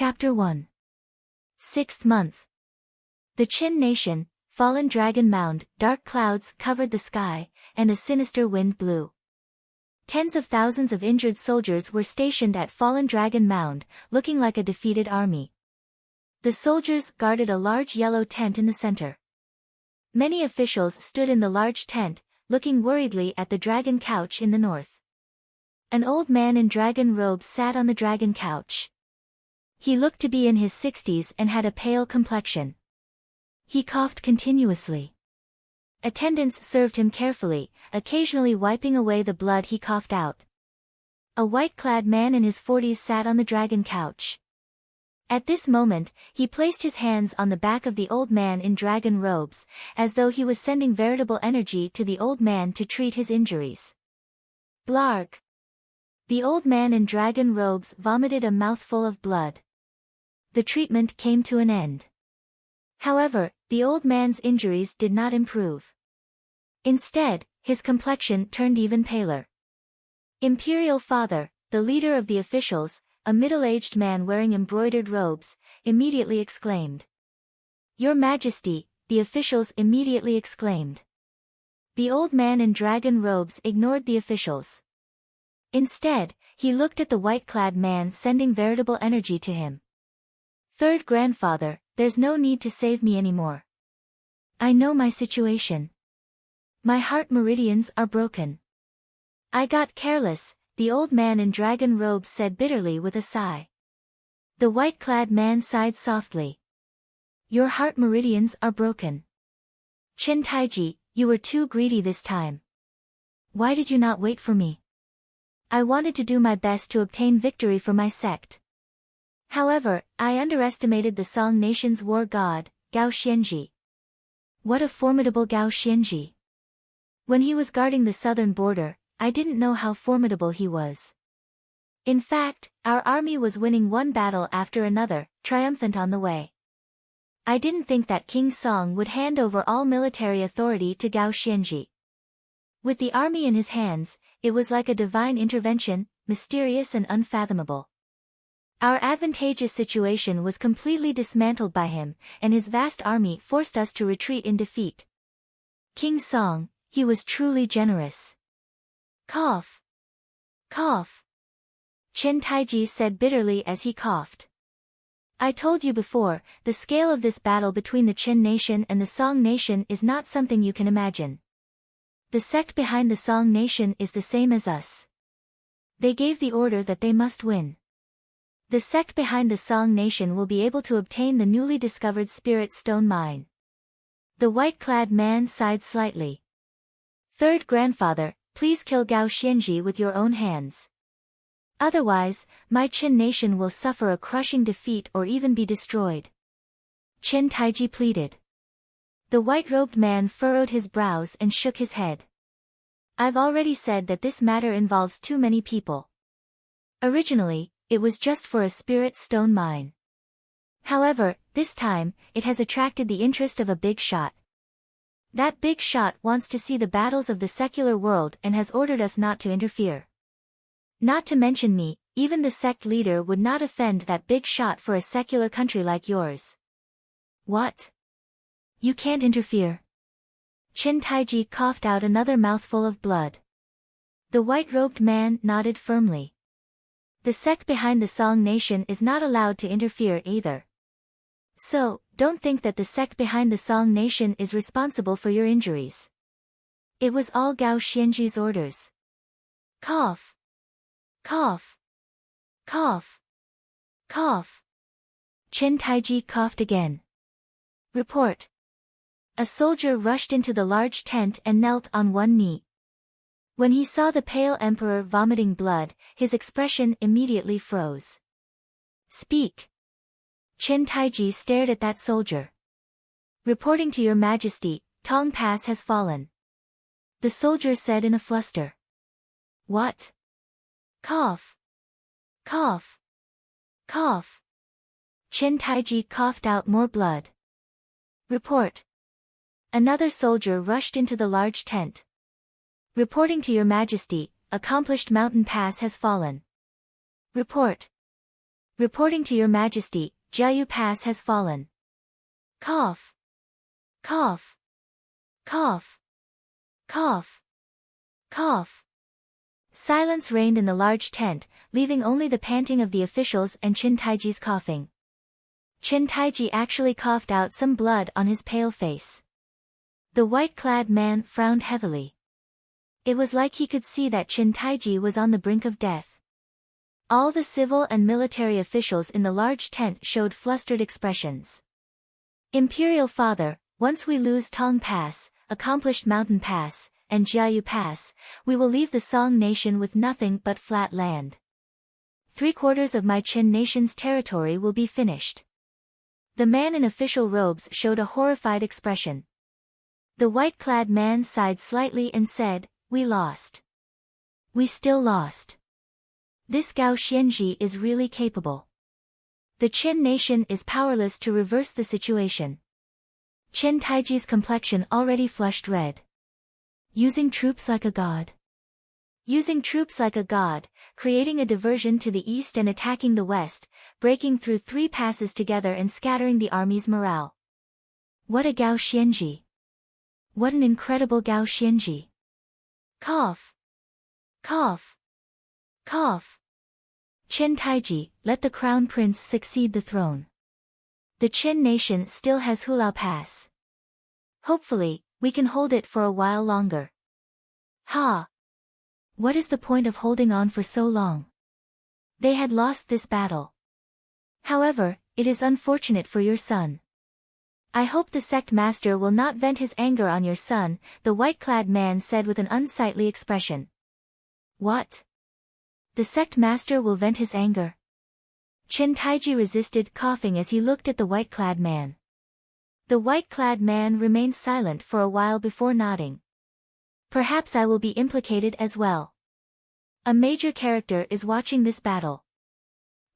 Chapter 1. Sixth month. The Qin Nation, fallen dragon mound, dark clouds covered the sky, and a sinister wind blew. Tens of thousands of injured soldiers were stationed at fallen dragon mound, looking like a defeated army. The soldiers guarded a large yellow tent in the center. Many officials stood in the large tent, looking worriedly at the dragon couch in the north. An old man in dragon robes sat on the dragon couch. He looked to be in his 60s and had a pale complexion. He coughed continuously. Attendants served him carefully, occasionally wiping away the blood he coughed out. A white-clad man in his 40s sat on the dragon couch. At this moment, he placed his hands on the back of the old man in dragon robes, as though he was sending veritable energy to the old man to treat his injuries. Blarg! The old man in dragon robes vomited a mouthful of blood. The treatment came to an end. However, the old man's injuries did not improve. Instead, his complexion turned even paler. Imperial Father, the leader of the officials, a middle-aged man wearing embroidered robes, immediately exclaimed. "Your Majesty," the officials immediately exclaimed. The old man in dragon robes ignored the officials. Instead, he looked at the white-clad man, sending veritable energy to him. "Third grandfather, there's no need to save me anymore. I know my situation. My heart meridians are broken. I got careless," the old man in dragon robes said bitterly with a sigh. The white-clad man sighed softly. "Your heart meridians are broken. Qin Taiji, you were too greedy this time. Why did you not wait for me? I wanted to do my best to obtain victory for my sect. However, I underestimated the Song Nation's war god, Gao Xianji. What a formidable Gao Xianji! When he was guarding the southern border, I didn't know how formidable he was. In fact, our army was winning one battle after another, triumphant on the way. I didn't think that King Song would hand over all military authority to Gao Xianji. With the army in his hands, it was like a divine intervention, mysterious and unfathomable. Our advantageous situation was completely dismantled by him, and his vast army forced us to retreat in defeat. King Song, he was truly generous." Cough. Cough. Qin Taiji said bitterly as he coughed. "I told you before, the scale of this battle between the Qin Nation and the Song Nation is not something you can imagine. The sect behind the Song Nation is the same as us. They gave the order that they must win. The sect behind the Song Nation will be able to obtain the newly discovered Spirit Stone Mine." The white-clad man sighed slightly. "Third grandfather, please kill Gao Xianji with your own hands. Otherwise, my Qin Nation will suffer a crushing defeat or even be destroyed." Qin Taiji pleaded. The white-robed man furrowed his brows and shook his head. "I've already said that this matter involves too many people. Originally, it was just for a spirit stone mine. However, this time, it has attracted the interest of a big shot. That big shot wants to see the battles of the secular world and has ordered us not to interfere. Not to mention me, even the sect leader would not offend that big shot for a secular country like yours." "What? You can't interfere?" Qin Taiji coughed out another mouthful of blood. The white-robed man nodded firmly. "The sect behind the Song Nation is not allowed to interfere either. So, don't think that the sect behind the Song Nation is responsible for your injuries. It was all Gao Xianji's orders." Cough. Cough. Cough. Cough. Qin Taiji coughed again. "Report." A soldier rushed into the large tent and knelt on one knee. When he saw the pale emperor vomiting blood, his expression immediately froze. "Speak." Qin Taiji stared at that soldier. "Reporting to your Majesty, Tong Pass has fallen." The soldier said in a fluster. "What?" Cough. Cough. Cough. Qin Taiji coughed out more blood. "Report." Another soldier rushed into the large tent. "Reporting to your Majesty, accomplished mountain pass has fallen." "Report." Reporting to your majesty, Jiayu Pass has fallen. Cough. Cough. Cough. Cough. Cough. Silence reigned in the large tent, leaving only the panting of the officials and Qin Taiji's coughing. Qin Taiji actually coughed out some blood on his pale face. The white-clad man frowned heavily. It was like he could see that Qin Taiji was on the brink of death. All the civil and military officials in the large tent showed flustered expressions. Imperial Father, once we lose Tong Pass, Accomplished Mountain Pass, and Jiayu Pass, we will leave the Song Nation with nothing but flat land. 3/4 of my Qin Nation's territory will be finished. The man in official robes showed a horrified expression. The white-clad man sighed slightly and said, "We lost. We still lost. This Gao Xianji is really capable. The Qin Nation is powerless to reverse the situation." Qin Taiji's complexion already flushed red. Using troops like a god. Using troops like a god, creating a diversion to the east and attacking the west, breaking through 3 passes together and scattering the army's morale. What a Gao Xianji! What an incredible Gao Xianji! Cough! Cough! Cough! Qin Taiji, let the crown prince succeed the throne. The Qin Nation still has Hulao Pass. Hopefully, we can hold it for a while longer. Ha! What is the point of holding on for so long? They had lost this battle. However, it is unfortunate for your son. I hope the sect master will not vent his anger on your son, the white-clad man said with an unsightly expression. What? The sect master will vent his anger? Qin Taiji resisted coughing as he looked at the white-clad man. The white-clad man remained silent for a while before nodding. Perhaps I will be implicated as well. A major character is watching this battle.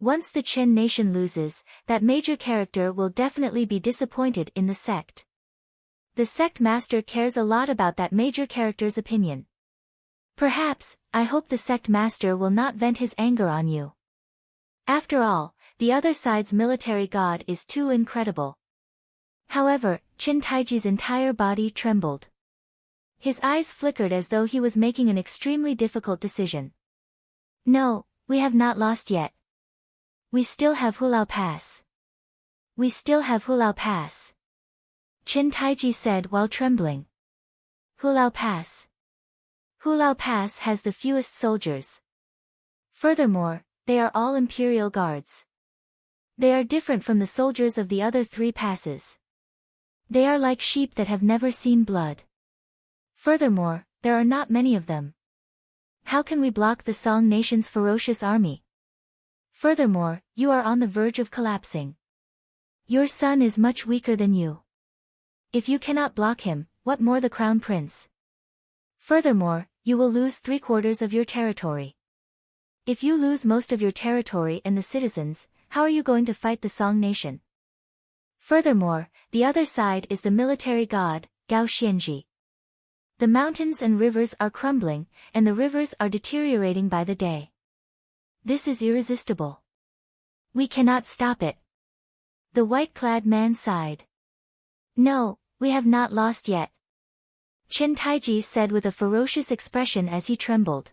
Once the Qin Nation loses, that major character will definitely be disappointed in the sect. The sect master cares a lot about that major character's opinion. Perhaps, I hope the sect master will not vent his anger on you. After all, the other side's military god is too incredible. However, Qin Taiji's entire body trembled. His eyes flickered as though he was making an extremely difficult decision. No, we have not lost yet. We still have Hulao Pass. We still have Hulao Pass. Qin Taiji said while trembling. Hulao Pass. Hulao Pass has the fewest soldiers. Furthermore, they are all imperial guards. They are different from the soldiers of the other 3 passes. They are like sheep that have never seen blood. Furthermore, there are not many of them. How can we block the Song Nation's ferocious army? Furthermore, you are on the verge of collapsing. Your son is much weaker than you. If you cannot block him, what more the crown prince? Furthermore, you will lose 3/4 of your territory. If you lose most of your territory and the citizens, how are you going to fight the Song Nation? Furthermore, the other side is the military god, Gao Xianji. The mountains and rivers are crumbling, and the rivers are deteriorating by the day. This is irresistible. We cannot stop it. The white-clad man sighed. No, we have not lost yet. Qin Taiji said with a ferocious expression as he trembled.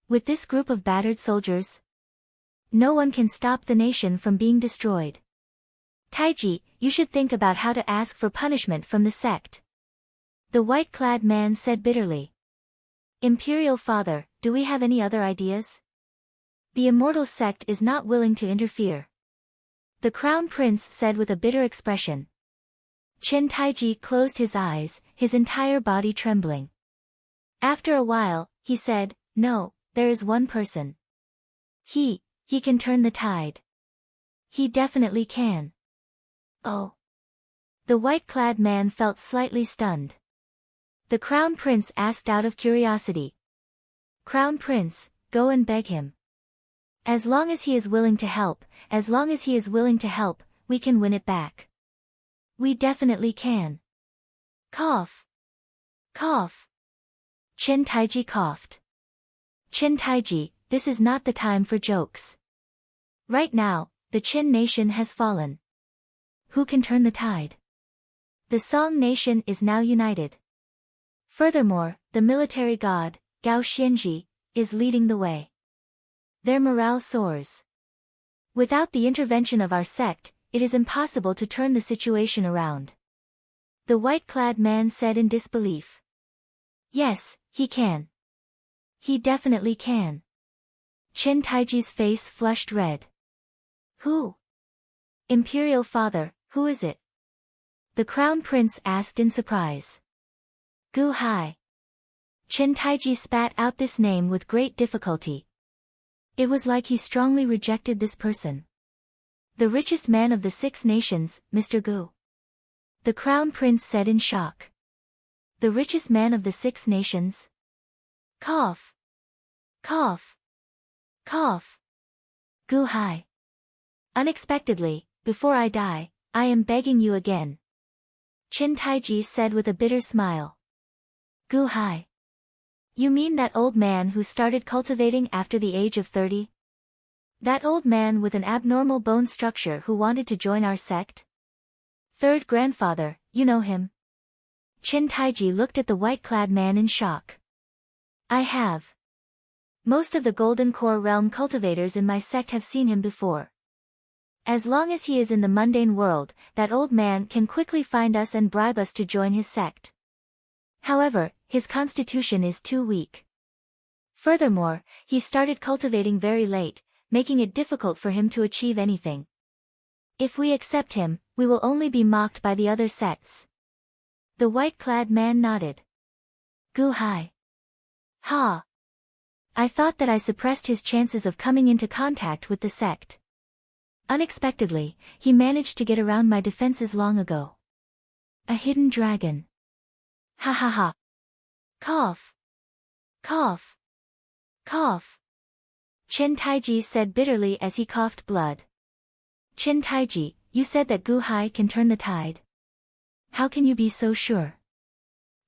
With this group of battered soldiers, no one can stop the nation from being destroyed. Taiji, you should think about how to ask for punishment from the sect. The white-clad man said bitterly. Imperial Father, do we have any other ideas? The Immortal sect is not willing to interfere. The Crown Prince said with a bitter expression. Qin Taiji closed his eyes, his entire body trembling. After a while, he said, No, there is one person. He can turn the tide. He definitely can. Oh. The white-clad man felt slightly stunned. The Crown Prince asked out of curiosity. Crown Prince, go and beg him. As long as he is willing to help, we can win it back. We definitely can. Cough. Cough. Qin Taiji coughed. Qin Taiji, this is not the time for jokes. Right now, the Qin nation has fallen. Who can turn the tide? The Song nation is now united. Furthermore, the military god, Gao Xianji, is leading the way. Their morale soars. Without the intervention of our sect, it is impossible to turn the situation around. The white-clad man said in disbelief. Yes, he can. He definitely can. Chen Taiji's face flushed red. Who? Imperial Father, who is it? The Crown Prince asked in surprise. Gu Hai. Chen Taiji spat out this name with great difficulty. It was like he strongly rejected this person. The richest man of the 6 nations, Mr. Gu. The Crown Prince said in shock. The richest man of the 6 nations? Cough. Cough. Cough. Gu Hai. Unexpectedly, before I die, I am begging you again. Chen Taiji said with a bitter smile. Gu Hai. You mean that old man who started cultivating after the age of 30? That old man with an abnormal bone structure who wanted to join our sect? Third grandfather, you know him? Chen Taiji looked at the white-clad man in shock. I have. Most of the Golden Core Realm cultivators in my sect have seen him before. As long as he is in the mundane world, that old man can quickly find us and bribe us to join his sect. However, his constitution is too weak. Furthermore, he started cultivating very late, making it difficult for him to achieve anything. If we accept him, we will only be mocked by the other sects. The white-clad man nodded. Gu Hai. Ha. I thought that I suppressed his chances of coming into contact with the sect. Unexpectedly, he managed to get around my defenses long ago. A hidden dragon. Ha ha ha. Cough. Cough. Cough. Chen Taiji said bitterly as he coughed blood. Chen Taiji, you said that Gu Hai can turn the tide. How can you be so sure?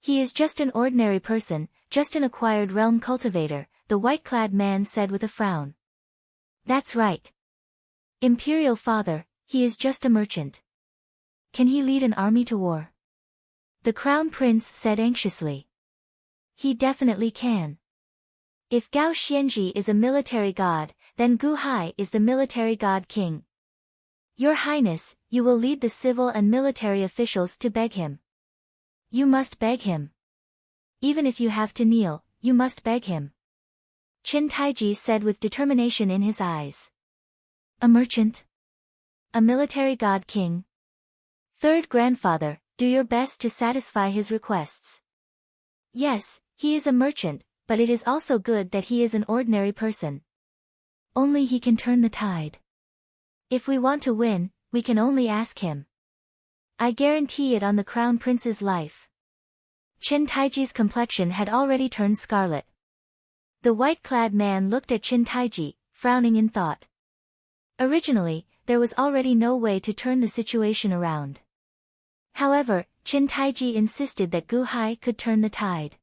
He is just an ordinary person, just an acquired realm cultivator, the white-clad man said with a frown. That's right. Imperial Father, he is just a merchant. Can he lead an army to war? The Crown Prince said anxiously. He definitely can. If Gao Xianji is a military god, then Gu Hai is the military god king. Your Highness, you will lead the civil and military officials to beg him. You must beg him. Even if you have to kneel, you must beg him. Chen Taiji said with determination in his eyes. A merchant? A military god king? Third grandfather, do your best to satisfy his requests. Yes, he is a merchant, but it is also good that he is an ordinary person. Only he can turn the tide. If we want to win, we can only ask him. I guarantee it on the Crown Prince's life. Chen Taiji's complexion had already turned scarlet. The white-clad man looked at Chen Taiji, frowning in thought. Originally, there was already no way to turn the situation around. However, Chen Taiji insisted that Gu Hai could turn the tide.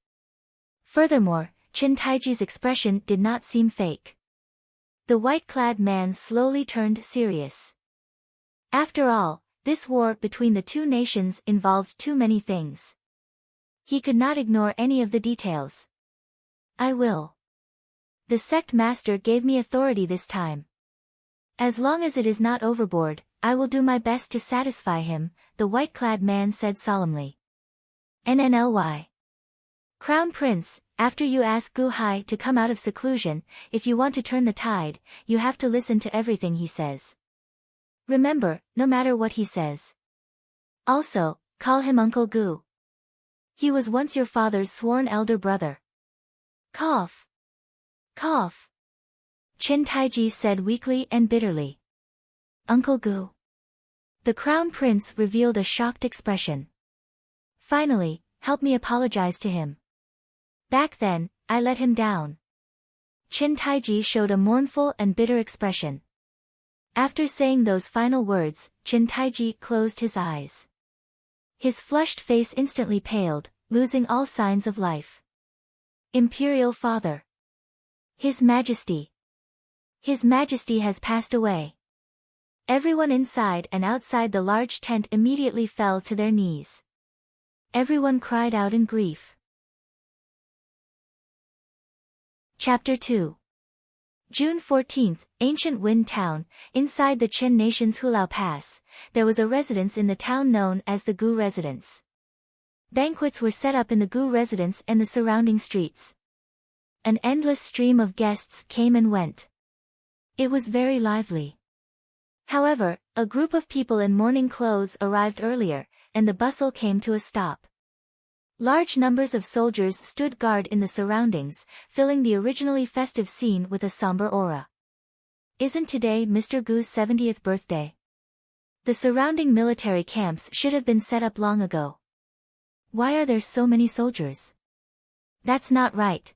Furthermore, Chen Taiji's expression did not seem fake. The white-clad man slowly turned serious. After all, this war between the 2 nations involved too many things. He could not ignore any of the details. I will. The sect master gave me authority this time. As long as it is not overboard, I will do my best to satisfy him, the white-clad man said solemnly. NNLY. Crown Prince, after you ask Gu Hai to come out of seclusion, if you want to turn the tide, you have to listen to everything he says. Remember, no matter what he says. Also, call him Uncle Gu. He was once your father's sworn elder brother. Cough. Cough. Chen Taiji said weakly and bitterly. Uncle Gu. The Crown Prince revealed a shocked expression. Finally, help me apologize to him. Back then, I let him down. Chen Taiji showed a mournful and bitter expression. After saying those final words, Chen Taiji closed his eyes. His flushed face instantly paled, losing all signs of life. Imperial Father. His Majesty. His Majesty has passed away. Everyone inside and outside the large tent immediately fell to their knees. Everyone cried out in grief. Chapter 2. June 14th, Ancient Wind Town. Inside the Chen Nation's Hulao Pass, there was a residence in the town known as the Gu Residence. Banquets were set up in the Gu Residence and the surrounding streets. An endless stream of guests came and went. It was very lively. However, a group of people in mourning clothes arrived earlier, and the bustle came to a stop. Large numbers of soldiers stood guard in the surroundings, filling the originally festive scene with a somber aura. Isn't today Mr. Gu's 70th birthday? The surrounding military camps should have been set up long ago. Why are there so many soldiers? That's not right.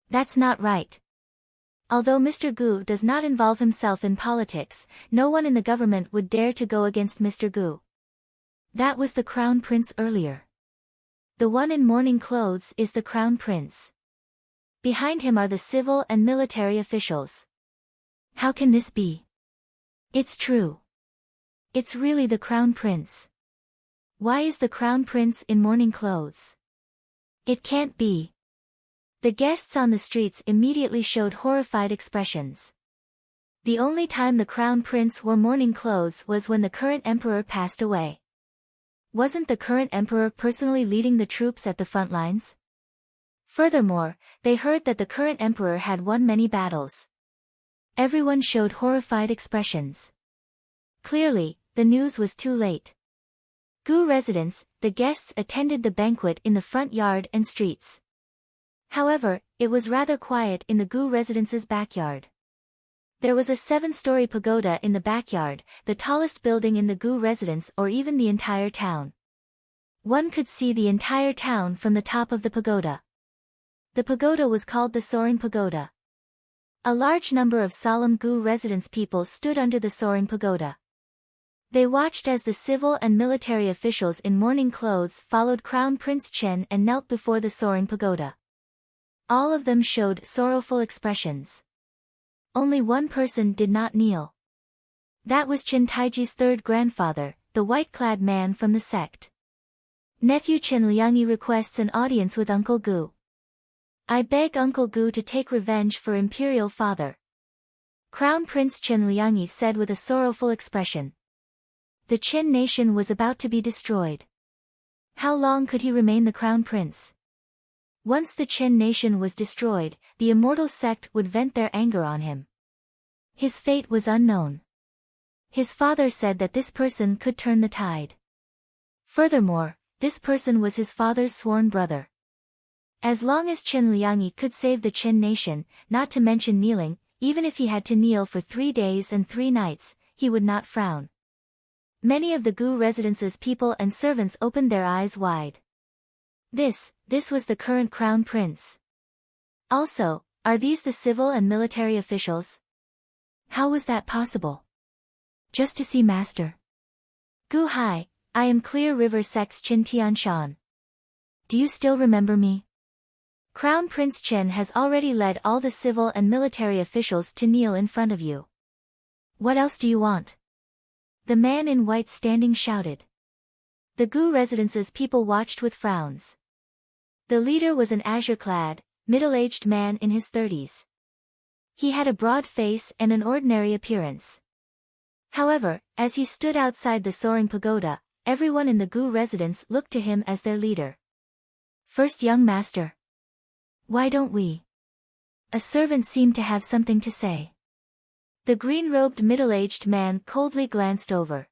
That's not right. Although Mr. Gu does not involve himself in politics, no one in the government would dare to go against Mr. Gu. That was the Crown Prince earlier. The one in mourning clothes is the Crown Prince. Behind him are the civil and military officials. How can this be? It's true. It's really the Crown Prince. Why is the Crown Prince in mourning clothes? It can't be. The guests on the streets immediately showed horrified expressions. The only time the Crown Prince wore mourning clothes was when the current emperor passed away. Wasn't the current emperor personally leading the troops at the front lines? Furthermore, they heard that the current emperor had won many battles. Everyone showed horrified expressions. Clearly, the news was too late. Gu Residence, the guests attended the banquet in the front yard and streets. However, it was rather quiet in the Gu Residence's backyard. There was a 7-story pagoda in the backyard, the tallest building in the Gu Residence or even the entire town. One could see the entire town from the top of the pagoda. The pagoda was called the Soaring Pagoda. A large number of solemn Gu Residence people stood under the Soaring Pagoda. They watched as the civil and military officials in mourning clothes followed Crown Prince Chen and knelt before the Soaring Pagoda. All of them showed sorrowful expressions. Only one person did not kneel. That was Chen Taiji's third grandfather, the white-clad man from the sect. Nephew Chen Liangyi requests an audience with Uncle Gu. I beg Uncle Gu to take revenge for imperial father. Crown Prince Chen Liangyi said with a sorrowful expression. The Chen nation was about to be destroyed. How long could he remain the crown prince? Once the Chen nation was destroyed, the Immortal sect would vent their anger on him. His fate was unknown. His father said that this person could turn the tide. Furthermore, this person was his father's sworn brother. As long as Chen Liangyi could save the Chen nation, not to mention kneeling, even if he had to kneel for 3 days and 3 nights, he would not frown. Many of the Gu Residence's people and servants opened their eyes wide. This was the current crown prince. Also, are these the civil and military officials? How was that possible? Just to see master. Gu Hai, I am Clear River Sect's Qin Tianshan. Do you still remember me? Crown Prince Chen has already led all the civil and military officials to kneel in front of you. What else do you want? The man in white standing shouted. The Gu Residence's people watched with frowns. The leader was an azure-clad, middle-aged man in his 30s. He had a broad face and an ordinary appearance. However, as he stood outside the Soaring Pagoda, everyone in the Gu Residence looked to him as their leader. First young master. Why don't we? A servant seemed to have something to say. The green-robed middle-aged man coldly glanced over.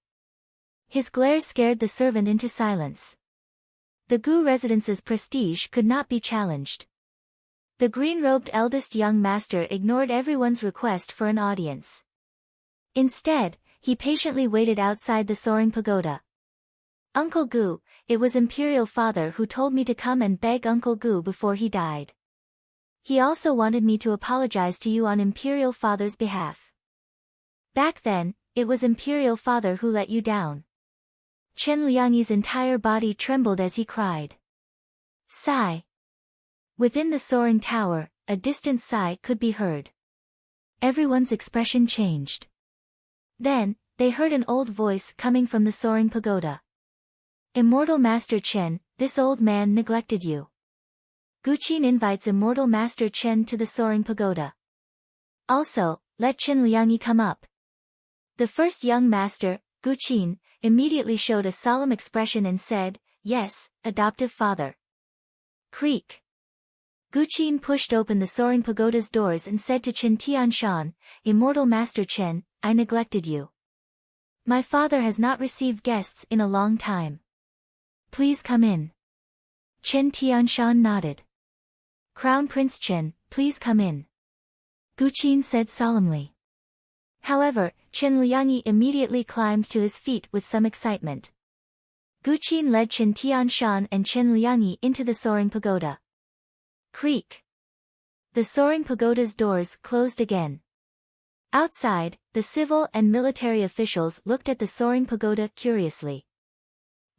His glare scared the servant into silence. The Gu Residence's prestige could not be challenged. The green-robed eldest young master ignored everyone's request for an audience. Instead, he patiently waited outside the Soaring Pagoda. Uncle Gu, it was Imperial Father who told me to come and beg Uncle Gu before he died. He also wanted me to apologize to you on Imperial Father's behalf. Back then, it was Imperial Father who let you down. Chen Liangyi's entire body trembled as he cried. Sigh. Within the soaring tower, a distant sigh could be heard. Everyone's expression changed. Then, they heard an old voice coming from the soaring pagoda. Immortal Master Chen, this old man neglected you. Guqin invites Immortal Master Chen to the soaring pagoda. Also, let Chen Liangyi come up. The first young master, Guqin, immediately showed a solemn expression and said, "Yes, adoptive father." Creak. Guqin pushed open the soaring pagoda's doors and said to Chen Tianshan, "Immortal Master Chen, I neglected you. My father has not received guests in a long time. Please come in." Chen Tianshan nodded. "Crown Prince Chen, please come in," Guqin said solemnly. However, Chen Liangyi immediately climbed to his feet with some excitement. Guqin led Chen Tianshan and Chen Liangyi into the soaring pagoda. Creak. The soaring pagoda's doors closed again. Outside, the civil and military officials looked at the soaring pagoda curiously.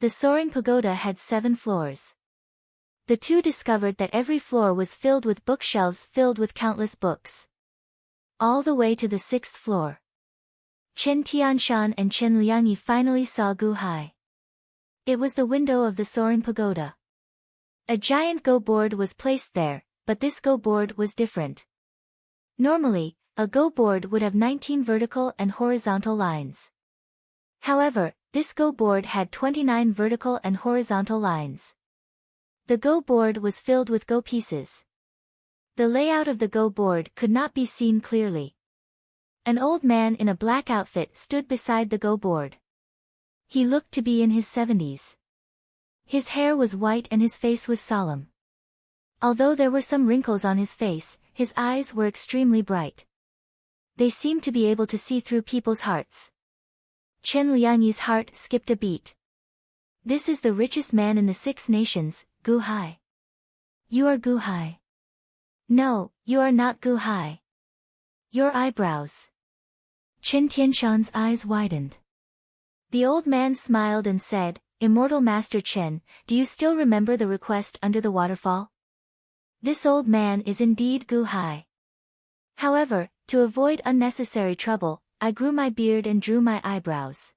The soaring pagoda had 7 floors. The two discovered that every floor was filled with bookshelves filled with countless books. All the way to the 6th floor. Chen Tianshan and Chen Liangyi finally saw Gu Hai. It was the window of the soaring pagoda. A giant go board was placed there, but this go board was different. Normally, a go board would have 19 vertical and horizontal lines. However, this go board had 29 vertical and horizontal lines. The go board was filled with go pieces. The layout of the go board could not be seen clearly. An old man in a black outfit stood beside the go board. He looked to be in his 70s. His hair was white and his face was solemn. Although there were some wrinkles on his face, his eyes were extremely bright. They seemed to be able to see through people's hearts. Chen Liangyi's heart skipped a beat. This is the richest man in the 6 nations, Gu Hai. You are Gu Hai. No, you are not Gu Hai. Your eyebrows. Chen Tianshan's eyes widened. The old man smiled and said, "Immortal Master Chen, do you still remember the request under the waterfall? This old man is indeed Gu Hai. However, to avoid unnecessary trouble, I grew my beard and drew my eyebrows."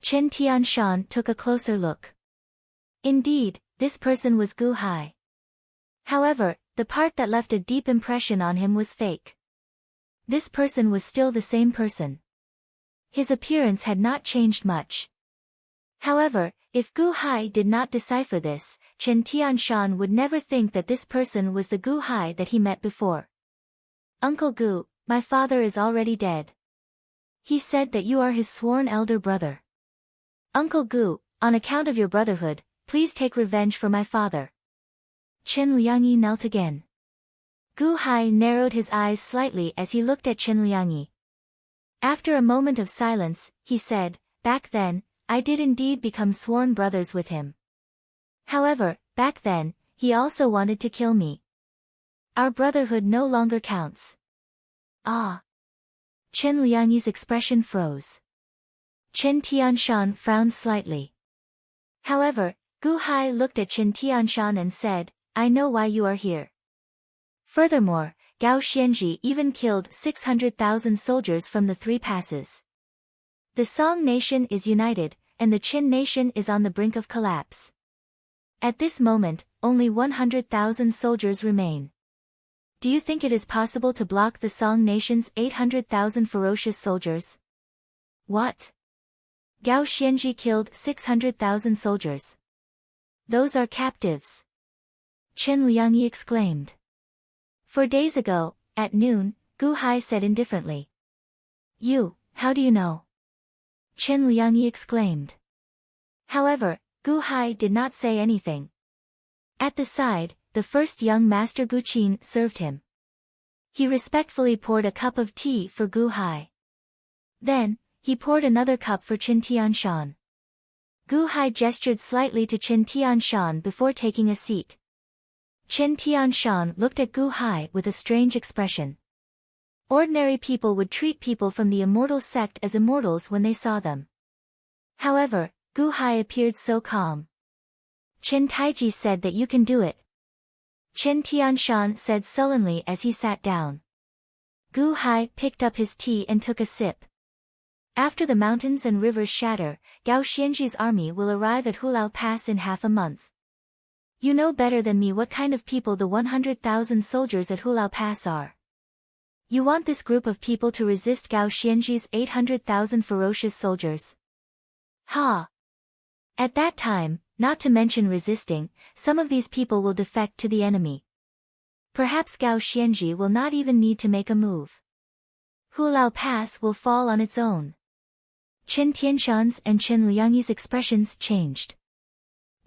Chen Tianshan took a closer look. Indeed, this person was Gu Hai. However, the part that left a deep impression on him was fake. This person was still the same person. His appearance had not changed much. However, if Gu Hai did not decipher this, Chen Tianshan would never think that this person was the Gu Hai that he met before. "Uncle Gu, my father is already dead. He said that you are his sworn elder brother. Uncle Gu, on account of your brotherhood, please take revenge for my father." Chen Liangyi knelt again. Gu Hai narrowed his eyes slightly as he looked at Chen Liangyi. After a moment of silence, he said, "Back then, I did indeed become sworn brothers with him. However, back then, he also wanted to kill me. Our brotherhood no longer counts." Ah. Chen Liangyi's expression froze. Chen Tianshan frowned slightly. However, Gu Hai looked at Chen Tianshan and said, "I know why you are here. Furthermore, Gao Xianzhi even killed 600,000 soldiers from the 3 passes. The Song nation is united, and the Qin nation is on the brink of collapse. At this moment, only 100,000 soldiers remain. Do you think it is possible to block the Song nation's 800,000 ferocious soldiers?" "What? Gao Xianzhi killed 600,000 soldiers. Those are captives," Chen Liangyi exclaimed. "4 days ago, at noon," Gu Hai said indifferently. How do you know?" Chen Liangyi exclaimed. However, Gu Hai did not say anything. At the side, the first young master Guqin served him. He respectfully poured a cup of tea for Gu Hai. Then, he poured another cup for Chen Tianshan. Gu Hai gestured slightly to Chen Tianshan before taking a seat. Chen Tianshan looked at Gu Hai with a strange expression. Ordinary people would treat people from the Immortal sect as immortals when they saw them. However, Gu Hai appeared so calm. "Chen Taiji said that you can do it," Chen Tianshan said sullenly as he sat down. Gu Hai picked up his tea and took a sip. After the mountains and rivers shatter, Gao Xianji's army will arrive at Hulao Pass in half a month. You know better than me what kind of people the 100,000 soldiers at Hulao Pass are. You want this group of people to resist Gao Xianji's 800,000 ferocious soldiers. Ha! At that time, not to mention resisting, some of these people will defect to the enemy. Perhaps Gao Xianji will not even need to make a move. Hulao Pass will fall on its own. Chen Tianshan's and Chen Liangyi's expressions changed.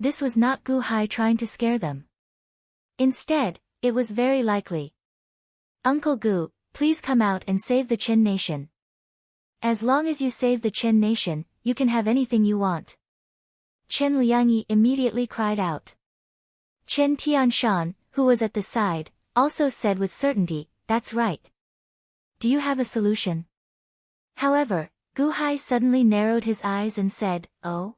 This was not Gu Hai trying to scare them. Instead, it was very likely. Uncle Gu, please come out and save the Chen nation. As long as you save the Chen nation, you can have anything you want. Chen Liangyi immediately cried out. Chen Tianshan, who was at the side, also said with certainty, that's right. Do you have a solution? However, Gu Hai suddenly narrowed his eyes and said, oh?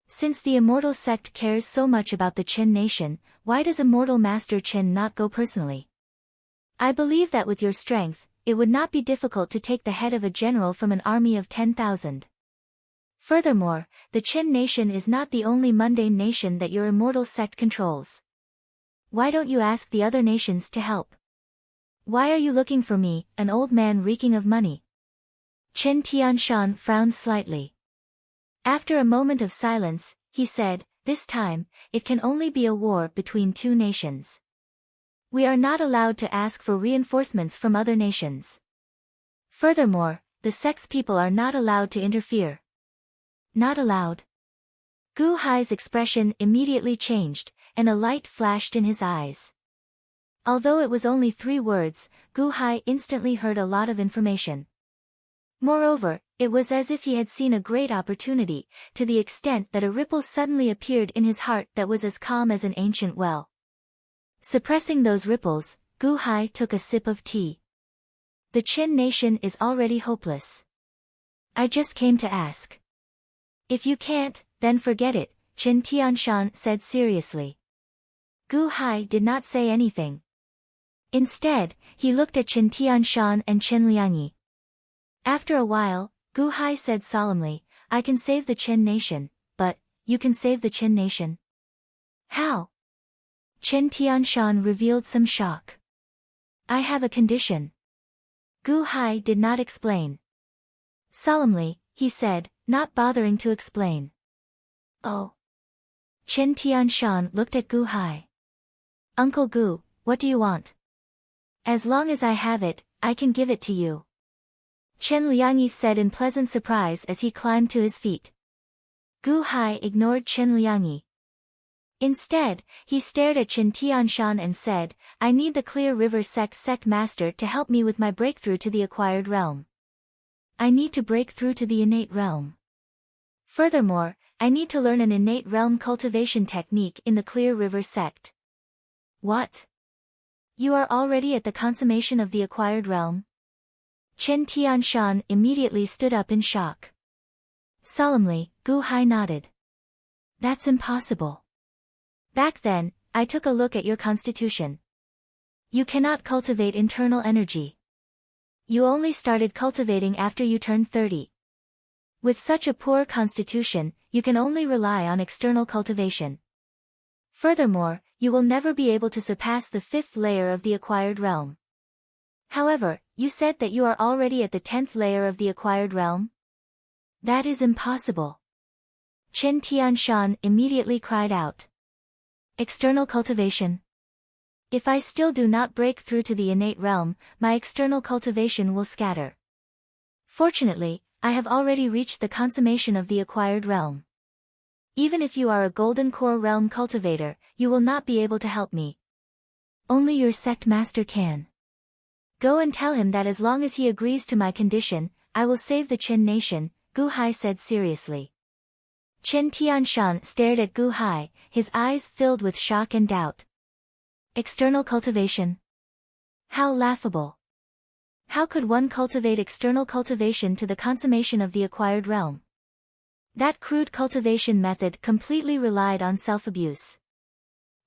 Since the Immortal sect cares so much about the Chen nation, why does Immortal Master Chen not go personally? I believe that with your strength, it would not be difficult to take the head of a general from an army of 10,000. Furthermore, the Chen nation is not the only mundane nation that your Immortal sect controls. Why don't you ask the other nations to help? Why are you looking for me, an old man reeking of money? Chen Tianshan frowned slightly. After a moment of silence, he said, this time, it can only be a war between two nations. We are not allowed to ask for reinforcements from other nations. Furthermore, the sect's people are not allowed to interfere. Not allowed? Gu Hai's expression immediately changed, and a light flashed in his eyes. Although it was only 3 words, Gu Hai instantly heard a lot of information. Moreover, it was as if he had seen a great opportunity, to the extent that a ripple suddenly appeared in his heart that was as calm as an ancient well. Suppressing those ripples, Gu Hai took a sip of tea. The Chen nation is already hopeless. I just came to ask. If you can't, then forget it, Chen Tianshan said seriously. Gu Hai did not say anything. Instead, he looked at Chen Tianshan and Chen Liangyi. After a while, Gu Hai said solemnly, I can save the Chen nation, but, you can save the Chen nation? How? Chen Tianshan revealed some shock. I have a condition. Gu Hai did not explain. Solemnly, he said, not bothering to explain. Oh. Chen Tianshan looked at Gu Hai. Uncle Gu, what do you want? As long as I have it, I can give it to you. Chen Liangyi said in pleasant surprise as he climbed to his feet. Gu Hai ignored Chen Liangyi. Instead, he stared at Chen Tianshan and said, I need the Clear River sect master to help me with my breakthrough to the acquired realm. I need to break through to the innate realm. Furthermore, I need to learn an innate realm cultivation technique in the Clear River sect. What? You are already at the consummation of the acquired realm? Chen Tianshan immediately stood up in shock. Solemnly, Gu Hai nodded. That's impossible. Back then, I took a look at your constitution. You cannot cultivate internal energy. You only started cultivating after you turned 30. With such a poor constitution, you can only rely on external cultivation. Furthermore, you will never be able to surpass the 5th layer of the acquired realm. However, you said that you are already at the 10th layer of the acquired realm? That is impossible. Chen Tianshan immediately cried out. External cultivation. If I still do not break through to the innate realm, my external cultivation will scatter. Fortunately, I have already reached the consummation of the acquired realm. Even if you are a golden core realm cultivator, you will not be able to help me. Only your sect master can. Go and tell him that as long as he agrees to my condition, I will save the Chen nation, Gu Hai said seriously. Chen Tianshan stared at Gu Hai, his eyes filled with shock and doubt. External cultivation? How laughable. How could one cultivate external cultivation to the consummation of the acquired realm? That crude cultivation method completely relied on self-abuse.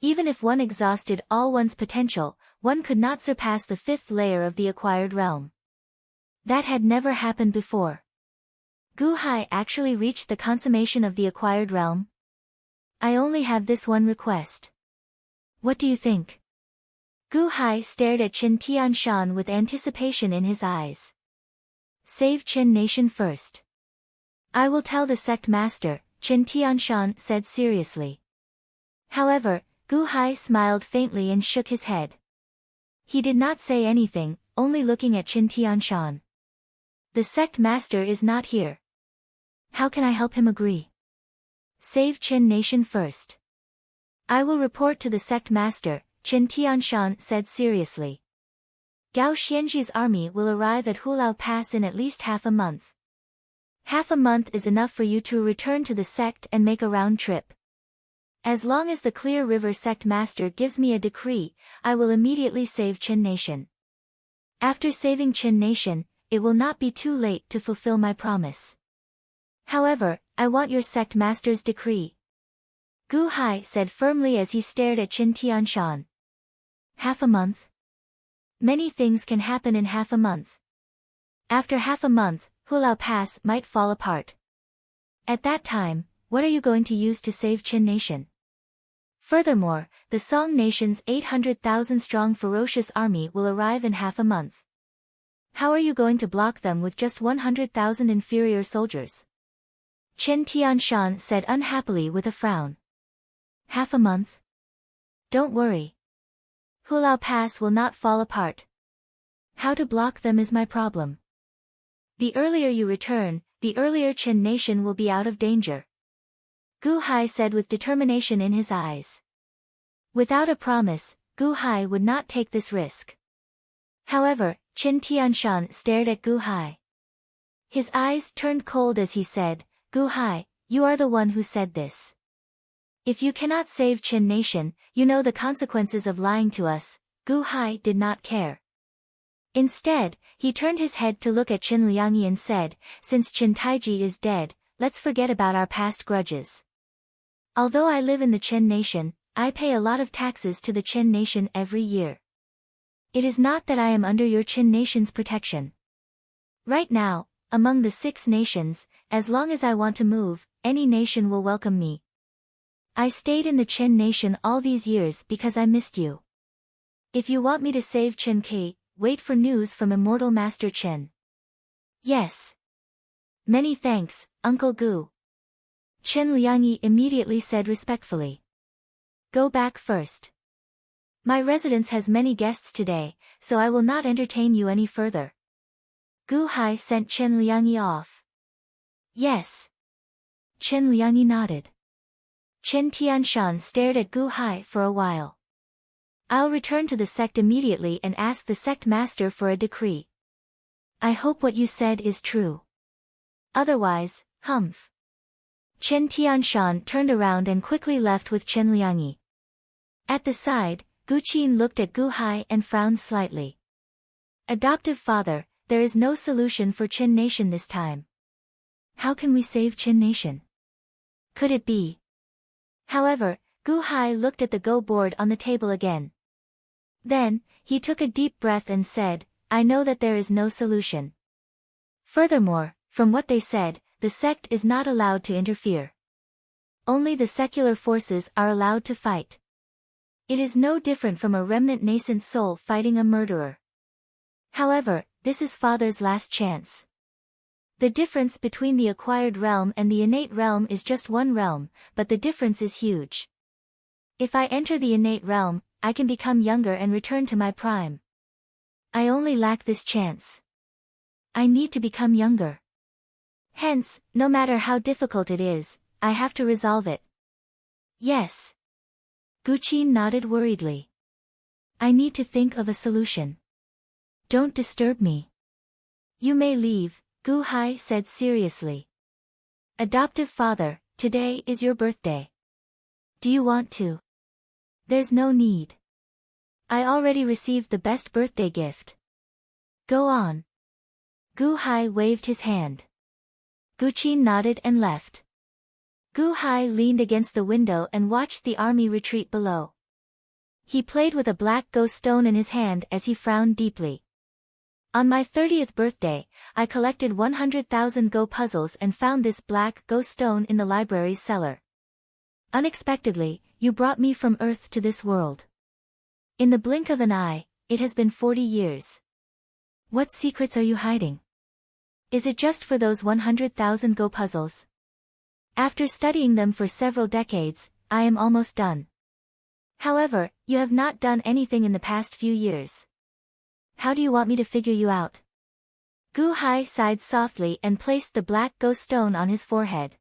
Even if one exhausted all one's potential, one could not surpass the 5th layer of the acquired realm. That had never happened before. Gu Hai actually reached the consummation of the acquired realm? I only have this one request. What do you think? Gu Hai stared at Qin Tianshan with anticipation in his eyes. Save Qin Nation first. I will tell the sect master, Qin Tianshan said seriously. However, Gu Hai smiled faintly and shook his head. He did not say anything, only looking at Qin Tianshan. The sect master is not here. How can I help him agree? Save Qin Nation first. I will report to the sect master, Qin Tianshan said seriously. Gao Xianji's army will arrive at Hulao Pass in at least half a month. Half a month is enough for you to return to the sect and make a round trip. As long as the Clear River sect master gives me a decree, I will immediately save Qin Nation. After saving Qin Nation, it will not be too late to fulfill my promise. However, I want your sect master's decree. Gu Hai said firmly as he stared at Qin Tianshan. Half a month? Many things can happen in half a month. After half a month, Hulao Pass might fall apart. At that time, what are you going to use to save Qin Nation? Furthermore, the Song Nation's 800,000-strong ferocious army will arrive in half a month. How are you going to block them with just 100,000 inferior soldiers? Qin Tianshan said unhappily with a frown. Half a month? Don't worry. Hulao Pass will not fall apart. How to block them is my problem. The earlier you return, the earlier Qin Nation will be out of danger. Gu Hai said with determination in his eyes. Without a promise, Gu Hai would not take this risk. However, Qin Tianshan stared at Gu Hai. His eyes turned cold as he said, Gu Hai, you are the one who said this. If you cannot save Qin Nation, you know the consequences of lying to us. Gu Hai did not care. Instead, he turned his head to look at Qin Liangyi and said, since Qin Taiji is dead, let's forget about our past grudges. Although I live in the Qin Nation, I pay a lot of taxes to the Qin Nation every year. It is not that I am under your Qin Nation's protection. Right now, among the 6 nations, as long as I want to move, any nation will welcome me. I stayed in the Qin Nation all these years because I missed you. If you want me to save Qin Ke, wait for news from Immortal Master Qin. Yes. Many thanks, Uncle Gu. Qin Liangyi immediately said respectfully. Go back first. My residence has many guests today, so I will not entertain you any further. Gu Hai sent Qin Liangyi off. Yes. Qin Liangyi nodded. Qin Tianshan stared at Gu Hai for a while. I'll return to the sect immediately and ask the sect master for a decree. I hope what you said is true. Otherwise, humph. Qin Tianshan turned around and quickly left with Qin Liangyi. At the side, Gu Qin looked at Gu Hai and frowned slightly. Adoptive father, there is no solution for Qin Nation this time. How can we save Qin Nation? Could it be? However, Gu Hai looked at the Go board on the table again. Then, he took a deep breath and said, I know that there is no solution. Furthermore, from what they said, the sect is not allowed to interfere. Only the secular forces are allowed to fight. It is no different from a remnant nascent soul fighting a murderer. However, this is Father's last chance. The difference between the acquired realm and the innate realm is just one realm, but the difference is huge. If I enter the innate realm, I can become younger and return to my prime. I only lack this chance. I need to become younger. Hence, no matter how difficult it is, I have to resolve it. Yes. Gu Qin nodded worriedly. I need to think of a solution. Don't disturb me. You may leave, Gu Hai said seriously. Adoptive father, today is your birthday. Do you want to? There's no need. I already received the best birthday gift. Go on. Gu Hai waved his hand. Gu Qin nodded and left. Gu Hai leaned against the window and watched the army retreat below. He played with a black ghost stone in his hand as he frowned deeply. On my 30th birthday, I collected 100,000 Go puzzles and found this black ghost stone in the library's cellar. Unexpectedly, you brought me from Earth to this world. In the blink of an eye, it has been 40 years. What secrets are you hiding? Is it just for those 100,000 Go puzzles? After studying them for several decades, I am almost done. However, you have not done anything in the past few years. How do you want me to figure you out? Gu Hai sighed softly and placed the black ghost stone on his forehead.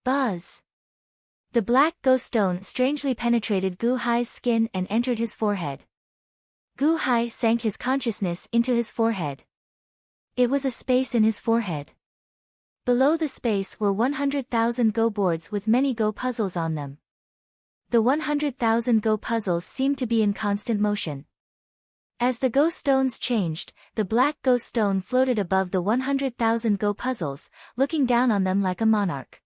Buzz! The black ghost stone strangely penetrated Gu Hai's skin and entered his forehead. Gu Hai sank his consciousness into his forehead. It was a space in his forehead. Below the space were 100,000 Go boards with many Go puzzles on them. The 100,000 Go puzzles seemed to be in constant motion. As the Go stones changed, the black ghost stone floated above the 100,000 Go puzzles, looking down on them like a monarch.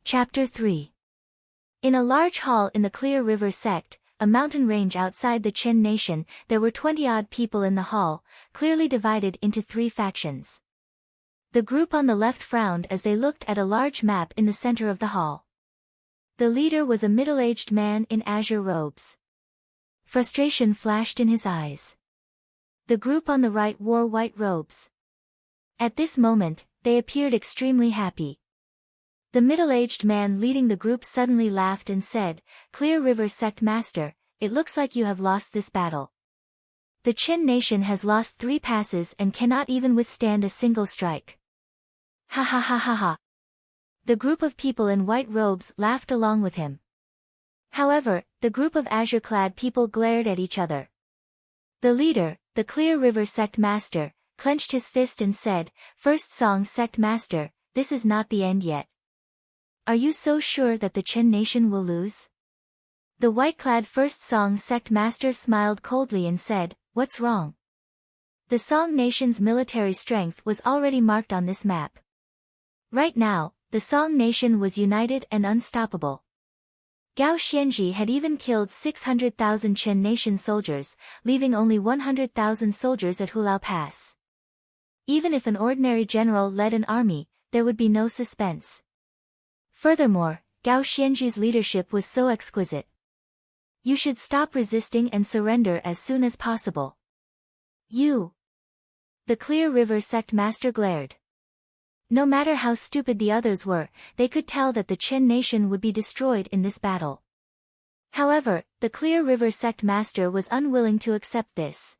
Chapter 3. In a large hall in the Clear River sect, a mountain range outside the Qin nation, there were 20-odd people in the hall, clearly divided into 3 factions. The group on the left frowned as they looked at a large map in the center of the hall. The leader was a middle-aged man in azure robes. Frustration flashed in his eyes. The group on the right wore white robes. At this moment, they appeared extremely happy. The middle-aged man leading the group suddenly laughed and said, "Clear River Sect Master, it looks like you have lost this battle. The Qin nation has lost 3 passes and cannot even withstand a single strike." Ha ha ha ha ha. The group of people in white robes laughed along with him. However, the group of azure-clad people glared at each other. The leader, the Clear River Sect Master, clenched his fist and said, "First Song Sect Master, this is not the end yet. Are you so sure that the Qin nation will lose?" The white-clad First Song Sect Master smiled coldly and said, "What's wrong?" The Song nation's military strength was already marked on this map. Right now, the Song nation was united and unstoppable. Gao Xianji had even killed 600,000 Qin nation soldiers, leaving only 100,000 soldiers at Hulao Pass. Even if an ordinary general led an army, there would be no suspense. Furthermore, Gao Xianji's leadership was so exquisite. You should stop resisting and surrender as soon as possible. You! The Clear River Sect Master glared. No matter how stupid the others were, they could tell that the Qin nation would be destroyed in this battle. However, the Clear River Sect Master was unwilling to accept this.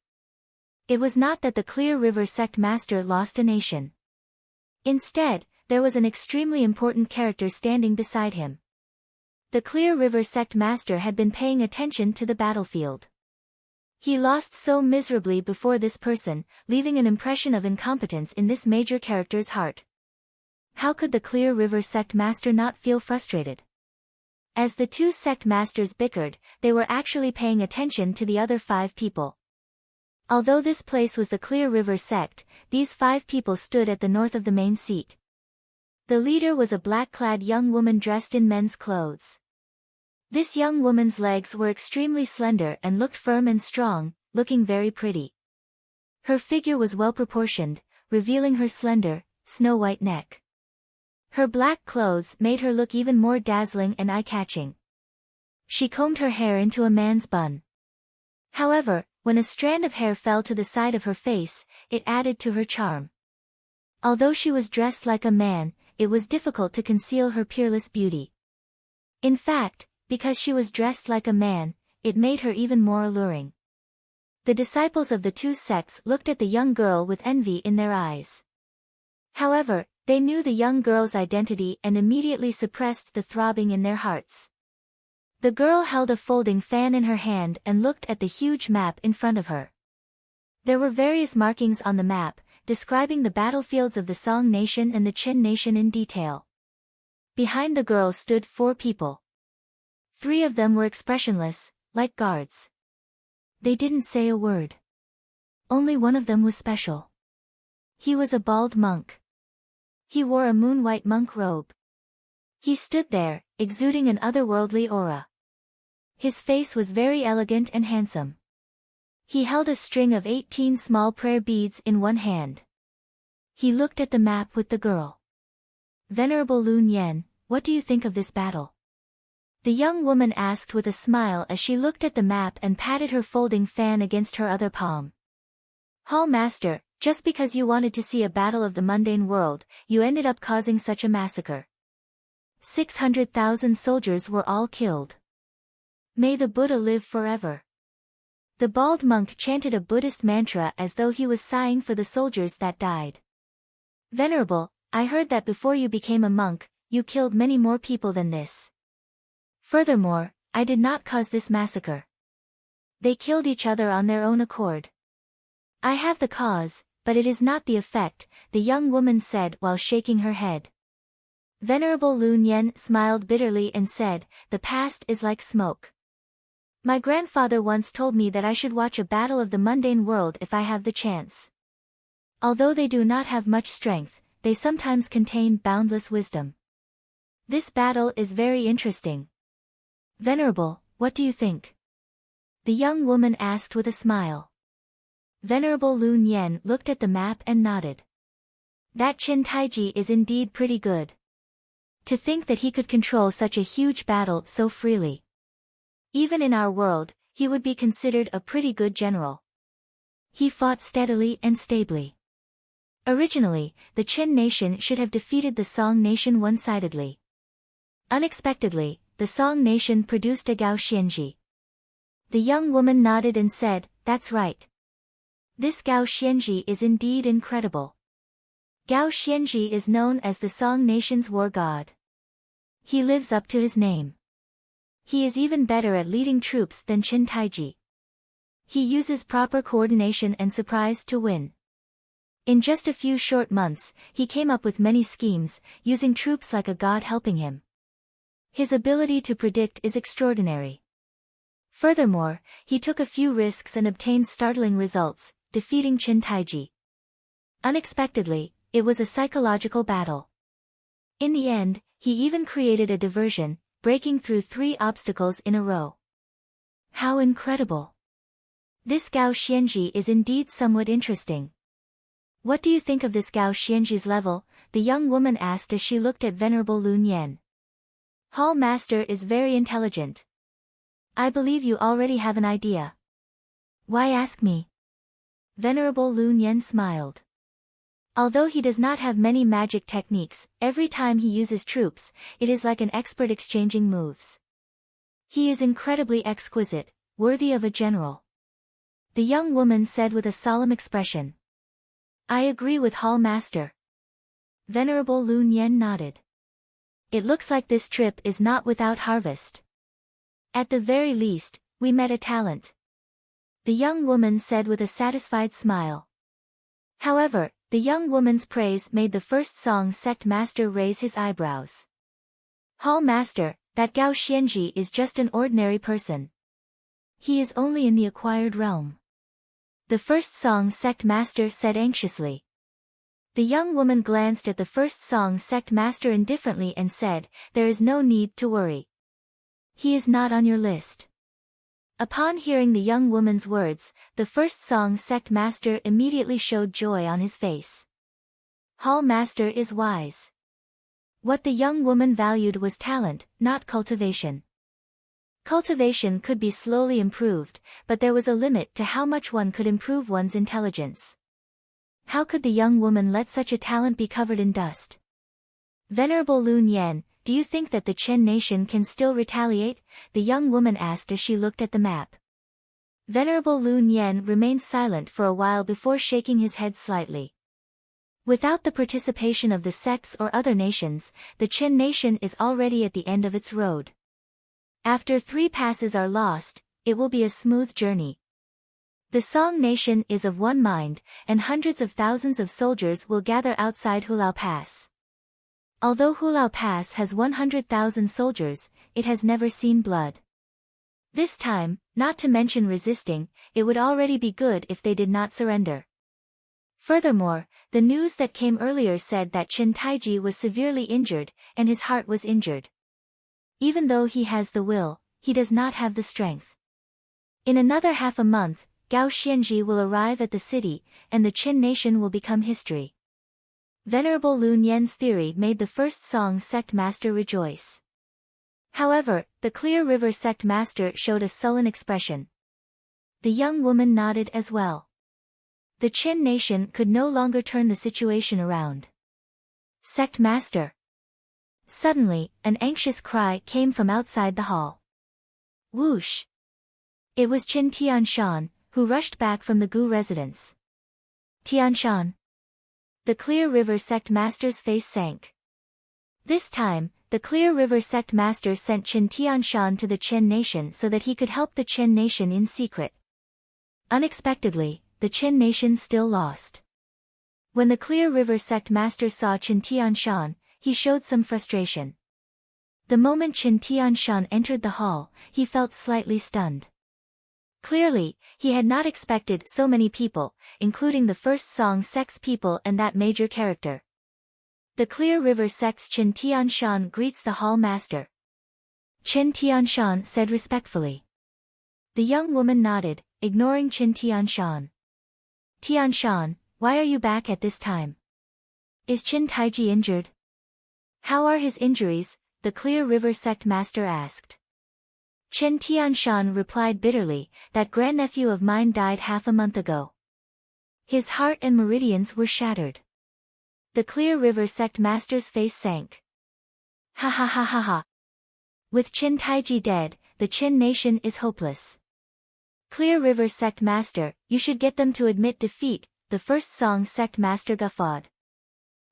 It was not that the Clear River Sect Master lost a nation. Instead, there was an extremely important character standing beside him. The Clear River Sect Master had been paying attention to the battlefield. He lost so miserably before this person, leaving an impression of incompetence in this major character's heart. How could the Clear River Sect Master not feel frustrated? As the 2 sect masters bickered, they were actually paying attention to the other 5 people. Although this place was the Clear River sect, these 5 people stood at the north of the main seat. The leader was a black-clad young woman dressed in men's clothes. This young woman's legs were extremely slender and looked firm and strong, looking very pretty. Her figure was well-proportioned, revealing her slender, snow-white neck. Her black clothes made her look even more dazzling and eye-catching. She combed her hair into a man's bun. However, when a strand of hair fell to the side of her face, it added to her charm. Although she was dressed like a man, it was difficult to conceal her peerless beauty. In fact, because she was dressed like a man, it made her even more alluring. The disciples of the 2 sects looked at the young girl with envy in their eyes. However, they knew the young girl's identity and immediately suppressed the throbbing in their hearts. The girl held a folding fan in her hand and looked at the huge map in front of her. There were various markings on the map, describing the battlefields of the Song nation and the Qin nation in detail. Behind the girl stood 4 people. 3 of them were expressionless, like guards. They didn't say a word. Only one of them was special. He was a bald monk. He wore a moon-white monk robe. He stood there, exuding an otherworldly aura. His face was very elegant and handsome. He held a string of 18 small prayer beads in one hand. He looked at the map with the girl. Venerable Lun Yen, what do you think of this battle? The young woman asked with a smile as she looked at the map and patted her folding fan against her other palm. Hall Master, just because you wanted to see a battle of the mundane world, you ended up causing such a massacre. 600,000 soldiers were all killed. May the Buddha live forever. The bald monk chanted a Buddhist mantra as though he was sighing for the soldiers that died. Venerable, I heard that before you became a monk, you killed many more people than this. Furthermore, I did not cause this massacre. They killed each other on their own accord. I have the cause, but it is not the effect, the young woman said while shaking her head. Venerable Lun Yen smiled bitterly and said, the past is like smoke. My grandfather once told me that I should watch a battle of the mundane world if I have the chance. Although they do not have much strength, they sometimes contain boundless wisdom. This battle is very interesting. Venerable, what do you think? The young woman asked with a smile. Venerable Lun Yen looked at the map and nodded. That Qin Taiji is indeed pretty good. To think that he could control such a huge battle so freely. Even in our world, he would be considered a pretty good general. He fought steadily and stably. Originally, the Qin nation should have defeated the Song nation one-sidedly. Unexpectedly, the Song nation produced a Gao Xianji. The young woman nodded and said, that's right. This Gao Xianji is indeed incredible. Gao Xianji is known as the Song nation's war god. He lives up to his name. He is even better at leading troops than Qin Taiji. He uses proper coordination and surprise to win. In just a few short months, he came up with many schemes, using troops like a god helping him. His ability to predict is extraordinary. Furthermore, he took a few risks and obtained startling results, defeating Qin Taiji. Unexpectedly, it was a psychological battle. In the end, he even created a diversion, breaking through 3 obstacles in a row. How incredible! This Gao Xianji is indeed somewhat interesting. What do you think of this Gao Xianji's level? The young woman asked as she looked at Venerable Lun Yen. Hall Master is very intelligent. I believe you already have an idea. Why ask me? Venerable Lun Yen smiled. Although he does not have many magic techniques, every time he uses troops, it is like an expert exchanging moves. He is incredibly exquisite, worthy of a general. The young woman said with a solemn expression. I agree with Hall Master. Venerable Lun Yen nodded. It looks like this trip is not without harvest. At the very least, we met a talent. The young woman said with a satisfied smile. However, the young woman's praise made the first song sect master raise his eyebrows. Hall Master, that Gao Xianji is just an ordinary person. He is only in the acquired realm. The first song sect master said anxiously. The young woman glanced at the first song sect master indifferently and said, there is no need to worry. He is not on your list. Upon hearing the young woman's words, the first song sect master immediately showed joy on his face. Hall Master is wise. What the young woman valued was talent, not cultivation. Cultivation could be slowly improved, but there was a limit to how much one could improve one's intelligence. How could the young woman let such a talent be covered in dust? Venerable Lun Yen, do you think that the Chen nation can still retaliate? The young woman asked as she looked at the map. Venerable Lun Yen remained silent for a while before shaking his head slightly. Without the participation of the sects or other nations, the Chen nation is already at the end of its road. After 3 passes are lost, it will be a smooth journey. The Song nation is of one mind, and hundreds of thousands of soldiers will gather outside Hulao Pass. Although Hulao Pass has 100,000 soldiers, it has never seen blood. This time, not to mention resisting, it would already be good if they did not surrender. Furthermore, the news that came earlier said that Chen Taiji was severely injured, and his heart was injured. Even though he has the will, he does not have the strength. In another half a month, Gao Xianji will arrive at the city, and the Qin nation will become history. Venerable Lu Nian's theory made the first Song sect master rejoice. However, the Clear River sect master showed a sullen expression. The young woman nodded as well. The Qin nation could no longer turn the situation around. Sect master. Suddenly, an anxious cry came from outside the hall. Whoosh! It was Qin Tianshan, who rushed back from the Gu residence. Tianshan. The Clear River sect master's face sank. This time, the Clear River sect master sent Qin Tianshan to the Qin nation so that he could help the Qin nation in secret. Unexpectedly, the Qin nation still lost. When the Clear River sect master saw Qin Tianshan, he showed some frustration. The moment Qin Tianshan entered the hall, he felt slightly stunned. Clearly, he had not expected so many people, including the first Song sect's people and that major character. The Clear River sect's Qin Tianshan greets the hall master. Qin Tianshan said respectfully. The young woman nodded, ignoring Qin Tianshan. Tianshan, why are you back at this time? Is Qin Taiji injured? How are his injuries? The Clear River sect master asked. Qin Tianshan replied bitterly, that grandnephew of mine died half a month ago. His heart and meridians were shattered. The Clear River sect master's face sank. Ha ha ha ha ha. With Qin Taiji dead, the Qin nation is hopeless. Clear River sect master, you should get them to admit defeat, the first Song sect master guffawed.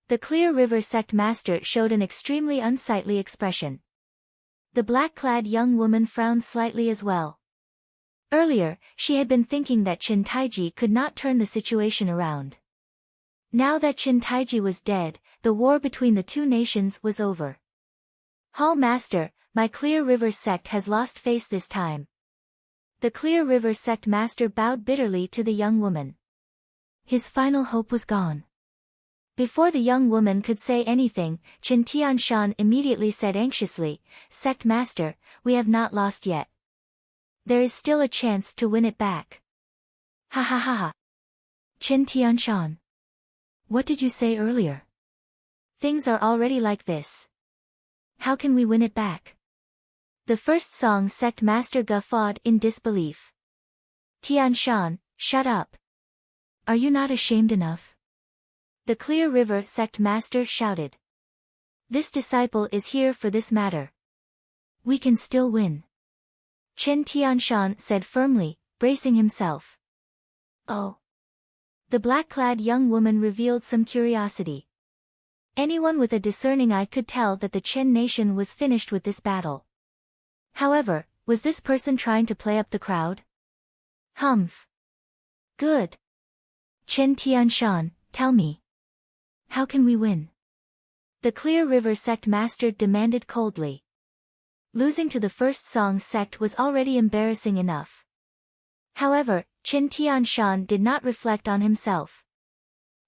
The Clear River sect master showed an extremely unsightly expression. The black-clad young woman frowned slightly as well. Earlier, she had been thinking that Qin Taiji could not turn the situation around. Now that Qin Taiji was dead, the war between the two nations was over. Hall master, my Clear River sect has lost face this time. The Clear River sect master bowed bitterly to the young woman. His final hope was gone. Before the young woman could say anything, Qin Tianshan immediately said anxiously, Sect master, we have not lost yet. There is still a chance to win it back. Ha ha ha ha. Qin Tianshan. What did you say earlier? Things are already like this. How can we win it back? The first Song sect master guffawed in disbelief. Tianshan, shut up. Are you not ashamed enough? The Clear River sect master shouted. This disciple is here for this matter. We can still win. Qin Tianshan said firmly, bracing himself. Oh. The black-clad young woman revealed some curiosity. Anyone with a discerning eye could tell that the Qin nation was finished with this battle. However, was this person trying to play up the crowd? Humph. Good. Qin Tianshan, tell me. How can we win? The Clear River sect master demanded coldly. Losing to the first Song sect was already embarrassing enough. However, Qin Tianshan did not reflect on himself.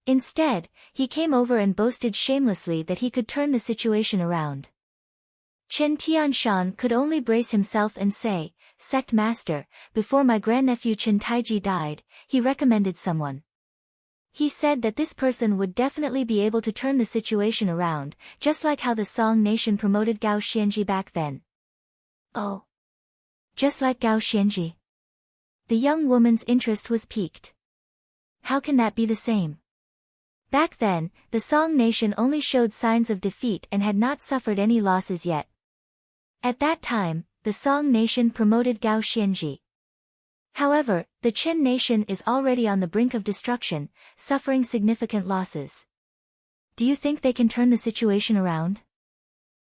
Instead, he came over and boasted shamelessly that he could turn the situation around. Qin Tianshan could only brace himself and say, Sect master, before my grandnephew Qin Taiji died, he recommended someone. He said that this person would definitely be able to turn the situation around, just like how the Song nation promoted Gao Xianji back then. Oh. Just like Gao Xianji. The young woman's interest was piqued. How can that be the same? Back then, the Song nation only showed signs of defeat and had not suffered any losses yet. At that time, the Song nation promoted Gao Xianji. However, the Qin nation is already on the brink of destruction, suffering significant losses. Do you think they can turn the situation around?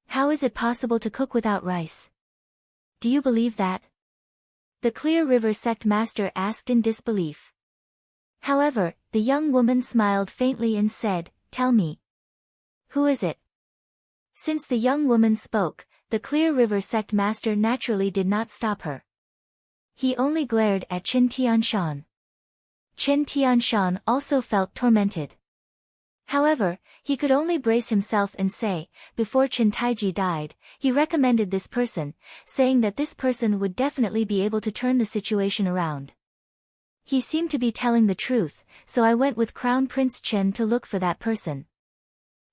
How is it possible to cook without rice? Do you believe that? The Clear River sect master asked in disbelief. However, the young woman smiled faintly and said, Tell me. Who is it? Since the young woman spoke, the Clear River sect master naturally did not stop her. He only glared at Qin Tianshan. Chen Tianshan also felt tormented. However, he could only brace himself and say, before Chen Taiji died, he recommended this person, saying that this person would definitely be able to turn the situation around. He seemed to be telling the truth, so I went with Crown Prince Chen to look for that person.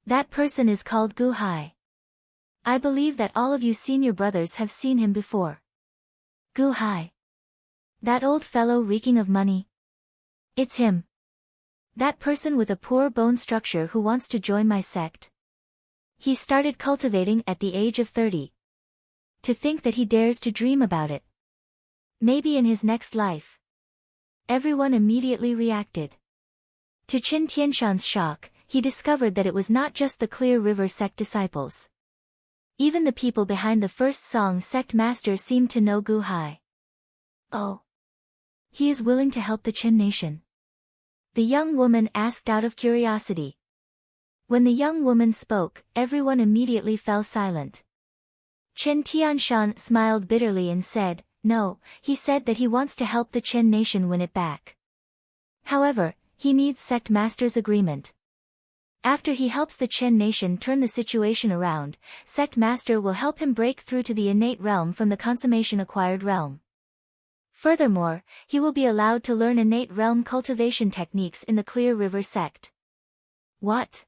That person is called Gu Hai. I believe that all of you senior brothers have seen him before. Gu Hai. That old fellow reeking of money. It's him. That person with a poor bone structure who wants to join my sect. He started cultivating at the age of 30. To think that he dares to dream about it. Maybe in his next life. Everyone immediately reacted. To Chen Tianshan's shock, he discovered that it was not just the Clear River sect disciples. Even the people behind the first song sect master seemed to know Gu Hai. Oh. He is willing to help the Chen nation. The young woman asked out of curiosity. When the young woman spoke, everyone immediately fell silent. Chen Tianshan smiled bitterly and said, no, he said that he wants to help the Chen nation win it back. However, he needs sect master's agreement. After he helps the Chen nation turn the situation around, sect master will help him break through to the innate realm from the consummation acquired realm. Furthermore, he will be allowed to learn innate realm cultivation techniques in the Clear River sect. What?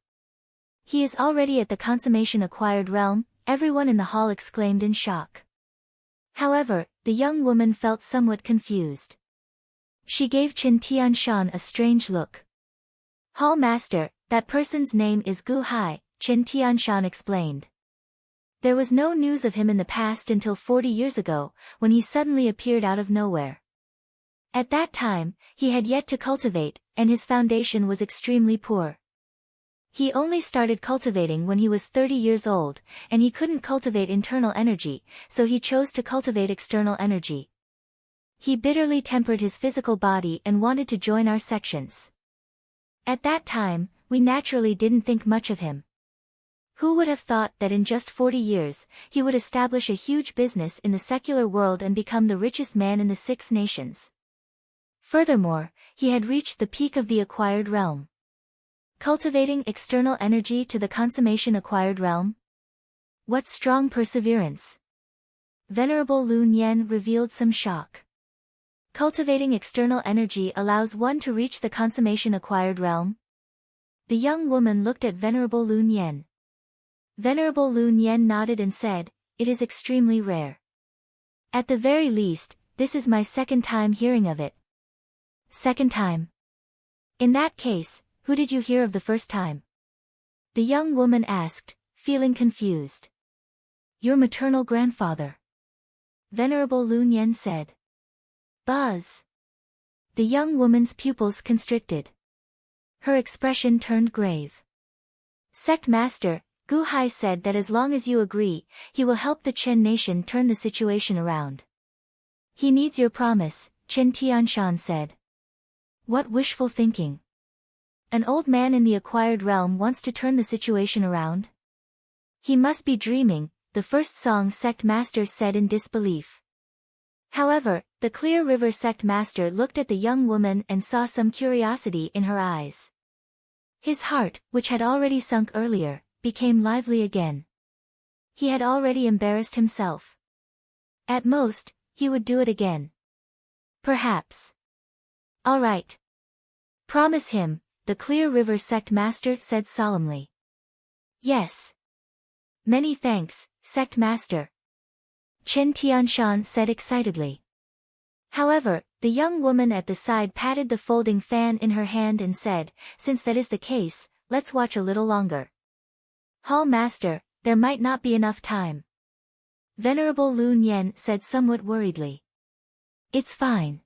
He is already at the consummation acquired realm, everyone in the hall exclaimed in shock. However, the young woman felt somewhat confused. She gave Chen Tianshan a strange look. Hall master, that person's name is Gu Hai, Chen Tianshan explained. There was no news of him in the past until 40 years ago, when he suddenly appeared out of nowhere. At that time, he had yet to cultivate, and his foundation was extremely poor. He only started cultivating when he was 30 years old, and he couldn't cultivate internal energy, so he chose to cultivate external energy. He bitterly tempered his physical body and wanted to join our sections. At that time, we naturally didn't think much of him. Who would have thought that in just 40 years, he would establish a huge business in the secular world and become the richest man in the 6 nations? Furthermore, he had reached the peak of the acquired realm. Cultivating external energy to the consummation acquired realm? What strong perseverance! Venerable Lun Yen revealed some shock. Cultivating external energy allows one to reach the consummation acquired realm? The young woman looked at Venerable Lun Yen. Venerable Lun Yen nodded and said, it is extremely rare. At the very least, this is my second time hearing of it. Second time? In that case, who did you hear of the first time? The young woman asked, feeling confused. Your maternal grandfather. Venerable Lun Yen said. Buzz. The young woman's pupils constricted. Her expression turned grave. Sect master, Gu Hai said that as long as you agree, he will help the Chen nation turn the situation around. He needs your promise, Chen Tianshan said. What wishful thinking. An old man in the acquired realm wants to turn the situation around? He must be dreaming, the first song sect master said in disbelief. However, the Clear River sect master looked at the young woman and saw some curiosity in her eyes. His heart, which had already sunk earlier, became lively again. He had already embarrassed himself. At most, he would do it again. Perhaps. All right. Promise him, the Clear River sect master said solemnly. Yes. Many thanks, sect master. Chen Tianshan said excitedly. However, the young woman at the side patted the folding fan in her hand and said, since that is the case, let's watch a little longer. Hall master, there might not be enough time. Venerable Lun Yen said somewhat worriedly. It's fine.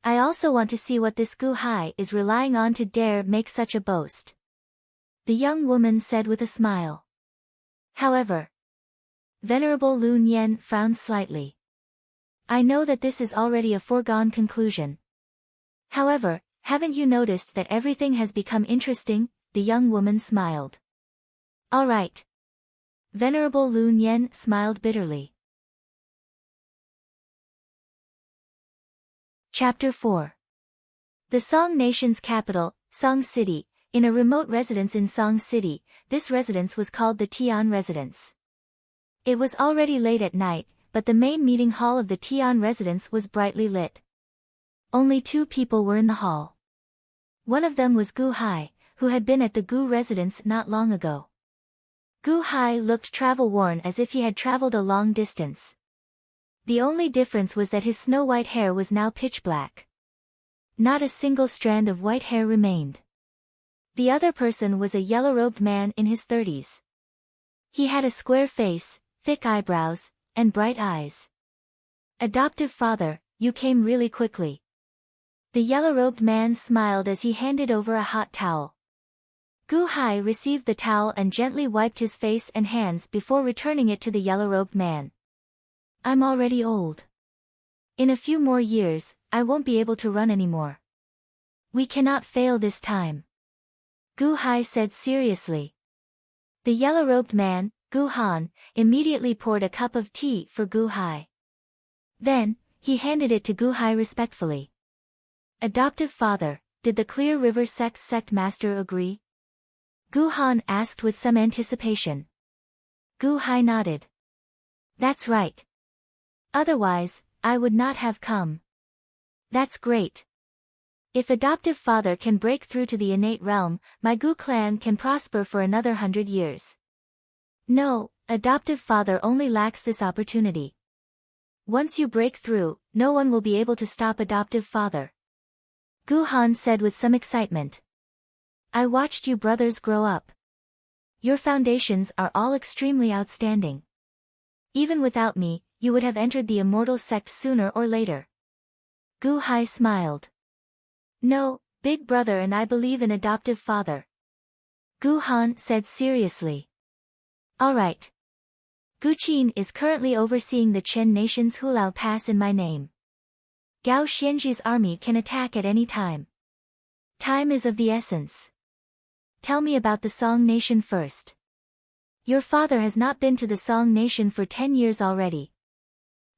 I also want to see what this Gu Hai is relying on to dare make such a boast. The young woman said with a smile. However, Venerable Lun Yen frowned slightly. I know that this is already a foregone conclusion. However, haven't you noticed that everything has become interesting? The young woman smiled. All right. Venerable Lun Yen smiled bitterly. Chapter 4. The Song Nation's capital, Song City, in a remote residence in Song City, this residence was called the Tian Residence. It was already late at night, but the main meeting hall of the Tian residence was brightly lit. Only 2 people were in the hall. One of them was Gu Hai, who had been at the Gu residence not long ago. Gu Hai looked travel-worn as if he had traveled a long distance. The only difference was that his snow-white hair was now pitch black. Not a single strand of white hair remained. The other person was a yellow-robed man in his 30s. He had a square face, thick eyebrows, and bright eyes. "Adoptive father, you came really quickly." The yellow-robed man smiled as he handed over a hot towel. Gu Hai received the towel and gently wiped his face and hands before returning it to the yellow-robed man. "I'm already old. In a few more years, I won't be able to run anymore. We cannot fail this time," Gu Hai said seriously. The yellow-robed man, Gu Han, immediately poured a cup of tea for Gu Hai. Then, he handed it to Gu Hai respectfully. "Adoptive father, did the Clear River sect's sect master agree?" Gu Han asked with some anticipation. Gu Hai nodded. "That's right. Otherwise, I would not have come." "That's great. If adoptive father can break through to the innate realm, my Gu clan can prosper for another 100 years. No, adoptive father only lacks this opportunity. Once you break through, no one will be able to stop adoptive father," Gu Han said with some excitement. "I watched you brothers grow up. Your foundations are all extremely outstanding. Even without me, you would have entered the Immortal sect sooner or later." Gu Hai smiled. "No, big brother, and I believe in adoptive father," Gu Han said seriously. "All right. Gu Qin is currently overseeing the Chen Nation's Hulao Pass in my name. Gao Xianji's army can attack at any time. Time is of the essence. Tell me about the Song Nation first. Your father has not been to the Song Nation for 10 years already.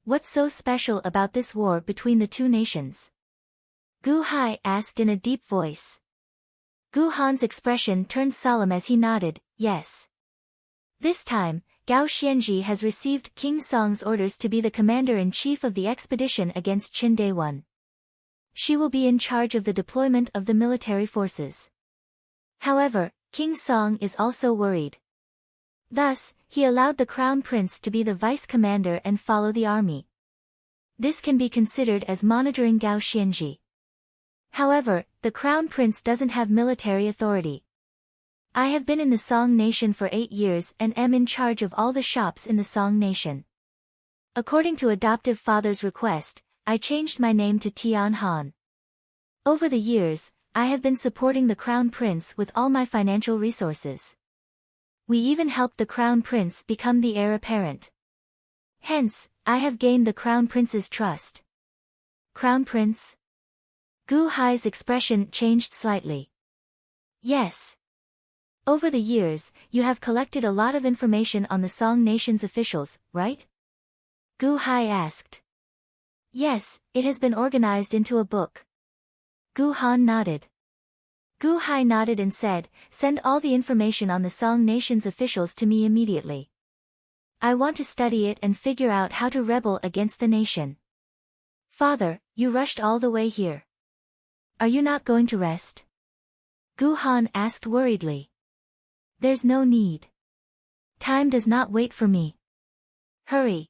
What's so special about this war between the 2 nations?" Gu Hai asked in a deep voice. Gu Han's expression turned solemn as he nodded, "Yes. This time, Gao Xianji has received King Song's orders to be the commander-in-chief of the expedition against Qin Day 1. She will be in charge of the deployment of the military forces. However, King Song is also worried. Thus, he allowed the Crown Prince to be the vice commander and follow the army. This can be considered as monitoring Gao Xianji. However, the Crown Prince doesn't have military authority. I have been in the Song Nation for 8 years and am in charge of all the shops in the Song Nation. According to adoptive father's request, I changed my name to Tian Han. Over the years, I have been supporting the Crown Prince with all my financial resources. We even helped the Crown Prince become the heir apparent. Hence, I have gained the Crown Prince's trust." "Crown Prince?" Gu Hai's expression changed slightly. "Yes. Over the years, you have collected a lot of information on the Song Nation's officials, right?" Gu Hai asked. "Yes, it has been organized into a book." Gu Han nodded. Gu Hai nodded and said, "Send all the information on the Song Nation's officials to me immediately. I want to study it and figure out how to rebel against the nation." "Father, you rushed all the way here. Are you not going to rest?" Gu Han asked worriedly. "There's no need. Time does not wait for me. Hurry,"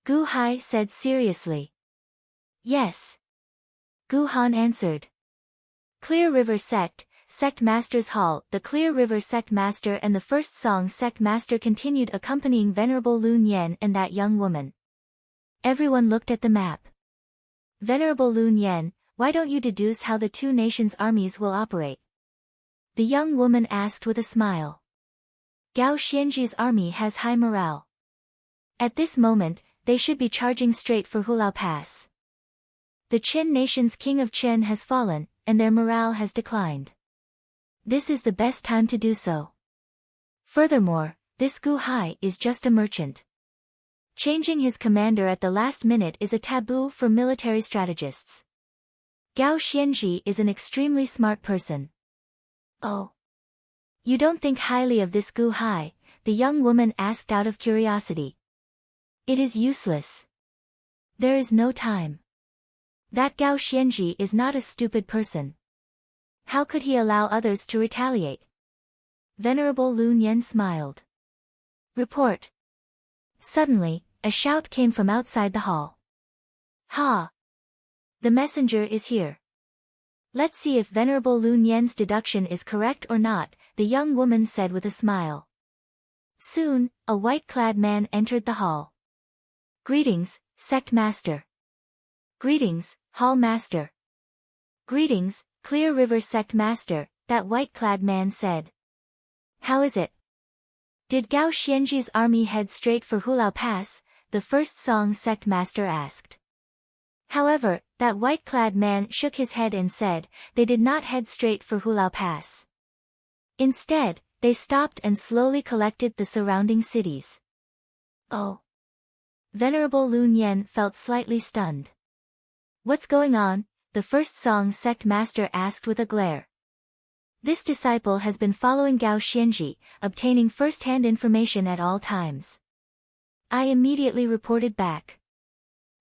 Gu Hai said seriously. "Yes," Gu Han answered. Clear River Sect, Sect Master's Hall. The Clear River Sect Master and the First Song Sect Master continued accompanying Venerable Lun Yen and that young woman. Everyone looked at the map. "Venerable Lun Yen, why don't you deduce how the 2 nations' armies will operate?" the young woman asked with a smile. "Gao Xianji's army has high morale. At this moment, they should be charging straight for Hulao Pass. The Qin nation's king of Qin has fallen, and their morale has declined. This is the best time to do so. Furthermore, this Gu Hai is just a merchant. Changing his commander at the last minute is a taboo for military strategists. Gao Xianji is an extremely smart person. Oh. You don't think highly of this Gu Hai? The young woman asked out of curiosity. It is useless. There is no time. That Gao Xianji is not a stupid person. How could he allow others to retaliate? Venerable Lun Yen smiled. Report. Suddenly, a shout came from outside the hall. Ha! The messenger is here. Let's see if Venerable Lun Yen's deduction is correct or not, the young woman said with a smile. Soon, a white-clad man entered the hall. Greetings, Sect Master. Greetings, Hall Master. Greetings, Clear River Sect Master, that white-clad man said. How is it? Did Gao Xianji's army head straight for Hulao Pass? The first Song Sect Master asked. However, that white-clad man shook his head and said, they did not head straight for Hulao Pass. Instead, they stopped and slowly collected the surrounding cities. Oh. Venerable Lun Yen felt slightly stunned. What's going on? The first Song Sect Master asked with a glare. This disciple has been following Gao Xianji, obtaining first-hand information at all times. I immediately reported back.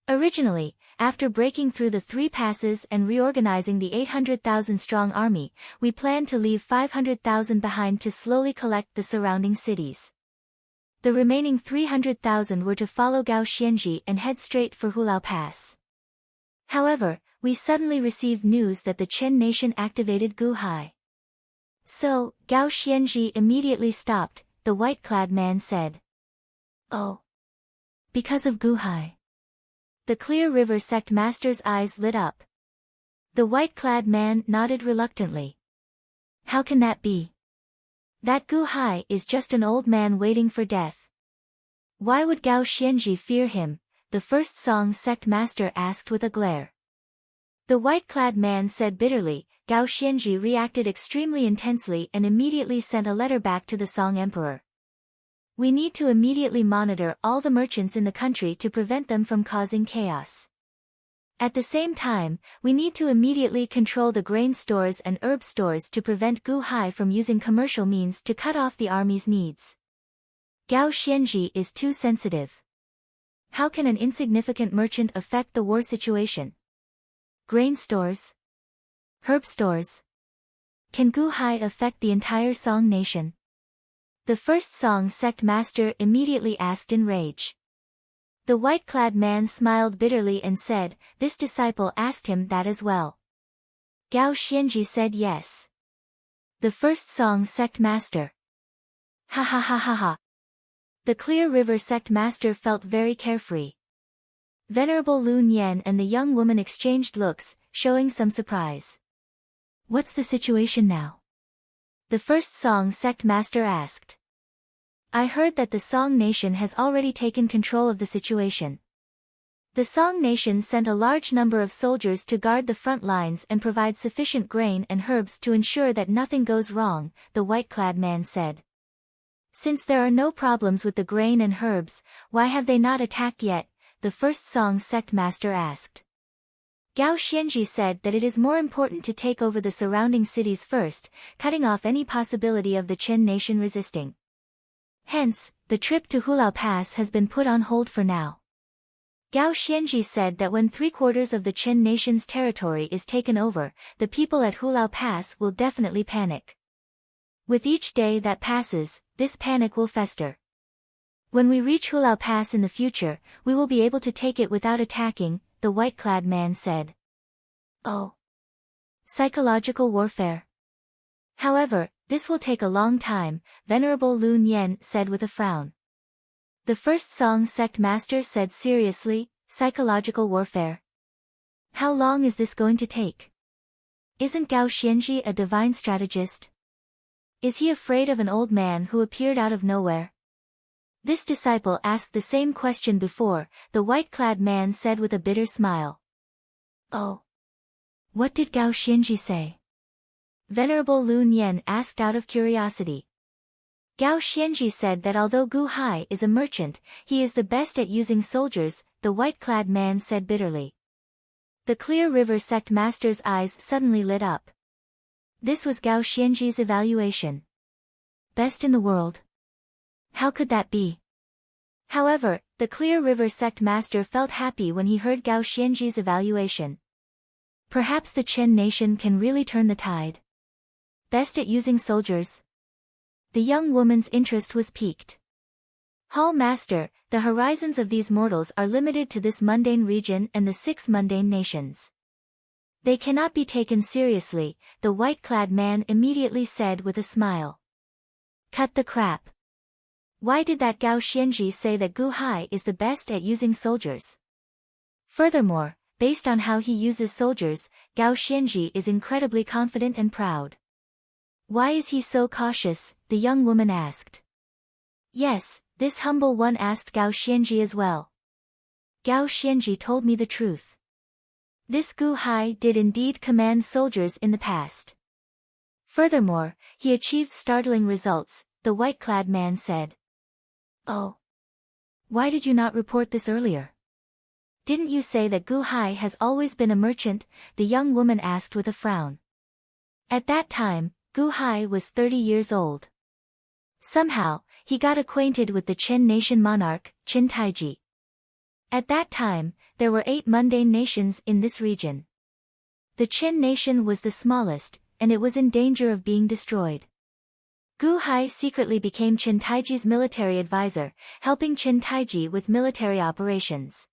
Originally, after breaking through the 3 passes and reorganizing the 800,000-strong army, we planned to leave 500,000 behind to slowly collect the surrounding cities. The remaining 300,000 were to follow Gao Xianji and head straight for Hulao Pass. However, we suddenly received news that the Chen nation activated Gu Hai. So, Gao Xianji immediately stopped, the white-clad man said. Oh. Because of Gu Hai. The Clear River Sect Master's eyes lit up. The white-clad man nodded reluctantly. How can that be? That Gu Hai is just an old man waiting for death. Why would Gao Xianji fear him? The first Song Sect Master asked with a glare. The white-clad man said bitterly, Gao Xianji reacted extremely intensely and immediately sent a letter back to the Song Emperor. We need to immediately monitor all the merchants in the country to prevent them from causing chaos. At the same time, we need to immediately control the grain stores and herb stores to prevent Gu Hai from using commercial means to cut off the army's needs. Gao Xianji is too sensitive. How can an insignificant merchant affect the war situation? Grain stores? Herb stores? Can Gu Hai affect the entire Song nation? The first Song Sect Master immediately asked in rage. The white-clad man smiled bitterly and said, this disciple asked him that as well. Gao Xianji said yes. The first Song Sect Master. Ha ha ha ha ha. The Clear River Sect Master felt very carefree. Venerable Lun Yen and the young woman exchanged looks, showing some surprise. What's the situation now? The first Song Sect Master asked. I heard that the Song Nation has already taken control of the situation. The Song Nation sent a large number of soldiers to guard the front lines and provide sufficient grain and herbs to ensure that nothing goes wrong, the white-clad man said. Since there are no problems with the grain and herbs, why have they not attacked yet? The first Song Sect Master asked. Gao Xianji said that it is more important to take over the surrounding cities first, cutting off any possibility of the Chen nation resisting. Hence, the trip to Hulao Pass has been put on hold for now. Gao Xianji said that when 3/4 of the Chen nation's territory is taken over, the people at Hulao Pass will definitely panic. With each day that passes, this panic will fester. When we reach Hulao Pass in the future, we will be able to take it without attacking, the white-clad man said. Oh. Psychological warfare. However, this will take a long time, Venerable Lun Yen said with a frown. The first Song Sect Master said seriously, psychological warfare. How long is this going to take? Isn't Gao Xianji a divine strategist? Is he afraid of an old man who appeared out of nowhere? This disciple asked the same question before, the white-clad man said with a bitter smile. Oh. What did Gao Xianji say? Venerable Lun Yen asked out of curiosity. Gao Xianji said that although Gu Hai is a merchant, he is the best at using soldiers, the white-clad man said bitterly. The Clear River sect master's eyes suddenly lit up. This was Gao Xianji's evaluation. Best in the world? How could that be? However, the Clear River sect master felt happy when he heard Gao Xianji's evaluation. Perhaps the Qin nation can really turn the tide. Best at using soldiers? The young woman's interest was piqued. Hall Master, the horizons of these mortals are limited to this mundane region and the 6 mundane nations. They cannot be taken seriously, the white-clad man immediately said with a smile. Cut the crap. Why did that Gao Xianji say that Gu Hai is the best at using soldiers? Furthermore, based on how he uses soldiers, Gao Xianji is incredibly confident and proud. Why is he so cautious? The young woman asked. Yes, this humble one asked Gao Xianji as well. Gao Xianji told me the truth. This Gu Hai did indeed command soldiers in the past. Furthermore, he achieved startling results, the white-clad man said. Oh. Why did you not report this earlier? Didn't you say that Gu Hai has always been a merchant? The young woman asked with a frown. At that time, Gu Hai was 30 years old. Somehow, he got acquainted with the Qin nation monarch, Qin Taiji. At that time, there were 8 mundane nations in this region. The Qin nation was the smallest, and it was in danger of being destroyed. Gu Hai secretly became Qin Taiji's military advisor, helping Qin Taiji with military operations.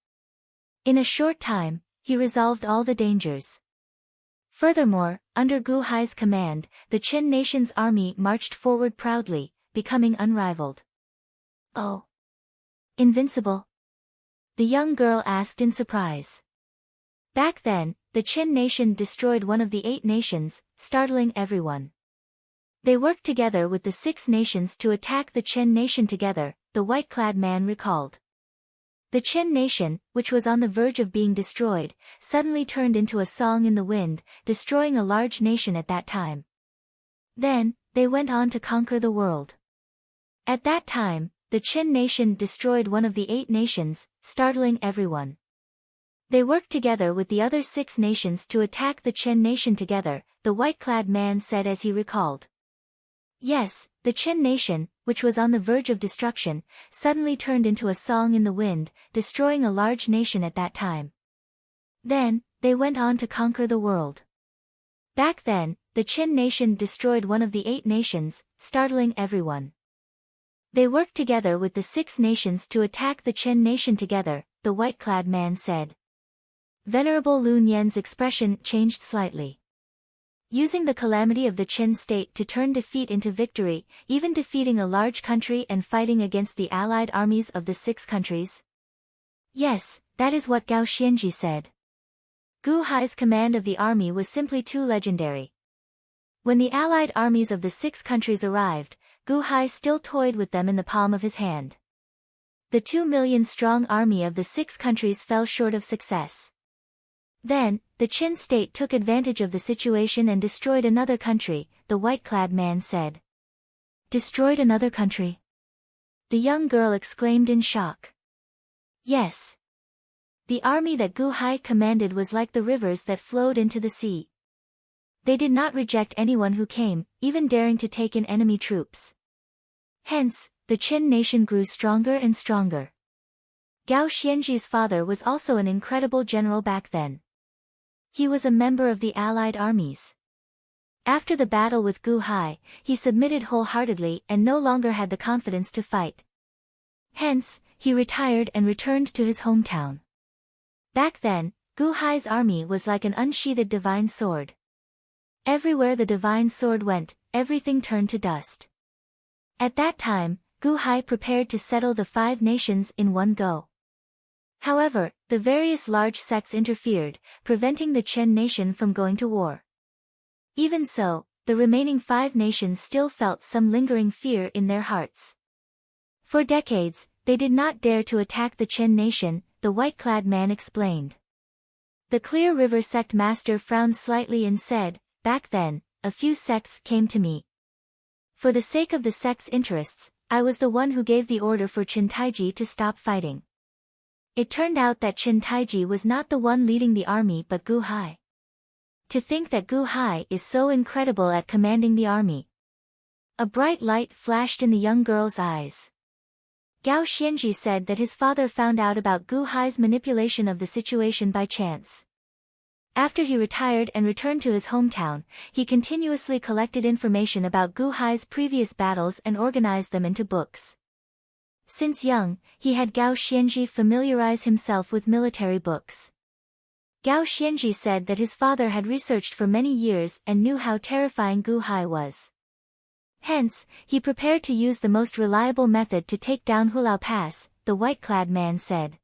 In a short time, he resolved all the dangers. Furthermore, under Gu Hai's command, the Qin nation's army marched forward proudly, becoming unrivaled. Oh. Invincible? The young girl asked in surprise. Back then, the Qin nation destroyed one of the 8 nations, startling everyone. They worked together with the 6 nations to attack the Qin nation together, the white-clad man recalled. The Qin nation, which was on the verge of being destroyed, suddenly turned into a song in the wind, destroying a large nation at that time. Then, they went on to conquer the world. At that time, the Qin nation destroyed one of the 8 nations, startling everyone. They worked together with the other 6 nations to attack the Qin nation together, the white-clad man said as he recalled. Yes, the Qin nation, which was on the verge of destruction, suddenly turned into a song in the wind, destroying a large nation at that time. Then, they went on to conquer the world. Back then, the Qin nation destroyed one of the 8 nations, startling everyone. They worked together with the 6 nations to attack the Qin nation together, the white-clad man said. Venerable Lun Yan's expression changed slightly. Using the calamity of the Qin state to turn defeat into victory, even defeating a large country and fighting against the allied armies of the 6 countries? Yes, that is what Gao Xianji said. Gu Hai's command of the army was simply too legendary. When the allied armies of the 6 countries arrived, Gu Hai still toyed with them in the palm of his hand. The 2 million strong army of the 6 countries fell short of success. Then, the Qin state took advantage of the situation and destroyed another country, the white-clad man said. Destroyed another country? The young girl exclaimed in shock. Yes. The army that Gu Hai commanded was like the rivers that flowed into the sea. They did not reject anyone who came, even daring to take in enemy troops. Hence, the Qin nation grew stronger and stronger. Gao Xianji's father was also an incredible general back then. He was a member of the allied armies. After the battle with Gu Hai, he submitted wholeheartedly and no longer had the confidence to fight. Hence, he retired and returned to his hometown. Back then, Gu Hai's army was like an unsheathed divine sword. Everywhere the divine sword went, everything turned to dust. At that time, Gu Hai prepared to settle the 5 nations in one go. However, the various large sects interfered, preventing the Qin nation from going to war. Even so, the remaining 5 nations still felt some lingering fear in their hearts. For decades, they did not dare to attack the Qin nation, the white-clad man explained. The Clear River sect master frowned slightly and said, back then, a few sects came to me. For the sake of the sect's interests, I was the one who gave the order for Qin Taiji to stop fighting. It turned out that Qin Taiji was not the one leading the army but Gu Hai. To think that Gu Hai is so incredible at commanding the army. A bright light flashed in the young girl's eyes. Gao Xianji said that his father found out about Gu Hai's manipulation of the situation by chance. After he retired and returned to his hometown, he continuously collected information about Gu Hai's previous battles and organized them into books. Since young, he had Gao Xianji familiarize himself with military books. Gao Xianji said that his father had researched for many years and knew how terrifying Gu Hai was. Hence, he prepared to use the most reliable method to take down Hulao Pass, the white-clad man said.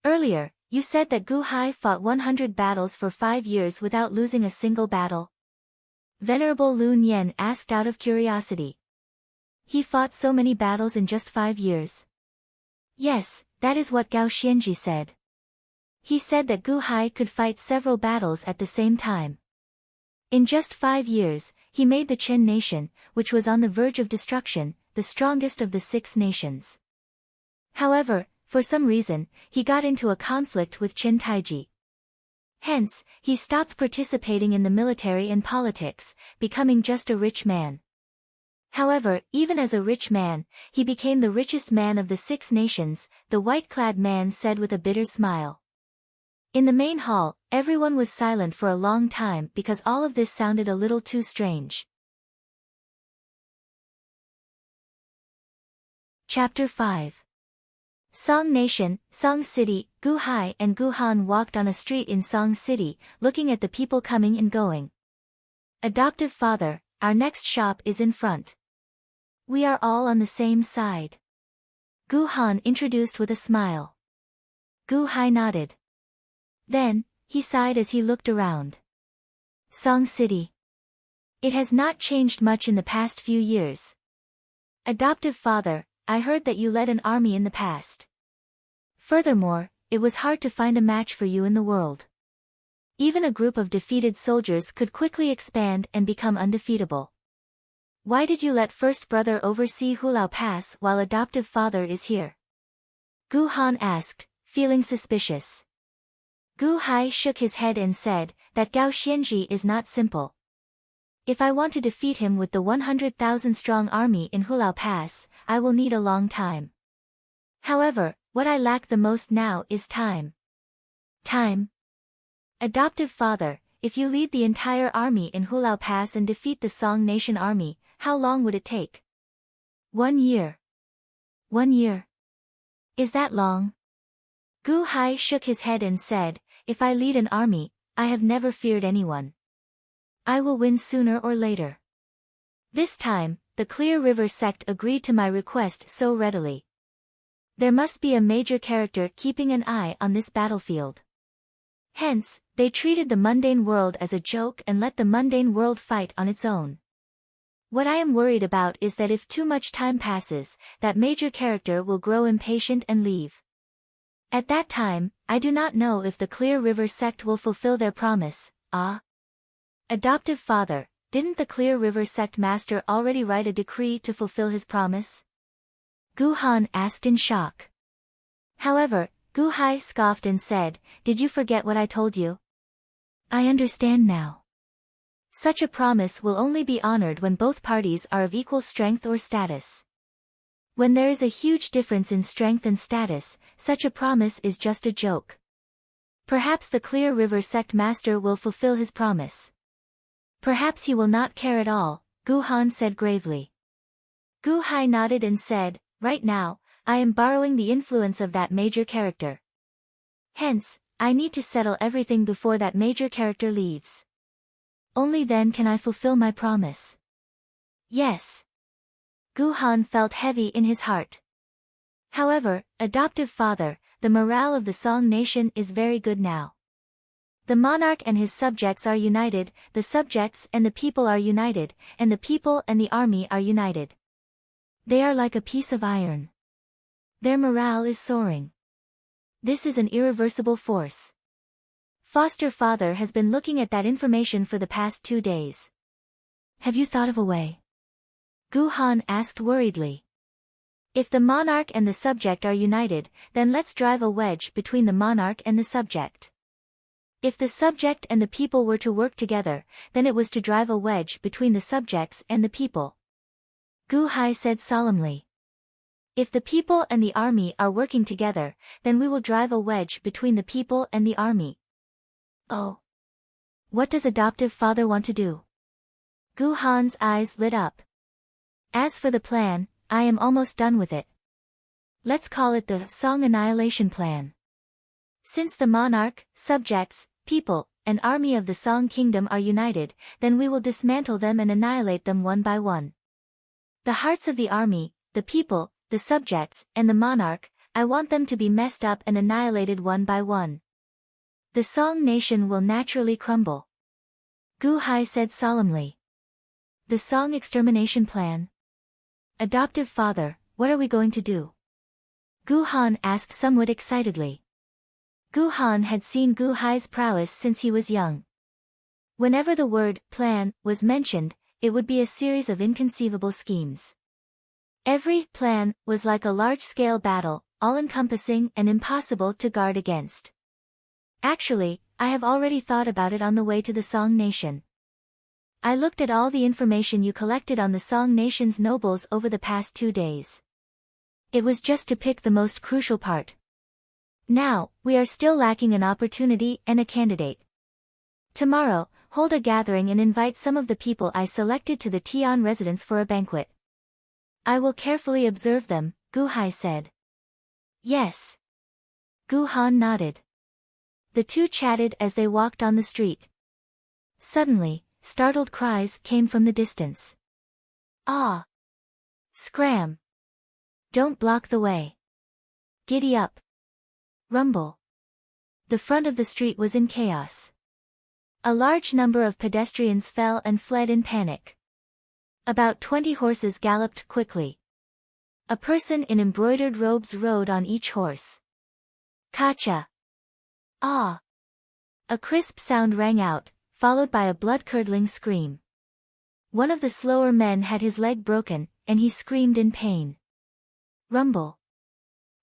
Earlier, you said that Gu Hai fought 100 battles for 5 years without losing a single battle. Venerable Lun Yen asked out of curiosity. He fought so many battles in just 5 years. Yes, that is what Gao Xianji said. He said that Gu Hai could fight several battles at the same time. In just 5 years, he made the Qin nation, which was on the verge of destruction, the strongest of the 6 nations. However, for some reason, he got into a conflict with Qin Taiji. Hence, he stopped participating in the military and politics, becoming just a rich man. However, even as a rich man, he became the richest man of the 6 nations, the white-clad man said with a bitter smile. In the main hall, everyone was silent for a long time because all of this sounded a little too strange. Chapter 5. Song Nation, Song City. Gu Hai and Gu Han walked on a street in Song City, looking at the people coming and going. Adoptive father, our next shop is in front. We are all on the same side. Gu Han introduced with a smile. Gu Hai nodded. Then, he sighed as he looked around. Song City. It has not changed much in the past few years. Adoptive father, I heard that you led an army in the past. Furthermore, it was hard to find a match for you in the world. Even a group of defeated soldiers could quickly expand and become undefeatable. Why did you let first brother oversee Hulao Pass while adoptive father is here? Gu Han asked, feeling suspicious. Gu Hai shook his head and said, that Gao Xianji is not simple. If I want to defeat him with the 100,000 strong army in Hulao Pass, I will need a long time. However, what I lack the most now is time. Time? Adoptive father, if you lead the entire army in Hulao Pass and defeat the Song Nation army, how long would it take? 1 year. 1 year. Is that long? Gu Hai shook his head and said, if I lead an army, I have never feared anyone. I will win sooner or later. This time, the Clear River sect agreed to my request so readily. There must be a major character keeping an eye on this battlefield. Hence, they treated the mundane world as a joke and let the mundane world fight on its own. What I am worried about is that if too much time passes, that major character will grow impatient and leave. At that time, I do not know if the Clear River sect will fulfill their promise. Adoptive father, didn't the Clear River sect master already write a decree to fulfill his promise? Gu Han asked in shock. However, Gu Hai scoffed and said, did you forget what I told you? I understand now. Such a promise will only be honored when both parties are of equal strength or status. When there is a huge difference in strength and status, such a promise is just a joke. Perhaps the Clear River sect master will fulfill his promise. Perhaps he will not care at all, Gu Han said gravely. Gu Hai nodded and said, right now, I am borrowing the influence of that major character. Hence, I need to settle everything before that major character leaves. Only then can I fulfill my promise. Yes. Gu Han felt heavy in his heart. However, adoptive father, the morale of the Song Nation is very good now. The monarch and his subjects are united, the subjects and the people are united, and the people and the army are united. They are like a piece of iron. Their morale is soaring. This is an irreversible force. Foster father has been looking at that information for the past 2 days. Have you thought of a way? Gu Han asked worriedly. If the monarch and the subject are united, then let's drive a wedge between the monarch and the subject. If the subject and the people were to work together, then it was to drive a wedge between the subjects and the people. Gu Hai said solemnly. If the people and the army are working together, then we will drive a wedge between the people and the army. Oh. What does adoptive father want to do? Gu Han's eyes lit up. As for the plan, I am almost done with it. Let's call it the Song Annihilation Plan. Since the monarch, subjects, people, and army of the Song Kingdom are united, then we will dismantle them and annihilate them one by one. The hearts of the army, the people, the subjects, and the monarch, I want them to be messed up and annihilated one by one. The Song nation will naturally crumble. Gu Hai said solemnly. The Song Extermination Plan? Adoptive father, what are we going to do? Gu Han asked somewhat excitedly. Gu Han had seen Gu Hai's prowess since he was young. Whenever the word plan was mentioned, it would be a series of inconceivable schemes. Every plan was like a large-scale battle, all-encompassing and impossible to guard against. Actually, I have already thought about it on the way to the Song Nation. I looked at all the information you collected on the Song Nation's nobles over the past 2 days. It was just to pick the most crucial part. Now, we are still lacking an opportunity and a candidate. Tomorrow, hold a gathering and invite some of the people I selected to the Tian residence for a banquet. I will carefully observe them, Gu Hai said. Yes. Gu Han nodded. The two chatted as they walked on the street. Suddenly, startled cries came from the distance. Ah! Scram! Don't block the way. Giddy up! Rumble! The front of the street was in chaos. A large number of pedestrians fell and fled in panic. About 20 horses galloped quickly. A person in embroidered robes rode on each horse. Kacha! Ah! A crisp sound rang out, followed by a blood-curdling scream. One of the slower men had his leg broken, and he screamed in pain. Rumble.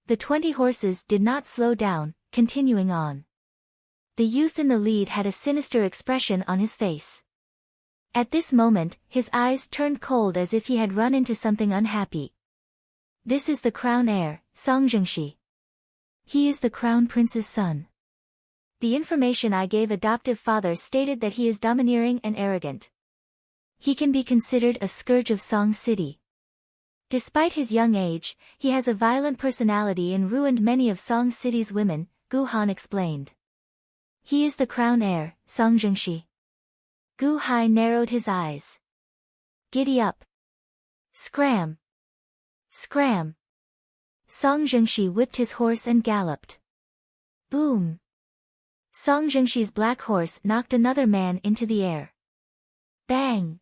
The 20 horses did not slow down, continuing on. The youth in the lead had a sinister expression on his face. At this moment, his eyes turned cold as if he had run into something unhappy. This is the crown heir, Song Zhengxi. He is the crown prince's son. The information I gave adoptive father stated that he is domineering and arrogant. He can be considered a scourge of Song City. Despite his young age, he has a violent personality and ruined many of Song City's women, Gu Han explained. He is the crown heir, Song Zhengxi. Gu Hai narrowed his eyes. Giddy up! Scram! Scram! Song Zhengxi whipped his horse and galloped. Boom! Song Zhengxi's black horse knocked another man into the air. Bang!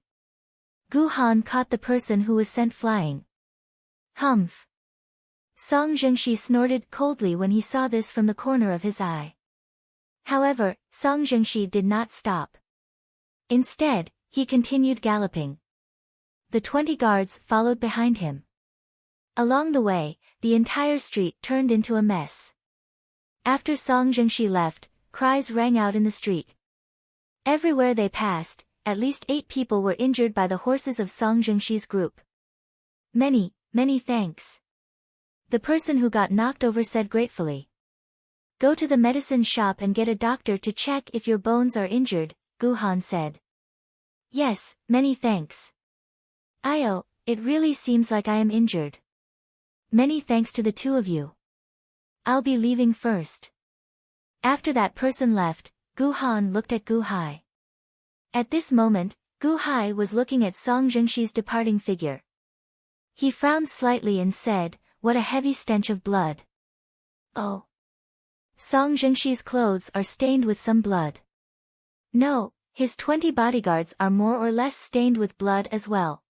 Gu Han caught the person who was sent flying. Humph! Song Zhengxi snorted coldly when he saw this from the corner of his eye. However, Song Zhengxi did not stop. Instead, he continued galloping. The 20 guards followed behind him. Along the way, the entire street turned into a mess. After Song Zhengxi left, cries rang out in the street. Everywhere they passed, at least 8 people were injured by the horses of Song Zhengxi's group. Many, many thanks. The person who got knocked over said gratefully. Go to the medicine shop and get a doctor to check if your bones are injured, Gu Han said. Yes, many thanks. Io, it really seems like I am injured. Many thanks to the two of you. I'll be leaving first. After that person left, Gu Han looked at Gu Hai. At this moment, Gu Hai was looking at Song Zhengxi's departing figure. He frowned slightly and said, "What a heavy stench of blood." Oh. Song Zhengxi's clothes are stained with some blood. No, his 20 bodyguards are more or less stained with blood as well.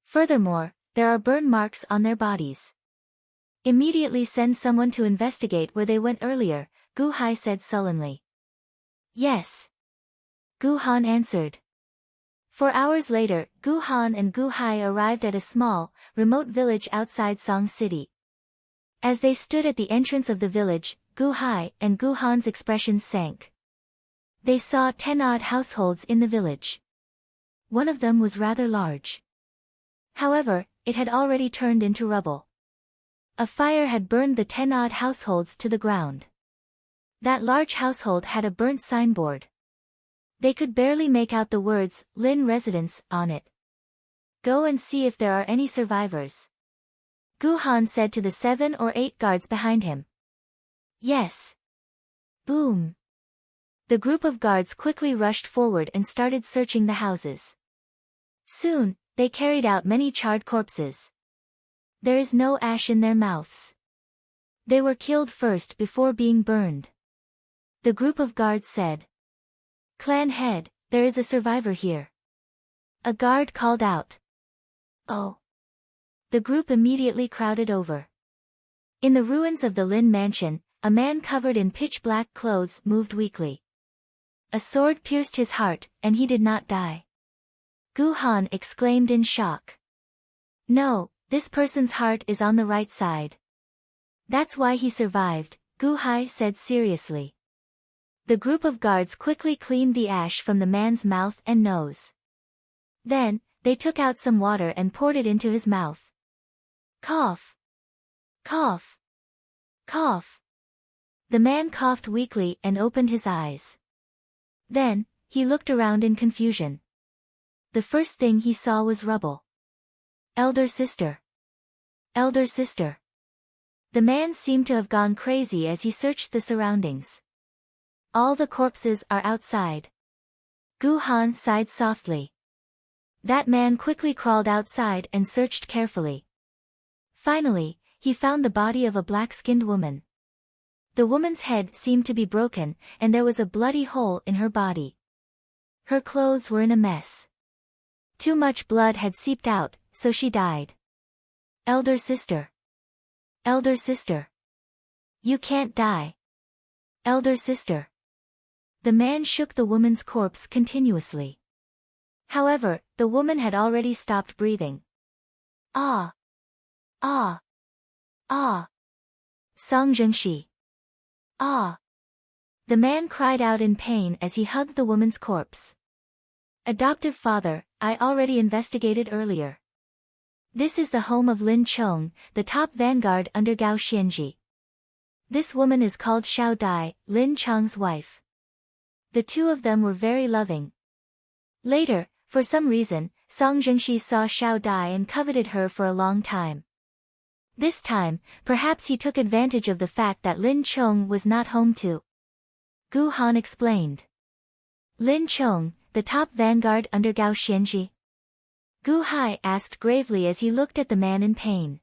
Furthermore, there are burn marks on their bodies. Immediately send someone to investigate where they went earlier, Gu Hai said sullenly. Yes. Gu Han answered. 4 hours later, Gu Han and Gu Hai arrived at a small, remote village outside Song City. As they stood at the entrance of the village, Gu Hai and Gu Han's expressions sank. They saw 10 odd households in the village. One of them was rather large. However, it had already turned into rubble. A fire had burned the 10 odd households to the ground. That large household had a burnt signboard. They could barely make out the words, Lin Residence, on it. Go and see if there are any survivors. Gu Han said to the 7 or 8 guards behind him. Yes. Boom. The group of guards quickly rushed forward and started searching the houses. Soon, they carried out many charred corpses. There is no ash in their mouths. They were killed first before being burned. The group of guards said. Clan head, there is a survivor here. A guard called out. Oh. The group immediately crowded over. In the ruins of the Lin mansion, a man covered in pitch-black clothes moved weakly. A sword pierced his heart, and he did not die. Gu Han exclaimed in shock. No, this person's heart is on the right side. That's why he survived, Gu Hai said seriously. The group of guards quickly cleaned the ash from the man's mouth and nose. Then, they took out some water and poured it into his mouth. Cough. Cough. Cough. The man coughed weakly and opened his eyes. Then, he looked around in confusion. The first thing he saw was rubble. Elder sister. Elder sister. The man seemed to have gone crazy as he searched the surroundings. All the corpses are outside. Gu Han sighed softly. That man quickly crawled outside and searched carefully. Finally, he found the body of a black-skinned woman. The woman's head seemed to be broken, and there was a bloody hole in her body. Her clothes were in a mess. Too much blood had seeped out, so she died. Elder sister. Elder sister. You can't die. Elder sister. The man shook the woman's corpse continuously. However, the woman had already stopped breathing. Ah! Ah! Ah! Song Zhengxi. Ah! The man cried out in pain as he hugged the woman's corpse. Adoptive father, I already investigated earlier. This is the home of Lin Chong, the top vanguard under Gao Xianji. This woman is called Xiao Dai, Lin Chong's wife. The two of them were very loving. Later, for some reason, Song Zhengxi saw Xiao Dai and coveted her for a long time. This time, perhaps he took advantage of the fact that Lin Chong was not home too. Gu Han explained. Lin Chong, the top vanguard under Gao Xianji? Gu Hai asked gravely as he looked at the man in pain.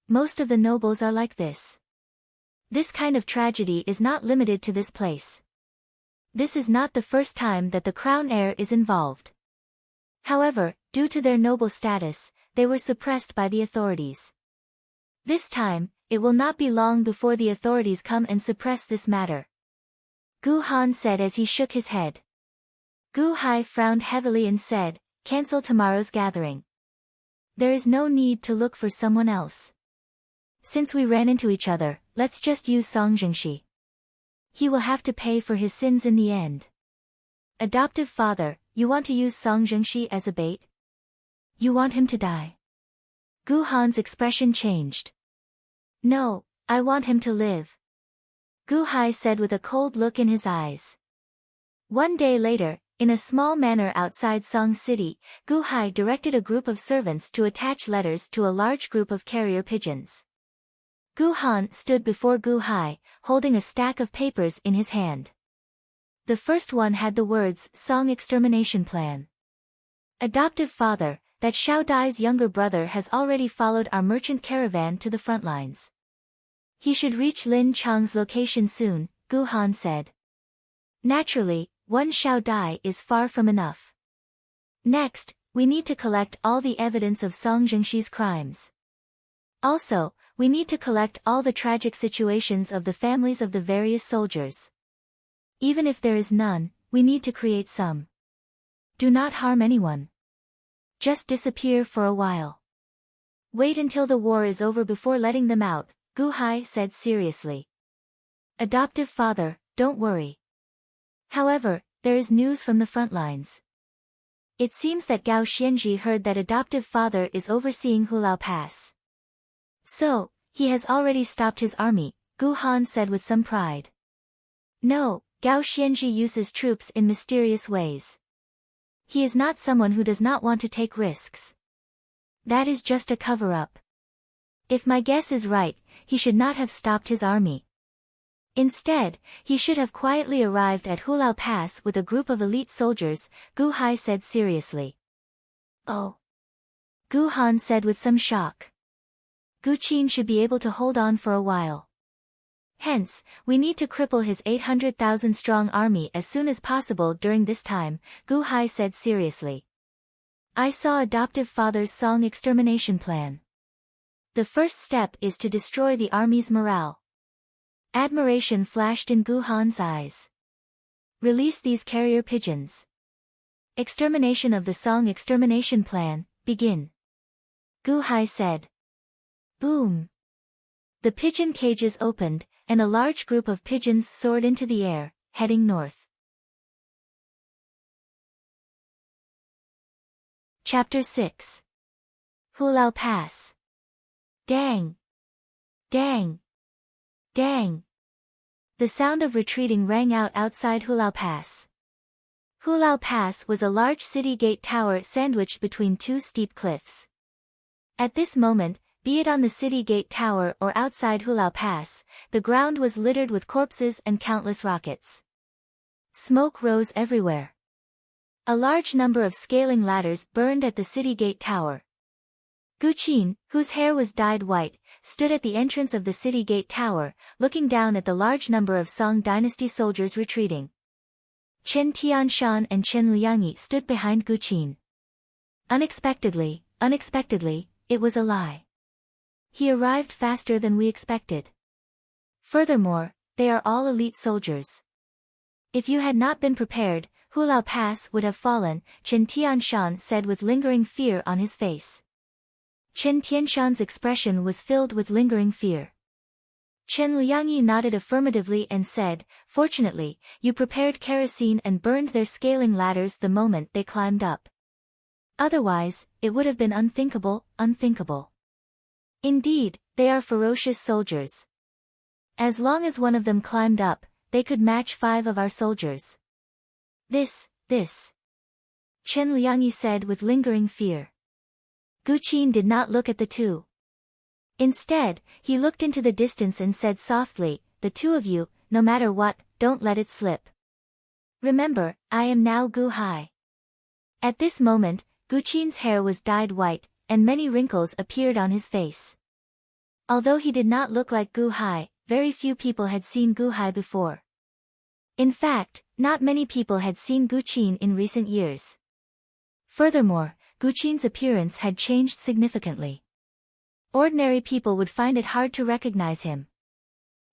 Most of the nobles are like this. This kind of tragedy is not limited to this place. This is not the first time that the crown heir is involved. However, due to their noble status, they were suppressed by the authorities. This time, it will not be long before the authorities come and suppress this matter. Gu Han said as he shook his head. Gu Hai frowned heavily and said, cancel tomorrow's gathering. There is no need to look for someone else. Since we ran into each other, let's just use Song Zhengxi. He will have to pay for his sins in the end. Adoptive father, you want to use Song Zhengxi as a bait? You want him to die? Gu Han's expression changed. No, I want him to live. Gu Hai said with a cold look in his eyes. One day later, in a small manor outside Song City, Gu Hai directed a group of servants to attach letters to a large group of carrier pigeons. Gu Han stood before Gu Hai, holding a stack of papers in his hand. The first one had the words Song Extermination Plan. Adoptive father, that Xiao Dai's younger brother has already followed our merchant caravan to the front lines. He should reach Lin Chong's location soon, Gu Han said. Naturally, one Xiao Dai is far from enough. Next, we need to collect all the evidence of Song Zhengxi's crimes. Also, we need to collect all the tragic situations of the families of the various soldiers. Even if there is none, we need to create some. Do not harm anyone. Just disappear for a while. Wait until the war is over before letting them out, Gu Hai said seriously. Adoptive father, don't worry. However, there is news from the front lines. It seems that Gao Xianji heard that adoptive father is overseeing Hulao Pass. So, he has already stopped his army, Gu Han said with some pride. No, Gao Xianji uses troops in mysterious ways. He is not someone who does not want to take risks. That is just a cover-up. If my guess is right, he should not have stopped his army. Instead, he should have quietly arrived at Hulao Pass with a group of elite soldiers, Gu Hai said seriously. Oh. Gu Han said with some shock. Gu Qin should be able to hold on for a while. Hence, we need to cripple his 800,000 strong army as soon as possible during this time, Gu Hai said seriously. I saw adoptive father's song extermination plan. The first step is to destroy the army's morale. Admiration flashed in Gu Han's eyes. Release these carrier pigeons. Extermination of the song extermination plan, begin. Gu Hai said. Boom. The pigeon cages opened, and a large group of pigeons soared into the air, heading north. Chapter 6. Hulao Pass. Dang! Dang! Dang! The sound of retreating rang out outside Hulao Pass. Hulao Pass was a large city gate tower sandwiched between two steep cliffs. At this moment, be it on the city gate tower or outside Hulao Pass, the ground was littered with corpses and countless rockets. Smoke rose everywhere. A large number of scaling ladders burned at the city gate tower. Gu Qin, whose hair was dyed white, stood at the entrance of the city gate tower, looking down at the large number of Song dynasty soldiers retreating. Chen Tianshan and Chen Liangyi stood behind Gu Qin. Unexpectedly, it was a lie. He arrived faster than we expected. Furthermore, they are all elite soldiers. If you had not been prepared, Hulao Pass would have fallen, Chen Tianshan said with lingering fear on his face. Chen Tianshan's expression was filled with lingering fear. Chen Liangyi nodded affirmatively and said, fortunately, you prepared kerosene and burned their scaling ladders the moment they climbed up. Otherwise, it would have been unthinkable. Indeed, they are ferocious soldiers. As long as one of them climbed up, they could match 5 of our soldiers. This. Chen Liangyi said with lingering fear. Gu Qin did not look at the two. Instead, he looked into the distance and said softly, the two of you, no matter what, don't let it slip. Remember, I am now Gu Hai. At this moment, Gu Qin's hair was dyed white, and many wrinkles appeared on his face. Although he did not look like Gu Hai, very few people had seen Gu Hai before. In fact, not many people had seen Gu Qin in recent years. Furthermore, Gu Qin's appearance had changed significantly. Ordinary people would find it hard to recognize him.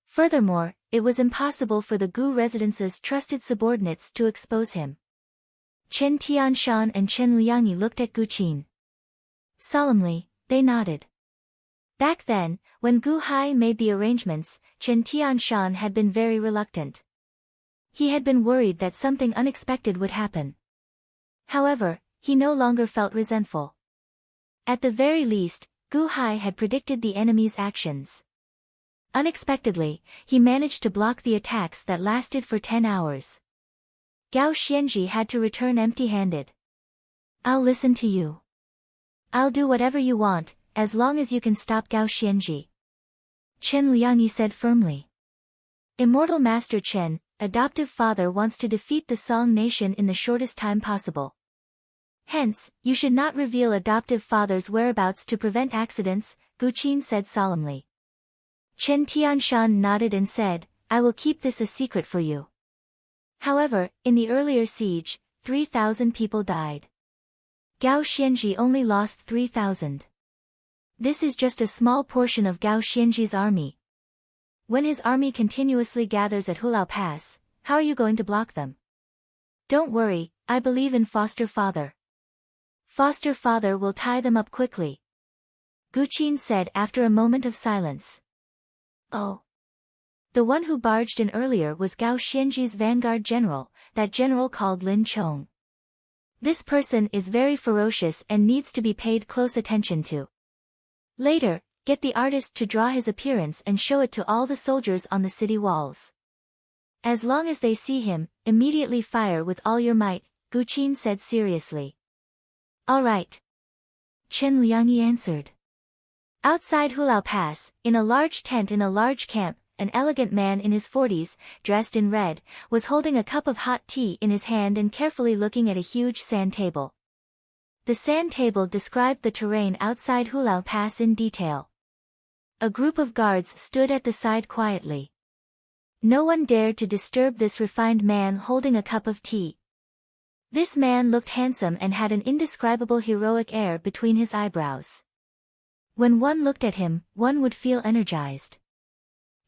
Furthermore, it was impossible for the Gu residence's trusted subordinates to expose him. Chen Tianshan and Chen Liangyi looked at Gu Qin. Solemnly, they nodded. Back then, when Gu Hai made the arrangements, Chen Tianshan had been very reluctant. He had been worried that something unexpected would happen. However, he no longer felt resentful. At the very least, Gu Hai had predicted the enemy's actions. Unexpectedly, he managed to block the attacks that lasted for 10 hours. Gao Xianji had to return empty-handed. I'll listen to you. I'll do whatever you want, as long as you can stop Gao Xianji. Chen Liangyi said firmly. Immortal Master Chen, adoptive father wants to defeat the Song nation in the shortest time possible. Hence, you should not reveal adoptive father's whereabouts to prevent accidents, Gu Qin said solemnly. Chen Tianshan nodded and said, I will keep this a secret for you. However, in the earlier siege, 3,000 people died. Gao Xianji only lost 3,000. This is just a small portion of Gao Xianji's army. When his army continuously gathers at Hulao Pass, how are you going to block them? Don't worry, I believe in foster father. Foster father will tie them up quickly. Guqin said after a moment of silence. Oh. The one who barged in earlier was Gao Xianji's vanguard general, that general called Lin Chong. This person is very ferocious and needs to be paid close attention to. Later, get the artist to draw his appearance and show it to all the soldiers on the city walls. As long as they see him, immediately fire with all your might, Guqin said seriously. All right. Chen Liangyi answered. Outside Hulao Pass, in a large tent in a large camp, an elegant man in his 40s, dressed in red, was holding a cup of hot tea in his hand and carefully looking at a huge sand table. The sand table described the terrain outside Hulao Pass in detail. A group of guards stood at the side quietly. No one dared to disturb this refined man holding a cup of tea. This man looked handsome and had an indescribable heroic air between his eyebrows. When one looked at him, one would feel energized.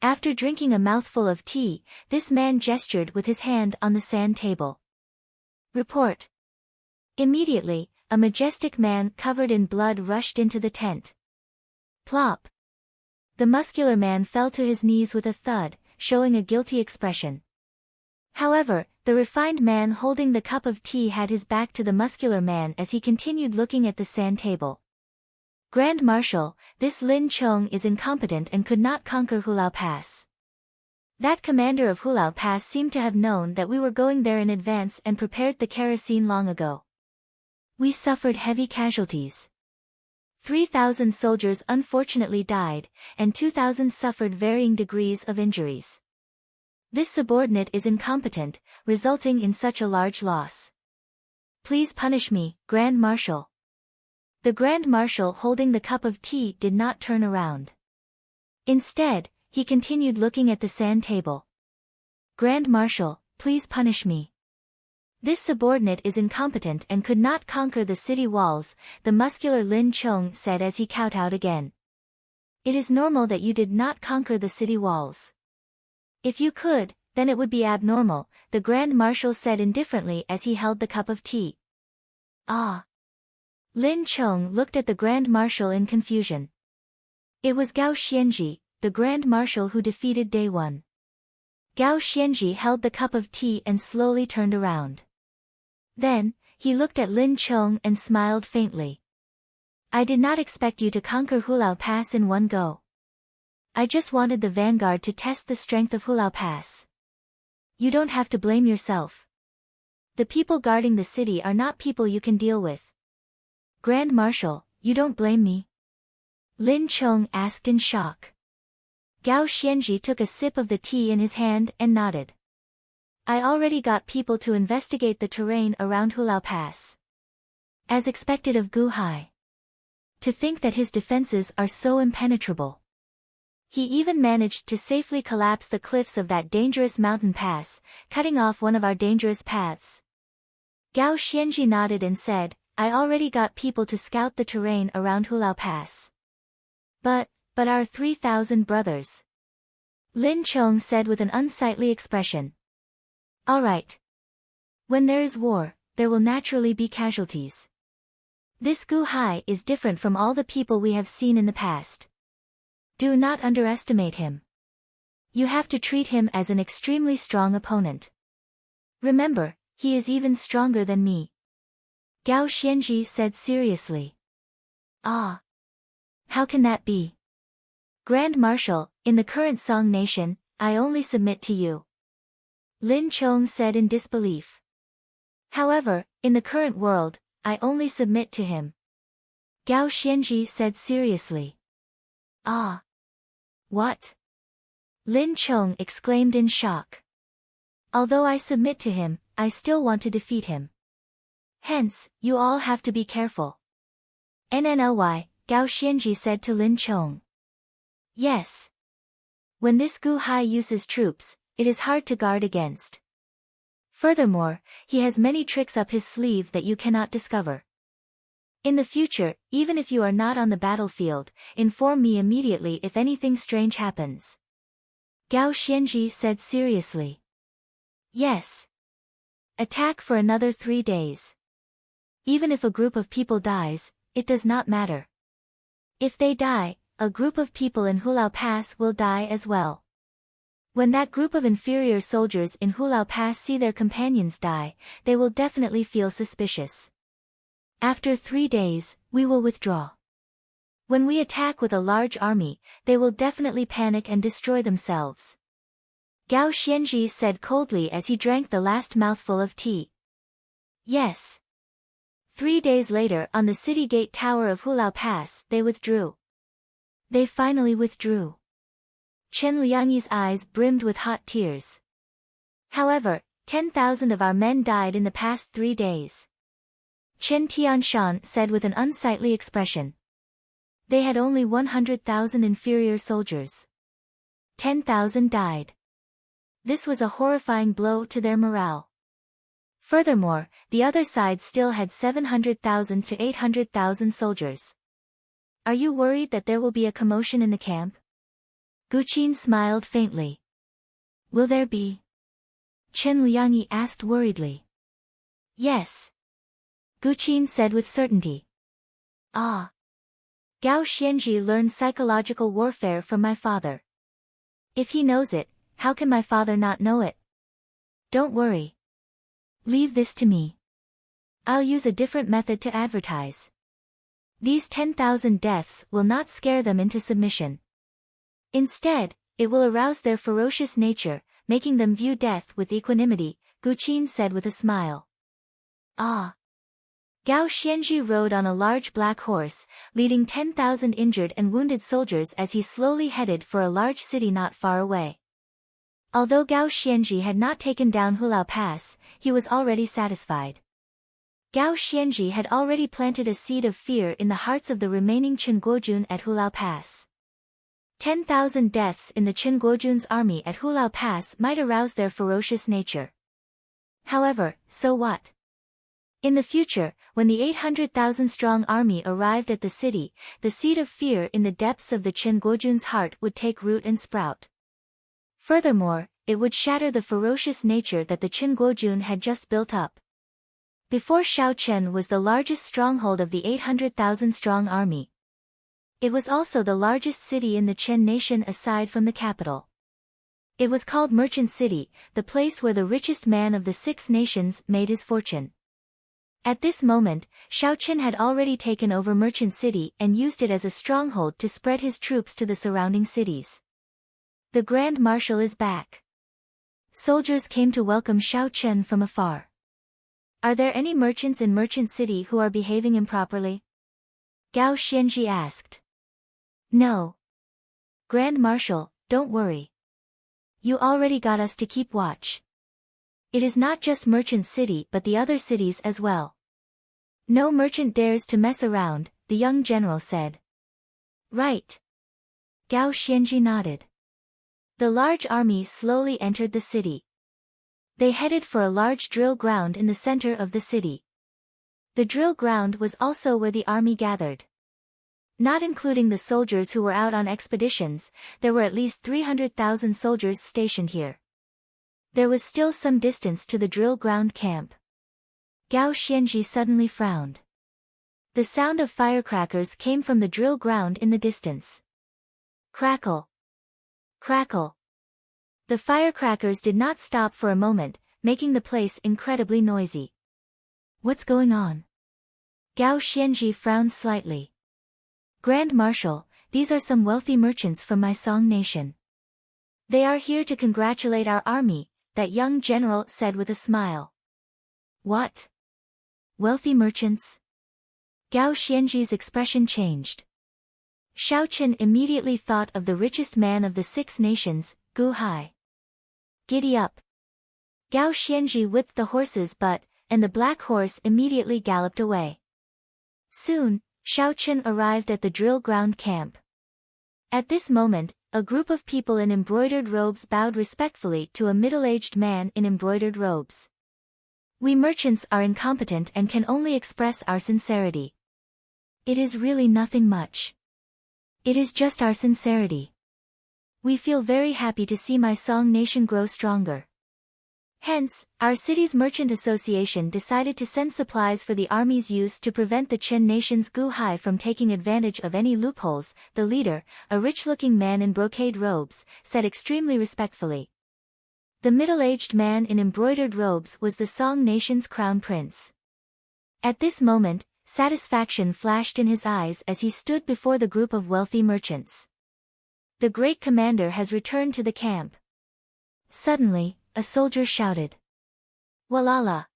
After drinking a mouthful of tea, this man gestured with his hand on the sand table. Report. Immediately, a majestic man covered in blood rushed into the tent. Plop. The muscular man fell to his knees with a thud, showing a guilty expression. However, the refined man holding the cup of tea had his back to the muscular man as he continued looking at the sand table. Grand Marshal, this Lin Chong is incompetent and could not conquer Hulao Pass. That commander of Hulao Pass seemed to have known that we were going there in advance and prepared the kerosene long ago. We suffered heavy casualties. 3,000 soldiers unfortunately died, and 2,000 suffered varying degrees of injuries. This subordinate is incompetent, resulting in such a large loss. Please punish me, Grand Marshal. The Grand Marshal holding the cup of tea did not turn around. Instead, he continued looking at the sand table. Grand Marshal, please punish me. This subordinate is incompetent and could not conquer the city walls, the muscular Lin Chong said as he kowtowed again. It is normal that you did not conquer the city walls. If you could, then it would be abnormal, the Grand Marshal said indifferently as he held the cup of tea. Ah. Lin Chong looked at the Grand Marshal in confusion. It was Gao Xianji, the Grand Marshal who defeated Day 1. Gao Xianji held the cup of tea and slowly turned around. Then, he looked at Lin Chong and smiled faintly. I did not expect you to conquer Hulao Pass in one go. I just wanted the vanguard to test the strength of Hulao Pass. You don't have to blame yourself. The people guarding the city are not people you can deal with. Grand Marshal, you don't blame me? Lin Chong asked in shock. Gao Xianji took a sip of the tea in his hand and nodded. I already got people to investigate the terrain around Hulao Pass. As expected of Gu Hai. To think that his defenses are so impenetrable. He even managed to safely collapse the cliffs of that dangerous mountain pass, cutting off one of our dangerous paths. Gao Xianji nodded and said, I already got people to scout the terrain around Hulao Pass. But our 3,000 brothers. Lin Chong said with an unsightly expression. All right. When there is war, there will naturally be casualties. This Gu Hai is different from all the people we have seen in the past. Do not underestimate him. You have to treat him as an extremely strong opponent. Remember, he is even stronger than me. Gao Xianji said seriously. Ah. How can that be? Grand Marshal, in the current Song Nation, I only submit to you. Lin Chong said in disbelief. However, in the current world, I only submit to him. Gao Xianji said seriously. Ah. What? Lin Chong exclaimed in shock. Although I submit to him, I still want to defeat him. Hence, you all have to be careful. NNLY, Gao Xianji said to Lin Chong. Yes. When this Gu Hai uses troops, it is hard to guard against. Furthermore, he has many tricks up his sleeve that you cannot discover. In the future, even if you are not on the battlefield, inform me immediately if anything strange happens. Gao Xianji said seriously. Yes. Attack for another 3 days. Even if a group of people dies, it does not matter. If they die, a group of people in Hulao Pass will die as well. When that group of inferior soldiers in Hulao Pass see their companions die, they will definitely feel suspicious. After 3 days, we will withdraw. When we attack with a large army, they will definitely panic and destroy themselves. Gao Xianzhi said coldly as he drank the last mouthful of tea. Yes. 3 days later on the city gate tower of Hulao Pass they withdrew. They finally withdrew. Chen Liangyi's eyes brimmed with hot tears. However, 10,000 of our men died in the past 3 days. Chen Tianshan said with an unsightly expression. They had only 100,000 inferior soldiers. 10,000 died. This was a horrifying blow to their morale. Furthermore, the other side still had 700,000 to 800,000 soldiers. Are you worried that there will be a commotion in the camp? Guqin smiled faintly. Will there be? Chen Liangyi asked worriedly. Yes. Guqin said with certainty. Ah. Gao Xianzhi learned psychological warfare from my father. If he knows it, how can my father not know it? Don't worry. Leave this to me. I'll use a different method to advertise. These 10,000 deaths will not scare them into submission. Instead, it will arouse their ferocious nature, making them view death with equanimity, Guqin said with a smile. Ah. Gao Xianzhi rode on a large black horse, leading 10,000 injured and wounded soldiers as he slowly headed for a large city not far away. Although Gao Xianzhi had not taken down Hulao Pass, he was already satisfied. Gao Xianzhi had already planted a seed of fear in the hearts of the remaining Qin at Hulao Pass. 10,000 deaths in the Qin army at Hulao Pass might arouse their ferocious nature. However, so what? In the future, when the 800,000-strong army arrived at the city, the seed of fear in the depths of the Qin heart would take root and sprout. Furthermore, it would shatter the ferocious nature that the Qin had just built up. Before Shaochen was the largest stronghold of the 800,000-strong army. It was also the largest city in the Chen nation aside from the capital. It was called Merchant City, the place where the richest man of the 6 nations made his fortune. At this moment, Shaochen had already taken over Merchant City and used it as a stronghold to spread his troops to the surrounding cities. The Grand Marshal is back. Soldiers came to welcome Shaochen from afar. Are there any merchants in Merchant City who are behaving improperly? Gao Xianzhi asked. No. Grand Marshal, don't worry. You already got us to keep watch. It is not just Merchant City but the other cities as well. No merchant dares to mess around, the young general said. Right. Gao Xianzhi nodded. The large army slowly entered the city. They headed for a large drill ground in the center of the city. The drill ground was also where the army gathered. Not including the soldiers who were out on expeditions, there were at least 300,000 soldiers stationed here. There was still some distance to the drill ground camp. Gao Xianzhi suddenly frowned. The sound of firecrackers came from the drill ground in the distance. Crackle. Crackle. The firecrackers did not stop for a moment, making the place incredibly noisy. What's going on? Gao Xianzhi frowned slightly. Grand Marshal, these are some wealthy merchants from my Song nation. They are here to congratulate our army, that young general said with a smile. What? Wealthy merchants? Gao Xianzhi's expression changed. Shaochen immediately thought of the richest man of the 6 nations, Gu Hai. Giddy up. Gao Xianzhi whipped the horse's butt, and the black horse immediately galloped away. Soon, Shaochen arrived at the drill ground camp. At this moment, a group of people in embroidered robes bowed respectfully to a middle-aged man in embroidered robes. We merchants are incompetent and can only express our sincerity. It is really nothing much. It is just our sincerity. We feel very happy to see my Song nation grow stronger. Hence, our city's merchant association decided to send supplies for the army's use to prevent the Qin nation's Guhai from taking advantage of any loopholes, the leader, a rich-looking man in brocade robes, said extremely respectfully. The middle-aged man in embroidered robes was the Song nation's crown prince. At this moment, satisfaction flashed in his eyes as he stood before the group of wealthy merchants. The great commander has returned to the camp. Suddenly, a soldier shouted. Walala!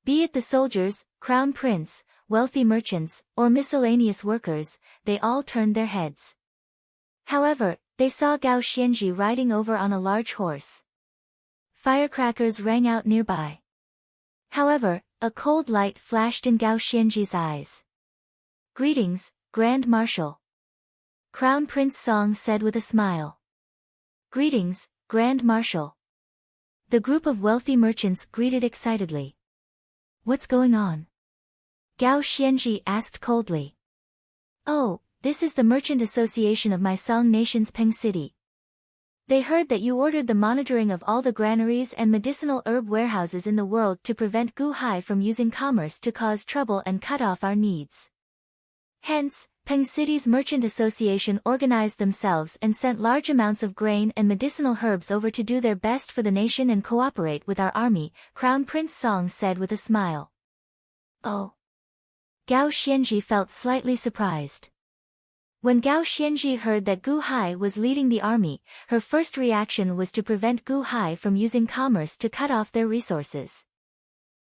Be it the soldiers, crown prince, wealthy merchants, or miscellaneous workers, they all turned their heads. However, they saw Gao Xianji riding over on a large horse. Firecrackers rang out nearby. However, a cold light flashed in Gao Xianji's eyes. Greetings, Grand Marshal. Crown Prince Song said with a smile. Greetings, Grand Marshal. The group of wealthy merchants greeted excitedly. What's going on? Gao Xianji asked coldly. Oh, this is the merchant association of my Song nation's Peng City. They heard that you ordered the monitoring of all the granaries and medicinal herb warehouses in the world to prevent Guhai from using commerce to cause trouble and cut off our needs. Hence, Peng City's Merchant Association organized themselves and sent large amounts of grain and medicinal herbs over to do their best for the nation and cooperate with our army, Crown Prince Song said with a smile. Oh. Gao Xianji felt slightly surprised. When Gao Xianji heard that Gu Hai was leading the army, her first reaction was to prevent Gu Hai from using commerce to cut off their resources.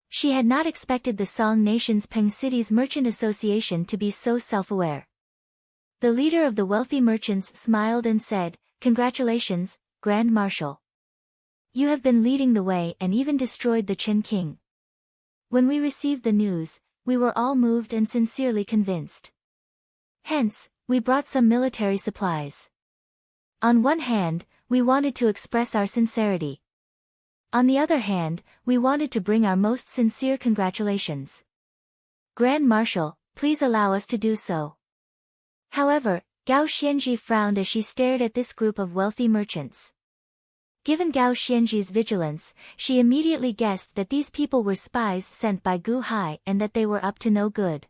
She had not expected the Song nation's Peng City's Merchant Association to be so self-aware. The leader of the wealthy merchants smiled and said, "Congratulations, Grand Marshal. You have been leading the way and even destroyed the Qin king." When we received the news, we were all moved and sincerely convinced. Hence, we brought some military supplies. On one hand, we wanted to express our sincerity. On the other hand, we wanted to bring our most sincere congratulations. Grand Marshal, please allow us to do so. However, Gao Xianji frowned as she stared at this group of wealthy merchants. Given Gao Xianji's vigilance, she immediately guessed that these people were spies sent by Gu Hai and that they were up to no good.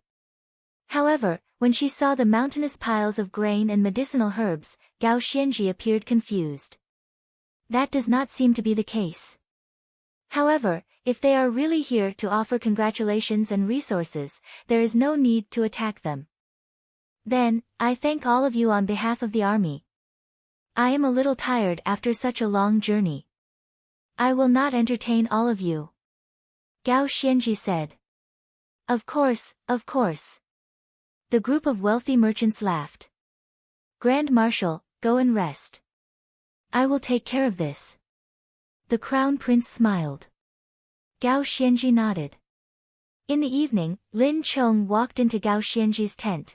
However, when she saw the mountainous piles of grain and medicinal herbs, Gao Xianji appeared confused. That does not seem to be the case. However, if they are really here to offer congratulations and resources, there is no need to attack them. Then, I thank all of you on behalf of the army. I am a little tired after such a long journey. I will not entertain all of you. Gao Xianji said. Of course, of course. The group of wealthy merchants laughed. Grand Marshal, go and rest. I will take care of this. The Crown Prince smiled. Gao Xianji nodded. In the evening, Lin Chong walked into Gao Xianji's tent.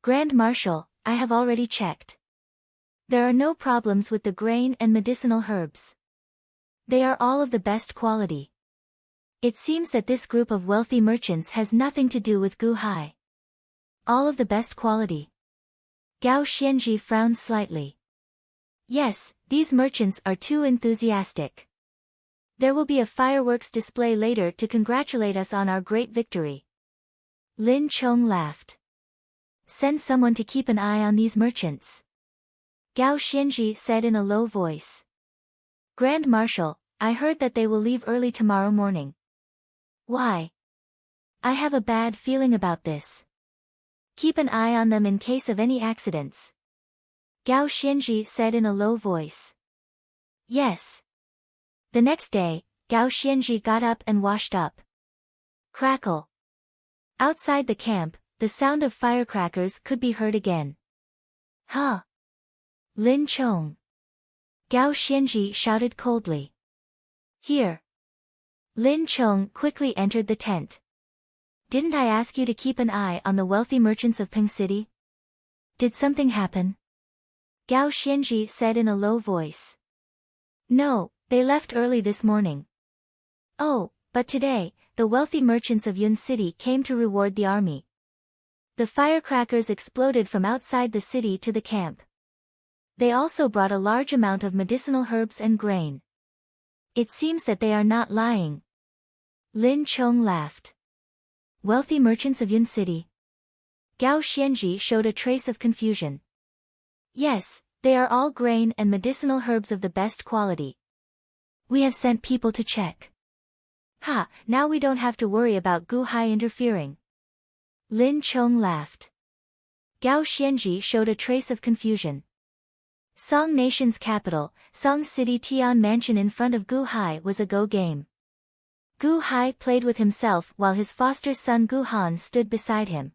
Grand Marshal, I have already checked. There are no problems with the grain and medicinal herbs. They are all of the best quality. It seems that this group of wealthy merchants has nothing to do with Gu Hai. All of the best quality. Gao Xianji frowned slightly. Yes, these merchants are too enthusiastic. There will be a fireworks display later to congratulate us on our great victory. Lin Chong laughed. Send someone to keep an eye on these merchants. Gao Xianji said in a low voice. Grand Marshal, I heard that they will leave early tomorrow morning. Why? I have a bad feeling about this. Keep an eye on them in case of any accidents. Gao Xianji said in a low voice. Yes. The next day, Gao Xianji got up and washed up. Crackle. Outside the camp, the sound of firecrackers could be heard again. Huh? Lin Chong. Gao Xianji shouted coldly. Here. Lin Chong quickly entered the tent. Didn't I ask you to keep an eye on the wealthy merchants of Peng City? Did something happen? Gao Xianji said in a low voice. No, they left early this morning. Oh, but today, the wealthy merchants of Yun City came to reward the army. The firecrackers exploded from outside the city to the camp. They also brought a large amount of medicinal herbs and grain. It seems that they are not lying. Lin Chong laughed. Wealthy merchants of Yun City. Gao Xianji showed a trace of confusion. Yes, they are all grain and medicinal herbs of the best quality. We have sent people to check. Ha, now we don't have to worry about Gu Hai interfering. Lin Chong laughed. Gao Xianji showed a trace of confusion. Song Nation's capital, Song City Tian Mansion in front of Gu Hai was a go game. Gu Hai played with himself while his foster son Gu Han stood beside him.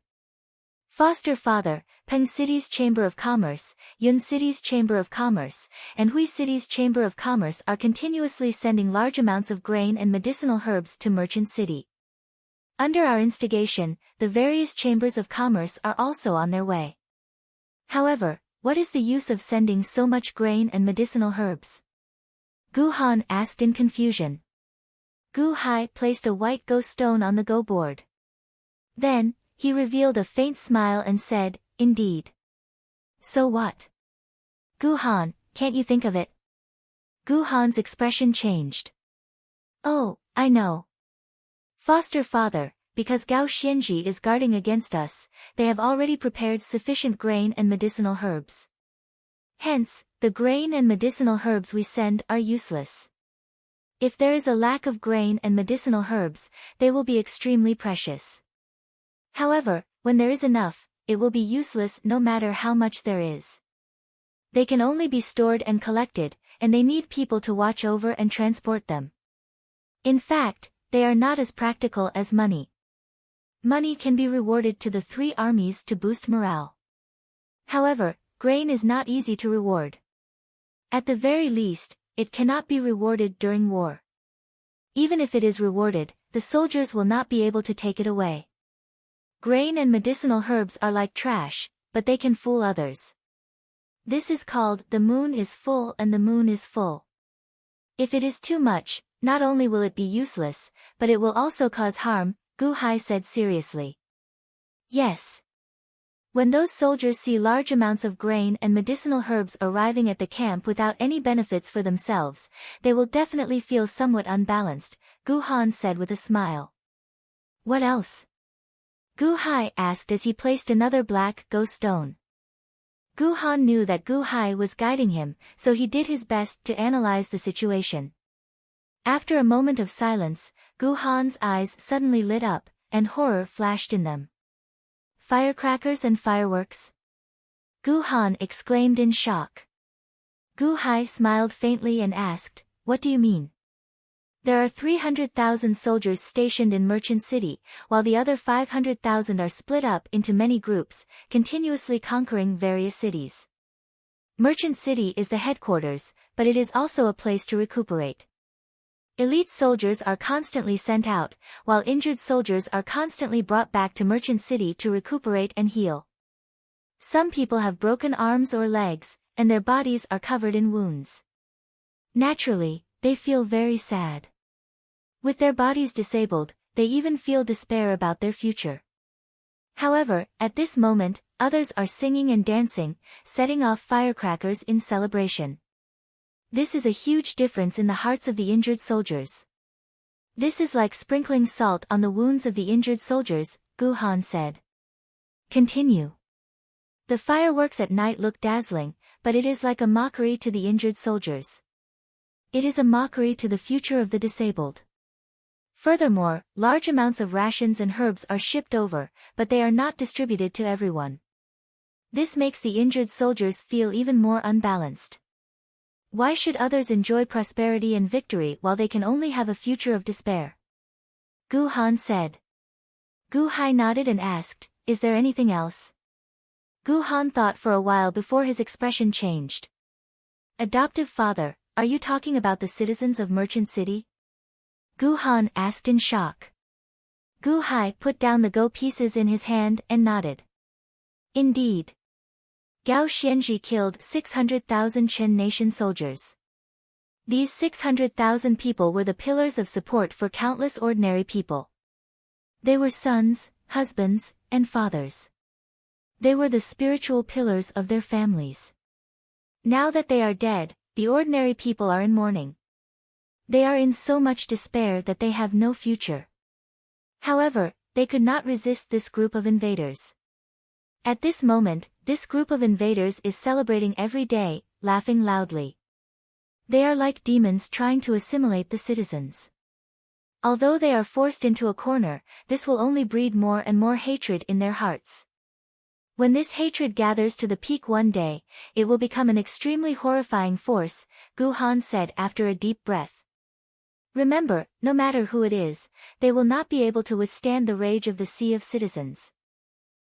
Foster father, Peng City's Chamber of Commerce, Yun City's Chamber of Commerce, and Hui City's Chamber of Commerce are continuously sending large amounts of grain and medicinal herbs to Merchant City. Under our instigation, the various chambers of commerce are also on their way. However, what is the use of sending so much grain and medicinal herbs? Gu Han asked in confusion. Gu Hai placed a white go stone on the go board. Then, he revealed a faint smile and said, indeed. So what? Gu Han, can't you think of it? Gu Han's expression changed. Oh, I know. Foster father, because Gao Xianji is guarding against us, they have already prepared sufficient grain and medicinal herbs. Hence, the grain and medicinal herbs we send are useless. If there is a lack of grain and medicinal herbs, they will be extremely precious. However, when there is enough, it will be useless no matter how much there is. They can only be stored and collected, and they need people to watch over and transport them. In fact, they are not as practical as money. Money can be rewarded to the 3 armies to boost morale. However, grain is not easy to reward. At the very least, it cannot be rewarded during war. Even if it is rewarded, the soldiers will not be able to take it away. Grain and medicinal herbs are like trash, but they can fool others. This is called the moon is full and the moon is full. If it is too much, not only will it be useless, but it will also cause harm, Gu Hai said seriously. Yes. When those soldiers see large amounts of grain and medicinal herbs arriving at the camp without any benefits for themselves, they will definitely feel somewhat unbalanced, Gu Han said with a smile. What else? Gu Hai asked as he placed another black go stone. Gu Han knew that Gu Hai was guiding him, so he did his best to analyze the situation. After a moment of silence, Gu Han's eyes suddenly lit up, and horror flashed in them. Firecrackers and fireworks? Gu Han exclaimed in shock. Gu Hai smiled faintly and asked, what do you mean? There are 300,000 soldiers stationed in Merchant City, while the other 500,000 are split up into many groups, continuously conquering various cities. Merchant City is the headquarters, but it is also a place to recuperate. Elite soldiers are constantly sent out, while injured soldiers are constantly brought back to Merchant City to recuperate and heal. Some people have broken arms or legs, and their bodies are covered in wounds. Naturally, they feel very sad. With their bodies disabled, they even feel despair about their future. However, at this moment, others are singing and dancing, setting off firecrackers in celebration. This is a huge difference in the hearts of the injured soldiers. This is like sprinkling salt on the wounds of the injured soldiers, Gu Han said. Continue. The fireworks at night look dazzling, but it is like a mockery to the injured soldiers. It is a mockery to the future of the disabled. Furthermore, large amounts of rations and herbs are shipped over, but they are not distributed to everyone. This makes the injured soldiers feel even more unbalanced. Why should others enjoy prosperity and victory while they can only have a future of despair? Gu Han said. Gu Hai nodded and asked, is there anything else? Gu Han thought for a while before his expression changed. Adoptive father, are you talking about the citizens of Merchant City? Gu Han asked in shock. Gu Hai put down the go pieces in his hand and nodded. Indeed. Gao Xianji killed 600,000 Chen nation soldiers. These 600,000 people were the pillars of support for countless ordinary people. They were sons, husbands, and fathers. They were the spiritual pillars of their families. Now that they are dead, the ordinary people are in mourning. They are in so much despair that they have no future. However, they could not resist this group of invaders. At this moment, this group of invaders is celebrating every day, laughing loudly. They are like demons trying to assimilate the citizens. Although they are forced into a corner, this will only breed more and more hatred in their hearts. When this hatred gathers to the peak one day, it will become an extremely horrifying force, Gu Han said after a deep breath. Remember, no matter who it is, they will not be able to withstand the rage of the sea of citizens.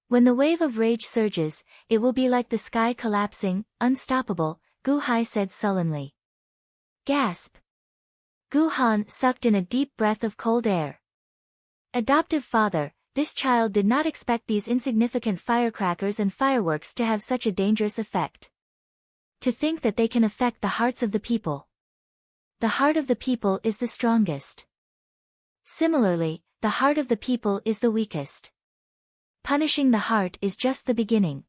When the wave of rage surges, it will be like the sky collapsing, unstoppable, Gu Hai said sullenly. Gasp! Gu Han sucked in a deep breath of cold air. Adoptive father, this child did not expect these insignificant firecrackers and fireworks to have such a dangerous effect. To think that they can affect the hearts of the people. The heart of the people is the strongest. Similarly, the heart of the people is the weakest. Punishing the heart is just the beginning.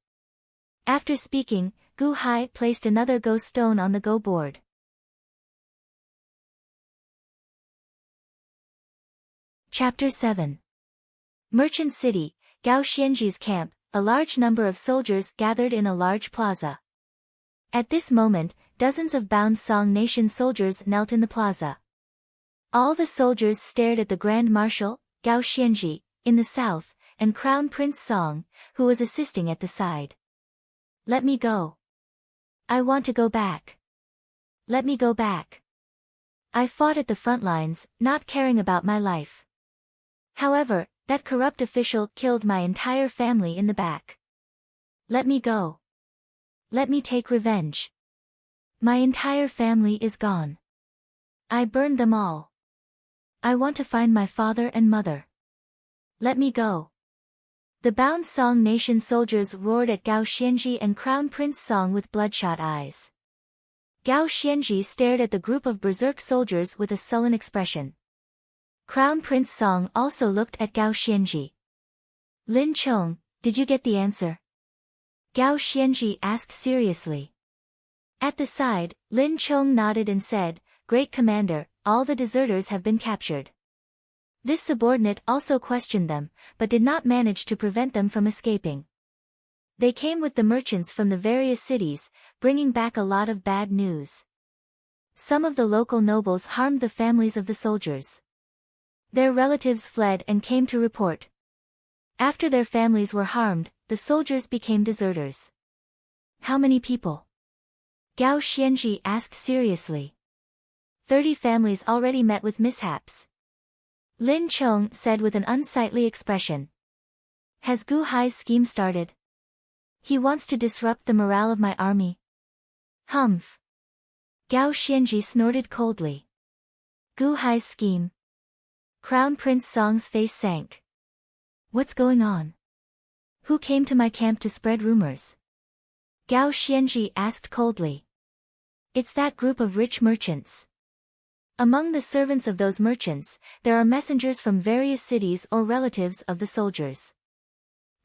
After speaking, Gu Hai placed another go stone on the go board. Chapter 7. Merchant City, Gao Xianji's camp, a large number of soldiers gathered in a large plaza. At this moment, dozens of bound Song Nation soldiers knelt in the plaza. All the soldiers stared at the Grand Marshal, Gao Xianji, in the south, and Crown Prince Song, who was assisting at the side. Let me go. I want to go back. Let me go back. I fought at the front lines, not caring about my life. However, that corrupt official killed my entire family in the back. Let me go. Let me take revenge. My entire family is gone. I burned them all. I want to find my father and mother. Let me go. The bound Song Nation soldiers roared at Gao Xianji and Crown Prince Song with bloodshot eyes. Gao Xianji stared at the group of berserk soldiers with a sullen expression. Crown Prince Song also looked at Gao Xianji. Lin Chong, did you get the answer? Gao Xianji asked seriously. At the side, Lin Chong nodded and said, Great Commander, all the deserters have been captured. This subordinate also questioned them, but did not manage to prevent them from escaping. They came with the merchants from the various cities, bringing back a lot of bad news. Some of the local nobles harmed the families of the soldiers. Their relatives fled and came to report. After their families were harmed, the soldiers became deserters. How many people? Gao Xianji asked seriously. 30 families already met with mishaps. Lin Chong said with an unsightly expression. Has Gu Hai's scheme started? He wants to disrupt the morale of my army. Humph. Gao Xianji snorted coldly. Gu Hai's scheme. Crown Prince Song's face sank. What's going on? Who came to my camp to spread rumors? Gao Xianji asked coldly. It's that group of rich merchants. Among the servants of those merchants, there are messengers from various cities or relatives of the soldiers.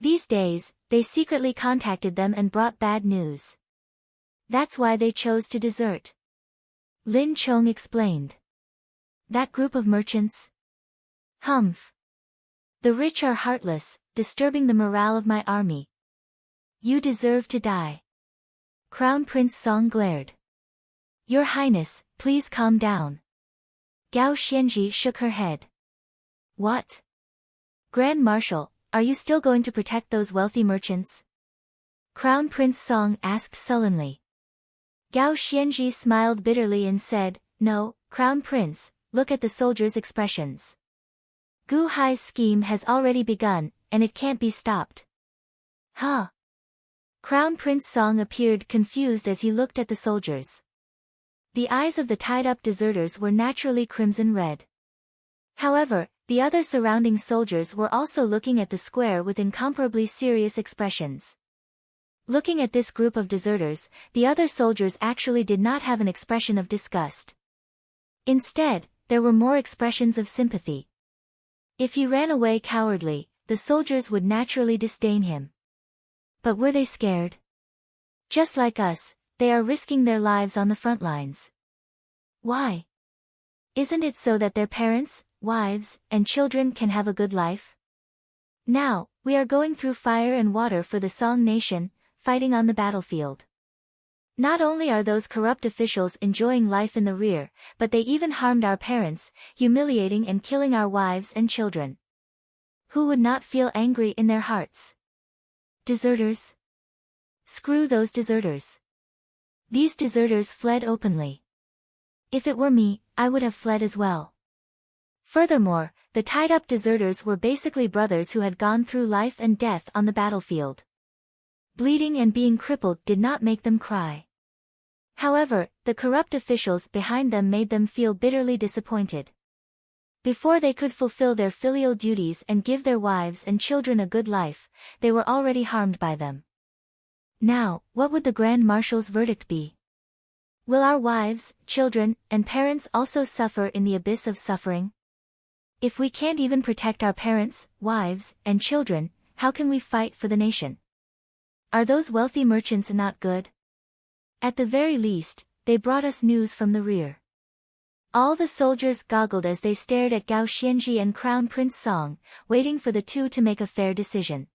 These days, they secretly contacted them and brought bad news. That's why they chose to desert. Lin Chong explained. That group of merchants? Humph. The rich are heartless, disturbing the morale of my army. You deserve to die. Crown Prince Song glared. Your Highness, please calm down. Gao Xianji shook her head. What? Grand Marshal, are you still going to protect those wealthy merchants? Crown Prince Song asked sullenly. Gao Xianji smiled bitterly and said, No, Crown Prince, look at the soldiers' expressions. Gu Hai's scheme has already begun, and it can't be stopped. Huh? Crown Prince Song appeared confused as he looked at the soldiers. The eyes of the tied-up deserters were naturally crimson red. However, the other surrounding soldiers were also looking at the square with incomparably serious expressions. Looking at this group of deserters, the other soldiers actually did not have an expression of disgust. Instead, there were more expressions of sympathy. If he ran away cowardly, the soldiers would naturally disdain him. But were they scared? Just like us, they are risking their lives on the front lines. Why? Isn't it so that their parents, wives, and children can have a good life? Now, we are going through fire and water for the Song Nation, fighting on the battlefield. Not only are those corrupt officials enjoying life in the rear, but they even harmed our parents, humiliating and killing our wives and children. Who would not feel angry in their hearts? Deserters? Screw those deserters. These deserters fled openly. If it were me, I would have fled as well. Furthermore, the tied-up deserters were basically brothers who had gone through life and death on the battlefield. Bleeding and being crippled did not make them cry. However, the corrupt officials behind them made them feel bitterly disappointed. Before they could fulfill their filial duties and give their wives and children a good life, they were already harmed by them. Now, what would the Grand Marshal's verdict be? Will our wives, children, and parents also suffer in the abyss of suffering? If we can't even protect our parents, wives, and children, how can we fight for the nation? Are those wealthy merchants not good? At the very least, they brought us news from the rear. All the soldiers goggled as they stared at Gao Xianji and Crown Prince Song, waiting for the two to make a fair decision.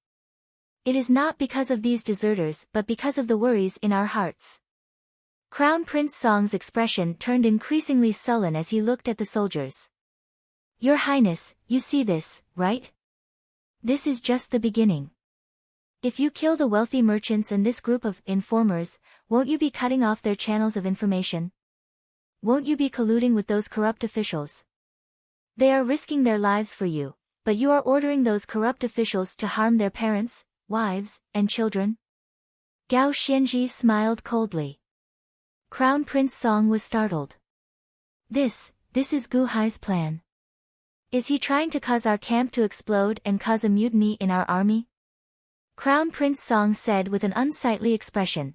It is not because of these deserters but because of the worries in our hearts. Crown Prince Song's expression turned increasingly sullen as he looked at the soldiers. Your Highness, you see this, right? This is just the beginning. If you kill the wealthy merchants and this group of informers, won't you be cutting off their channels of information? Won't you be colluding with those corrupt officials? They are risking their lives for you, but you are ordering those corrupt officials to harm their parents, wives, and children? Gao Xianji smiled coldly. Crown Prince Song was startled. This is Gu Hai's plan. Is he trying to cause our camp to explode and cause a mutiny in our army? Crown Prince Song said with an unsightly expression.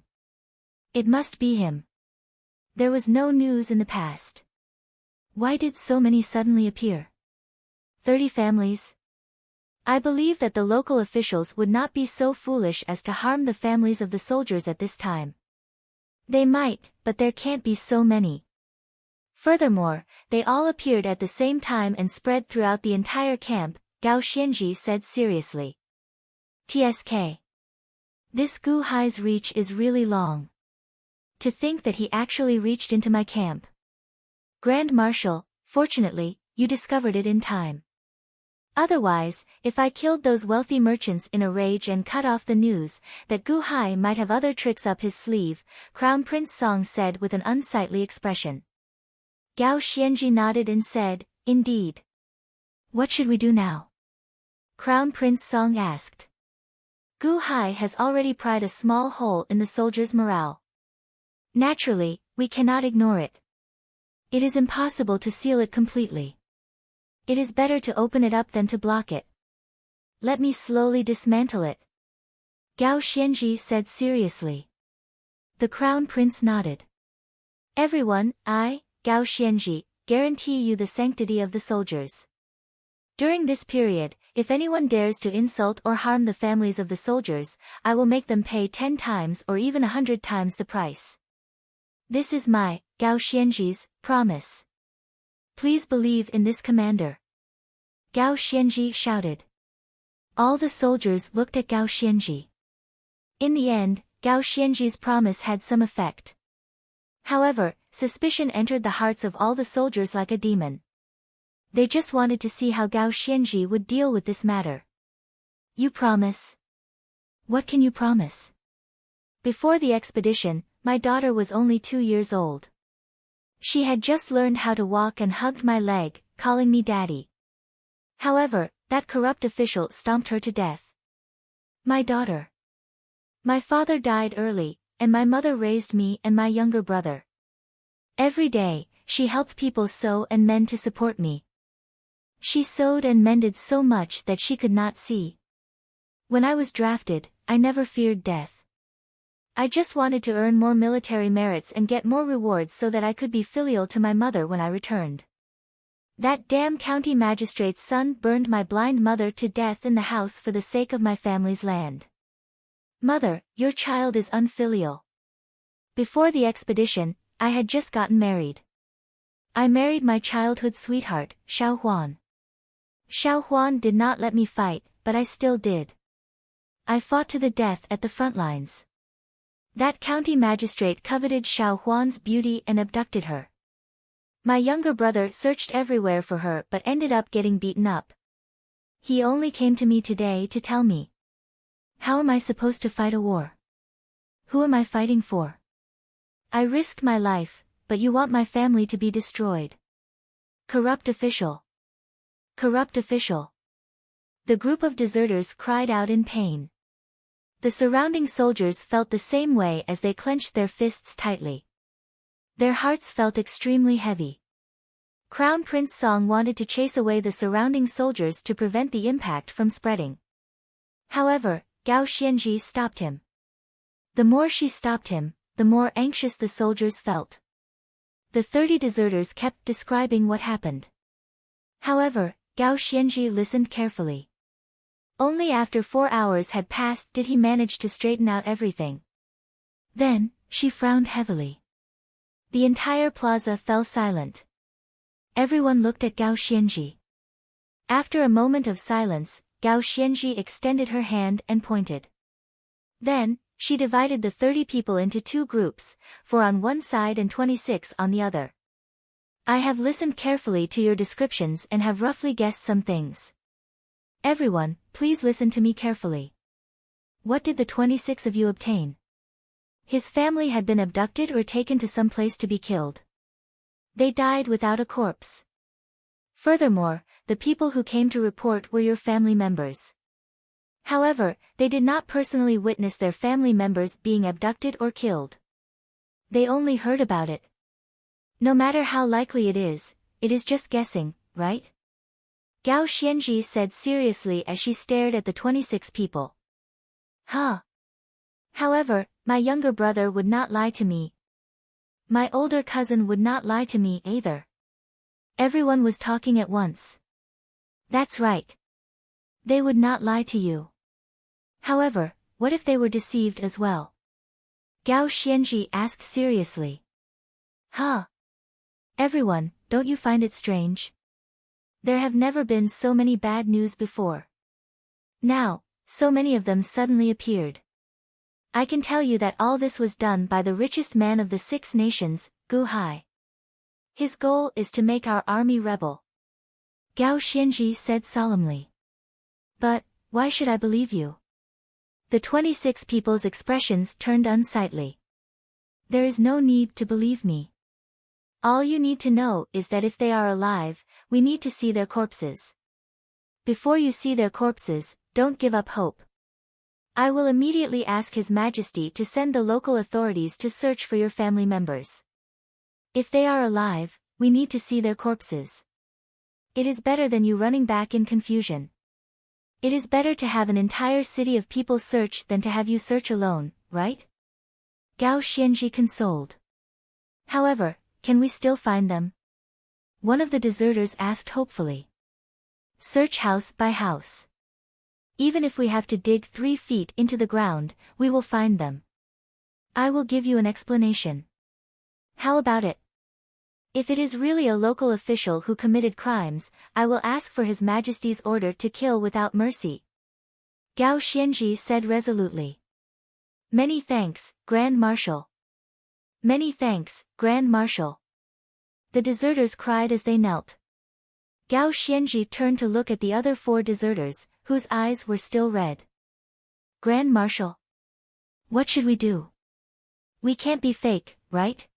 It must be him. There was no news in the past. Why did so many suddenly appear? 30 families? I believe that the local officials would not be so foolish as to harm the families of the soldiers at this time. They might, but there can't be so many. Furthermore, they all appeared at the same time and spread throughout the entire camp, Gao Xianji said seriously. TSK. This Gu Hai's reach is really long. To think that he actually reached into my camp. Grand Marshal, fortunately, you discovered it in time. Otherwise, if I killed those wealthy merchants in a rage and cut off the news, that Gu Hai might have other tricks up his sleeve, Crown Prince Song said with an unsightly expression. Gao Xianji nodded and said, indeed. What should we do now? Crown Prince Song asked. Gu Hai has already pried a small hole in the soldiers' morale. Naturally, we cannot ignore it. It is impossible to seal it completely. It is better to open it up than to block it. Let me slowly dismantle it. Gao Xianji said seriously. The Crown Prince nodded. Everyone, Gao Xianji, guarantee you the sanctity of the soldiers. During this period, if anyone dares to insult or harm the families of the soldiers, I will make them pay 10 times or even 100 times the price. This is my, Gao Xianji's, promise. Please believe in this commander. Gao Xianji shouted. All the soldiers looked at Gao Xianji. In the end, Gao Xianji's promise had some effect. However, suspicion entered the hearts of all the soldiers like a demon. They just wanted to see how Gao Xianji would deal with this matter. You promise? What can you promise? Before the expedition, my daughter was only 2 years old. She had just learned how to walk and hugged my leg, calling me daddy. However, that corrupt official stomped her to death. My daughter. My father died early, and my mother raised me and my younger brother. Every day, she helped people sew and mend to support me. She sewed and mended so much that she could not see. When I was drafted, I never feared death. I just wanted to earn more military merits and get more rewards so that I could be filial to my mother when I returned. That damn county magistrate's son burned my blind mother to death in the house for the sake of my family's land. Mother, your child is unfilial. Before the expedition, I had just gotten married. I married my childhood sweetheart, Xiao Huan. Xiao Huan did not let me fight, but I still did. I fought to the death at the front lines. That county magistrate coveted Xiao Huan's beauty and abducted her. My younger brother searched everywhere for her but ended up getting beaten up. He only came to me today to tell me. How am I supposed to fight a war? Who am I fighting for? I risked my life, but you want my family to be destroyed. Corrupt official. Corrupt official. The group of deserters cried out in pain. The surrounding soldiers felt the same way as they clenched their fists tightly. Their hearts felt extremely heavy. Crown Prince Song wanted to chase away the surrounding soldiers to prevent the impact from spreading. However, Gao Xianji stopped him. The more she stopped him, the more anxious the soldiers felt. The 30 deserters kept describing what happened. However, Gao Xianji listened carefully. Only after 4 hours had passed did he manage to straighten out everything. Then, she frowned heavily. The entire plaza fell silent. Everyone looked at Gao Xianji. After a moment of silence, Gao Xianji extended her hand and pointed. Then, she divided the 30 people into 2 groups, 4 on one side and 26 on the other. I have listened carefully to your descriptions and have roughly guessed some things. Everyone, please listen to me carefully. What did the 26 of you obtain? His family had been abducted or taken to some place to be killed. They died without a corpse. Furthermore, the people who came to report were your family members. However, they did not personally witness their family members being abducted or killed. They only heard about it. No matter how likely it is just guessing, right? Gao Xianji said seriously as she stared at the 26 people. Huh. However, my younger brother would not lie to me. My older cousin would not lie to me either. Everyone was talking at once. That's right. They would not lie to you. However, what if they were deceived as well? Gao Xianji asked seriously. Huh? Everyone, don't you find it strange? There have never been so many bad news before. Now, so many of them suddenly appeared. I can tell you that all this was done by the richest man of the 6 nations, Gu Hai. His goal is to make our army rebel. Gao Xianji said solemnly. But, why should I believe you? The 26 people's expressions turned unsightly. There is no need to believe me. All you need to know is that if they are alive, we need to see their corpses. Before you see their corpses, don't give up hope. I will immediately ask His Majesty to send the local authorities to search for your family members. If they are alive, we need to see their corpses. It is better than you running back in confusion. It is better to have an entire city of people search than to have you search alone, right? Gao Xianji consoled. However, can we still find them? One of the deserters asked hopefully. Search house by house. Even if we have to dig 3 feet into the ground, we will find them. I will give you an explanation. How about it? If it is really a local official who committed crimes, I will ask for His Majesty's order to kill without mercy. Gao Xianji said resolutely. Many thanks, Grand Marshal. Many thanks, Grand Marshal. The deserters cried as they knelt. Gao Xianji turned to look at the other 4 deserters, whose eyes were still red. Grand Marshal. What should we do? We can't be fake, right?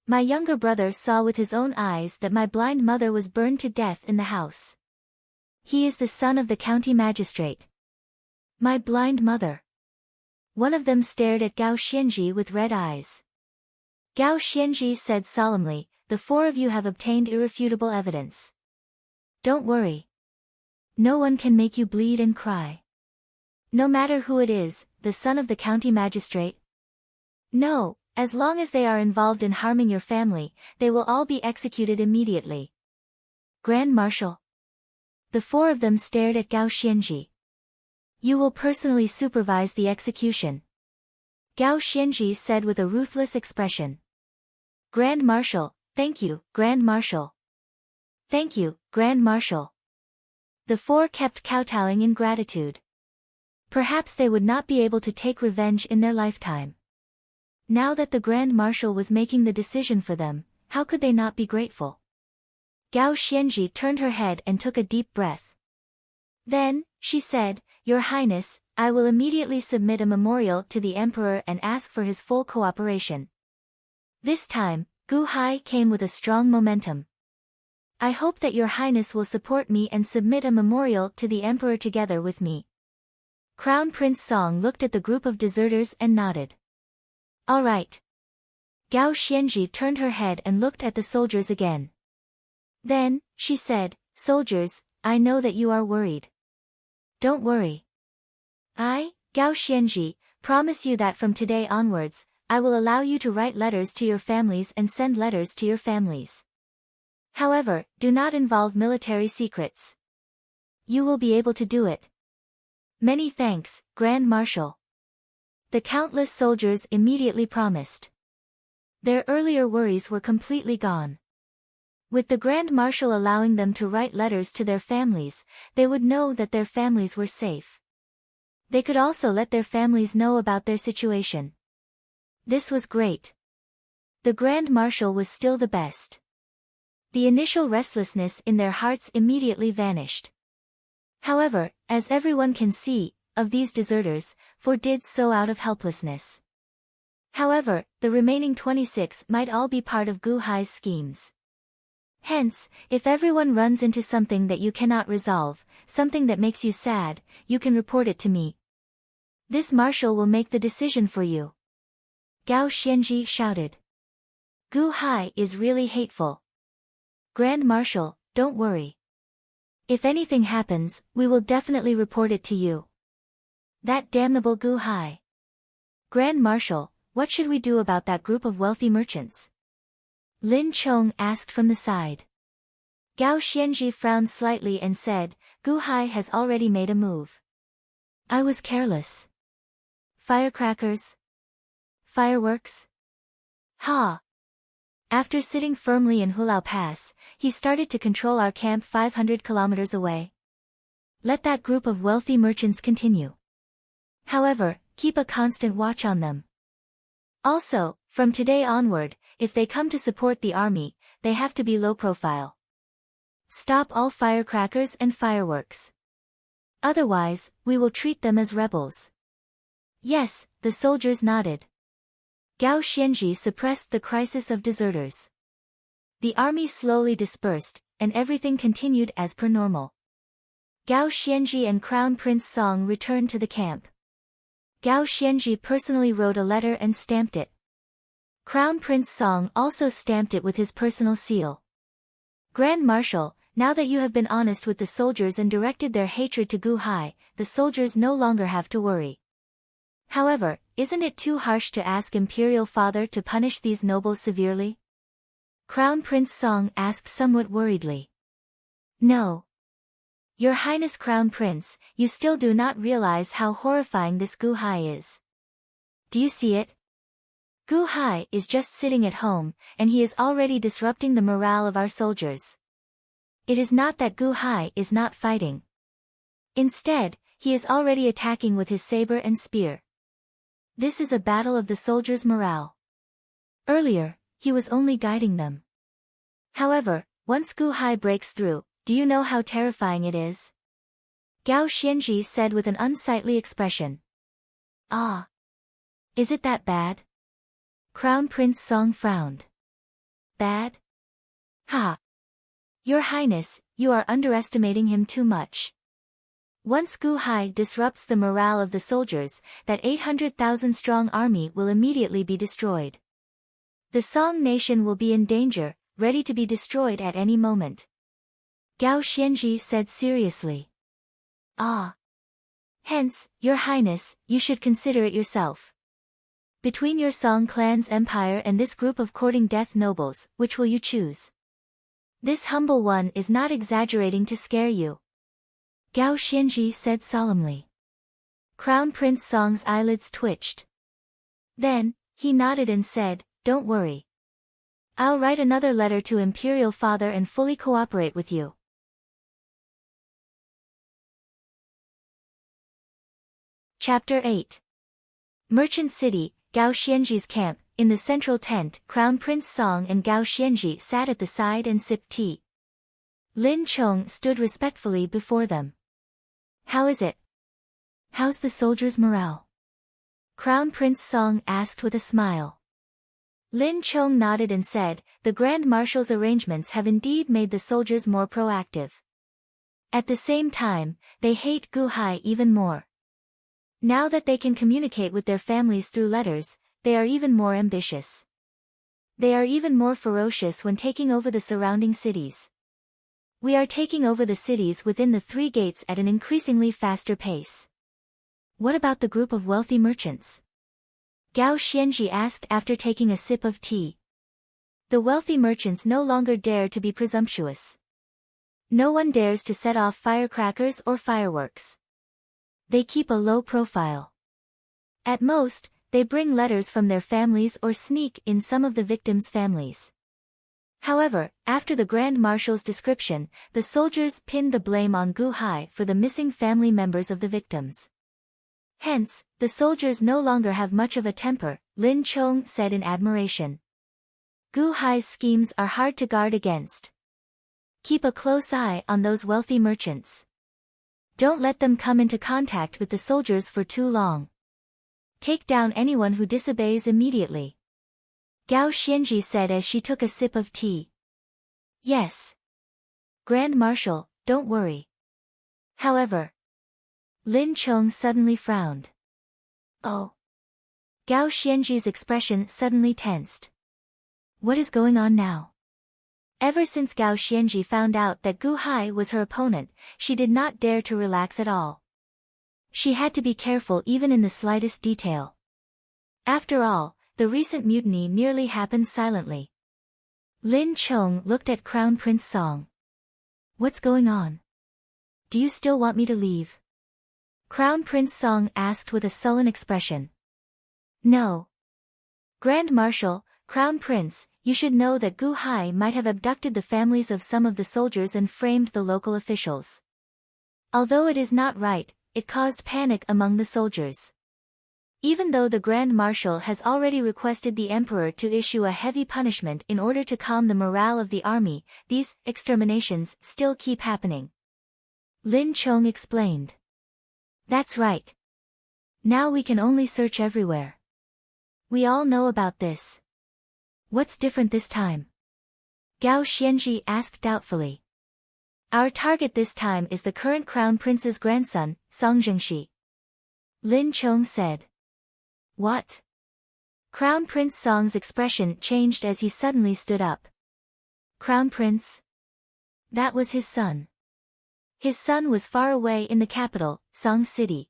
My younger brother saw with his own eyes that my blind mother was burned to death in the house. He is the son of the county magistrate. My blind mother. One of them stared at Gao Xianji with red eyes. Gao Xianji said solemnly, the 4 of you have obtained irrefutable evidence. Don't worry. No one can make you bleed and cry. No matter who it is, the son of the county magistrate. No, as long as they are involved in harming your family, they will all be executed immediately. Grand Marshal. The 4 of them stared at Gao Xianji. You will personally supervise the execution. Gao Xianji said with a ruthless expression. Grand Marshal, Thank you, Grand Marshal. Thank you, Grand Marshal. The four kept kowtowing in gratitude. Perhaps they would not be able to take revenge in their lifetime. Now that the Grand Marshal was making the decision for them, how could they not be grateful? Gao Xianji turned her head and took a deep breath. Then, she said, Your Highness, I will immediately submit a memorial to the Emperor and ask for his full cooperation. This time, Gu Hai came with a strong momentum. I hope that Your Highness will support me and submit a memorial to the Emperor together with me. Crown Prince Song looked at the group of deserters and nodded. All right. Gao Xianji turned her head and looked at the soldiers again. Then, she said, Soldiers, I know that you are worried. Don't worry. I, Gao Xianji, promise you that from today onwards, I will allow you to write letters to your families and send letters to your families. However, do not involve military secrets. You will be able to do it. Many thanks, Grand Marshal. The countless soldiers immediately promised. Their earlier worries were completely gone. With the Grand Marshal allowing them to write letters to their families, they would know that their families were safe. They could also let their families know about their situation. This was great. The Grand Marshal was still the best. The initial restlessness in their hearts immediately vanished. However, as everyone can see, of these deserters, 4 did so out of helplessness. However, the remaining 26 might all be part of Gu Hai's schemes. Hence, if everyone runs into something that you cannot resolve, something that makes you sad, you can report it to me. This marshal will make the decision for you. Gao Xianji shouted. Gu Hai is really hateful. Grand Marshal, don't worry. If anything happens, we will definitely report it to you. That damnable Gu Hai. Grand Marshal, what should we do about that group of wealthy merchants? Lin Chong asked from the side. Gao Xianji frowned slightly and said, Gu Hai has already made a move. I was careless. Firecrackers? Fireworks? Ha! After sitting firmly in Hulao Pass, he started to control our camp 500 kilometers away. Let that group of wealthy merchants continue. However, keep a constant watch on them. Also, from today onward, if they come to support the army, they have to be low profile. Stop all firecrackers and fireworks. Otherwise, we will treat them as rebels. Yes, the soldiers nodded. Gao Xianji suppressed the crisis of deserters. The army slowly dispersed, and everything continued as per normal. Gao Xianji and Crown Prince Song returned to the camp. Gao Xianji personally wrote a letter and stamped it. Crown Prince Song also stamped it with his personal seal. Grand Marshal, now that you have been honest with the soldiers and directed their hatred to Gu Hai, the soldiers no longer have to worry. However, isn't it too harsh to ask Imperial Father to punish these nobles severely? Crown Prince Song asked somewhat worriedly. No. Your Highness Crown Prince, you still do not realize how horrifying this Gu Hai is. Do you see it? Gu Hai is just sitting at home, and he is already disrupting the morale of our soldiers. It is not that Gu Hai is not fighting. Instead, he is already attacking with his saber and spear. This is a battle of the soldiers' morale. Earlier, he was only guiding them. However, once Gu Hai breaks through, do you know how terrifying it is? Gao Xianji said with an unsightly expression. Ah. Is it that bad? Crown Prince Song frowned. Bad? Ha. Your Highness, you are underestimating him too much. Once Gu Hai disrupts the morale of the soldiers, that 800,000 strong army will immediately be destroyed. The Song nation will be in danger, ready to be destroyed at any moment. Gao Xianji said seriously. Ah. Hence, Your Highness, you should consider it yourself. Between your Song clan's empire and this group of courting death nobles, which will you choose? This humble one is not exaggerating to scare you. Gao Xianji said solemnly. Crown Prince Song's eyelids twitched. Then, he nodded and said, Don't worry. I'll write another letter to Imperial Father and fully cooperate with you. Chapter 8. Merchant City, Gao Xianji's camp. In the central tent, Crown Prince Song and Gao Xianji sat at the side and sipped tea. Lin Chong stood respectfully before them. How is it? How's the soldiers' morale? Crown Prince Song asked with a smile. Lin Chong nodded and said, the Grand Marshal's arrangements have indeed made the soldiers more proactive. At the same time, they hate Gu Hai even more. Now that they can communicate with their families through letters, they are even more ambitious. They are even more ferocious when taking over the surrounding cities. We are taking over the cities within the 3 gates at an increasingly faster pace. What about the group of wealthy merchants? Gao Xianji asked after taking a sip of tea. The wealthy merchants no longer dare to be presumptuous. No one dares to set off firecrackers or fireworks. They keep a low profile. At most, they bring letters from their families or sneak in some of the victims' families. However, after the Grand Marshal's description, the soldiers pinned the blame on Gu Hai for the missing family members of the victims. Hence, the soldiers no longer have much of a temper, Lin Chong said in admiration. Gu Hai's schemes are hard to guard against. Keep a close eye on those wealthy merchants. Don't let them come into contact with the soldiers for too long. Take down anyone who disobeys immediately. Gao Xianji said as she took a sip of tea. Yes. Grand Marshal, don't worry. However, Lin Chong suddenly frowned. Oh. Gao Xianji's expression suddenly tensed. What is going on now? Ever since Gao Xianji found out that Gu Hai was her opponent, she did not dare to relax at all. She had to be careful even in the slightest detail. After all, the recent mutiny nearly happened silently. Lin Chong looked at Crown Prince Song. What's going on? Do you still want me to leave? Crown Prince Song asked with a sullen expression. No. Grand Marshal, Crown Prince, you should know that Gu Hai might have abducted the families of some of the soldiers and framed the local officials. Although it is not right, it caused panic among the soldiers. Even though the Grand Marshal has already requested the Emperor to issue a heavy punishment in order to calm the morale of the army, these exterminations still keep happening. Lin Chong explained. That's right. Now we can only search everywhere. We all know about this. What's different this time? Gao Xianji asked doubtfully. Our target this time is the current Crown Prince's grandson, Song Zhengxi. Lin Chong said. What? Crown Prince Song's expression changed as he suddenly stood up. Crown Prince? That was his son. His son was far away in the capital, Song City.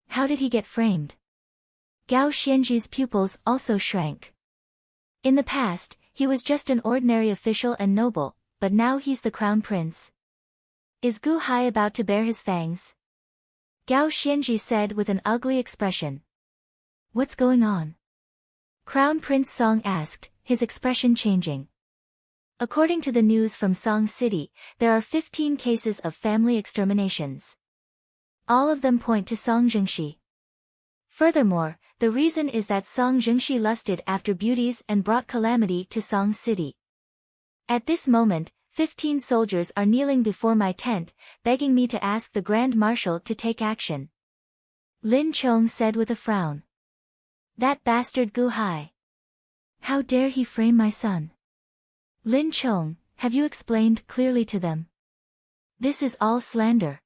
How did he get framed? Gao Xianji's pupils also shrank. In the past, he was just an ordinary official and noble, but now he's the Crown Prince. Is Gu Hai about to bare his fangs? Gao Xianji said with an ugly expression. What's going on? Crown Prince Song asked, his expression changing. According to the news from Song City, there are 15 cases of family exterminations. All of them point to Song Zhengxi. Furthermore, the reason is that Song Zhengxi lusted after beauties and brought calamity to Song City. At this moment, 15 soldiers are kneeling before my tent, begging me to ask the Grand Marshal to take action. Lin Chong said with a frown. That bastard Gu Hai. How dare he frame my son? Lin Chong, have you explained clearly to them? This is all slander.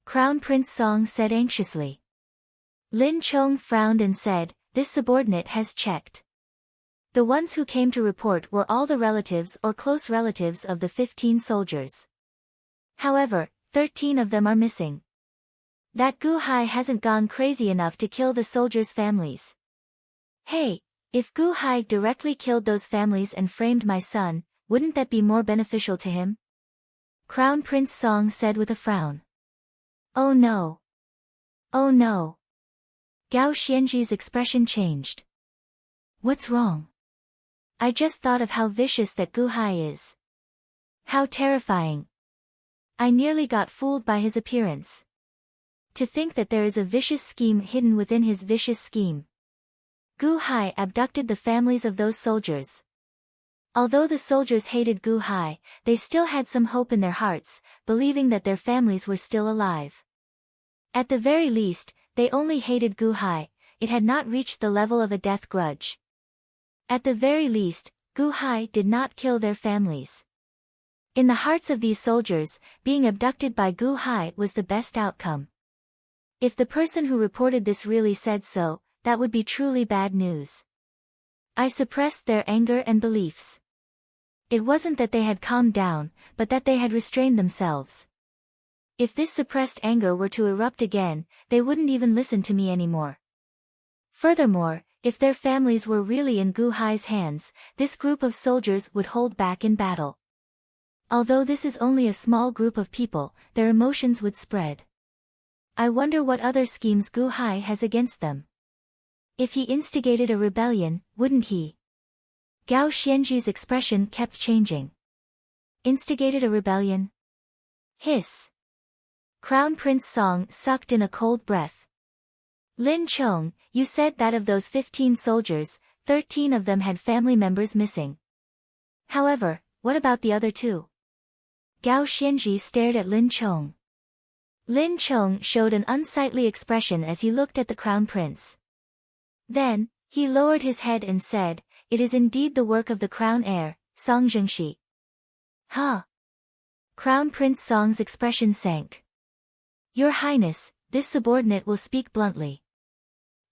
Crown Prince Song said anxiously. Lin Chong frowned and said, this subordinate has checked. The ones who came to report were all the relatives or close relatives of the 15 soldiers. However, 13 of them are missing. That Gu Hai hasn't gone crazy enough to kill the soldiers' families. Hey, if Gu Hai directly killed those families and framed my son, wouldn't that be more beneficial to him? Crown Prince Song said with a frown. Oh no. Oh no. Gao Xianji's expression changed. What's wrong? I just thought of how vicious that Gu Hai is. How terrifying. I nearly got fooled by his appearance. To think that there is a vicious scheme hidden within his vicious scheme. Gu Hai abducted the families of those soldiers. Although the soldiers hated Gu Hai, they still had some hope in their hearts, believing that their families were still alive. At the very least, they only hated Gu Hai, it had not reached the level of a death grudge. At the very least, Gu Hai did not kill their families. In the hearts of these soldiers, being abducted by Gu Hai was the best outcome. If the person who reported this really said so, that would be truly bad news. I suppressed their anger and beliefs. It wasn't that they had calmed down, but that they had restrained themselves. If this suppressed anger were to erupt again, they wouldn't even listen to me anymore. Furthermore, if their families were really in Gu Hai's hands, this group of soldiers would hold back in battle. Although this is only a small group of people, their emotions would spread. I wonder what other schemes Gu Hai has against them. If he instigated a rebellion, wouldn't he? Gao Xianji's expression kept changing. Instigated a rebellion? Hiss. Crown Prince Song sucked in a cold breath. Lin Chong, you said that of those 15 soldiers, 13 of them had family members missing. However, what about the other 2? Gao Xianji stared at Lin Chong. Lin Chong showed an unsightly expression as he looked at the Crown Prince. Then, he lowered his head and said, "It is indeed the work of the Crown Heir, Song Zhengxi." Huh? Crown Prince Song's expression sank. Your Highness, this subordinate will speak bluntly.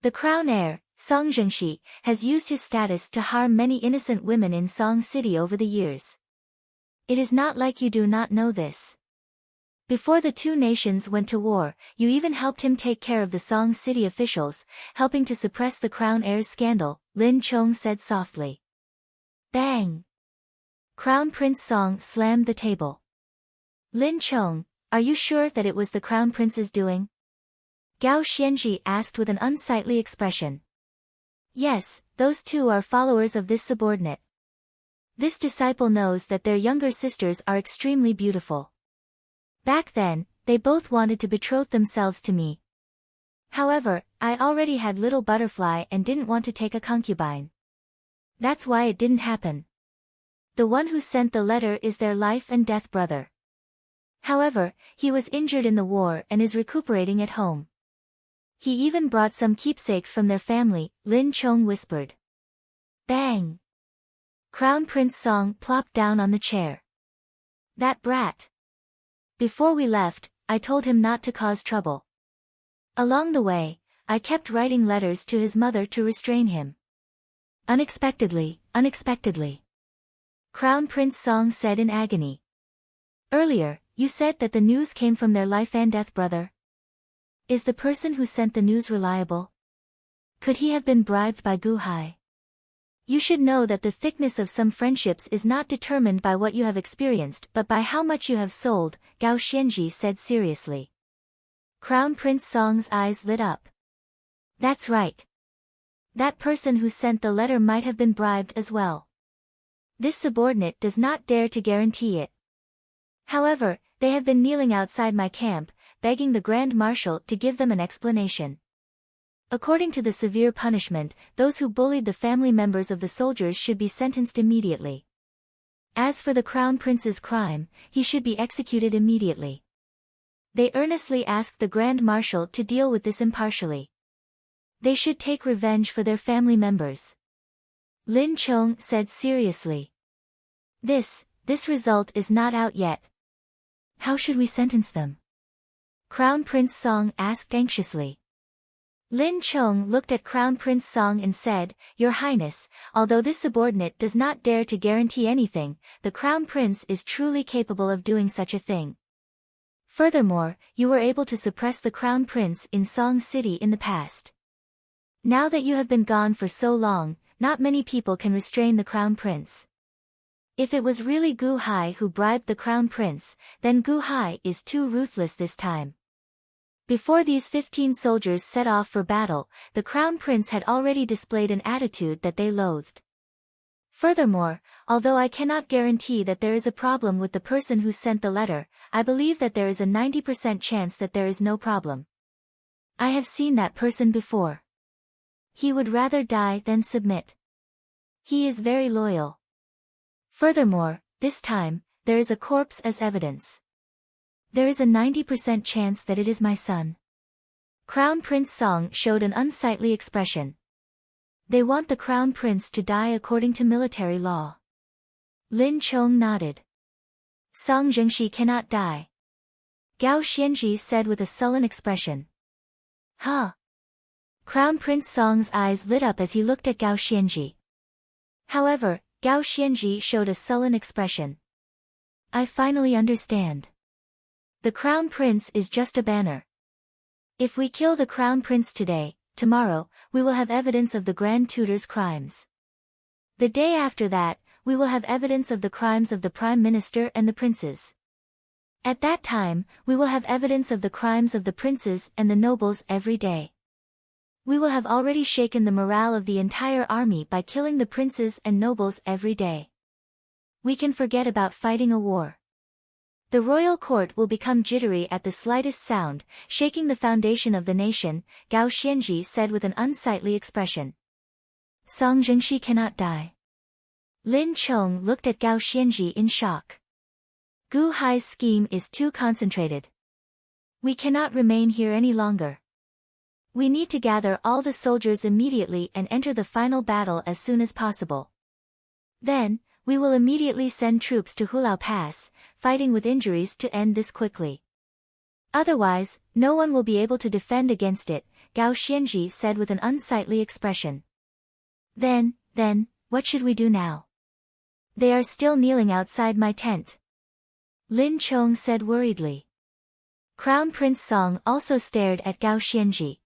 The Crown Heir, Song Zhengxi, has used his status to harm many innocent women in Song City over the years. It is not like you do not know this. Before the 2 nations went to war, you even helped him take care of the Song City officials, helping to suppress the Crown Heir's scandal, Lin Chong said softly. Bang! Crown Prince Song slammed the table. Lin Chong, are you sure that it was the Crown Prince's doing? Gao Xianji asked with an unsightly expression. Yes, those 2 are followers of this subordinate. This disciple knows that their younger sisters are extremely beautiful. Back then, they both wanted to betroth themselves to me. However, I already had Little Butterfly and didn't want to take a concubine. That's why it didn't happen. The one who sent the letter is their life and death brother. However, he was injured in the war and is recuperating at home. He even brought some keepsakes from their family, Lin Chong whispered. Bang! Crown Prince Song plopped down on the chair. That brat. Before we left, I told him not to cause trouble. Along the way, I kept writing letters to his mother to restrain him. Unexpectedly. Crown Prince Song said in agony. Earlier, you said that the news came from their life and death brother. Is the person who sent the news reliable? Could he have been bribed by Gu Hai? You should know that the thickness of some friendships is not determined by what you have experienced but by how much you have sold, Gao Xianji said seriously. Crown Prince Song's eyes lit up. That's right. That person who sent the letter might have been bribed as well. This subordinate does not dare to guarantee it. However, they have been kneeling outside my camp, begging the Grand Marshal to give them an explanation. According to the severe punishment, those who bullied the family members of the soldiers should be sentenced immediately. As for the Crown Prince's crime, he should be executed immediately. They earnestly asked the Grand Marshal to deal with this impartially. They should take revenge for their family members. Lin Chong said seriously. This result is not out yet. How should we sentence them? Crown Prince Song asked anxiously. Lin Chong looked at Crown Prince Song and said, Your Highness, although this subordinate does not dare to guarantee anything, the Crown Prince is truly capable of doing such a thing. Furthermore, you were able to suppress the Crown Prince in Song City in the past. Now that you have been gone for so long, not many people can restrain the Crown Prince. If it was really Gu Hai who bribed the Crown Prince, then Gu Hai is too ruthless this time. Before these 15 soldiers set off for battle, the Crown Prince had already displayed an attitude that they loathed. Furthermore, although I cannot guarantee that there is a problem with the person who sent the letter, I believe that there is a 90% chance that there is no problem. I have seen that person before. He would rather die than submit. He is very loyal. Furthermore, this time, there is a corpse as evidence. There is a 90% chance that it is my son. Crown Prince Song showed an unsightly expression. They want the Crown Prince to die according to military law. Lin Chong nodded. Song Zhengxi cannot die. Gao Xianji said with a sullen expression. Huh? Crown Prince Song's eyes lit up as he looked at Gao Xianji. However, Gao Xianji showed a sullen expression. I finally understand. The Crown Prince is just a banner. If we kill the Crown Prince today, tomorrow, we will have evidence of the Grand Tutor's crimes. The day after that, we will have evidence of the crimes of the Prime Minister and the princes. At that time, we will have evidence of the crimes of the princes and the nobles every day. We will have already shaken the morale of the entire army by killing the princes and nobles every day. We can forget about fighting a war. The royal court will become jittery at the slightest sound, shaking the foundation of the nation, Gao Xianji said with an unsightly expression. Song Zhengxi cannot die. Lin Chong looked at Gao Xianji in shock. Gu Hai's scheme is too concentrated. We cannot remain here any longer. We need to gather all the soldiers immediately and enter the final battle as soon as possible. Then, we will immediately send troops to Hulao Pass, fighting with injuries to end this quickly. Otherwise, no one will be able to defend against it, Gao Xianji said with an unsightly expression. Then, what should we do now? They are still kneeling outside my tent. Lin Chong said worriedly. Crown Prince Song also stared at Gao Xianji.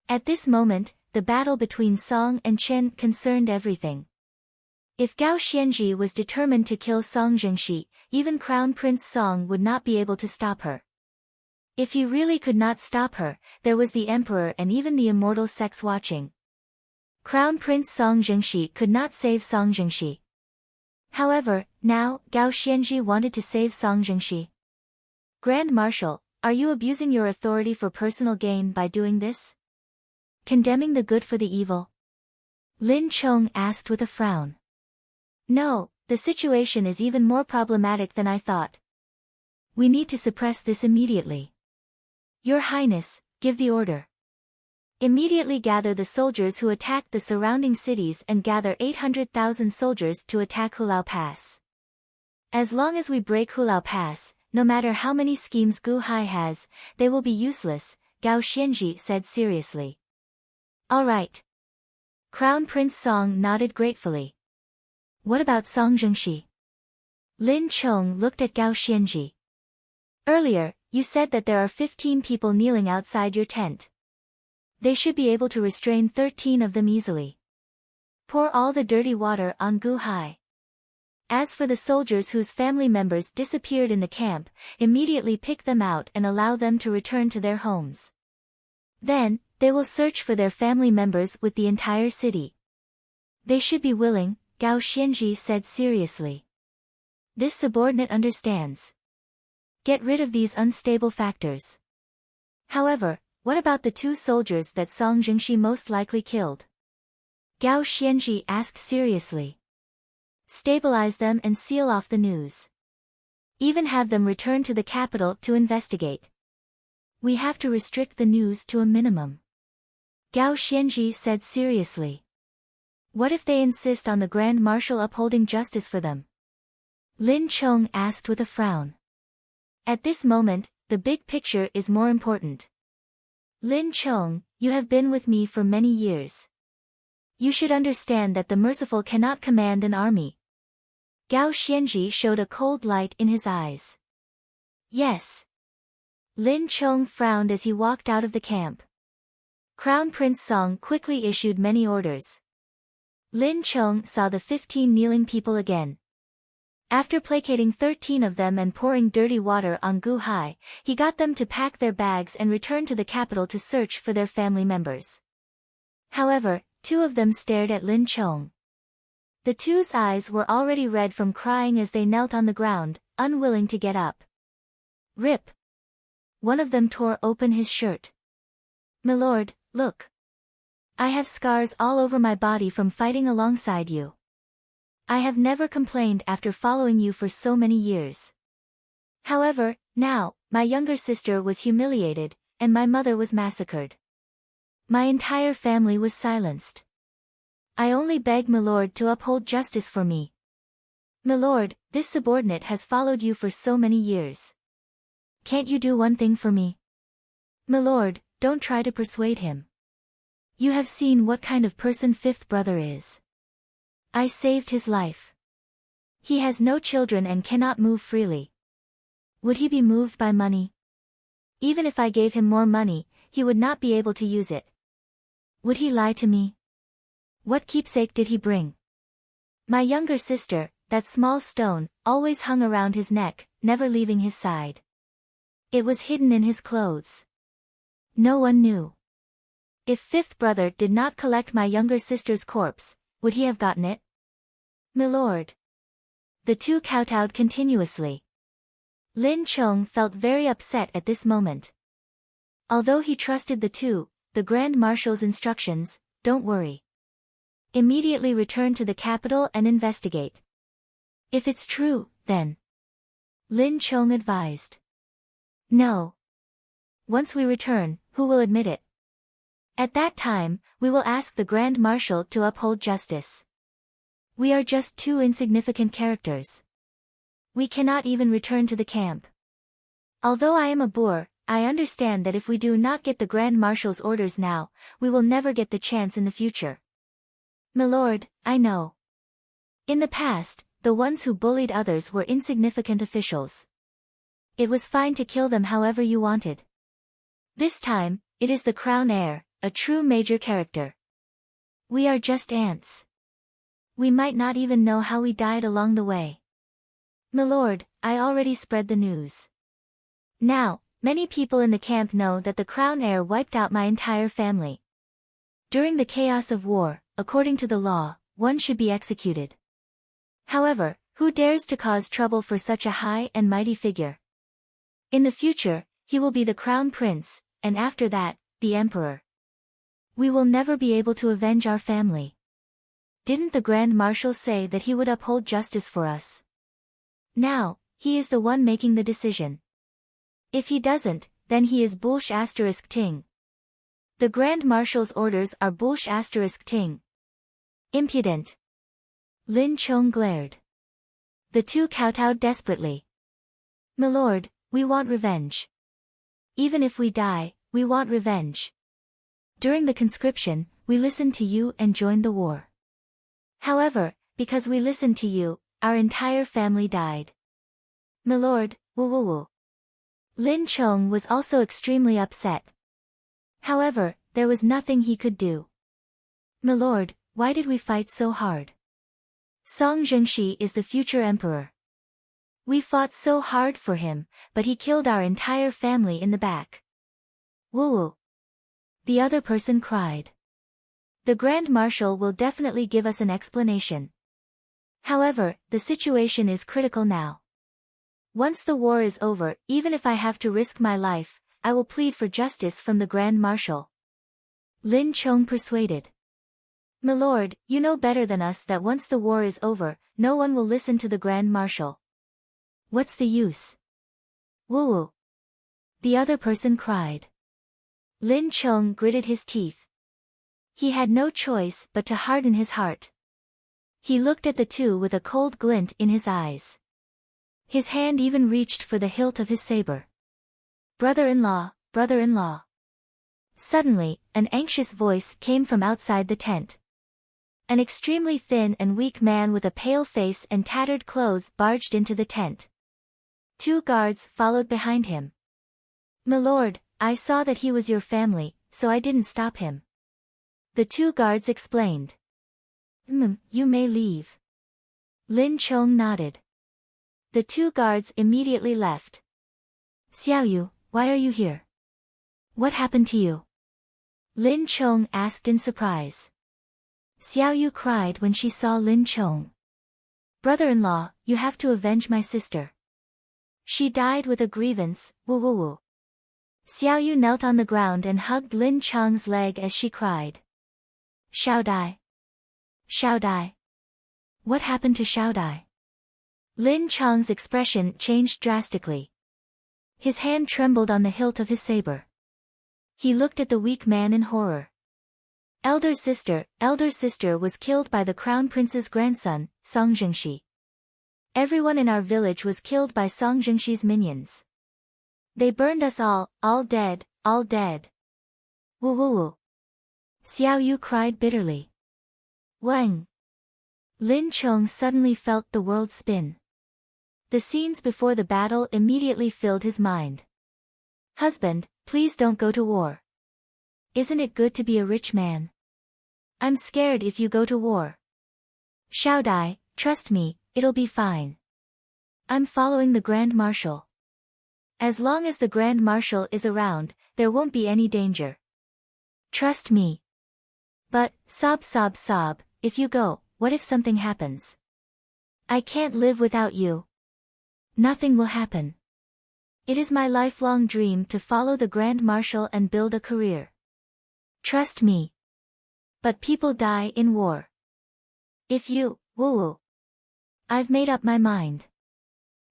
At this moment, the battle between Song and Chen concerned everything. If Gao Xianji was determined to kill Song Zhengxi, even Crown Prince Song would not be able to stop her. If he really could not stop her, there was the Emperor and even the Immortal sects watching. Crown Prince Song Zhengxi could not save Song Zhengxi. However, now, Gao Xianji wanted to save Song Zhengxi. Grand Marshal, are you abusing your authority for personal gain by doing this? Condemning the good for the evil? Lin Chong asked with a frown. No, the situation is even more problematic than I thought. We need to suppress this immediately. Your Highness, give the order. Immediately gather the soldiers who attacked the surrounding cities and gather 800,000 soldiers to attack Hulao Pass. As long as we break Hulao Pass, no matter how many schemes Gu Hai has, they will be useless, Gao Xianji said seriously. All right. Crown Prince Song nodded gratefully. What about Song Zhengxi? Lin Chong looked at Gao Xianji. Earlier, you said that there are 15 people kneeling outside your tent. They should be able to restrain 13 of them easily. Pour all the dirty water on Gu Hai. As for the soldiers whose family members disappeared in the camp, immediately pick them out and allow them to return to their homes. Then, they will search for their family members with the entire city. They should be willing, Gao Xianji said seriously. This subordinate understands. Get rid of these unstable factors. However, what about the 2 soldiers that Song Zhengxi most likely killed? Gao Xianji asked seriously. Stabilize them and seal off the news. Even have them return to the capital to investigate. We have to restrict the news to a minimum. Gao Xianji said seriously. What if they insist on the Grand Marshal upholding justice for them? Lin Chong asked with a frown. At this moment, the big picture is more important. Lin Chong, you have been with me for many years. You should understand that the merciful cannot command an army. Gao Xianji showed a cold light in his eyes. Yes. Lin Chong frowned as he walked out of the camp. Crown Prince Song quickly issued many orders. Lin Chong saw the 15 kneeling people again. After placating 13 of them and pouring dirty water on Gu Hai, he got them to pack their bags and return to the capital to search for their family members. However, 2 of them stared at Lin Chong. The two's eyes were already red from crying as they knelt on the ground, unwilling to get up. Rip! One of them tore open his shirt. "Milord, look. I have scars all over my body from fighting alongside you. I have never complained after following you for so many years. However, now, my younger sister was humiliated, and my mother was massacred. My entire family was silenced. I only beg Milord to uphold justice for me. Milord, this subordinate has followed you for so many years. Can't you do one thing for me? Milord, don't try to persuade him. You have seen what kind of person fifth brother is. I saved his life. He has no children and cannot move freely. Would he be moved by money? Even if I gave him more money, he would not be able to use it. Would he lie to me? What keepsake did he bring? My younger sister, that small stone, always hung around his neck, never leaving his side. It was hidden in his clothes. No one knew. If fifth brother did not collect my younger sister's corpse, would he have gotten it? Milord. The two kowtowed continuously. Lin Chong felt very upset at this moment. Although he trusted the two, the Grand Marshal's instructions, "Don't worry. Immediately return to the capital and investigate. If it's true, then." Lin Chong advised. "No. Once we return, who will admit it? At that time, we will ask the Grand Marshal to uphold justice. We are just two insignificant characters. We cannot even return to the camp. Although I am a boor, I understand that if we do not get the Grand Marshal's orders now, we will never get the chance in the future. Milord, I know. In the past, the ones who bullied others were insignificant officials. It was fine to kill them however you wanted. This time, it is the crown heir, a true major character. We are just ants. We might not even know how we died along the way. Milord, I already spread the news. Now, many people in the camp know that the crown heir wiped out my entire family. During the chaos of war, according to the law, one should be executed. However, who dares to cause trouble for such a high and mighty figure? In the future, he will be the crown prince, and after that, the emperor. We will never be able to avenge our family. Didn't the Grand Marshal say that he would uphold justice for us? Now, he is the one making the decision. If he doesn't, then he is bullsh asterisk ting. The Grand Marshal's orders are bullsh asterisk ting. Impudent. Lin Chong glared. The two kowtowed desperately. Milord, we want revenge. Even if we die, we want revenge. During the conscription, we listened to you and joined the war. However, because we listened to you, our entire family died. Milord, woo woo woo. Lin Chong was also extremely upset. However, there was nothing he could do. Milord, why did we fight so hard? Song Zhengxi is the future emperor. We fought so hard for him, but he killed our entire family in the back. Woo woo. The other person cried. The Grand Marshal will definitely give us an explanation. However, the situation is critical now. Once the war is over, even if I have to risk my life, I will plead for justice from the Grand Marshal. Lin Chong persuaded. Milord, you know better than us that once the war is over, no one will listen to the Grand Marshal. What's the use? Woo woo. The other person cried. Lin Chong gritted his teeth. He had no choice but to harden his heart. He looked at the two with a cold glint in his eyes. His hand even reached for the hilt of his saber. Brother-in-law, brother-in-law. Suddenly, an anxious voice came from outside the tent. An extremely thin and weak man with a pale face and tattered clothes barged into the tent. Two guards followed behind him. Milord, I saw that he was your family, so I didn't stop him. The two guards explained. You may leave. Lin Chong nodded. The two guards immediately left. Xiaoyu, why are you here? What happened to you? Lin Chong asked in surprise. Xiao Yu cried when she saw Lin Chong. Brother-in-law, you have to avenge my sister. She died with a grievance, woo woo woo. Xiao Yu knelt on the ground and hugged Lin Chong's leg as she cried. Xiao Dai. Xiao Dai. What happened to Xiao Dai? Lin Chong's expression changed drastically. His hand trembled on the hilt of his saber. He looked at the weak man in horror. Elder sister was killed by the crown prince's grandson, Song Jingxi. Everyone in our village was killed by Song Jingxi's minions. They burned us all dead, all dead. Woo woo woo. Xiao Yu cried bitterly. Wang. Lin Chong suddenly felt the world spin. The scenes before the battle immediately filled his mind. Husband, please don't go to war. Isn't it good to be a rich man? I'm scared if you go to war. Xiao Dai, trust me, it'll be fine. I'm following the Grand Marshal. As long as the Grand Marshal is around, there won't be any danger. Trust me. But, sob, if you go, what if something happens? I can't live without you. Nothing will happen. It is my lifelong dream to follow the Grand Marshal and build a career. Trust me. But people die in war. If you, woo-woo. I've made up my mind.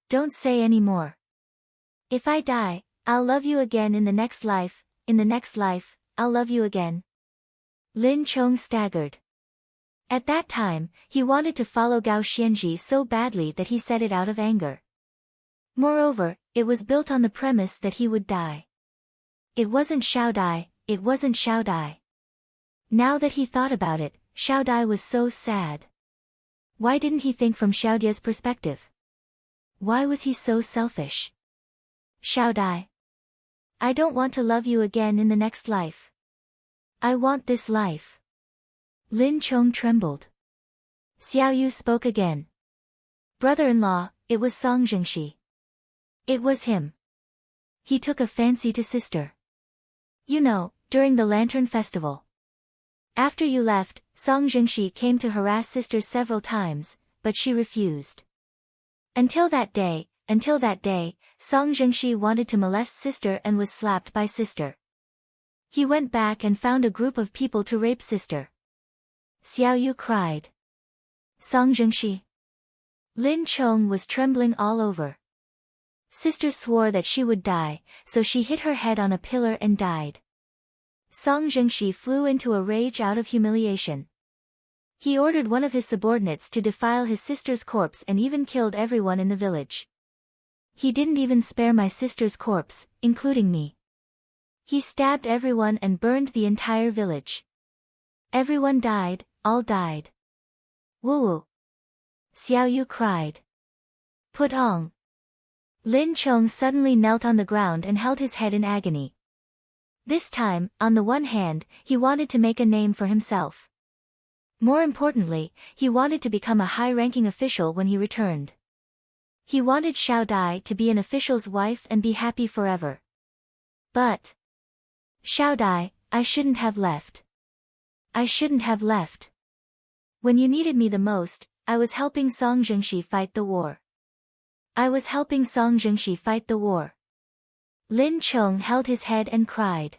Don't say any more. If I die, I'll love you again in the next life, I'll love you again. Lin Chong staggered. At that time, he wanted to follow Gao Xianji so badly that he said it out of anger. Moreover, it was built on the premise that he would die. It wasn't Xiao Dai. Now that he thought about it, Xiao Dai was so sad. Why didn't he think from Xiao Dai's perspective? Why was he so selfish? Xiao Dai. I don't want to love you again in the next life. I want this life. Lin Chong trembled. Xiao Yu spoke again. Brother-in-law, it was Song Jingxi. It was him. He took a fancy to sister. You know, during the Lantern Festival. After you left, Song Jingxi came to harass sister several times, but she refused. Until that day, Song Jingxi wanted to molest sister and was slapped by sister. He went back and found a group of people to rape sister. Xiao Yu cried. Song Jingxi. Lin Chong was trembling all over. Sister swore that she would die, so she hit her head on a pillar and died. Song Jingxi flew into a rage out of humiliation. He ordered one of his subordinates to defile his sister's corpse and even killed everyone in the village. He didn't even spare my sister's corpse, including me. He stabbed everyone and burned the entire village. Everyone died, all died. Woo-woo. Xiao Yu cried. Put on. Lin Chong suddenly knelt on the ground and held his head in agony. This time, on the one hand, he wanted to make a name for himself. More importantly, he wanted to become a high-ranking official when he returned. He wanted Xiao Dai to be an official's wife and be happy forever. But Xiao Dai, I shouldn't have left. I shouldn't have left. When you needed me the most, I was helping Song Jingxi fight the war. Lin Chong held his head and cried.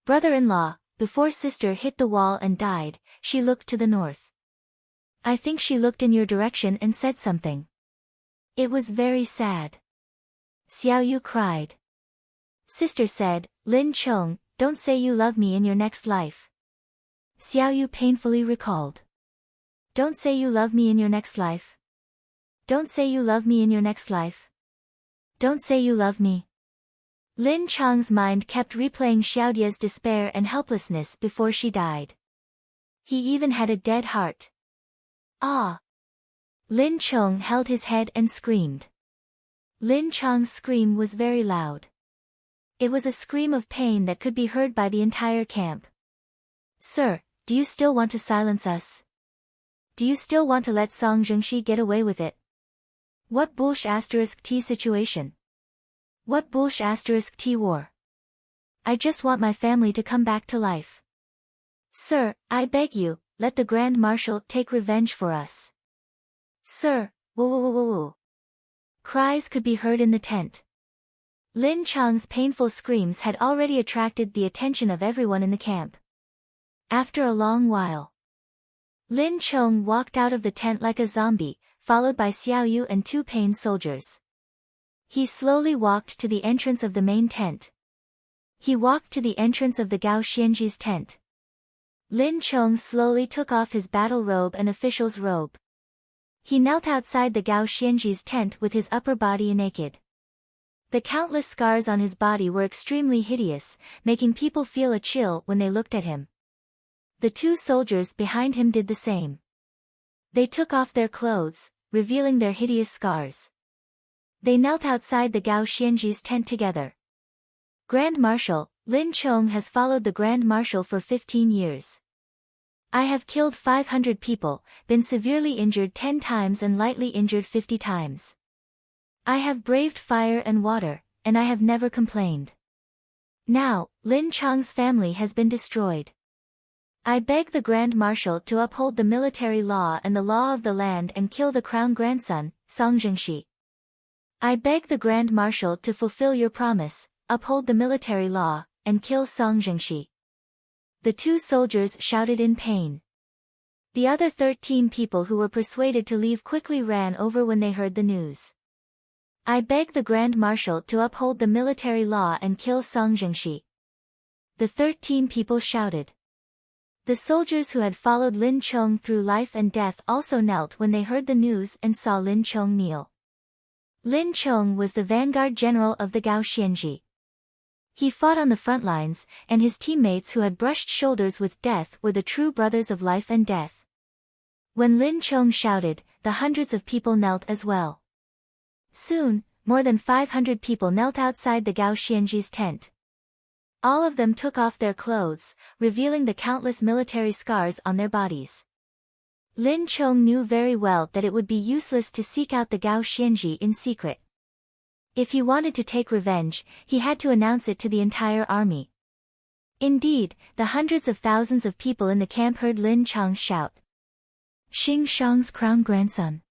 Brother-in-law, before sister hit the wall and died, she looked to the north. I think she looked in your direction and said something. It was very sad. Xiao Yu cried. Sister said, Lin Chong, don't say you love me in your next life. Xiao Yu painfully recalled. Don't say you love me in your next life. Don't say you love me in your next life. Don't say you love me. Lin Chong's mind kept replaying Xiao Dai's despair and helplessness before she died. He even had a dead heart. Ah! Lin Chong held his head and screamed. Lin Chong's scream was very loud. It was a scream of pain that could be heard by the entire camp. Sir, do you still want to silence us? Do you still want to let Song Jingxi get away with it? What *T situation? What *T war? I just want my family to come back to life. Sir, I beg you, let the Grand Marshal take revenge for us. Sir, woo. Cries could be heard in the tent. Lin Cheng's painful screams had already attracted the attention of everyone in the camp. After a long while, Lin Cheng walked out of the tent like a zombie, followed by Xiao Yu and 2 pained soldiers. He slowly walked to the entrance of the main tent. He walked to the entrance of the Gao Xianji's tent. Lin Cheng slowly took off his battle robe and official's robe. He knelt outside the Gao Xianji's tent with his upper body naked. The countless scars on his body were extremely hideous, making people feel a chill when they looked at him. The 2 soldiers behind him did the same. They took off their clothes, revealing their hideous scars. They knelt outside the Gao Xianji's tent together. Grand Marshal, Lin Cheng has followed the Grand Marshal for 15 years. I have killed 500 people, been severely injured 10 times and lightly injured 50 times. I have braved fire and water, and I have never complained. Now, Lin Cheng's family has been destroyed. I beg the Grand Marshal to uphold the military law and the law of the land and kill the crown grandson, Song Zhengxi. I beg the Grand Marshal to fulfill your promise, uphold the military law, and kill Song Zhengxi. The 2 soldiers shouted in pain. The other 13 people who were persuaded to leave quickly ran over when they heard the news. I beg the Grand Marshal to uphold the military law and kill Song Zhengxi. The 13 people shouted. The soldiers who had followed Lin Cheng through life and death also knelt when they heard the news and saw Lin Cheng kneel. Lin Cheng was the vanguard general of the Gao Xianji. He fought on the front lines, and his teammates who had brushed shoulders with death were the true brothers of life and death. When Lin Cheng shouted, the hundreds of people knelt as well. Soon, more than 500 people knelt outside the Gao Xianji's tent. All of them took off their clothes, revealing the countless military scars on their bodies. Lin Cheng knew very well that it would be useless to seek out the Gao Xianji in secret. If he wanted to take revenge, he had to announce it to the entire army. Indeed, the hundreds of thousands of people in the camp heard Lin Cheng's shout. Xing Shang's crown grandson.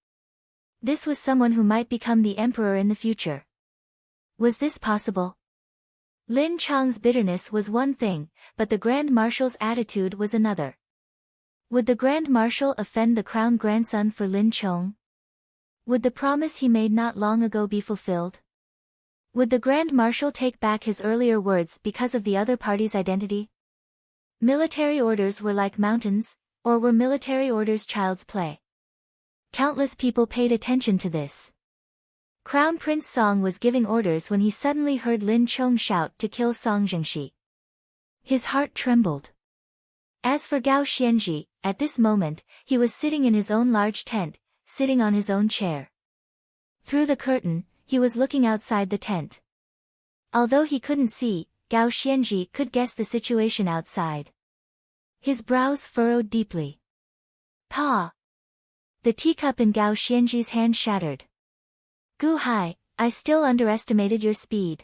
This was someone who might become the emperor in the future. Was this possible? Lin Cheng's bitterness was one thing, but the Grand Marshal's attitude was another. Would the Grand Marshal offend the crown grandson for Lin Cheng? Would the promise he made not long ago be fulfilled? Would the Grand Marshal take back his earlier words because of the other party's identity? Military orders were like mountains, or were military orders child's play? Countless people paid attention to this. Crown Prince Song was giving orders when he suddenly heard Lin Cheng shout to kill Song Zhengxi. His heart trembled. As for Gao Xianji, at this moment, he was sitting in his own large tent, sitting on his own chair. Through the curtain, he was looking outside the tent. Although he couldn't see, Gao Xianji could guess the situation outside. His brows furrowed deeply. Pa! The teacup in Gao Xianji's hand shattered. Gu Hai, I still underestimated your speed.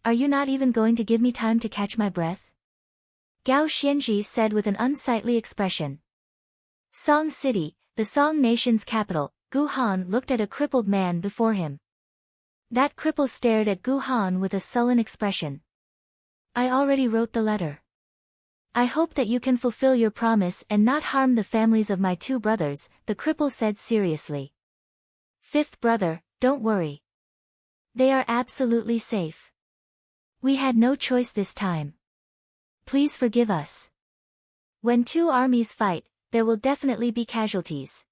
Are you not even going to give me time to catch my breath? Gao Xianji said with an unsightly expression. Song City, the Song nation's capital, Gu Han looked at a crippled man before him. That cripple stared at Gu Han with a sullen expression. I already wrote the letter. I hope that you can fulfill your promise and not harm the families of my 2 brothers, the cripple said seriously. 5th brother, don't worry. They are absolutely safe. We had no choice this time. Please forgive us. When 2 armies fight, there will definitely be casualties.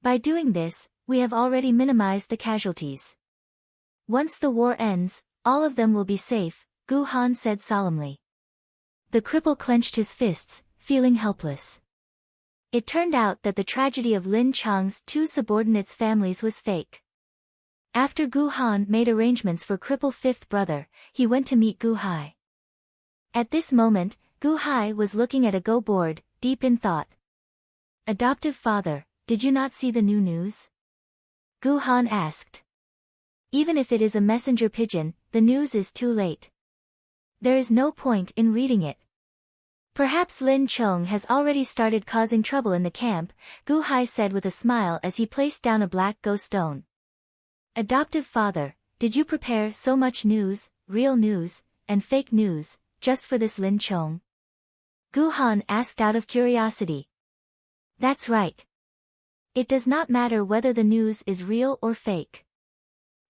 By doing this, we have already minimized the casualties. Once the war ends, all of them will be safe, Gu Han said solemnly. The cripple clenched his fists, feeling helpless. It turned out that the tragedy of Lin Cheng's 2 subordinates' families was fake. After Gu Han made arrangements for cripple 5th brother, he went to meet Gu Hai. At this moment, Gu Hai was looking at a Go board, deep in thought. Adoptive father, did you not see the new news? Gu Han asked. Even if it is a messenger pigeon, the news is too late. There is no point in reading it. Perhaps Lin Chong has already started causing trouble in the camp, Gu Hai said with a smile as he placed down a black ghost stone. Adoptive father, did you prepare so much news, real news, and fake news, just for this Lin Chong? Gu Han asked out of curiosity. That's right. It does not matter whether the news is real or fake.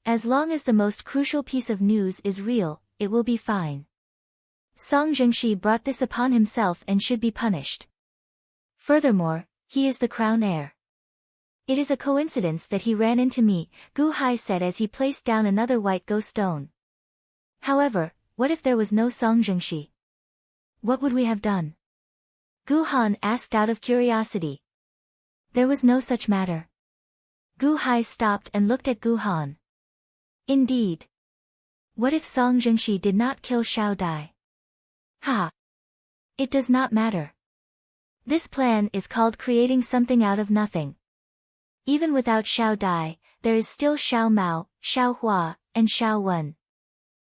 As long as the most crucial piece of news is real, it will be fine. Song Zhengxi brought this upon himself and should be punished. Furthermore, he is the crown heir. It is a coincidence that he ran into me, Gu Hai said as he placed down another white ghost stone. However, what if there was no Song Zhengxi? What would we have done? Gu Han asked out of curiosity. There was no such matter. Gu Hai stopped and looked at Gu Han. Indeed. What if Song Zhengxi did not kill Xiao Dai? Ha! It does not matter. This plan is called creating something out of nothing. Even without Xiao Dai, there is still Xiao Mao, Xiao Hua, and Xiao Wen.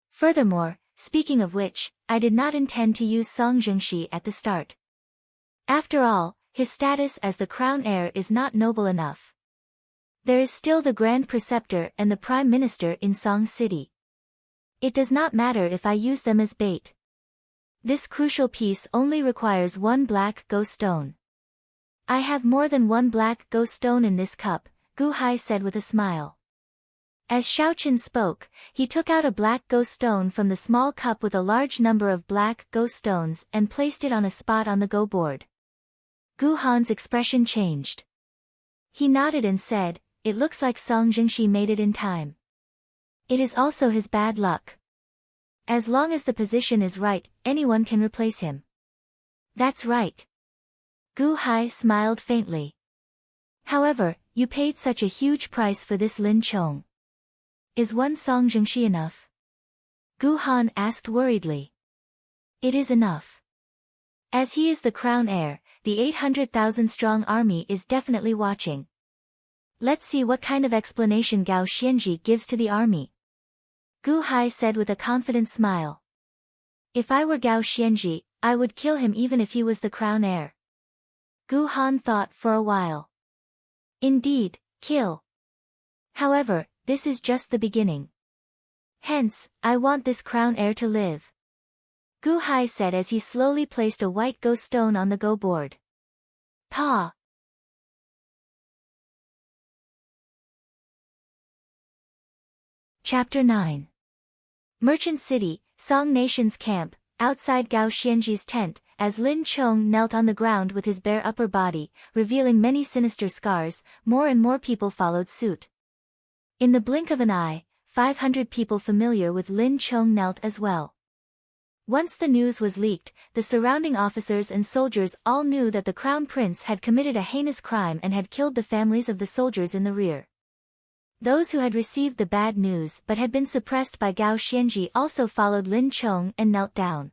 Furthermore, speaking of which, I did not intend to use Song Zhengxi at the start. After all, his status as the crown heir is not noble enough. There is still the Grand Preceptor and the Prime Minister in Song City. It does not matter if I use them as bait. This crucial piece only requires one black ghost stone. I have more than one black ghost stone in this cup, Gu Hai said with a smile. As Xiaoqin spoke, he took out a black ghost stone from the small cup with a large number of black ghost stones and placed it on a spot on the go board. Gu Han's expression changed. He nodded and said, "It looks like Song Zhengxi made it in time. It is also his bad luck. As long as the position is right, anyone can replace him." That's right. Gu Hai smiled faintly. However, you paid such a huge price for this Lin Chong. Is one Song Zhengxi enough? Gu Han asked worriedly. It is enough. As he is the crown heir, the 800,000-strong army is definitely watching. Let's see what kind of explanation Gao Xianji gives to the army. Gu Hai said with a confident smile. If I were Gao Xianji, I would kill him even if he was the crown heir. Gu Han thought for a while. Indeed, kill. However, this is just the beginning. Hence, I want this crown heir to live. Gu Hai said as he slowly placed a white ghost stone on the go board. Pa! Chapter 9. Merchant City, Song Nation's camp, outside Gao Xianji's tent, as Lin Chong knelt on the ground with his bare upper body, revealing many sinister scars, more and more people followed suit. In the blink of an eye, 500 people familiar with Lin Chong knelt as well. Once the news was leaked, the surrounding officers and soldiers all knew that the Crown Prince had committed a heinous crime and had killed the families of the soldiers in the rear. Those who had received the bad news but had been suppressed by Gao Xianji also followed Lin Chong and knelt down.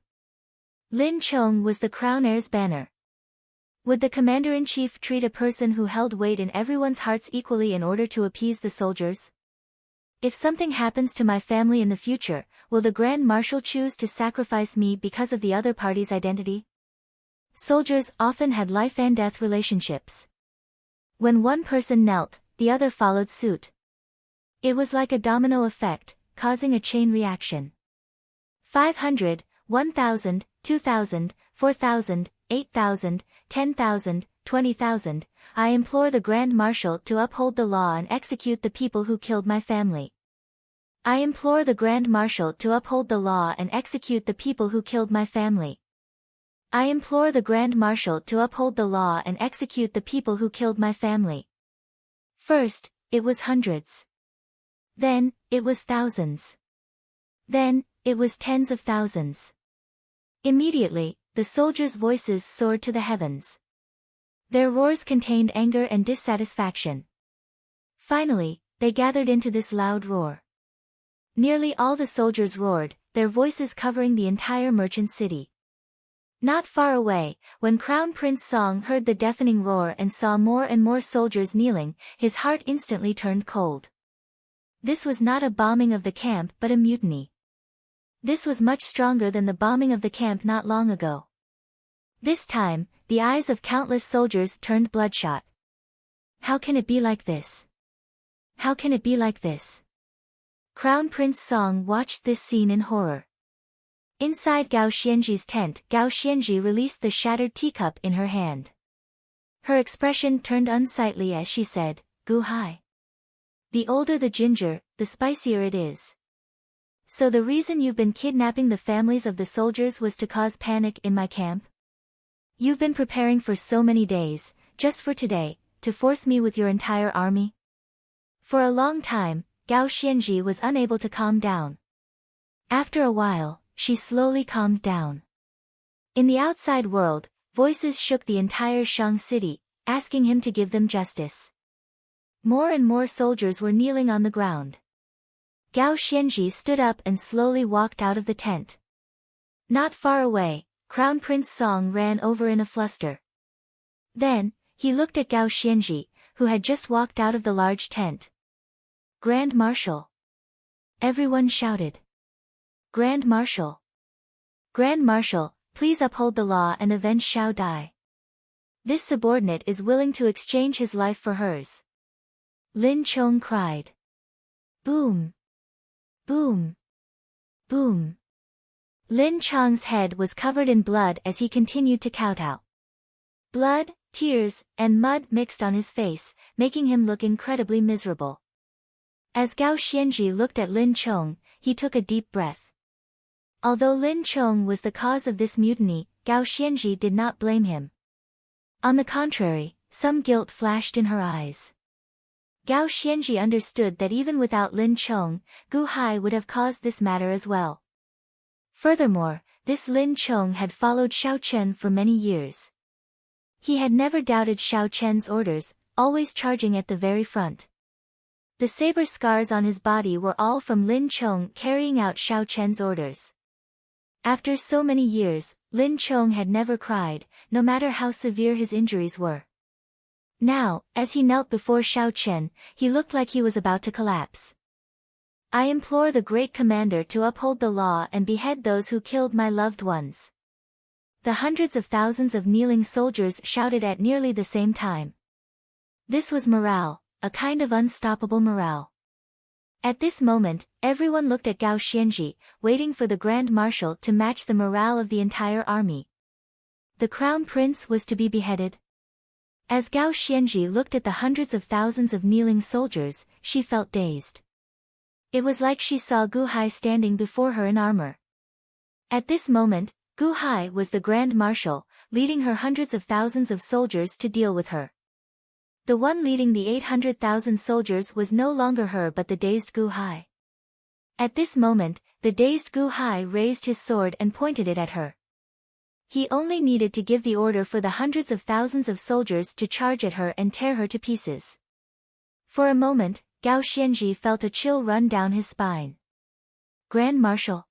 Lin Chong was the crown heir's banner. Would the commander-in-chief treat a person who held weight in everyone's hearts equally in order to appease the soldiers? If something happens to my family in the future, will the Grand Marshal choose to sacrifice me because of the other party's identity? Soldiers often had life and death relationships. When one person knelt, the other followed suit. It was like a domino effect, causing a chain reaction. 500, 1,000, 2,000, 4,000, 8,000, 10,000, 20,000, I implore the Grand Marshal to uphold the law and execute the people who killed my family. I implore the Grand Marshal to uphold the law and execute the people who killed my family. I implore the Grand Marshal to uphold the law and execute the people who killed my family. First, it was hundreds. Then, it was thousands. Then, it was tens of thousands. Immediately, the soldiers' voices soared to the heavens. Their roars contained anger and dissatisfaction. Finally, they gathered into this loud roar. Nearly all the soldiers roared, their voices covering the entire merchant city. Not far away, when Crown Prince Song heard the deafening roar and saw more and more soldiers kneeling, his heart instantly turned cold. This was not a bombing of the camp but a mutiny. This was much stronger than the bombing of the camp not long ago. This time, the eyes of countless soldiers turned bloodshot. How can it be like this? How can it be like this? Crown Prince Song watched this scene in horror. Inside Gao Xianji's tent, Gao Xianji released the shattered teacup in her hand. Her expression turned unsightly as she said, "Gu Hai. The older the ginger, the spicier it is. So the reason you've been kidnapping the families of the soldiers was to cause panic in my camp? You've been preparing for so many days, just for today, to force me with your entire army?" For a long time, Gao Xianji was unable to calm down. After a while, she slowly calmed down. In the outside world, voices shook the entire Shang city, asking him to give them justice. More and more soldiers were kneeling on the ground. Gao Xianji stood up and slowly walked out of the tent. Not far away, Crown Prince Song ran over in a fluster. Then, he looked at Gao Xianji, who had just walked out of the large tent. "Grand Marshal!" Everyone shouted. "Grand Marshal! Grand Marshal, please uphold the law and avenge Xiao Dai. This subordinate is willing to exchange his life for hers." Lin Chong cried. Boom! Boom! Boom! Lin Chong's head was covered in blood as he continued to kowtow. Blood, tears, and mud mixed on his face, making him look incredibly miserable. As Gao Xianji looked at Lin Chong, he took a deep breath. Although Lin Chong was the cause of this mutiny, Gao Xianji did not blame him. On the contrary, some guilt flashed in her eyes. Gao Xianji understood that even without Lin Chong, Gu Hai would have caused this matter as well. Furthermore, this Lin Chong had followed Xiao Chen for many years. He had never doubted Xiao Chen's orders, always charging at the very front. The saber scars on his body were all from Lin Chong carrying out Xiao Chen's orders. After so many years, Lin Chong had never cried, no matter how severe his injuries were. Now, as he knelt before Xiao Chen, he looked like he was about to collapse. "I implore the great commander to uphold the law and behead those who killed my loved ones." The hundreds of thousands of kneeling soldiers shouted at nearly the same time. This was morale, a kind of unstoppable morale. At this moment, everyone looked at Gao Xianji, waiting for the Grand Marshal to match the morale of the entire army. The Crown Prince was to be beheaded. As Gao Xianji looked at the hundreds of thousands of kneeling soldiers, she felt dazed. It was like she saw Gu Hai standing before her in armor. At this moment, Gu Hai was the Grand Marshal, leading her hundreds of thousands of soldiers to deal with her. The one leading the 800,000 soldiers was no longer her but the dazed Gu Hai. At this moment, the dazed Gu Hai raised his sword and pointed it at her. He only needed to give the order for the hundreds of thousands of soldiers to charge at her and tear her to pieces. For a moment, Gao Xianji felt a chill run down his spine. "Grand Marshal!"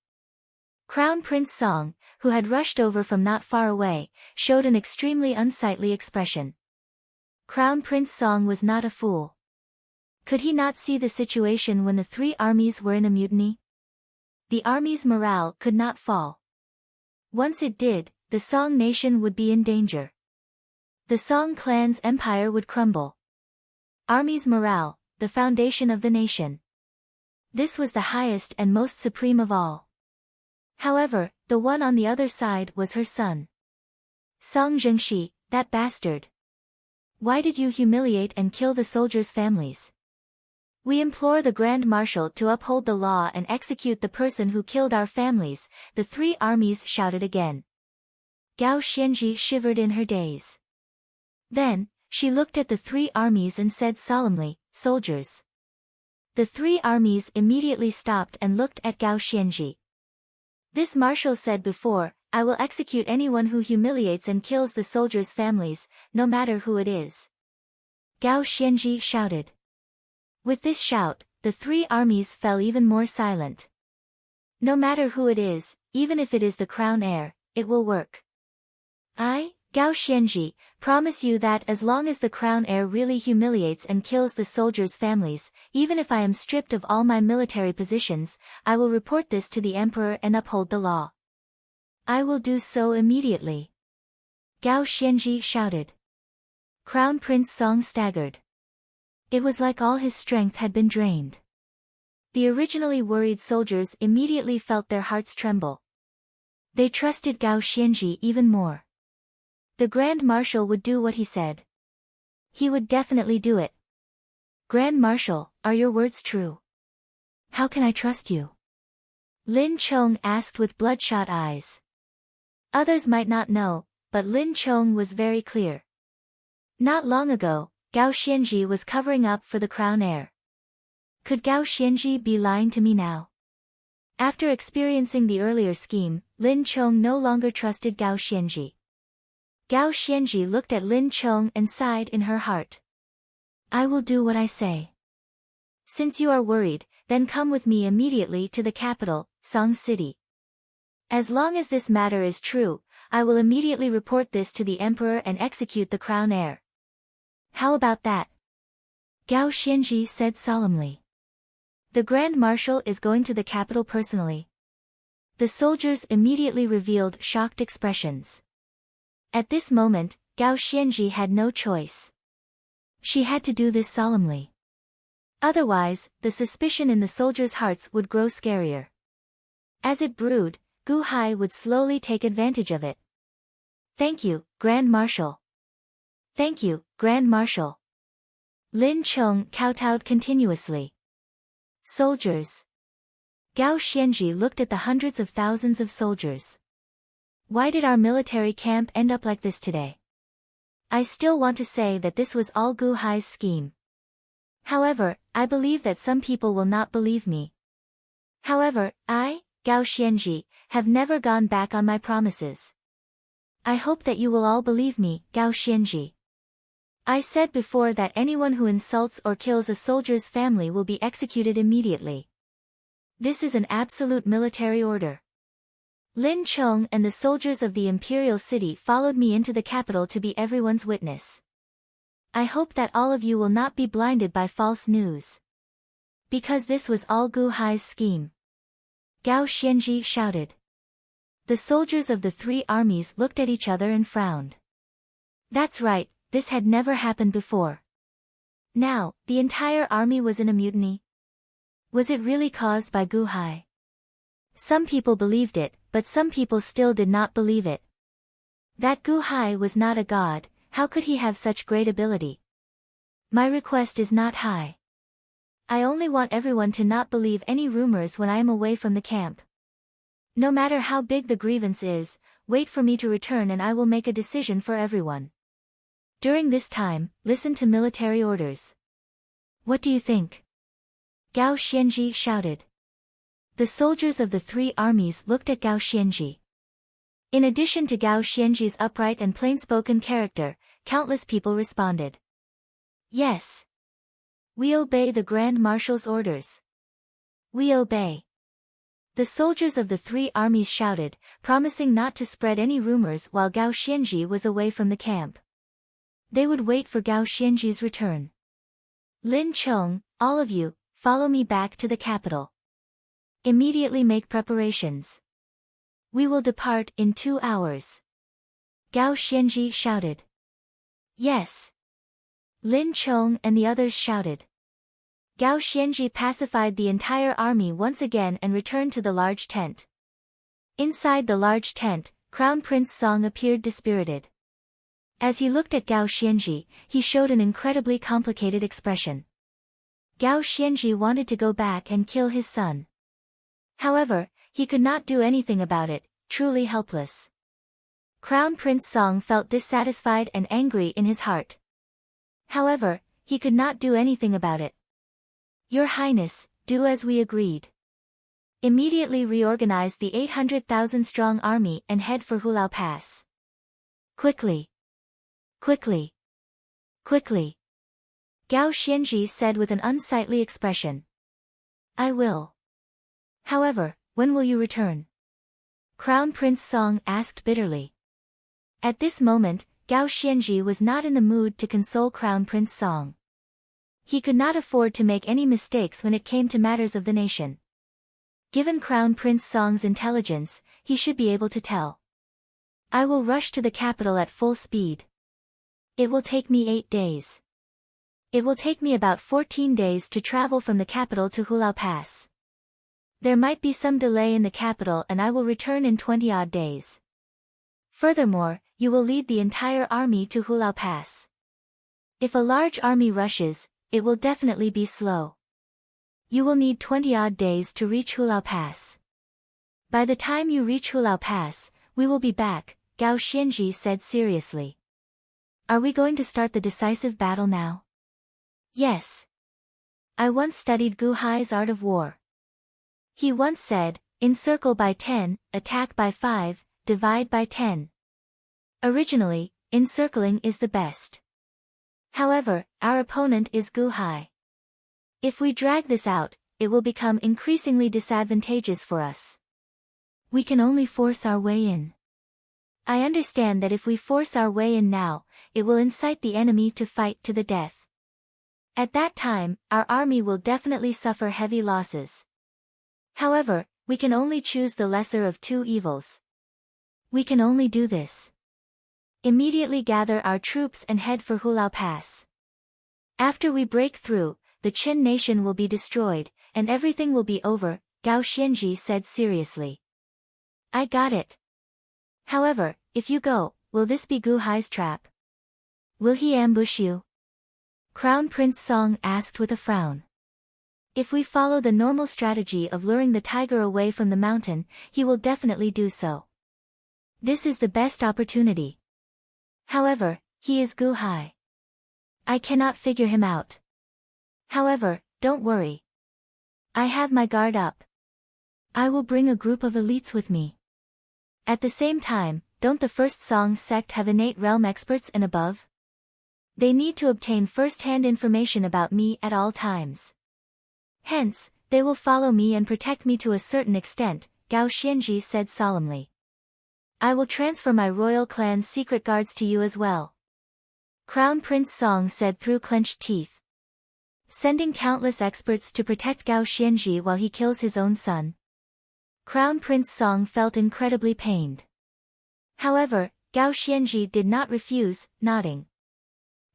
Crown Prince Song, who had rushed over from not far away, showed an extremely unsightly expression. Crown Prince Song was not a fool. Could he not see the situation when the three armies were in a mutiny? The army's morale could not fall. Once it did, the Song nation would be in danger. The Song clan's empire would crumble. Army's morale, the foundation of the nation. This was the highest and most supreme of all. However, the one on the other side was her son. Song Zhengxi, that bastard. Why did you humiliate and kill the soldiers' families? We implore the Grand Marshal to uphold the law and execute the person who killed our families, the three armies shouted again. Gao Xianji shivered in her daze. Then, she looked at the three armies and said solemnly, "Soldiers." The three armies immediately stopped and looked at Gao Xianji. This marshal said before, "I will execute anyone who humiliates and kills the soldiers' families, no matter who it is." Gao Xianji shouted. With this shout, the three armies fell even more silent. No matter who it is, even if it is the crown heir, it will work. I, Gao Xianji, promise you that as long as the crown heir really humiliates and kills the soldiers' families, even if I am stripped of all my military positions, I will report this to the emperor and uphold the law. I will do so immediately. Gao Xianji shouted. Crown Prince Song staggered. It was like all his strength had been drained. The originally worried soldiers immediately felt their hearts tremble. They trusted Gao Xianji even more. The Grand Marshal would do what he said. He would definitely do it. Grand Marshal, are your words true? How can I trust you? Lin Chong asked with bloodshot eyes. Others might not know, but Lin Chong was very clear. Not long ago, Gao Xianji was covering up for the crown heir. Could Gao Xianji be lying to me now? After experiencing the earlier scheme, Lin Chong no longer trusted Gao Xianji. Gao Xianji looked at Lin Chong and sighed in her heart. I will do what I say. Since you are worried, then come with me immediately to the capital, Song City. As long as this matter is true, I will immediately report this to the emperor and execute the crown heir. How about that? Gao Xianji said solemnly. The Grand Marshal is going to the capital personally. The soldiers immediately revealed shocked expressions. At this moment, Gao Xianji had no choice. She had to do this solemnly. Otherwise, the suspicion in the soldiers' hearts would grow scarier. As it brewed, Gu Hai would slowly take advantage of it. Thank you, Grand Marshal. Thank you, Grand Marshal. Lin Chong kowtowed continuously. Soldiers. Gao Xianji looked at the hundreds of thousands of soldiers. Why did our military camp end up like this today? I still want to say that this was all Gu Hai's scheme. However, I believe that some people will not believe me. However, I, Gao Xianji, have never gone back on my promises. I hope that you will all believe me, Gao Xianji. I said before that anyone who insults or kills a soldier's family will be executed immediately. This is an absolute military order. Lin Chong and the soldiers of the imperial city followed me into the capital to be everyone's witness. I hope that all of you will not be blinded by false news. Because this was all Gu Hai's scheme. Gao Xianji shouted. The soldiers of the three armies looked at each other and frowned. That's right, this had never happened before. Now, the entire army was in a mutiny. Was it really caused by Gu Hai? Some people believed it, but some people still did not believe it. That Gu Hai was not a god, how could he have such great ability? My request is not high. I only want everyone to not believe any rumors when I am away from the camp. No matter how big the grievance is, wait for me to return and I will make a decision for everyone. During this time, listen to military orders. What do you think? Gao Xianji shouted. The soldiers of the three armies looked at Gao Xianji. In addition to Gao Xianji's upright and plain-spoken character, countless people responded. Yes. We obey the Grand Marshal's orders. We obey. The soldiers of the three armies shouted, promising not to spread any rumors while Gao Xianji was away from the camp. They would wait for Gao Xianji's return. Lin Chong, all of you, follow me back to the capital. Immediately make preparations. We will depart in 2 hours. Gao Xianji shouted. Yes. Lin Chong and the others shouted. Gao Xianji pacified the entire army once again and returned to the large tent. Inside the large tent, Crown Prince Song appeared dispirited. As he looked at Gao Xianji, he showed an incredibly complicated expression. Gao Xianji wanted to go back and kill his son. However, he could not do anything about it, truly helpless. Crown Prince Song felt dissatisfied and angry in his heart. However, he could not do anything about it. Your Highness, do as we agreed. Immediately reorganize the 800,000-strong army and head for Hulao Pass. Quickly. Quickly. Quickly. Gao Xianji said with an unsightly expression. I will. However, when will you return? Crown Prince Song asked bitterly. At this moment, Gao Xianji was not in the mood to console Crown Prince Song. He could not afford to make any mistakes when it came to matters of the nation. Given Crown Prince Song's intelligence, he should be able to tell. I will rush to the capital at full speed. It will take me 8 days. It will take me about 14 days to travel from the capital to Hulao Pass. There might be some delay in the capital and I will return in 20-odd days. Furthermore, you will lead the entire army to Hulao Pass. If a large army rushes, it will definitely be slow. You will need 20-odd days to reach Hulao Pass. By the time you reach Hulao Pass, we will be back, Gao Xianji said seriously. Are we going to start the decisive battle now? Yes. I once studied Gu Hai's art of war. He once said, encircle by 10, attack by 5, divide by 10. Originally, encircling is the best. However, our opponent is Gu Hai. If we drag this out, it will become increasingly disadvantageous for us. We can only force our way in. I understand that if we force our way in now, it will incite the enemy to fight to the death. At that time, our army will definitely suffer heavy losses. However, we can only choose the lesser of two evils. We can only do this. Immediately gather our troops and head for Hulao Pass. After we break through, the Qin nation will be destroyed, and everything will be over, Gao Xianji said seriously. I got it. However, if you go, will this be Gu Hai's trap? Will he ambush you? Crown Prince Song asked with a frown. If we follow the normal strategy of luring the tiger away from the mountain, he will definitely do so. This is the best opportunity. However, he is Gu Hai. I cannot figure him out. However, don't worry. I have my guard up. I will bring a group of elites with me. At the same time, don't the First Song sect have innate realm experts and above? They need to obtain first-hand information about me at all times. Hence, they will follow me and protect me to a certain extent, Gao Xianji said solemnly. I will transfer my royal clan's secret guards to you as well. Crown Prince Song said through clenched teeth. Sending countless experts to protect Gao Xianji while he kills his own son. Crown Prince Song felt incredibly pained. However, Gao Xianji did not refuse, nodding.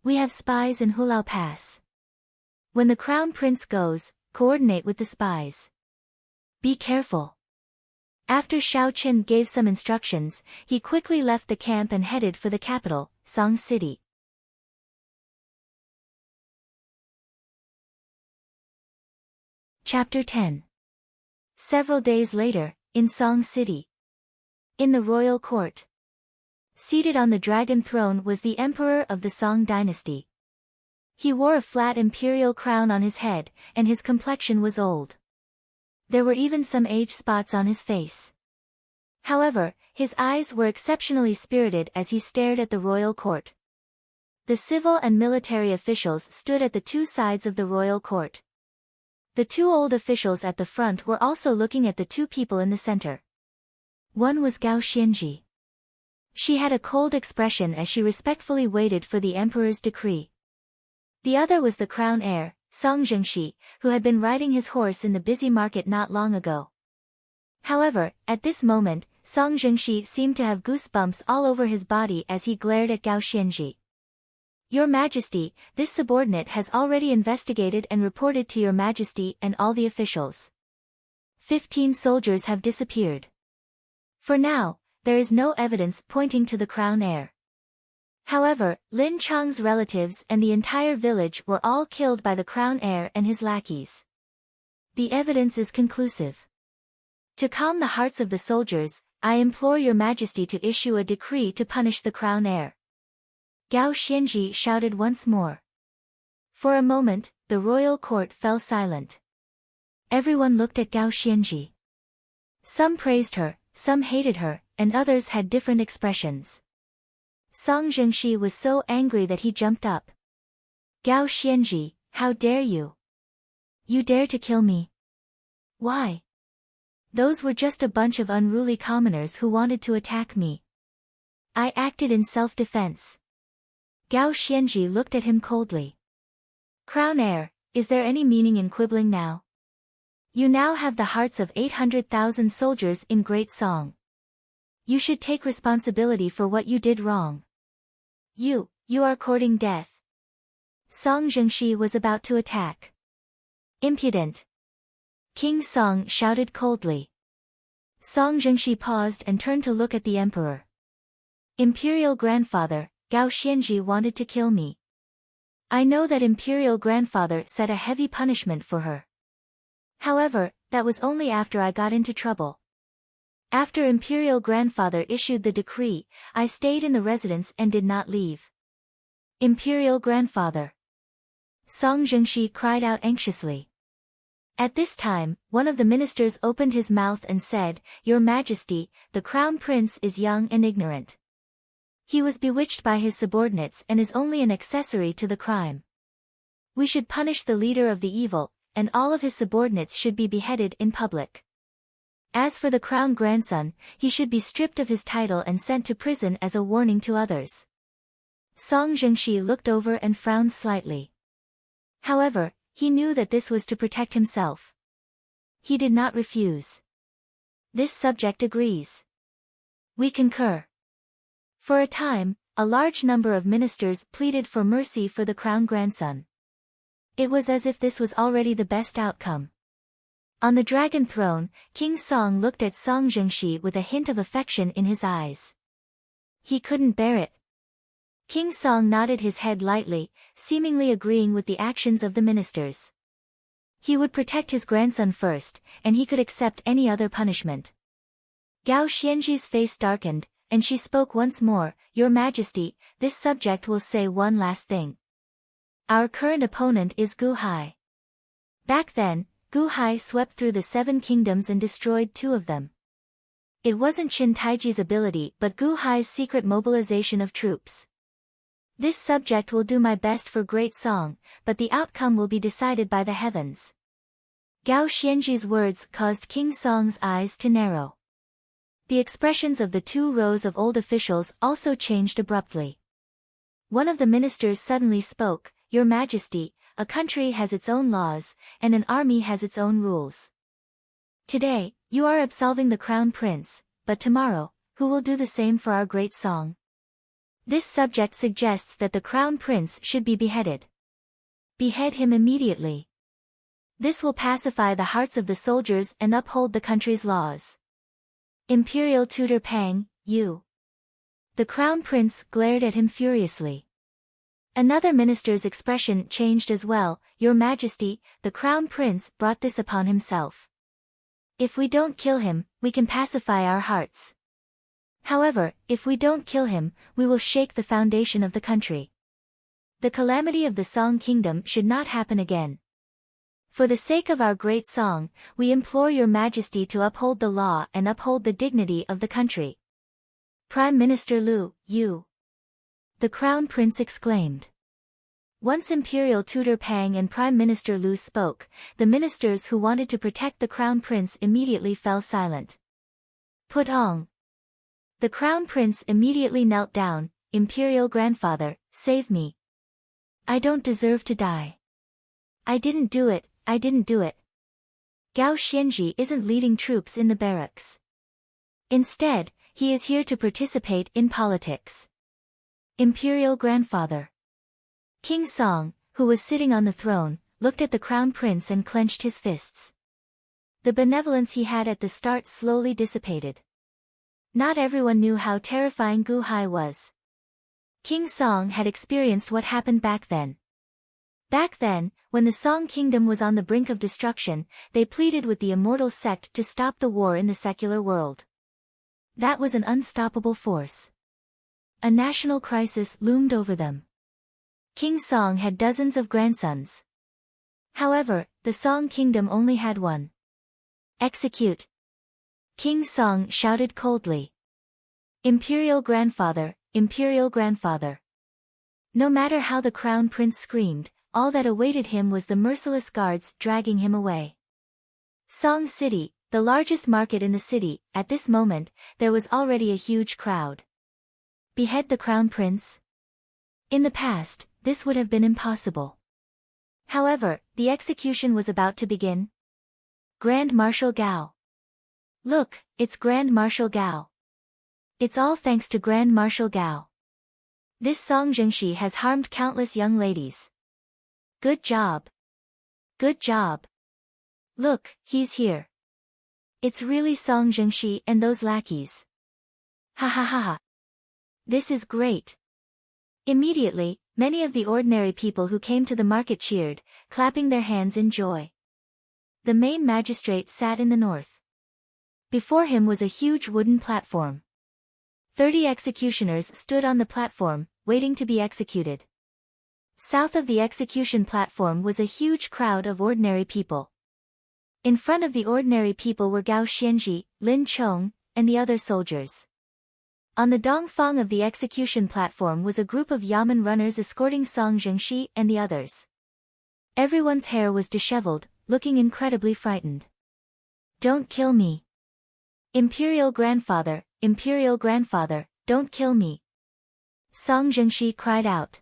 We have spies in Hulao Pass. When the Crown Prince goes, coordinate with the spies. Be careful. After Shao Qin gave some instructions, he quickly left the camp and headed for the capital, Song City. Chapter 10. Several days later, in Song City. In the royal court. Seated on the dragon throne was the emperor of the Song dynasty. He wore a flat imperial crown on his head, and his complexion was old. There were even some age spots on his face. However, his eyes were exceptionally spirited as he stared at the royal court. The civil and military officials stood at the two sides of the royal court. The two old officials at the front were also looking at the two people in the center. One was Gao Xianji. She had a cold expression as she respectfully waited for the emperor's decree. The other was the crown heir, Song Zhengxi, who had been riding his horse in the busy market not long ago. However, at this moment, Song Zhengxi seemed to have goosebumps all over his body as he glared at Gao Xianji. Your Majesty, this subordinate has already investigated and reported to Your Majesty and all the officials. 15 soldiers have disappeared. For now, there is no evidence pointing to the crown heir. However, Lin Chang's relatives and the entire village were all killed by the crown heir and his lackeys. The evidence is conclusive. To calm the hearts of the soldiers, I implore Your Majesty to issue a decree to punish the crown heir. Gao Xianji shouted once more. For a moment, the royal court fell silent. Everyone looked at Gao Xianji. Some praised her, some hated her, and others had different expressions. Song Zhengxi was so angry that he jumped up. Gao Xianji, how dare you? You dare to kill me? Why? Those were just a bunch of unruly commoners who wanted to attack me. I acted in self-defense. Gao Xianji looked at him coldly. Crown heir, is there any meaning in quibbling now? You now have the hearts of 800,000 soldiers in Great Song. You should take responsibility for what you did wrong. You are courting death. Song Zhengxi was about to attack. Impudent! King Song shouted coldly. Song Zhengxi paused and turned to look at the emperor. Imperial grandfather, Gao Xianji wanted to kill me. I know that imperial grandfather set a heavy punishment for her. However, that was only after I got into trouble. After imperial grandfather issued the decree, I stayed in the residence and did not leave. Imperial grandfather! Song Zhengxi cried out anxiously. At this time, one of the ministers opened his mouth and said, Your Majesty, the crown prince is young and ignorant. He was bewitched by his subordinates and is only an accessory to the crime. We should punish the leader of the evil, and all of his subordinates should be beheaded in public. As for the crown grandson, he should be stripped of his title and sent to prison as a warning to others. Song Zhengxi looked over and frowned slightly. However, he knew that this was to protect himself. He did not refuse. This subject agrees. We concur. For a time, a large number of ministers pleaded for mercy for the crown grandson. It was as if this was already the best outcome. On the dragon throne, King Song looked at Song Zhengxi with a hint of affection in his eyes. He couldn't bear it. King Song nodded his head lightly, seemingly agreeing with the actions of the ministers. He would protect his grandson first, and he could accept any other punishment. Gao Xianji's face darkened, and she spoke once more, Your Majesty, this subject will say one last thing. Our current opponent is Gu Hai. Back then, Gu Hai swept through the 7 kingdoms and destroyed 2 of them. It wasn't Qin Taiji's ability but Gu Hai's secret mobilization of troops. This subject will do my best for Great Song, but the outcome will be decided by the heavens. Gao Xianji's words caused King Song's eyes to narrow. The expressions of the 2 rows of old officials also changed abruptly. One of the ministers suddenly spoke, Your Majesty, a country has its own laws, and an army has its own rules. Today, you are absolving the crown prince, but tomorrow, who will do the same for our Great Song? This subject suggests that the crown prince should be beheaded. Behead him immediately. This will pacify the hearts of the soldiers and uphold the country's laws. Imperial tutor Pang, you. The crown prince glared at him furiously. Another minister's expression changed as well, Your Majesty, the crown prince brought this upon himself. If we don't kill him, we can pacify our hearts. However, if we don't kill him, we will shake the foundation of the country. The calamity of the Song Kingdom should not happen again. For the sake of our Great Song, we implore Your Majesty to uphold the law and uphold the dignity of the country. Prime Minister Lu, you. The crown prince exclaimed. Once Imperial tutor Pang and Prime Minister Lu spoke, the ministers who wanted to protect the crown prince immediately fell silent. Putong. The crown prince immediately knelt down, Imperial grandfather, save me. I don't deserve to die. I didn't do it, I didn't do it. Gao Xianji isn't leading troops in the barracks. Instead, he is here to participate in politics. Imperial grandfather. King Song, who was sitting on the throne, looked at the crown prince and clenched his fists. The benevolence he had at the start slowly dissipated. Not everyone knew how terrifying Gu Hai was. King Song had experienced what happened back then. Back then, when the Song Kingdom was on the brink of destruction, they pleaded with the Immortal sect to stop the war in the secular world. That was an unstoppable force. A national crisis loomed over them. King Song had dozens of grandsons. However, the Song Kingdom only had one. Execute! King Song shouted coldly. Imperial grandfather, Imperial grandfather. No matter how the crown prince screamed, all that awaited him was the merciless guards dragging him away. Song City, the largest market in the city, at this moment, there was already a huge crowd. Behead the crown prince? In the past, this would have been impossible. However, the execution was about to begin. Grand Marshal Gao. Look, it's Grand Marshal Gao. It's all thanks to Grand Marshal Gao. This Song Zhengxi has harmed countless young ladies. Good job. Good job. Look, he's here. It's really Song Zhengxi and those lackeys. Ha ha ha ha. This is great. Immediately, many of the ordinary people who came to the market cheered, clapping their hands in joy. The main magistrate sat in the north. Before him was a huge wooden platform. 30 executioners stood on the platform, waiting to be executed. South of the execution platform was a huge crowd of ordinary people. In front of the ordinary people were Gao Xianji, Lin Chong, and the other soldiers. On the dongfang of the execution platform was a group of yamen runners escorting Song Zhengxi and the others. Everyone's hair was disheveled, looking incredibly frightened. Don't kill me. Imperial grandfather, don't kill me. Song Zhengxi cried out.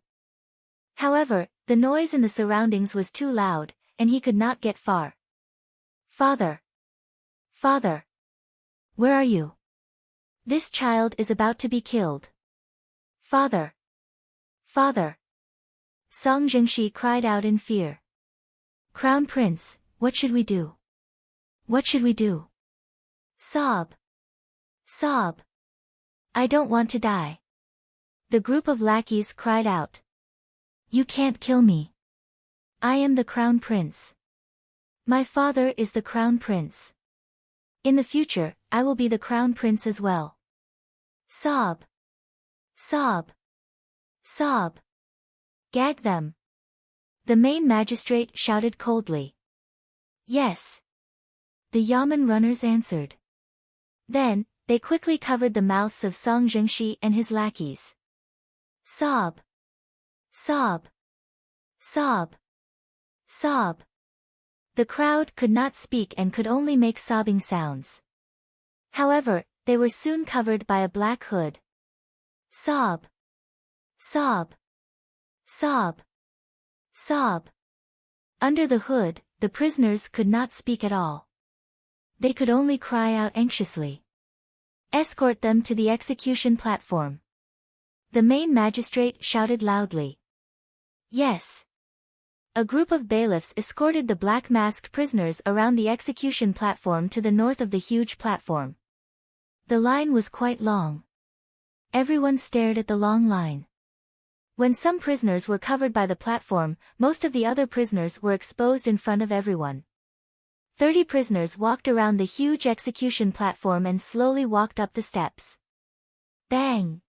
However, the noise in the surroundings was too loud, and he could not get far. Father! Father! Where are you? This child is about to be killed. Father! Father! Song Zhengxi cried out in fear. Crown Prince, what should we do? What should we do? Sob! Sob! I don't want to die. The group of lackeys cried out. You can't kill me. I am the Crown Prince. My father is the Crown Prince. In the future, I will be the Crown Prince as well. Sob! Sob! Sob! Gag them! The main magistrate shouted coldly. Yes. The yamen runners answered. Then, they quickly covered the mouths of Song Zhengxi and his lackeys. Sob! Sob! Sob! Sob! The crowd could not speak and could only make sobbing sounds. However, they were soon covered by a black hood. Sob! Sob! Sob! Sob! Under the hood, the prisoners could not speak at all. They could only cry out anxiously. Escort them to the execution platform. The main magistrate shouted loudly. Yes. A group of bailiffs escorted the black-masked prisoners around the execution platform to the north of the huge platform. The line was quite long. Everyone stared at the long line. When some prisoners were covered by the platform, most of the other prisoners were exposed in front of everyone. 30 prisoners walked around the huge execution platform and slowly walked up the steps. Bang!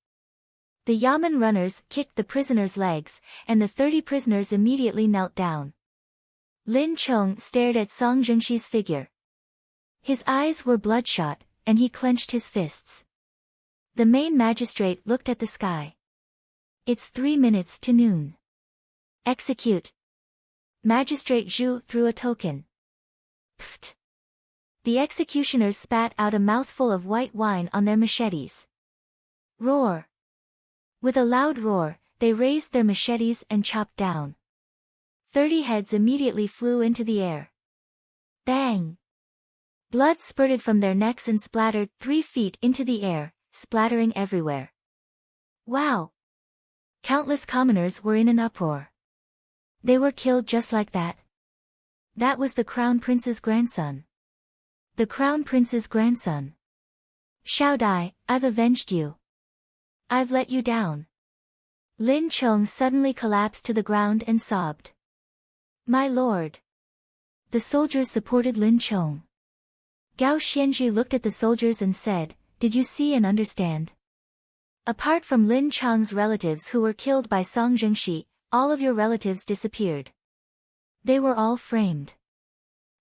The yamen runners kicked the prisoners' legs, and the 30 prisoners immediately knelt down. Lin Chong stared at Song Zhengxi's figure. His eyes were bloodshot, and he clenched his fists. The main magistrate looked at the sky. It's 3 minutes to noon. Execute. Magistrate Zhu threw a token. Pfft. The executioners spat out a mouthful of white wine on their machetes. Roar. With a loud roar, they raised their machetes and chopped down. 30 heads immediately flew into the air. Bang! Blood spurted from their necks and splattered 3 feet into the air, splattering everywhere. Wow! Countless commoners were in an uproar. They were killed just like that. That was the Crown Prince's grandson. The Crown Prince's grandson. Shao Dai, I've avenged you. I've let you down. Lin Chong suddenly collapsed to the ground and sobbed. My lord. The soldiers supported Lin Chong. Gao Xianji looked at the soldiers and said, Did you see and understand? Apart from Lin Chong's relatives who were killed by Song Zhengxi, all of your relatives disappeared. They were all framed.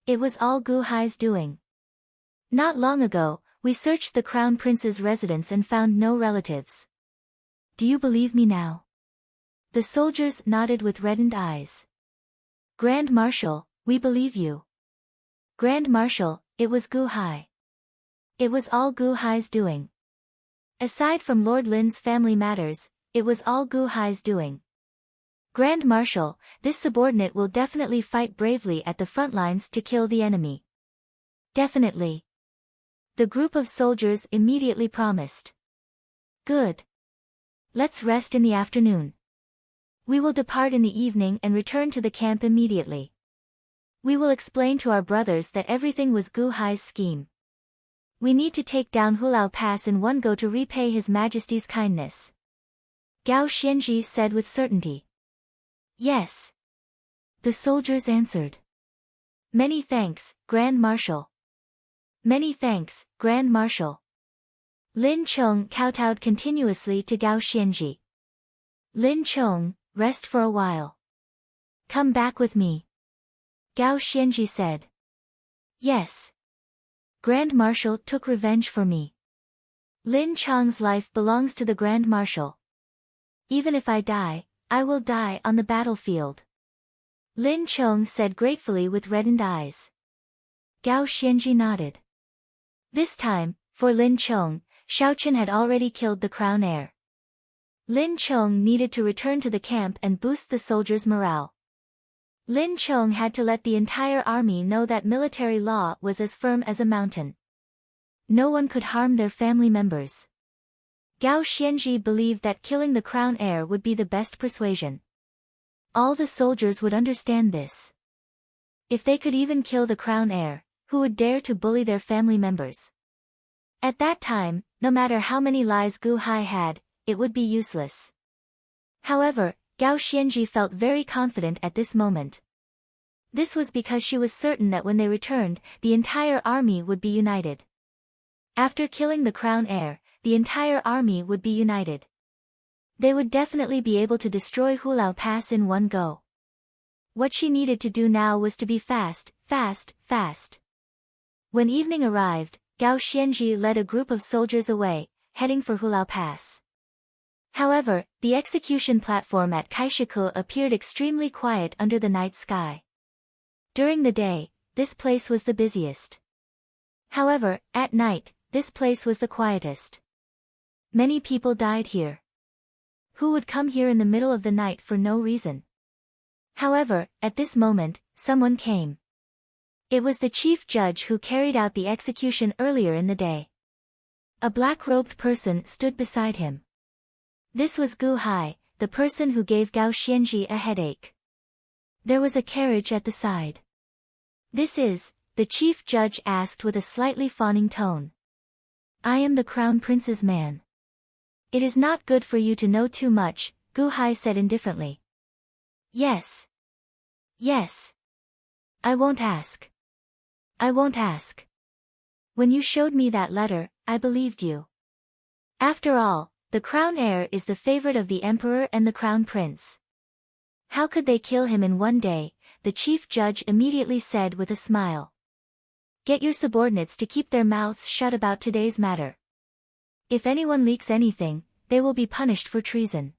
It was all Gu Hai's doing. Not long ago, we searched the Crown Prince's residence and found no relatives. Do you believe me now? The soldiers nodded with reddened eyes. Grand Marshal, we believe you. Grand Marshal, it was Gu Hai. It was all Gu Hai's doing. Aside from Lord Lin's family matters, it was all Gu Hai's doing. Grand Marshal, this subordinate will definitely fight bravely at the front lines to kill the enemy. Definitely. The group of soldiers immediately promised. Good. Let's rest in the afternoon. We will depart in the evening and return to the camp immediately. We will explain to our brothers that everything was Gu Hai's scheme. We need to take down Hulao Pass in one go to repay His Majesty's kindness. Gao Xianji said with certainty. Yes. The soldiers answered. Many thanks, Grand Marshal. Many thanks, Grand Marshal. Lin Chong kowtowed continuously to Gao Xianji. Lin Chong, rest for a while. Come back with me. Gao Xianji said. Yes. Grand Marshal took revenge for me. Lin Chong's life belongs to the Grand Marshal. Even if I die, I will die on the battlefield. Lin Chong said gratefully with reddened eyes. Gao Xianji nodded. This time, for Lin Chong, Shaochen had already killed the crown heir. Lin Chong needed to return to the camp and boost the soldiers' morale. Lin Chong had to let the entire army know that military law was as firm as a mountain. No one could harm their family members. Gao Xianji believed that killing the crown heir would be the best persuasion. All the soldiers would understand this. If they could even kill the crown heir, who would dare to bully their family members? At that time, no matter how many lies Gu Hai had, it would be useless. However, Gao Xianji felt very confident at this moment. This was because she was certain that when they returned, the entire army would be united. After killing the crown heir, the entire army would be united. They would definitely be able to destroy Hulao Pass in one go. What she needed to do now was to be fast. When evening arrived, Gao Xianji led a group of soldiers away, heading for Hulao Pass. However, the execution platform at Kaishiku appeared extremely quiet under the night sky. During the day, this place was the busiest. However, at night, this place was the quietest. Many people died here. Who would come here in the middle of the night for no reason? However, at this moment, someone came. It was the chief judge who carried out the execution earlier in the day. A black-robed person stood beside him. This was Gu Hai, the person who gave Gao Xianji a headache. There was a carriage at the side. This is, the chief judge asked with a slightly fawning tone. I am the crown prince's man. It is not good for you to know too much, Gu Hai said indifferently. Yes. Yes. I won't ask. I won't ask. When you showed me that letter, I believed you. After all, the crown heir is the favorite of the emperor and the crown prince. How could they kill him in one day? The chief judge immediately said with a smile. Get your subordinates to keep their mouths shut about today's matter. If anyone leaks anything, they will be punished for treason.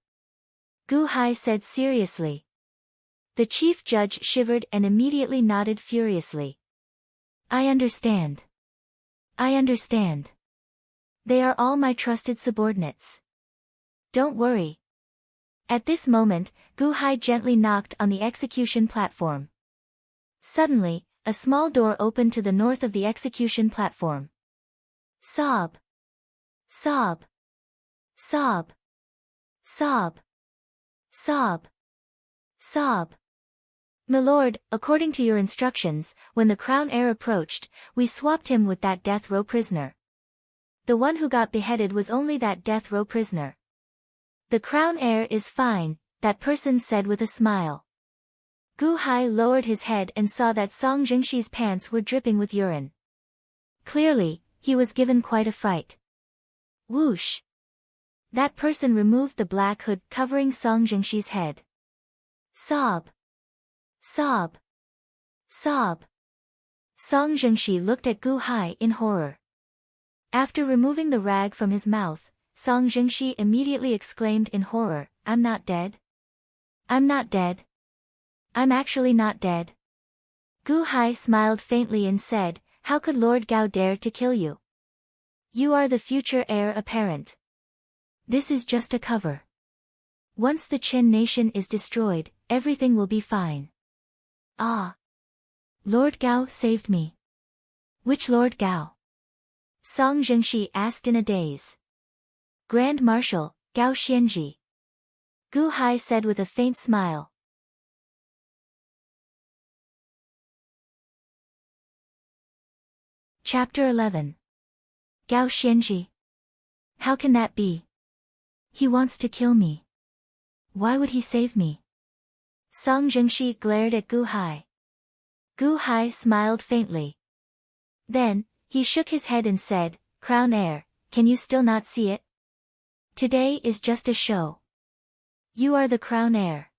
Gu Hai said seriously. The chief judge shivered and immediately nodded furiously. I understand. I understand. They are all my trusted subordinates. Don't worry. At this moment, Gu Hai gently knocked on the execution platform. Suddenly, a small door opened to the north of the execution platform. Sob. Sob. Sob. Sob. Sob. Sob. Milord, according to your instructions, when the crown heir approached, we swapped him with that death row prisoner. The one who got beheaded was only that death row prisoner. The crown heir is fine, that person said with a smile. Gu Hai lowered his head and saw that Song Jingshi's pants were dripping with urine. Clearly, he was given quite a fright. Whoosh! That person removed the black hood covering Song Jingshi's head. Sob! Sob! Sob! Song Jingshi looked at Gu Hai in horror. After removing the rag from his mouth, Song Jingshi immediately exclaimed in horror, I'm not dead? I'm not dead. I'm actually not dead. Gu Hai smiled faintly and said, how could Lord Gao dare to kill you? You are the future heir apparent. This is just a cover. Once the Qin nation is destroyed, everything will be fine. Ah! Lord Gao saved me. Which Lord Gao? Song Jingshi asked in a daze. Grand Marshal, Gao Xianji. Gu Hai said with a faint smile. Chapter 11. Gao Xianji. How can that be? He wants to kill me. Why would he save me? Song Zhengxi glared at Gu Hai. Gu Hai smiled faintly. Then, he shook his head and said, Crown Heir, can you still not see it? Today is just a show. You are the Crown Heir.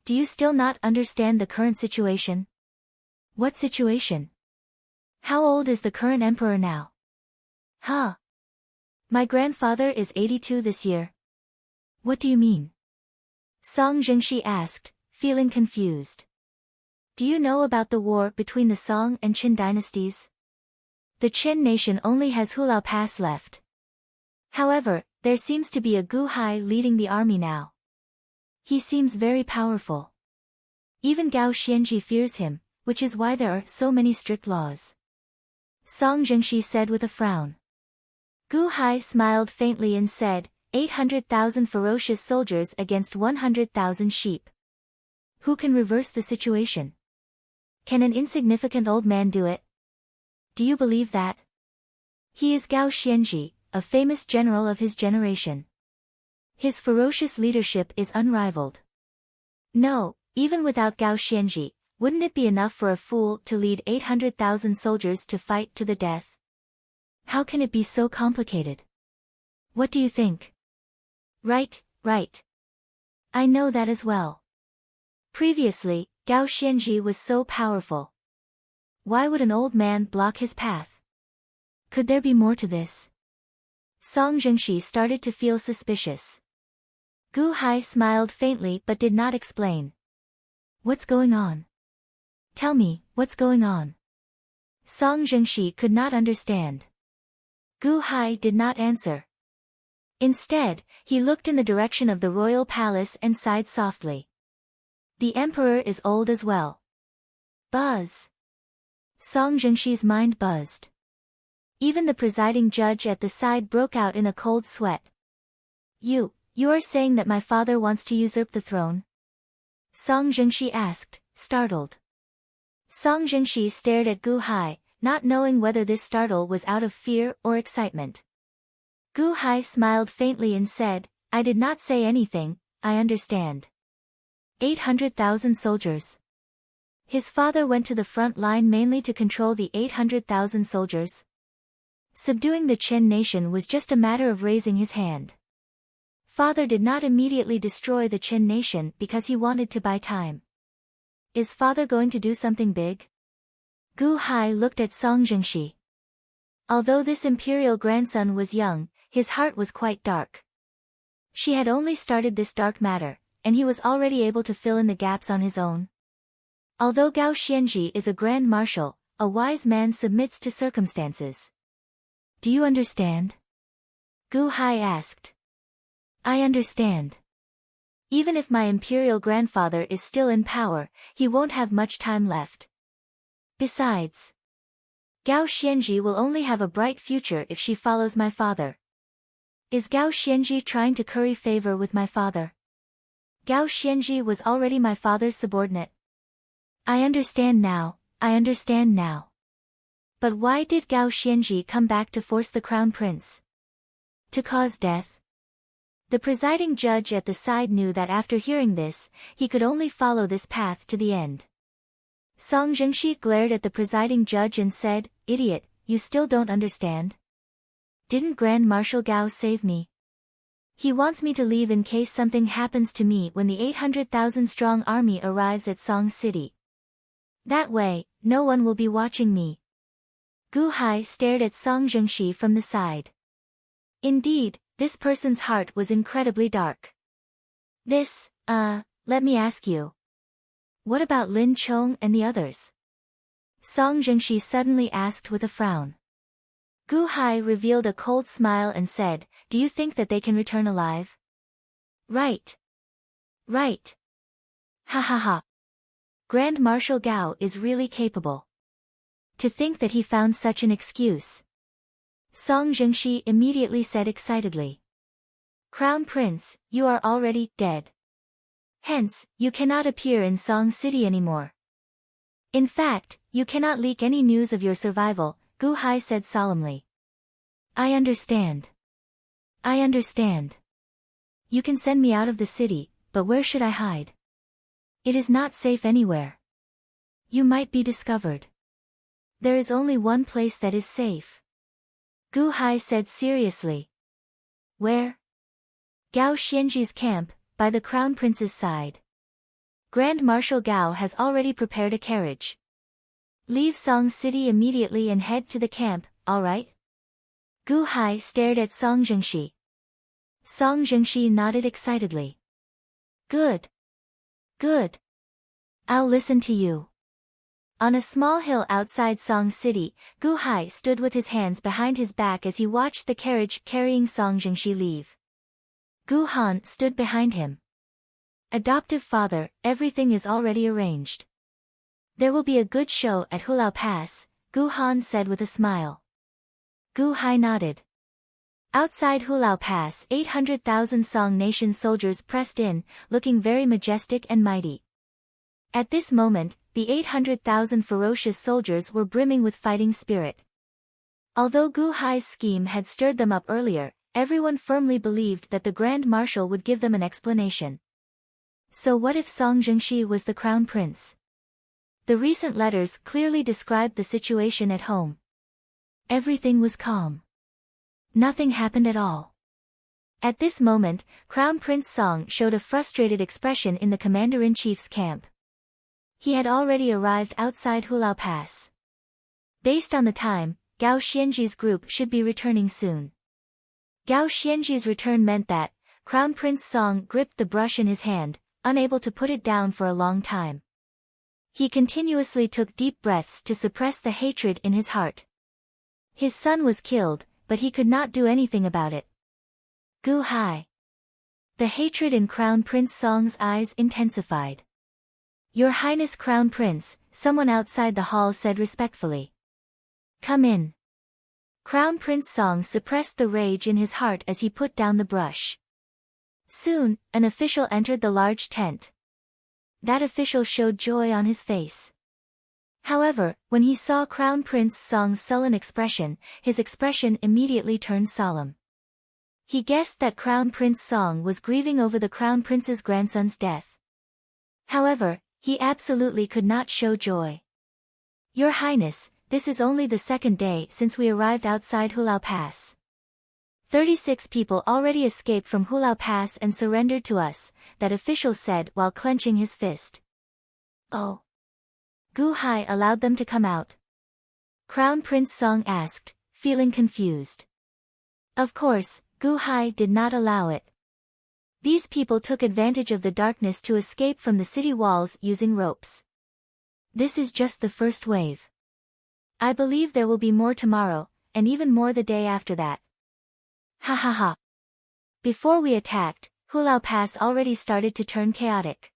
Do you still not understand the current situation? What situation? How old is the current emperor now? Huh? My grandfather is 82 this year. What do you mean? Song Zhengxi asked, feeling confused. Do you know about the war between the Song and Qin dynasties? The Qin nation only has Hulao Pass left. However, there seems to be a Gu Hai leading the army now. He seems very powerful. Even Gao Xianji fears him, which is why there are so many strict laws. Song Zhengxi said with a frown. Gu Hai smiled faintly and said, 800,000 ferocious soldiers against 100,000 sheep. Who can reverse the situation? Can an insignificant old man do it? Do you believe that? He is Gao Xianji, a famous general of his generation. His ferocious leadership is unrivaled. No, even without Gao Xianji, wouldn't it be enough for a fool to lead 800,000 soldiers to fight to the death? How can it be so complicated? What do you think? Right. I know that as well. Previously, Gao Xianji was so powerful. Why would an old man block his path? Could there be more to this? Song Zhengxi started to feel suspicious. Gu Hai smiled faintly but did not explain. What's going on? Tell me, what's going on? Song Zhengxi could not understand. Gu Hai did not answer. Instead, he looked in the direction of the royal palace and sighed softly. The emperor is old as well. Buzz. Song Zhengxi's mind buzzed. Even the presiding judge at the side broke out in a cold sweat. You are saying that my father wants to usurp the throne? Song Zhengxi asked, startled. Song Zhengxi stared at Gu Hai, not knowing whether this startle was out of fear or excitement. Gu Hai smiled faintly and said, I did not say anything, I understand. 800,000 soldiers. His father went to the front line mainly to control the 800,000 soldiers. Subduing the Qin nation was just a matter of raising his hand. Father did not immediately destroy the Qin nation because he wanted to buy time. Is father going to do something big? Gu Hai looked at Song Zhengxi. Although this imperial grandson was young, his heart was quite dark. She had only started this dark matter, and he was already able to fill in the gaps on his own. Although Gao Xianji is a grand marshal, a wise man submits to circumstances. Do you understand? Gu Hai asked. I understand. Even if my imperial grandfather is still in power, he won't have much time left. Besides, Gao Xianji will only have a bright future if she follows my father. Is Gao Xianji trying to curry favor with my father? Gao Xianji was already my father's subordinate. I understand now. But why did Gao Xianji come back to force the crown prince? To cause death? The presiding judge at the side knew that after hearing this, he could only follow this path to the end. Song Zhengxi glared at the presiding judge and said, Idiot, you still don't understand? Didn't Grand Marshal Gao save me? He wants me to leave in case something happens to me when the 800,000 strong army arrives at Song City. That way, no one will be watching me. Gu Hai stared at Song Zhengxi from the side. Indeed, this person's heart was incredibly dark. Let me ask you. What about Lin Chong and the others? Song Zhengxi suddenly asked with a frown. Gu Hai revealed a cold smile and said, Do you think that they can return alive? Right. Ha ha ha. Grand Marshal Gao is really capable. To think that he found such an excuse. Song Zhengxi immediately said excitedly. Crown Prince, you are already dead. Hence, you cannot appear in Song City anymore. In fact, you cannot leak any news of your survival, Gu Hai said solemnly. I understand. I understand. You can send me out of the city, but where should I hide? It is not safe anywhere. You might be discovered. There is only one place that is safe. Gu Hai said seriously. Where? Gao Xianji's camp, by the Crown Prince's side. Grand Marshal Gao has already prepared a carriage. Leave Song City immediately and head to the camp, all right? Gu Hai stared at Song Zhengxi. Song Zhengxi nodded excitedly. Good. Good. I'll listen to you. On a small hill outside Song City, Gu Hai stood with his hands behind his back as he watched the carriage carrying Song Zhengxi leave. Gu Han stood behind him. Adoptive father, everything is already arranged. There will be a good show at Hulao Pass, Gu Han said with a smile. Gu Hai nodded. Outside Hulao Pass, 800,000 Song Nation soldiers pressed in, looking very majestic and mighty. At this moment, the 800,000 ferocious soldiers were brimming with fighting spirit. Although Gu Hai's scheme had stirred them up earlier, everyone firmly believed that the Grand Marshal would give them an explanation. So what if Song Zhengxi was the Crown Prince? The recent letters clearly described the situation at home. Everything was calm. Nothing happened at all. At this moment, Crown Prince Song showed a frustrated expression in the Commander-in-Chief's camp. He had already arrived outside Hulao Pass. Based on the time, Gao Xianji's group should be returning soon. Gao Xianji's return meant that, Crown Prince Song gripped the brush in his hand, unable to put it down for a long time. He continuously took deep breaths to suppress the hatred in his heart. His son was killed, but he could not do anything about it. Gu Hai. The hatred in Crown Prince Song's eyes intensified. Your Highness Crown Prince, someone outside the hall said respectfully. Come in. Crown Prince Song suppressed the rage in his heart as he put down the brush. Soon, an official entered the large tent. That official showed joy on his face. However, when he saw Crown Prince Song's sullen expression, his expression immediately turned solemn. He guessed that Crown Prince Song was grieving over the Crown Prince's grandson's death. However, he absolutely could not show joy. Your Highness, this is only the second day since we arrived outside Hulao Pass. 36 people already escaped from Hulao Pass and surrendered to us, that official said while clenching his fist. Oh. Gu Hai allowed them to come out. Crown Prince Song asked, feeling confused. Of course, Gu Hai did not allow it. These people took advantage of the darkness to escape from the city walls using ropes. This is just the first wave. I believe there will be more tomorrow, and even more the day after that. Ha ha ha. Before we attacked, Hulao Pass already started to turn chaotic.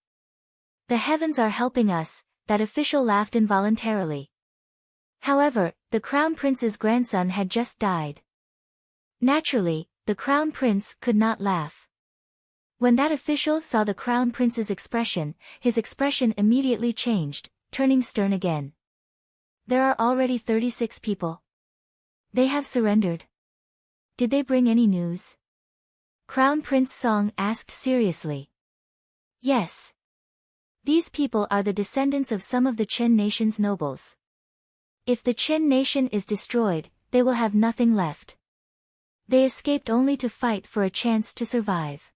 The heavens are helping us, that official laughed involuntarily. However, the Crown Prince's grandson had just died. Naturally, the Crown Prince could not laugh. When that official saw the Crown Prince's expression, his expression immediately changed, turning stern again. There are already 36 people. They have surrendered. Did they bring any news? Crown Prince Song asked seriously. Yes. These people are the descendants of some of the Chen nation's nobles. If the Chen nation is destroyed, they will have nothing left. They escaped only to fight for a chance to survive.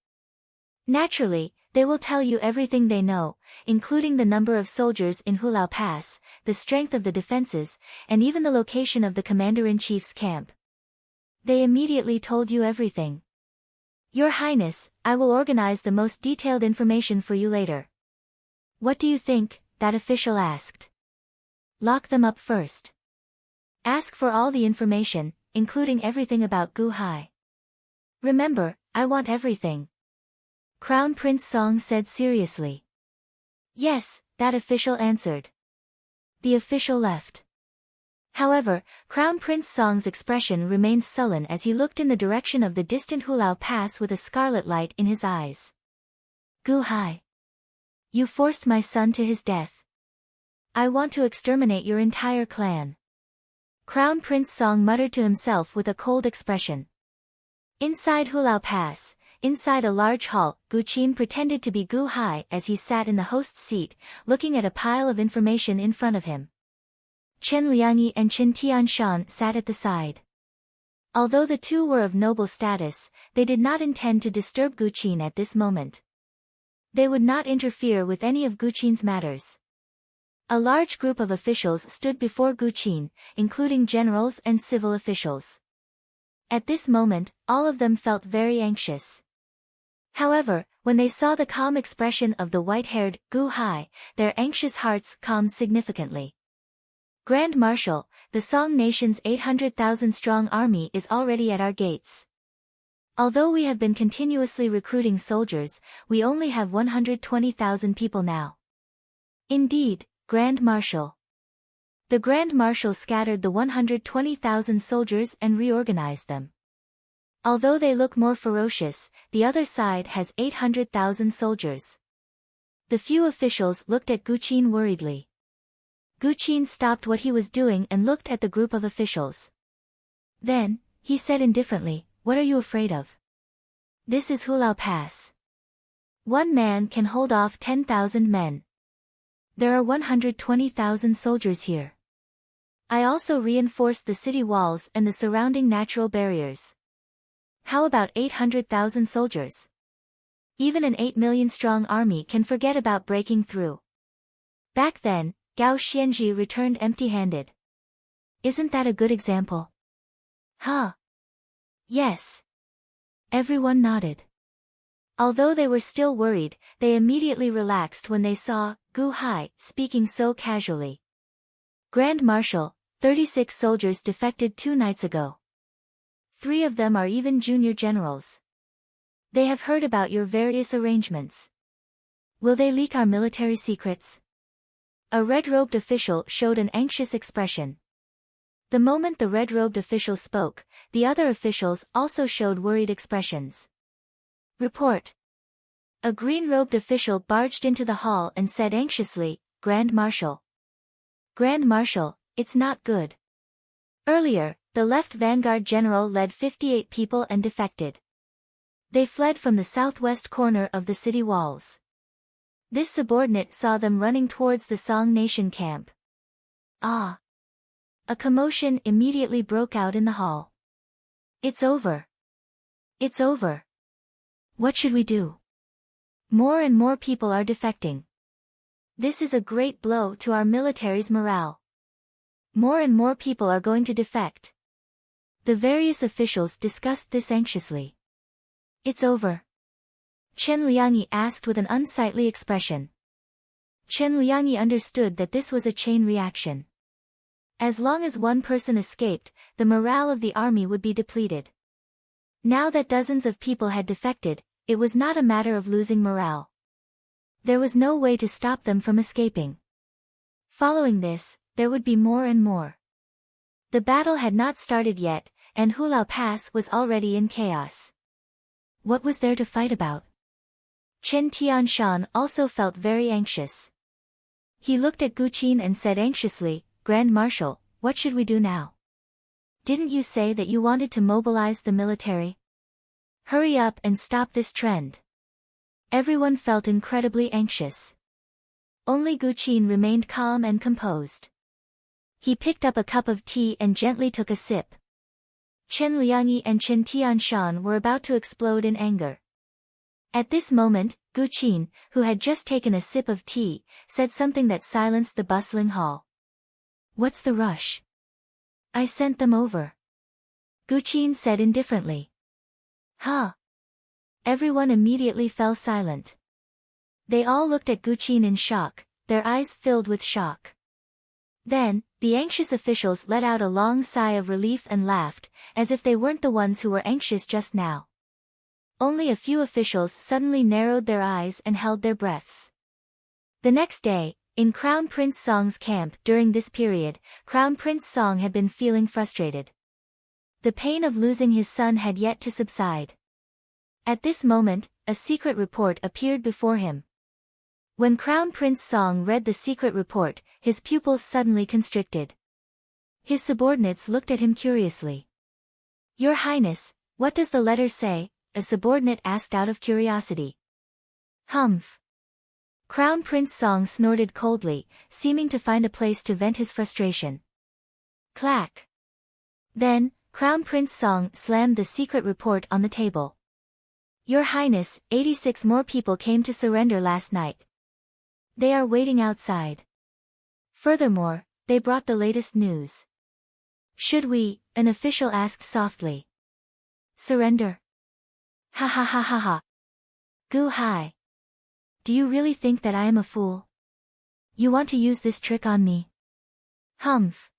Naturally, they will tell you everything they know, including the number of soldiers in Hulao Pass, the strength of the defenses, and even the location of the Commander-in-Chief's camp. They immediately told you everything. Your Highness, I will organize the most detailed information for you later. What do you think? That official asked. Lock them up first. Ask for all the information, including everything about Gu Hai. Remember, I want everything. Crown Prince Song said seriously. Yes, that official answered. The official left. However, Crown Prince Song's expression remained sullen as he looked in the direction of the distant Hulao Pass with a scarlet light in his eyes. Gu Hai. You forced my son to his death. I want to exterminate your entire clan. Crown Prince Song muttered to himself with a cold expression. Inside Hulao Pass, inside a large hall, Gu Qin pretended to be Gu Hai as he sat in the host's seat, looking at a pile of information in front of him. Chen Liangyi and Chen Tianshan sat at the side. Although the two were of noble status, they did not intend to disturb Gu Qin at this moment. They would not interfere with any of Gu Qin's matters. A large group of officials stood before Gu Qin, including generals and civil officials. At this moment, all of them felt very anxious. However, when they saw the calm expression of the white-haired Gu Hai, their anxious hearts calmed significantly. Grand Marshal, the Song Nation's 800,000-strong army is already at our gates. Although we have been continuously recruiting soldiers, we only have 120,000 people now. Indeed, Grand Marshal. The Grand Marshal scattered the 120,000 soldiers and reorganized them. Although they look more ferocious, the other side has 800,000 soldiers. The few officials looked at Gu Qin worriedly. Gu Qin stopped what he was doing and looked at the group of officials. Then, he said indifferently, "What are you afraid of? This is Hulao Pass. One man can hold off 10,000 men. There are 120,000 soldiers here. I also reinforced the city walls and the surrounding natural barriers. How about 800,000 soldiers? Even an 8 million-strong army can forget about breaking through." Back then, Gao Xianzhi returned empty-handed. Isn't that a good example? Huh? Yes. Everyone nodded. Although they were still worried, they immediately relaxed when they saw Gu Hai speaking so casually. Grand Marshal, 36 soldiers defected 2 nights ago. 3 of them are even junior generals. They have heard about your various arrangements. Will they leak our military secrets? A red-robed official showed an anxious expression. The moment the red-robed official spoke, the other officials also showed worried expressions. Report. A green-robed official barged into the hall and said anxiously, "Grand Marshal. Grand Marshal, it's not good. Earlier, the left vanguard general led 58 people and defected. They fled from the southwest corner of the city walls. This subordinate saw them running towards the Song Nation camp." Ah! A commotion immediately broke out in the hall. It's over. It's over. What should we do? More and more people are defecting. This is a great blow to our military's morale. More and more people are going to defect. The various officials discussed this anxiously. It's over? Chen Liangyi asked with an unsightly expression. Chen Liangyi understood that this was a chain reaction. As long as one person escaped, the morale of the army would be depleted. Now that dozens of people had defected, it was not a matter of losing morale. There was no way to stop them from escaping. Following this, there would be more and more. The battle had not started yet, and Hulao Pass was already in chaos. What was there to fight about? Chen Tianshan also felt very anxious. He looked at Gu Qin and said anxiously, "Grand Marshal, what should we do now? Didn't you say that you wanted to mobilize the military? Hurry up and stop this trend." Everyone felt incredibly anxious. Only Gu Qin remained calm and composed. He picked up a cup of tea and gently took a sip. Chen Liangyi and Chen Tianshan were about to explode in anger. At this moment, Gu Qin, who had just taken a sip of tea, said something that silenced the bustling hall. "What's the rush? I sent them over." Gu Qin said indifferently. Huh? Everyone immediately fell silent. They all looked at Gu Qin in shock, their eyes filled with shock. Then, the anxious officials let out a long sigh of relief and laughed, as if they weren't the ones who were anxious just now. Only a few officials suddenly narrowed their eyes and held their breaths. The next day, In Crown Prince Song's camp during this period, Crown Prince Song had been feeling frustrated. The pain of losing his son had yet to subside. At this moment, a secret report appeared before him. When Crown Prince Song read the secret report, his pupils suddenly constricted. His subordinates looked at him curiously. "Your Highness, what does the letter say?" a subordinate asked out of curiosity. "Humph." Crown Prince Song snorted coldly, seeming to find a place to vent his frustration. Clack. Then, Crown Prince Song slammed the secret report on the table. "Your Highness, 86 more people came to surrender last night. They are waiting outside. Furthermore, they brought the latest news." "Should we?" an official asked softly. "Surrender? Ha ha ha ha ha. Gu Hai. Do you really think that I am a fool? You want to use this trick on me? Humph.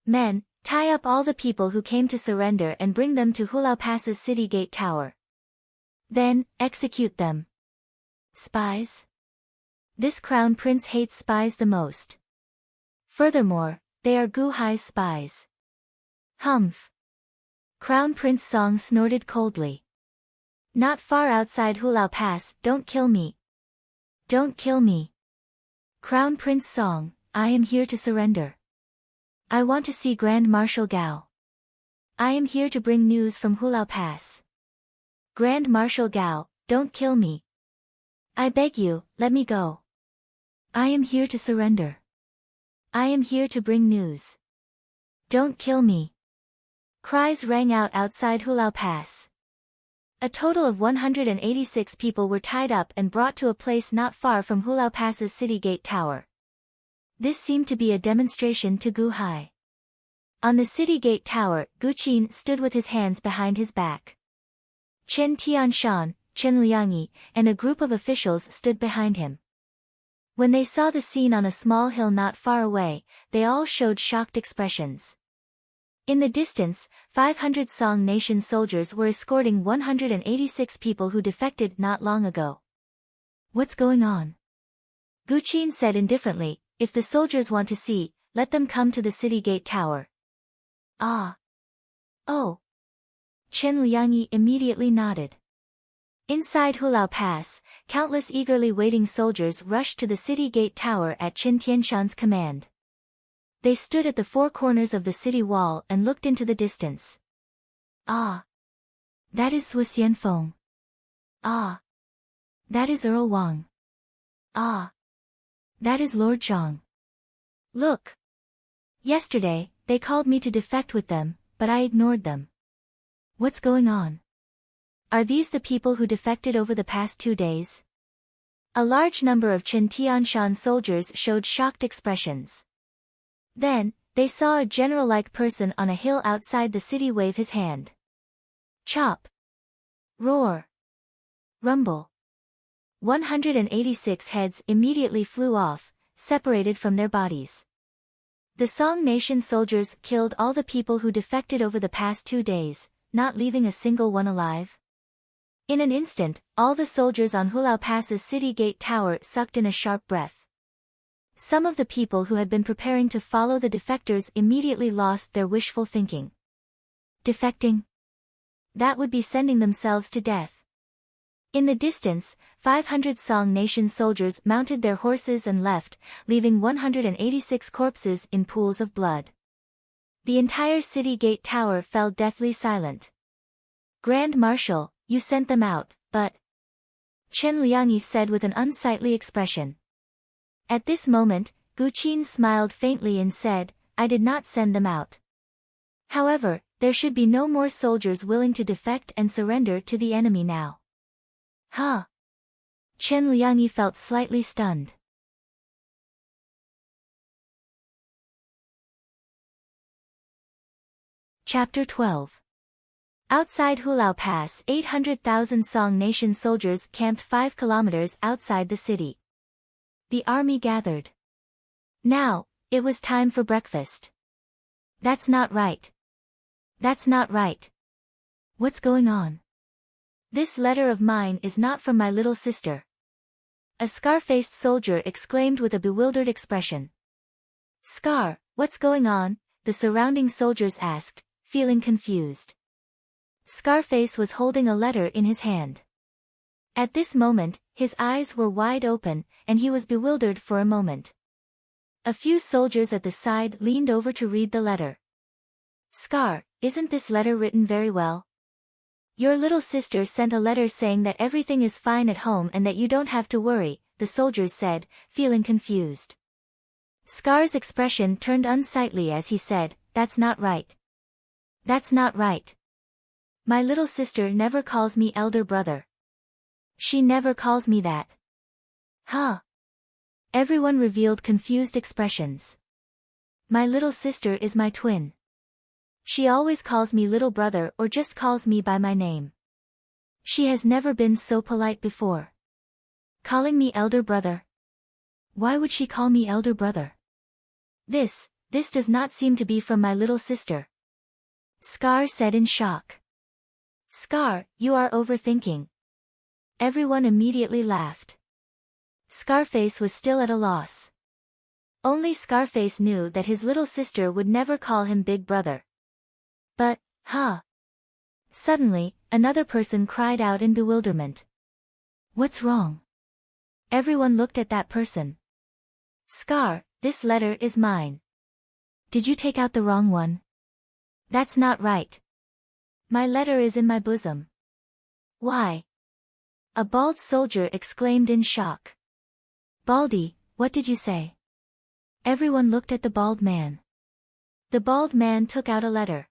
Men, tie up all the people who came to surrender and bring them to Hulao Pass's city gate tower. Then, execute them. Spies? This crown prince hates spies the most. Furthermore, they are Gu Hai's spies." Humph. Crown Prince Song snorted coldly. "Not far outside Hulao Pass, don't kill me. Don't kill me. Crown Prince Song, I am here to surrender. I want to see Grand Marshal Gao. I am here to bring news from Hulao Pass. Grand Marshal Gao, don't kill me. I beg you, let me go. I am here to surrender. I am here to bring news. Don't kill me." Cries rang out outside Hulao Pass. A total of 186 people were tied up and brought to a place not far from Hulao Pass's city gate tower. This seemed to be a demonstration to Gu Hai. On the city gate tower, Gu Qin stood with his hands behind his back. Chen Tianshan, Chen Liangyi, and a group of officials stood behind him. When they saw the scene on a small hill not far away, they all showed shocked expressions. In the distance, 500 Song Nation soldiers were escorting 186 people who defected not long ago. "What's going on?" Gu Qin said indifferently, "If the soldiers want to see, let them come to the city gate tower." "Ah. Oh." Chen Liangyi immediately nodded. Inside Hulao Pass, countless eagerly waiting soldiers rushed to the city gate tower at Chen Tianshan's command. They stood at the four corners of the city wall and looked into the distance. "Ah. That is Su Xianfeng. Ah. That is Earl Wang. Ah. That is Lord Zhang. Look. Yesterday, they called me to defect with them, but I ignored them. What's going on? Are these the people who defected over the past 2 days?" A large number of Chen Tianshan soldiers showed shocked expressions. Then, they saw a general-like person on a hill outside the city wave his hand. Chop. Roar. Rumble. 186 heads immediately flew off, separated from their bodies. The Song Nation soldiers killed all the people who defected over the past 2 days, not leaving a single one alive. In an instant, all the soldiers on Hulao Pass's city gate tower sucked in a sharp breath. Some of the people who had been preparing to follow the defectors immediately lost their wishful thinking. Defecting? That would be sending themselves to death. In the distance, 500 Song Nation soldiers mounted their horses and left, leaving 186 corpses in pools of blood. The entire city gate tower fell deathly silent. "Grand Marshal, you sent them out, but..." Chen Liangyi said with an unsightly expression. At this moment, Gu Qin smiled faintly and said, "I did not send them out. However, there should be no more soldiers willing to defect and surrender to the enemy now." Huh? Chen Liangyi felt slightly stunned. Chapter 12. Outside Hulao Pass, 800,000 Song Nation soldiers camped 5 kilometers outside the city. The army gathered. Now, it was time for breakfast. That's not right. That's not right. What's going on? This letter of mine is not from my little sister. A scar-faced soldier exclaimed with a bewildered expression. Scar, what's going on? The surrounding soldiers asked, feeling confused. Scarface was holding a letter in his hand. At this moment, his eyes were wide open, and he was bewildered for a moment. A few soldiers at the side leaned over to read the letter. Scar, isn't this letter written very well? Your little sister sent a letter saying that everything is fine at home and that you don't have to worry, the soldiers said, feeling confused. Scar's expression turned unsightly as he said, That's not right. That's not right. My little sister never calls me elder brother. She never calls me that. Huh? Everyone revealed confused expressions. My little sister is my twin. She always calls me little brother or just calls me by my name. She has never been so polite before. Calling me elder brother? Why would she call me elder brother? This does not seem to be from my little sister. Scar said in shock. Scar, you are overthinking. Everyone immediately laughed. Scarface was still at a loss. Only Scarface knew that his little sister would never call him big brother. But, Suddenly, another person cried out in bewilderment. What's wrong? Everyone looked at that person. Scar, this letter is mine. Did you take out the wrong one? That's not right. My letter is in my bosom. Why? A bald soldier exclaimed in shock. Baldy, what did you say? Everyone looked at the bald man. The bald man took out a letter.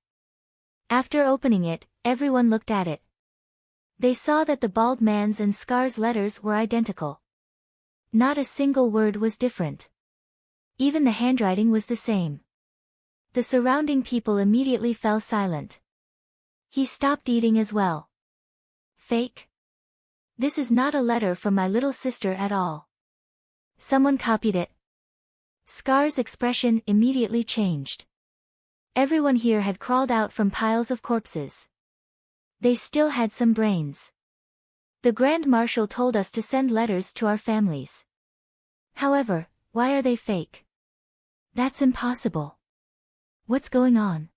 After opening it, everyone looked at it. They saw that the bald man's and Scar's letters were identical. Not a single word was different. Even the handwriting was the same. The surrounding people immediately fell silent. He stopped eating as well. Fake? This is not a letter from my little sister at all. Someone copied it. Scar's expression immediately changed. Everyone here had crawled out from piles of corpses. They still had some brains. The Grand Marshal told us to send letters to our families. However, why are they fake? That's impossible. What's going on?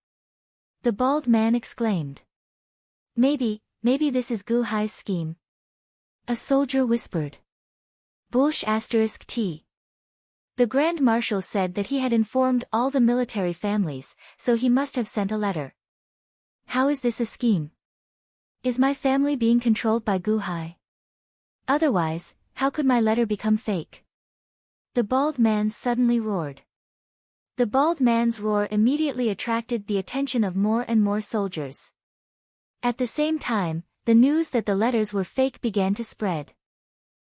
The bald man exclaimed. Maybe this is Gu Hai's scheme. A soldier whispered. Bullsh *T. The Grand Marshal said that he had informed all the military families, so he must have sent a letter. How is this a scheme? Is my family being controlled by Gu Hai? Otherwise, how could my letter become fake? The bald man suddenly roared. The bald man's roar immediately attracted the attention of more and more soldiers. At the same time, the news that the letters were fake began to spread.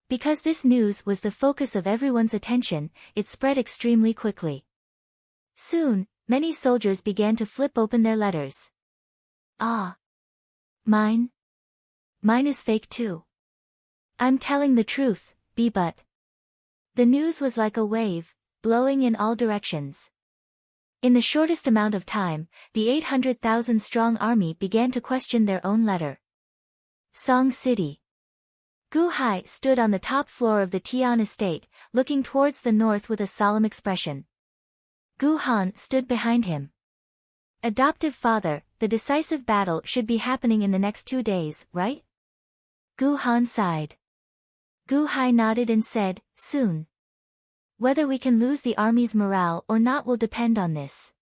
Because this news was the focus of everyone's attention, it spread extremely quickly. Soon, many soldiers began to flip open their letters. Ah! Mine? Mine is fake too. I'm telling the truth, but. The news was like a wave, blowing in all directions. In the shortest amount of time, the 800,000-strong army began to question their own letter. Song City. Gu Hai stood on the top floor of the Tian estate, looking towards the north with a solemn expression. Gu Han stood behind him. Adoptive father, the decisive battle should be happening in the next 2 days, right? Gu Han sighed. Gu Hai nodded and said, soon. Whether we can lose the army's morale or not will depend on this.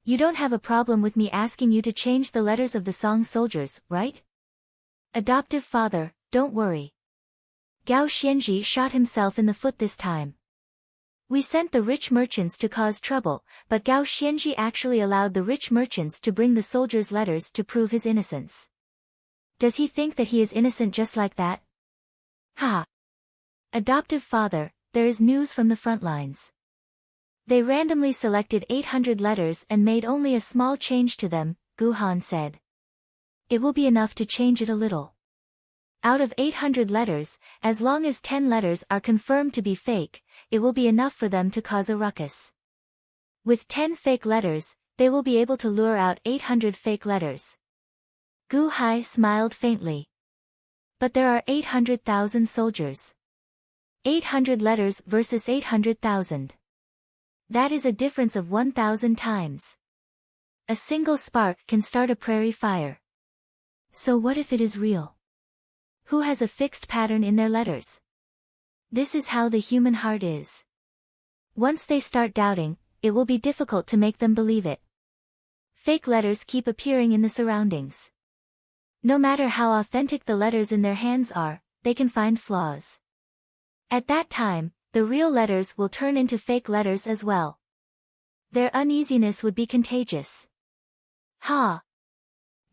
You don't have a problem with me asking you to change the letters of the Song soldiers, right? Adoptive father, don't worry. Gao Xianji shot himself in the foot this time. We sent the rich merchants to cause trouble, but Gao Xianji actually allowed the rich merchants to bring the soldiers' letters to prove his innocence. Does he think that he is innocent just like that? Ha! Adoptive father, there is news from the front lines. They randomly selected 800 letters and made only a small change to them, Gu Han said. It will be enough to change it a little. Out of 800 letters, as long as 10 letters are confirmed to be fake, it will be enough for them to cause a ruckus. With 10 fake letters, they will be able to lure out 800 fake letters. Gu Hai smiled faintly. But there are 800,000 soldiers. 800 letters versus 800,000. That is a difference of 1,000 times. A single spark can start a prairie fire. So what if it is real? Who has a fixed pattern in their letters? This is how the human heart is. Once they start doubting, it will be difficult to make them believe it. Fake letters keep appearing in the surroundings. No matter how authentic the letters in their hands are, they can find flaws. At that time, the real letters will turn into fake letters as well. Their uneasiness would be contagious. Ha!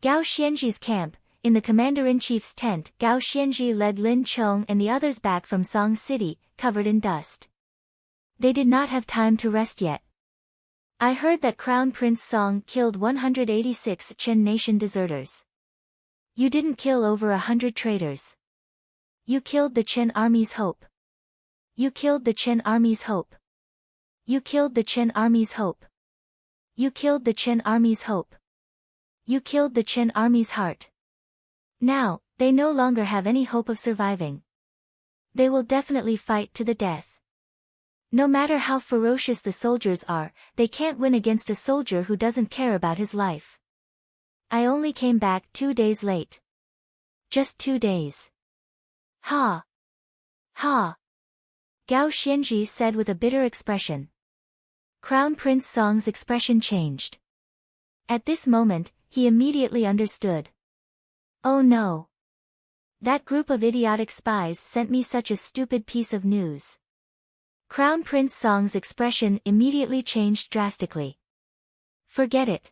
Gao Xianzhi's camp. In the commander-in-chief's tent, Gao Xianzhi led Lin Chong and the others back from Song City, covered in dust. They did not have time to rest yet. I heard that Crown Prince Song killed 186 Chen Nation deserters. You didn't kill over 100 traitors. You killed the Chen army's hope. You killed the Chen army's hope. You killed the Chen army's hope. You killed the Chen army's hope. You killed the Chen army's heart. Now, they no longer have any hope of surviving. They will definitely fight to the death. No matter how ferocious the soldiers are, they can't win against a soldier who doesn't care about his life. I only came back 2 days late. Just 2 days. Ha! Ha! Gao Xianzhi said with a bitter expression. Crown Prince Song's expression changed. At this moment, he immediately understood. Oh no! That group of idiotic spies sent me such a stupid piece of news. Crown Prince Song's expression immediately changed drastically. Forget it.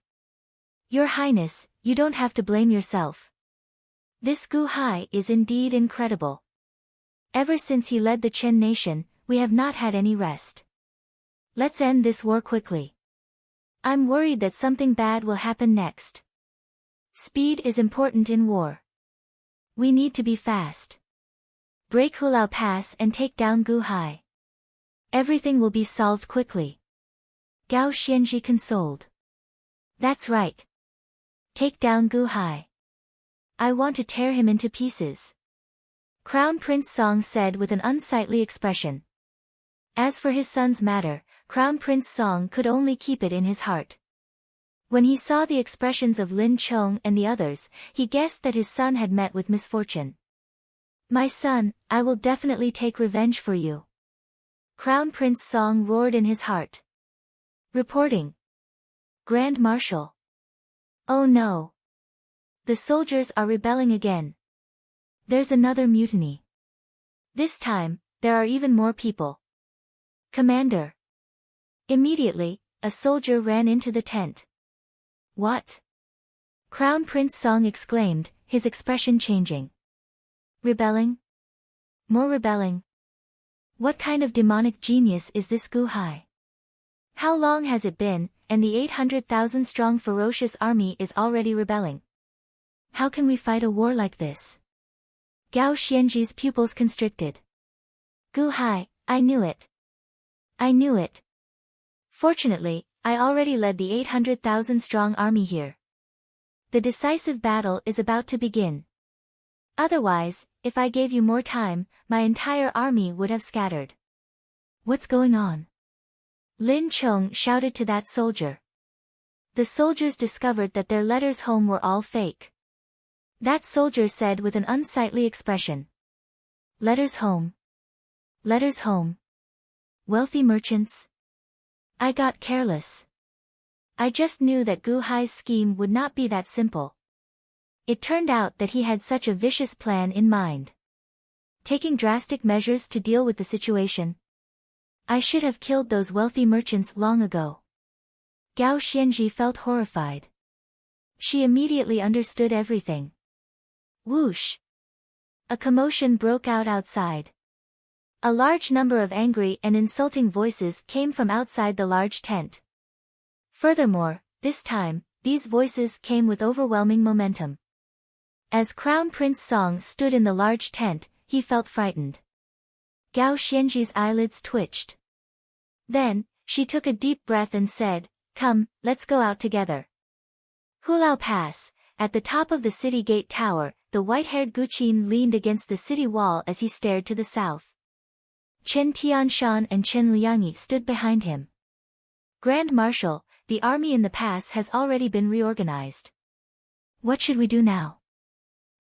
Your Highness, you don't have to blame yourself. This Gu Hai is indeed incredible. Ever since he led the Chen nation, we have not had any rest. Let's end this war quickly. I'm worried that something bad will happen next. Speed is important in war. We need to be fast. Break Hulao Pass and take down Gu Hai. Everything will be solved quickly. Gao Xianzhi consoled. That's right. Take down Gu Hai. I want to tear him into pieces. Crown Prince Song said with an unsightly expression. As for his son's matter, Crown Prince Song could only keep it in his heart. When he saw the expressions of Lin Chong and the others, he guessed that his son had met with misfortune. My son, I will definitely take revenge for you. Crown Prince Song roared in his heart. Reporting. Grand Marshal. Oh no. The soldiers are rebelling again. There's another mutiny. This time, there are even more people. Commander. Immediately, a soldier ran into the tent. What? Crown Prince Song exclaimed, his expression changing. Rebelling? More rebelling? What kind of demonic genius is this Gu Hai? How long has it been, and the 800,000 strong ferocious army is already rebelling? How can we fight a war like this? Gao Xianzhi's pupils constricted. Gu Hai, I knew it. I knew it. Fortunately, I already led the 800,000 strong army here. The decisive battle is about to begin. Otherwise, if I gave you more time, my entire army would have scattered. What's going on? Lin Chong shouted to that soldier. The soldiers discovered that their letters home were all fake. That soldier said with an unsightly expression. Letters home. Letters home. Wealthy merchants. I got careless. I just knew that Gu Hai's scheme would not be that simple. It turned out that he had such a vicious plan in mind. Taking drastic measures to deal with the situation. I should have killed those wealthy merchants long ago. Gao Xianzhi felt horrified. She immediately understood everything. Whoosh! A commotion broke out outside. A large number of angry and insulting voices came from outside the large tent. Furthermore, this time, these voices came with overwhelming momentum. As Crown Prince Song stood in the large tent, he felt frightened. Gao Xianzhi's eyelids twitched. Then, she took a deep breath and said, Come, let's go out together. Hulao Pass, at the top of the city gate tower, the white-haired Guqin leaned against the city wall as he stared to the south. Chen Tianshan and Chen Liangyi stood behind him. Grand Marshal, the army in the pass has already been reorganized. What should we do now?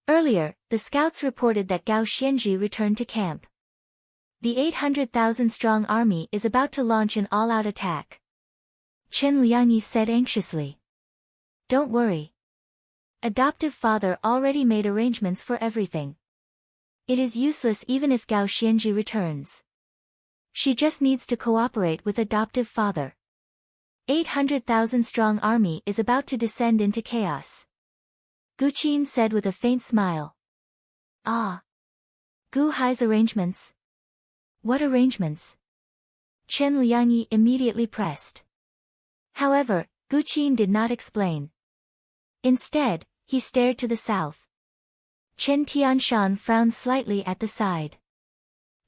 Earlier, the scouts reported that Gao Xianji returned to camp. The 800,000-strong army is about to launch an all-out attack. Chen Liangyi said anxiously. Don't worry. Adoptive father already made arrangements for everything. It is useless even if Gao Xianji returns. She just needs to cooperate with adoptive father. 800,000-strong army is about to descend into chaos. Gu Qin said with a faint smile. Ah. Gu Hai's arrangements? What arrangements? Chen Liangyi immediately pressed. However, Gu Qin did not explain. Instead, he stared to the south. Chen Tianshan frowned slightly at the side.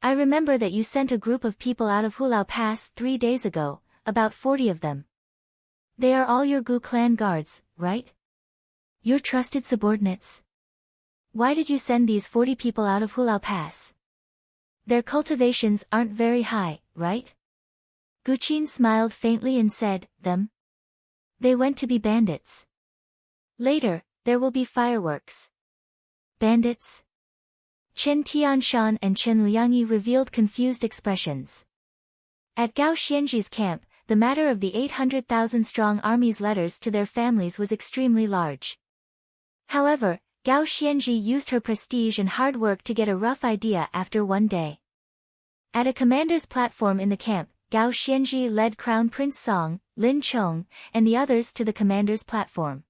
I remember that you sent a group of people out of Hulao Pass 3 days ago, about 40 of them. They are all your Gu clan guards, right? Your trusted subordinates. Why did you send these 40 people out of Hulao Pass? Their cultivations aren't very high, right? Gu Qin smiled faintly and said, them? They went to be bandits. Later, there will be fireworks. Bandits? Chen Tianshan and Chen Liangyi revealed confused expressions. At Gao Xianji's camp, the matter of the 800,000-strong army's letters to their families was extremely large. However, Gao Xianji used her prestige and hard work to get a rough idea after one day. At a commander's platform in the camp, Gao Xianji led Crown Prince Song, Lin Chong, and the others to the commander's platform.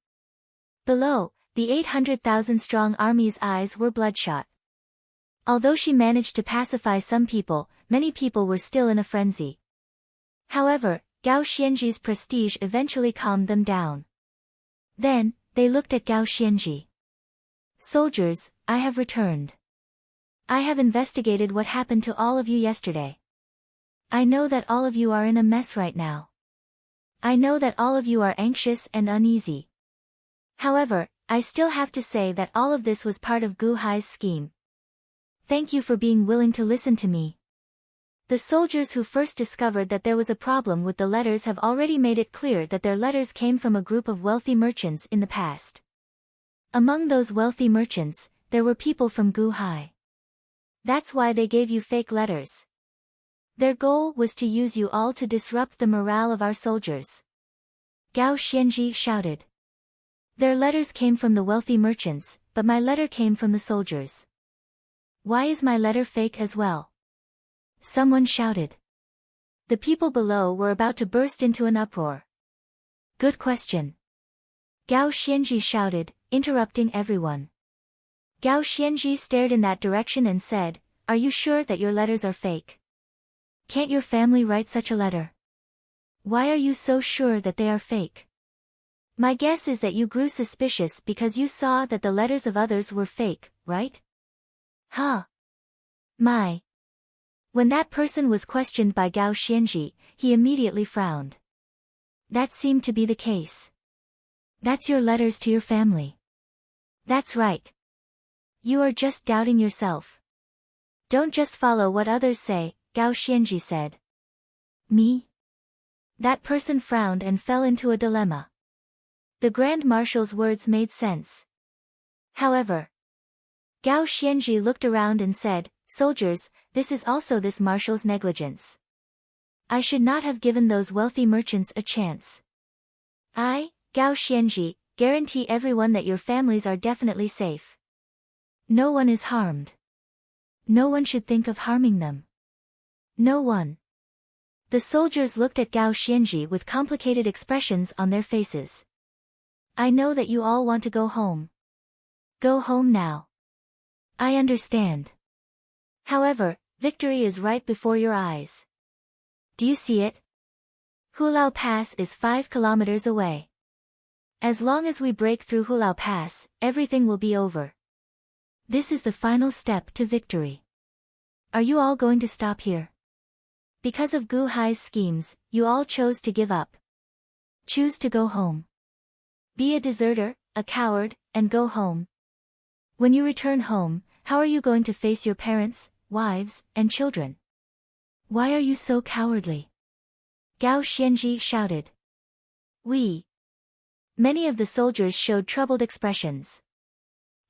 Below, the 800,000-strong army's eyes were bloodshot. Although she managed to pacify some people, many people were still in a frenzy. However, Gao Xianji's prestige eventually calmed them down. Then, they looked at Gao Xianji. Soldiers, I have returned. I have investigated what happened to all of you yesterday. I know that all of you are in a mess right now. I know that all of you are anxious and uneasy. However, I still have to say that all of this was part of Gu Hai's scheme. Thank you for being willing to listen to me. The soldiers who first discovered that there was a problem with the letters have already made it clear that their letters came from a group of wealthy merchants in the past. Among those wealthy merchants, there were people from Gu Hai. That's why they gave you fake letters. Their goal was to use you all to disrupt the morale of our soldiers. Gao Xianji shouted. Their letters came from the wealthy merchants, but my letter came from the soldiers. Why is my letter fake as well? Someone shouted. The people below were about to burst into an uproar. Good question. Gao Xianji shouted, interrupting everyone. Gao Xianji stared in that direction and said, Are you sure that your letters are fake? Can't your family write such a letter? Why are you so sure that they are fake? My guess is that you grew suspicious because you saw that the letters of others were fake, right? Huh. My. When that person was questioned by Gao Xianji, he immediately frowned. That seemed to be the case. That's your letters to your family. That's right. You are just doubting yourself. Don't just follow what others say, Gao Xianji said. Me? That person frowned and fell into a dilemma. The Grand Marshal's words made sense. However, Gao Xianji looked around and said, Soldiers, this is also this marshal's negligence. I should not have given those wealthy merchants a chance. I, Gao Xianji, guarantee everyone that your families are definitely safe. No one is harmed. No one should think of harming them. No one. The soldiers looked at Gao Xianji with complicated expressions on their faces. I know that you all want to go home. Go home now. I understand. However, victory is right before your eyes. Do you see it? Hulao Pass is 5 kilometers away. As long as we break through Hulao Pass, everything will be over. This is the final step to victory. Are you all going to stop here? Because of Gu Hai's schemes, you all chose to give up. Choose to go home. Be a deserter, a coward, and go home. When you return home, how are you going to face your parents, wives, and children? Why are you so cowardly? Gao Xianji shouted. Many of the soldiers showed troubled expressions.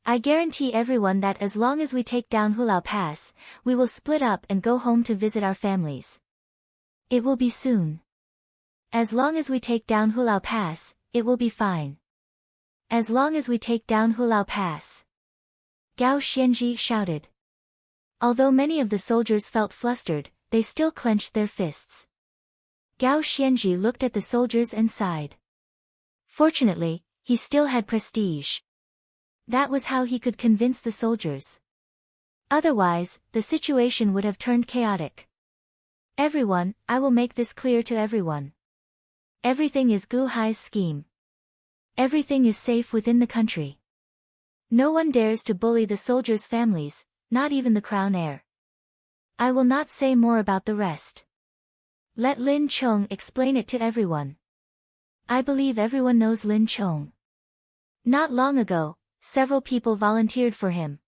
I guarantee everyone that as long as we take down Hulao Pass, we will split up and go home to visit our families. It will be soon. As long as we take down Hulao Pass, it will be fine. As long as we take down Hulao Pass. Gao Xianji shouted. Although many of the soldiers felt flustered, they still clenched their fists. Gao Xianji looked at the soldiers and sighed. Fortunately, he still had prestige. That was how he could convince the soldiers. Otherwise, the situation would have turned chaotic. Everyone, I will make this clear to everyone. Everything is Gu Hai's scheme. Everything is safe within the country. No one dares to bully the soldiers' families, not even the crown heir. I will not say more about the rest. Let Lin Chong explain it to everyone. I believe everyone knows Lin Chong. Not long ago, several people volunteered for him.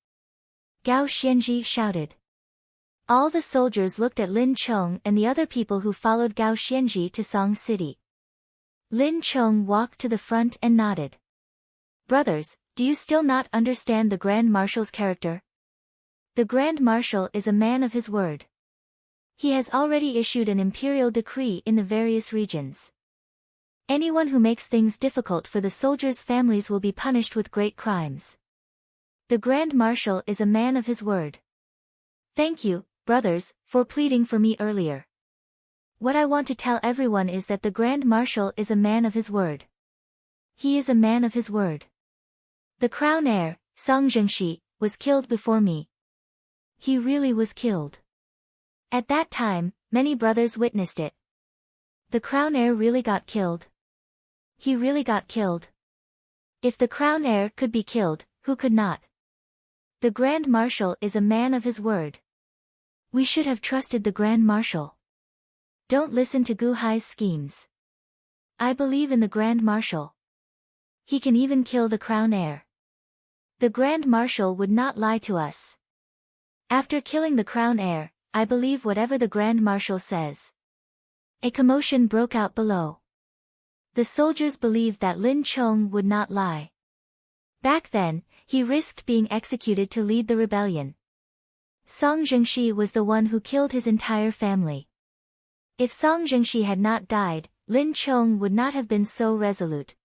Gao Xianji shouted. All the soldiers looked at Lin Chong and the other people who followed Gao Xianji to Song City. Lin Chong walked to the front and nodded. Brothers, do you still not understand the Grand Marshal's character? The Grand Marshal is a man of his word. He has already issued an imperial decree in the various regions. Anyone who makes things difficult for the soldiers' families will be punished with great crimes. The Grand Marshal is a man of his word. Thank you, brothers, for pleading for me earlier. What I want to tell everyone is that the Grand Marshal is a man of his word. He is a man of his word. The crown heir, Song Zhengxi, was killed before me. He really was killed. At that time, many brothers witnessed it. The crown heir really got killed. He really got killed. If the crown heir could be killed, who could not? The Grand Marshal is a man of his word. We should have trusted the Grand Marshal. Don't listen to Gu Hai's schemes. I believe in the Grand Marshal. He can even kill the crown heir. The Grand Marshal would not lie to us. After killing the crown heir, I believe whatever the Grand Marshal says. A commotion broke out below. The soldiers believed that Lin Chong would not lie. Back then, he risked being executed to lead the rebellion. Song Zhengxi was the one who killed his entire family. If Song Zhengxi had not died, Lin Chong would not have been so resolute.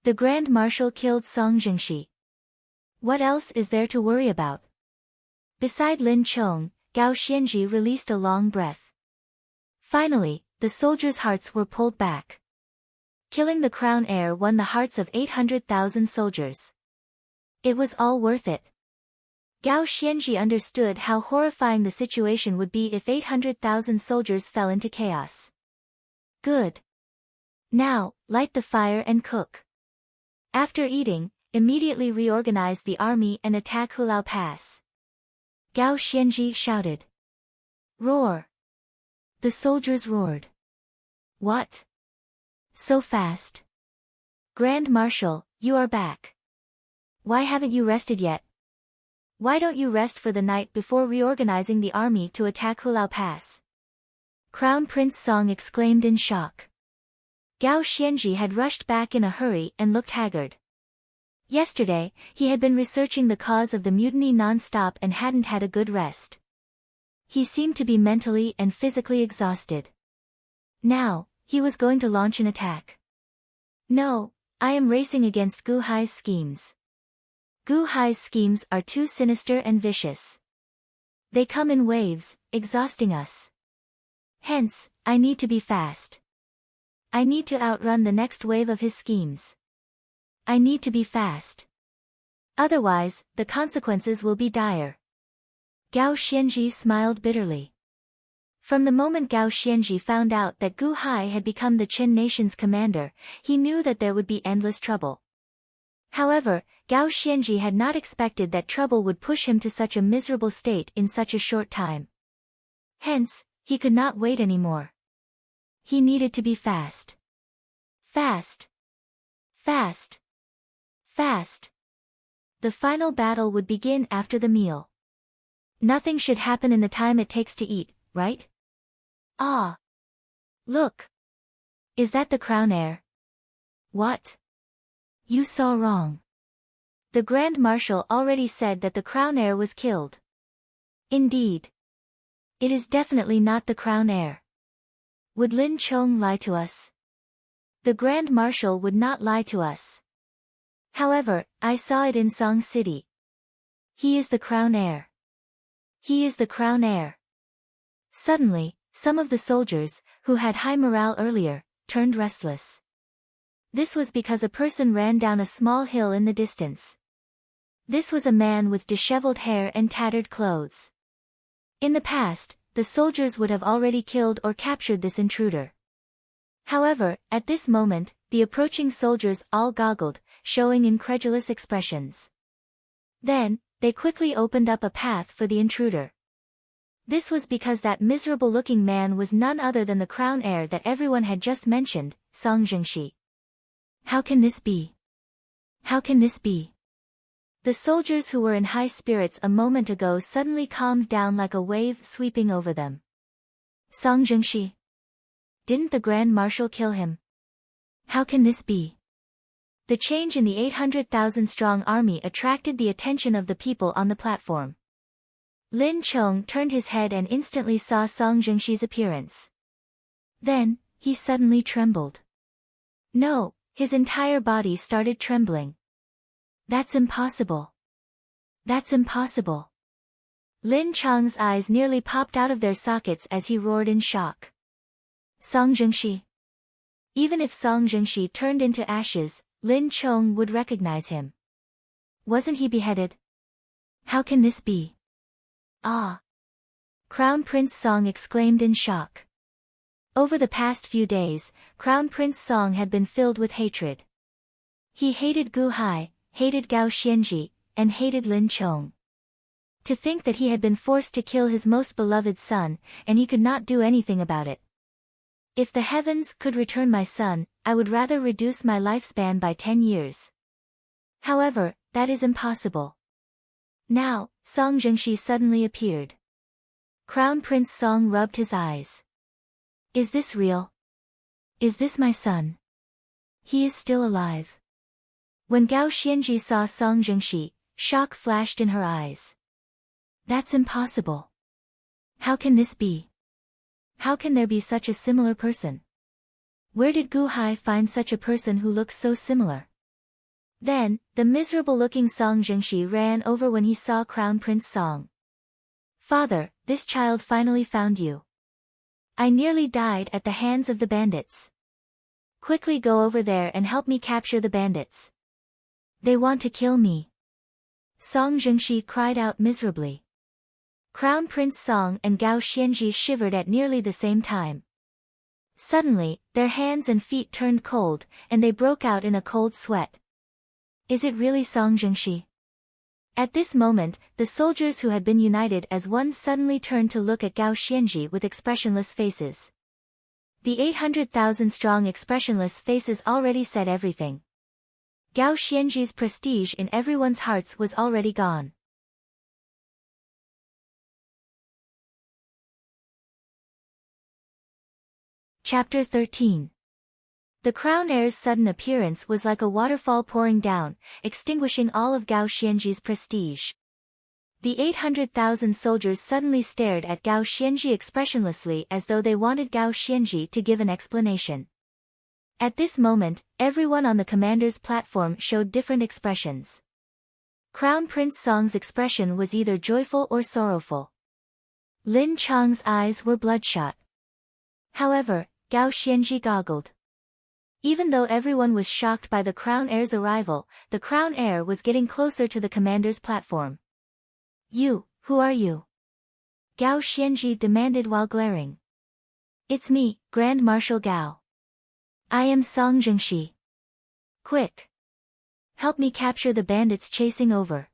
The Grand Marshal killed Song Zhengxi. What else is there to worry about? Beside Lin Chong, Gao Xianji released a long breath. Finally, the soldiers' hearts were pulled back. Killing the crown heir won the hearts of 800,000 soldiers. It was all worth it. Gao Xianji understood how horrifying the situation would be if 800,000 soldiers fell into chaos. Good. Now, light the fire and cook. After eating, immediately reorganize the army and attack Hulao Pass. Gao Xianji shouted. Roar. The soldiers roared. What? So fast? Grand Marshal, you are back. Why haven't you rested yet? Why don't you rest for the night before reorganizing the army to attack Hulao Pass? Crown Prince Song exclaimed in shock. Gao Xianji had rushed back in a hurry and looked haggard. Yesterday, he had been researching the cause of the mutiny non-stop and hadn't had a good rest. He seemed to be mentally and physically exhausted. Now, he was going to launch an attack. No, I am racing against Gu Hai's schemes. Gu Hai's schemes are too sinister and vicious. They come in waves, exhausting us. Hence, I need to be fast. I need to outrun the next wave of his schemes. I need to be fast. Otherwise, the consequences will be dire. Gao Xianji smiled bitterly. From the moment Gao Xianji found out that Gu Hai had become the Qin nation's commander, he knew that there would be endless trouble. However, Gao Xianji had not expected that trouble would push him to such a miserable state in such a short time. Hence, he could not wait anymore. He needed to be fast. Fast. Fast. Fast. The final battle would begin after the meal. Nothing should happen in the time it takes to eat, right? Ah! Look! Is that the crown heir? What? You saw wrong. The Grand Marshal already said that the crown heir was killed. Indeed. It is definitely not the crown heir. Would Lin Chong lie to us? The Grand Marshal would not lie to us. However, I saw it in Song City. He is the crown heir. He is the crown heir. Suddenly, some of the soldiers, who had high morale earlier, turned restless. This was because a person ran down a small hill in the distance. This was a man with disheveled hair and tattered clothes. In the past, the soldiers would have already killed or captured this intruder. However, at this moment, the approaching soldiers all goggled, showing incredulous expressions. Then, they quickly opened up a path for the intruder. This was because that miserable-looking man was none other than the crown heir that everyone had just mentioned, Song Zhengxi. How can this be? How can this be? The soldiers who were in high spirits a moment ago suddenly calmed down like a wave sweeping over them. Song Zhengxi. Didn't the Grand Marshal kill him? How can this be? The change in the 800,000-strong army attracted the attention of the people on the platform. Lin Chong turned his head and instantly saw Song Zhengxi's appearance. Then, he suddenly trembled. No, his entire body started trembling. That's impossible. That's impossible. Lin Chong's eyes nearly popped out of their sockets as he roared in shock. Song Zhengxi. Even if Song Zhengxi turned into ashes, Lin Chong would recognize him. Wasn't he beheaded? How can this be? Ah! Crown Prince Song exclaimed in shock. Over the past few days, Crown Prince Song had been filled with hatred. He hated Gu Hai, hated Gao Xianji, and hated Lin Chong. To think that he had been forced to kill his most beloved son, and he could not do anything about it. If the heavens could return my son, I would rather reduce my lifespan by 10 years. However, that is impossible. Now, Song Zhengxi suddenly appeared. Crown Prince Song rubbed his eyes. Is this real? Is this my son? He is still alive. When Gao Xianji saw Song Zhengxi, shock flashed in her eyes. That's impossible. How can this be? How can there be such a similar person? Where did Gu Hai find such a person who looks so similar? Then, the miserable-looking Song Zhengxi ran over when he saw Crown Prince Song. Father, this child finally found you. I nearly died at the hands of the bandits. Quickly go over there and help me capture the bandits. They want to kill me. Song Zhengxi cried out miserably. Crown Prince Song and Gao Xianji shivered at nearly the same time. Suddenly, their hands and feet turned cold, and they broke out in a cold sweat. Is it really Song Zhengxi? At this moment, the soldiers who had been united as one suddenly turned to look at Gao Xianji with expressionless faces. The 800,000-strong expressionless faces already said everything. Gao Xianji's prestige in everyone's hearts was already gone. Chapter 13. The crown heir's sudden appearance was like a waterfall pouring down, extinguishing all of Gao Xianji's prestige. The 800,000 soldiers suddenly stared at Gao Xianji expressionlessly as though they wanted Gao Xianji to give an explanation. At this moment, everyone on the commander's platform showed different expressions. Crown Prince Song's expression was either joyful or sorrowful. Lin Chong's eyes were bloodshot. However, Gao Xianji goggled. Even though everyone was shocked by the crown heir's arrival, the crown heir was getting closer to the commander's platform. You, who are you? Gao Xianji demanded while glaring. It's me, Grand Marshal Gao. I am Song Zhengxi. Quick! Help me capture the bandits chasing over.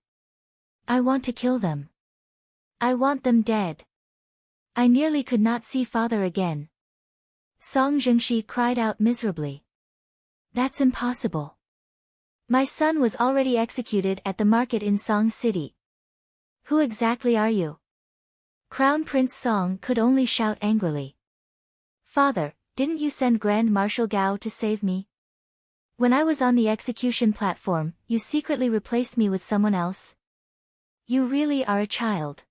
I want to kill them. I want them dead. I nearly could not see father again. Song Zhengxi cried out miserably. That's impossible. My son was already executed at the market in Song City. Who exactly are you? Crown Prince Song could only shout angrily. Father, didn't you send Grand Marshal Gao to save me? When I was on the execution platform, you secretly replaced me with someone else. You really are a child.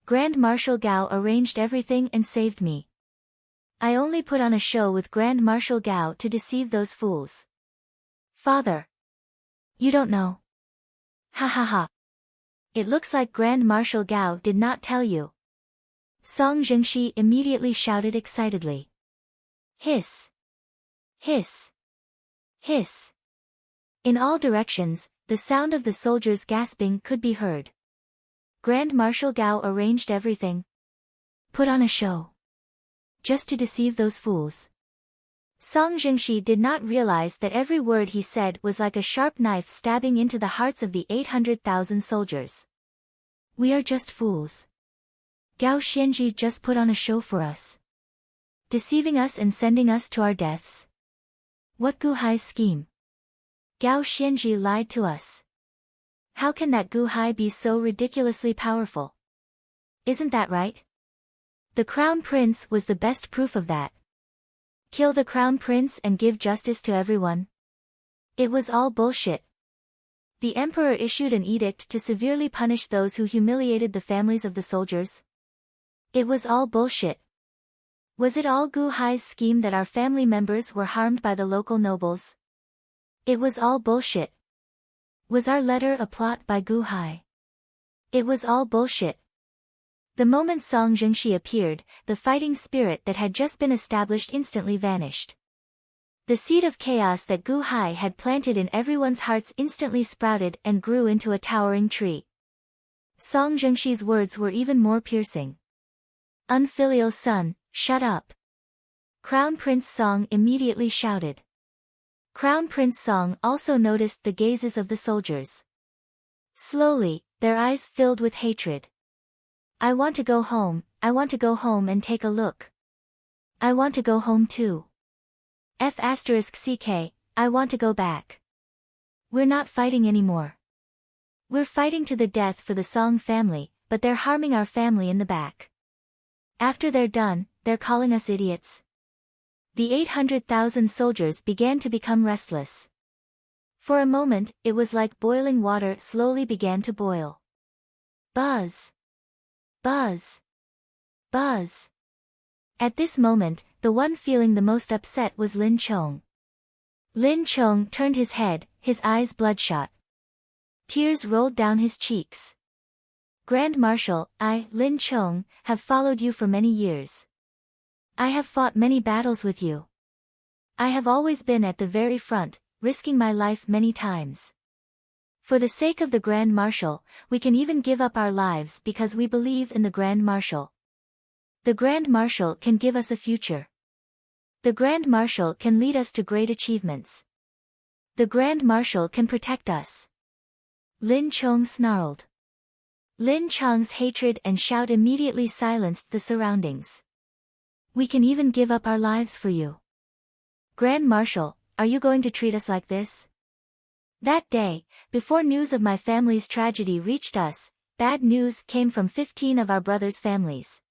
Grand Marshal Gao arranged everything and saved me. I only put on a show with Grand Marshal Gao to deceive those fools. Father. You don't know. Ha ha ha. It looks like Grand Marshal Gao did not tell you. Song Zhengxi immediately shouted excitedly. Hiss. Hiss. Hiss. In all directions, the sound of the soldiers gasping could be heard. Grand Marshal Gao arranged everything. Put on a show. Just to deceive those fools. Song Zhengxi did not realize that every word he said was like a sharp knife stabbing into the hearts of the 800,000 soldiers. We are just fools. Gao Xianji just put on a show for us. Deceiving us and sending us to our deaths. What Gu Hai's scheme? Gao Xianji lied to us. How can that Gu Hai be so ridiculously powerful? Isn't that right? The Crown Prince was the best proof of that. Kill the Crown Prince and give justice to everyone. It was all bullshit. The Emperor issued an edict to severely punish those who humiliated the families of the soldiers. It was all bullshit. Was it all Gu Hai's scheme that our family members were harmed by the local nobles? It was all bullshit. Was our letter a plot by Gu Hai? It was all bullshit. The moment Song Zhengxi appeared, the fighting spirit that had just been established instantly vanished. The seed of chaos that Gu Hai had planted in everyone's hearts instantly sprouted and grew into a towering tree. Song Zhengxi's words were even more piercing. Unfilial son, shut up. Crown Prince Song immediately shouted. Crown Prince Song also noticed the gazes of the soldiers. Slowly, their eyes filled with hatred. I want to go home and take a look. I want to go home too. *CK, I want to go back. We're not fighting anymore. We're fighting to the death for the Song family, but they're harming our family in the back. After they're done, they're calling us idiots. The 800,000 soldiers began to become restless. For a moment, it was like boiling water slowly began to boil. Buzz. Buzz. Buzz. At this moment, the one feeling the most upset was Lin Chong. Lin Chong turned his head, his eyes bloodshot. Tears rolled down his cheeks. Grand Marshal, I, Lin Chong, have followed you for many years. I have fought many battles with you. I have always been at the very front, risking my life many times. For the sake of the Grand Marshal, we can even give up our lives because we believe in the Grand Marshal. The Grand Marshal can give us a future. The Grand Marshal can lead us to great achievements. The Grand Marshal can protect us. Lin Chong snarled. Lin Chong's hatred and shout immediately silenced the surroundings. We can even give up our lives for you. Grand Marshal, are you going to treat us like this? That day, before news of my family's tragedy reached us, bad news came from 15 of our brothers' families.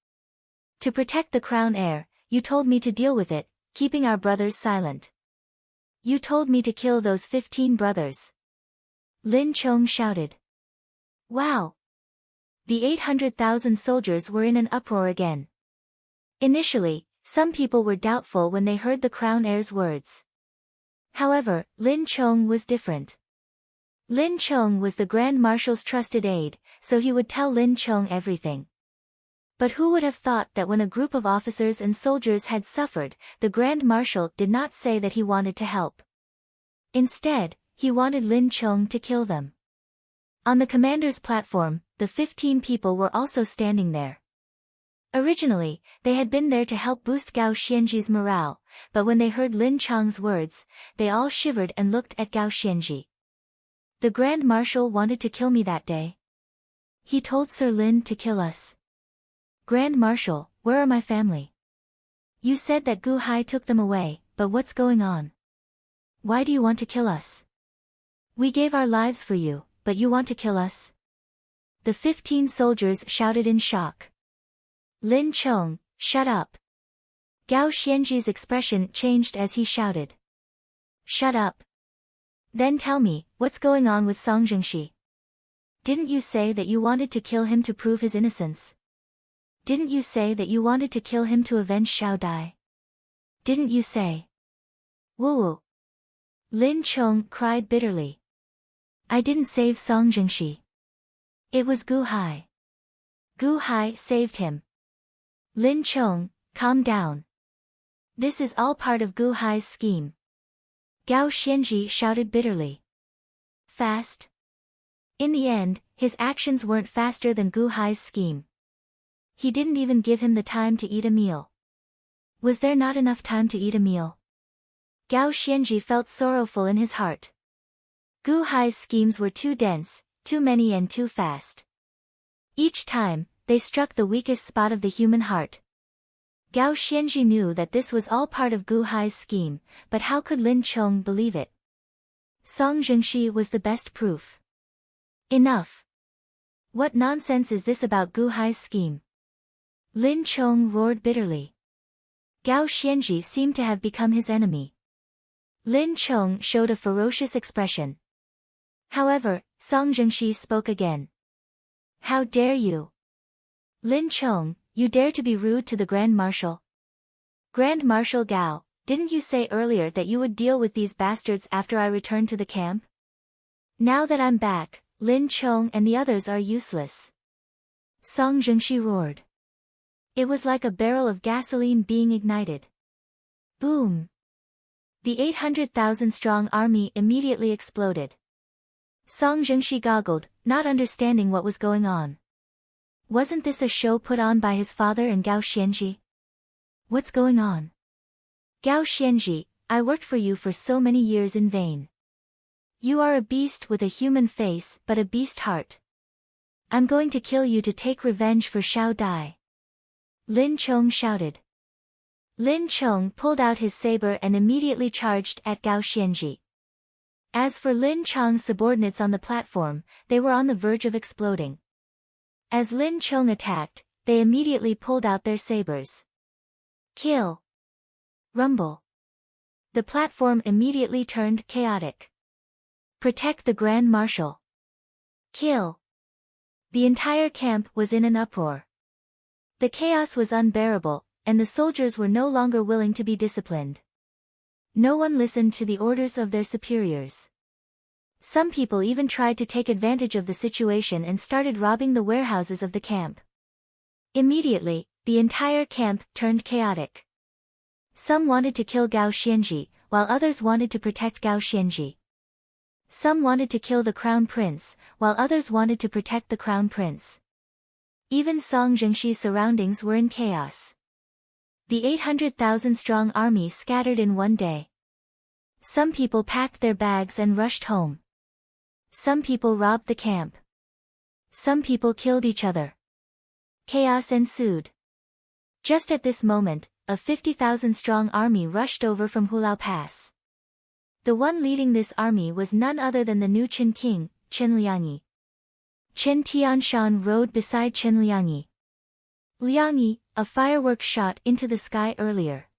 To protect the crown heir, you told me to deal with it, keeping our brothers silent. You told me to kill those 15 brothers. Lin Chong shouted. Wow! The 800,000 soldiers were in an uproar again. Initially, some people were doubtful when they heard the crown heir's words. However, Lin Chong was different. Lin Chong was the Grand Marshal's trusted aide, so he would tell Lin Chong everything. But who would have thought that when a group of officers and soldiers had suffered, the Grand Marshal did not say that he wanted to help. Instead, he wanted Lin Chong to kill them. On the commander's platform, the 15 people were also standing there. Originally, they had been there to help boost Gao Xianji's morale, but when they heard Lin Chong's words, they all shivered and looked at Gao Xianji. The Grand Marshal wanted to kill me that day. He told Sir Lin to kill us. Grand Marshal, where are my family? You said that Gu Hai took them away, but what's going on? Why do you want to kill us? We gave our lives for you, but you want to kill us? The 15 soldiers shouted in shock. Lin Chong, shut up. Gao Xianji's expression changed as he shouted. Shut up. Then tell me, what's going on with Song Zhengxi? Didn't you say that you wanted to kill him to prove his innocence? Didn't you say that you wanted to kill him to avenge Xiao Dai? Didn't you say? Woo! Lin Chong cried bitterly. I didn't save Song Zhengxi. It was Gu Hai. Gu Hai saved him. Lin Chong, calm down. This is all part of Gu Hai's scheme. Gao Xianji shouted bitterly. Fast? In the end, his actions weren't faster than Gu Hai's scheme. He didn't even give him the time to eat a meal. Was there not enough time to eat a meal? Gao Xianji felt sorrowful in his heart. Gu Hai's schemes were too dense, too many and too fast. Each time, they struck the weakest spot of the human heart. Gao Xianji knew that this was all part of Gu Hai's scheme, but how could Lin Chong believe it? Song Zhengxi was the best proof. Enough! What nonsense is this about Gu Hai's scheme? Lin Chong roared bitterly. Gao Xianji seemed to have become his enemy. Lin Chong showed a ferocious expression. However, Song Zhengxi spoke again. How dare you? Lin Chong, you dare to be rude to the Grand Marshal? Grand Marshal Gao, didn't you say earlier that you would deal with these bastards after I return to the camp? Now that I'm back, Lin Chong and the others are useless. Song Zhengxi roared. It was like a barrel of gasoline being ignited. Boom! The 800,000-strong army immediately exploded. Song Zhengxi goggled, not understanding what was going on. Wasn't this a show put on by his father and Gao Xianji? What's going on? Gao Xianji, I worked for you for so many years in vain. You are a beast with a human face but a beast heart. I'm going to kill you to take revenge for Xiao Dai. Lin Chong shouted. Lin Chong pulled out his saber and immediately charged at Gao Xianji. As for Lin Chong's subordinates on the platform, they were on the verge of exploding. As Lin Chong attacked, they immediately pulled out their sabers. Kill! Rumble! The platform immediately turned chaotic. Protect the Grand Marshal! Kill! The entire camp was in an uproar. The chaos was unbearable, and the soldiers were no longer willing to be disciplined. No one listened to the orders of their superiors. Some people even tried to take advantage of the situation and started robbing the warehouses of the camp. Immediately, the entire camp turned chaotic. Some wanted to kill Gao Xianji, while others wanted to protect Gao Xianji. Some wanted to kill the crown prince, while others wanted to protect the crown prince. Even Song Zhengxi's surroundings were in chaos. The 800,000-strong army scattered in one day. Some people packed their bags and rushed home. Some people robbed the camp. Some people killed each other. Chaos ensued. Just at this moment, a 50,000-strong army rushed over from Hulao Pass. The one leading this army was none other than the new Qin king, Chen Liangyi. Chen Tianshan rode beside Chen Liangyi. Liangyi, a firework shot into the sky earlier.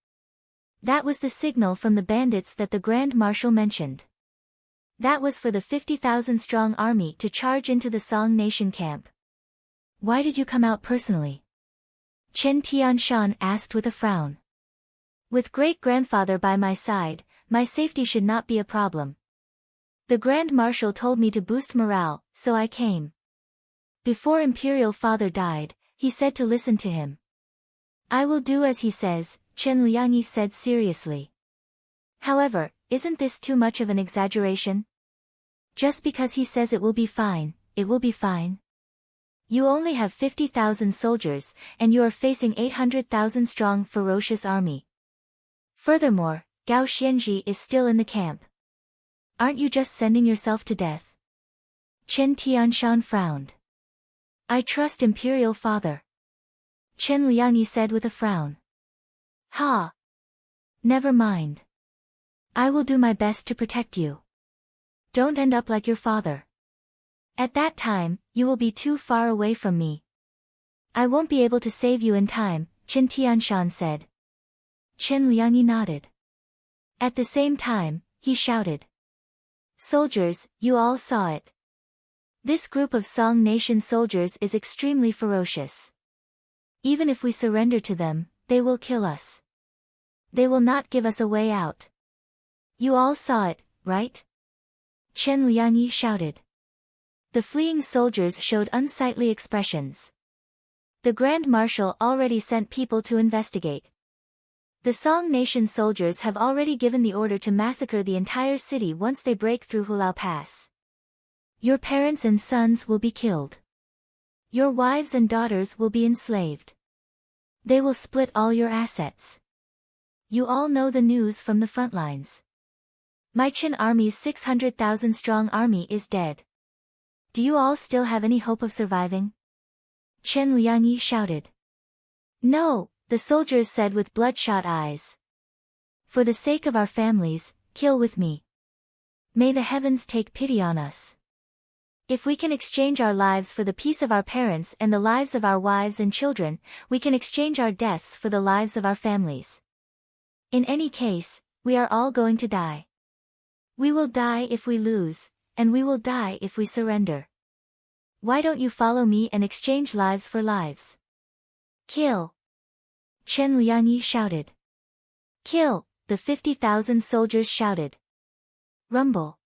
That was the signal from the bandits that the Grand Marshal mentioned. That was for the 50,000-strong army to charge into the Song Nation camp. Why did you come out personally? Chen Tianshan asked with a frown. With great-grandfather by my side, my safety should not be a problem. The Grand Marshal told me to boost morale, so I came. Before Imperial Father died, he said to listen to him. I will do as he says, Chen Liangyi said seriously. However, isn't this too much of an exaggeration? Just because he says it will be fine, it will be fine. You only have 50,000 soldiers, and you are facing 800,000-strong ferocious army. Furthermore, Gao Xianji is still in the camp. Aren't you just sending yourself to death? Chen Tianshan frowned. I trust Imperial Father. Chen Liangyi said with a frown. Ha! Never mind. I will do my best to protect you. Don't end up like your father. At that time, you will be too far away from me. I won't be able to save you in time, Chen Tianshan said. Chen Liangyi nodded. At the same time, he shouted. Soldiers, you all saw it. This group of Song Nation soldiers is extremely ferocious. Even if we surrender to them, they will kill us. They will not give us a way out. You all saw it, right? Chen Liangyi shouted. The fleeing soldiers showed unsightly expressions. The Grand Marshal already sent people to investigate. The Song Nation soldiers have already given the order to massacre the entire city once they break through Hulao Pass. Your parents and sons will be killed. Your wives and daughters will be enslaved. They will split all your assets. You all know the news from the front lines. My Qin army's 600,000 strong army is dead. Do you all still have any hope of surviving? Chen Liangyi shouted. No, the soldiers said with bloodshot eyes. For the sake of our families, kill with me. May the heavens take pity on us. If we can exchange our lives for the peace of our parents and the lives of our wives and children, we can exchange our deaths for the lives of our families. In any case, we are all going to die. We will die if we lose, and we will die if we surrender. Why don't you follow me and exchange lives for lives? Kill! Chen Liangyi shouted. Kill! The 50,000 soldiers shouted. Rumble!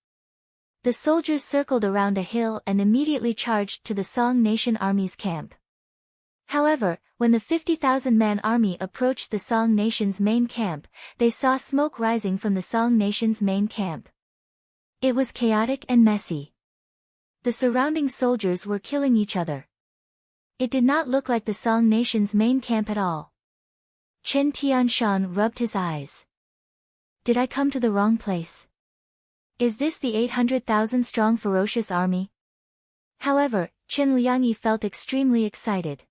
The soldiers circled around a hill and immediately charged to the Song Nation army's camp. However, when the 50,000-man army approached the Song Nation's main camp, they saw smoke rising from the Song Nation's main camp. It was chaotic and messy. The surrounding soldiers were killing each other. It did not look like the Song Nation's main camp at all. Chen Tianshan rubbed his eyes. Did I come to the wrong place? Is this the 800,000-strong ferocious army? However, Chen Liangyi felt extremely excited.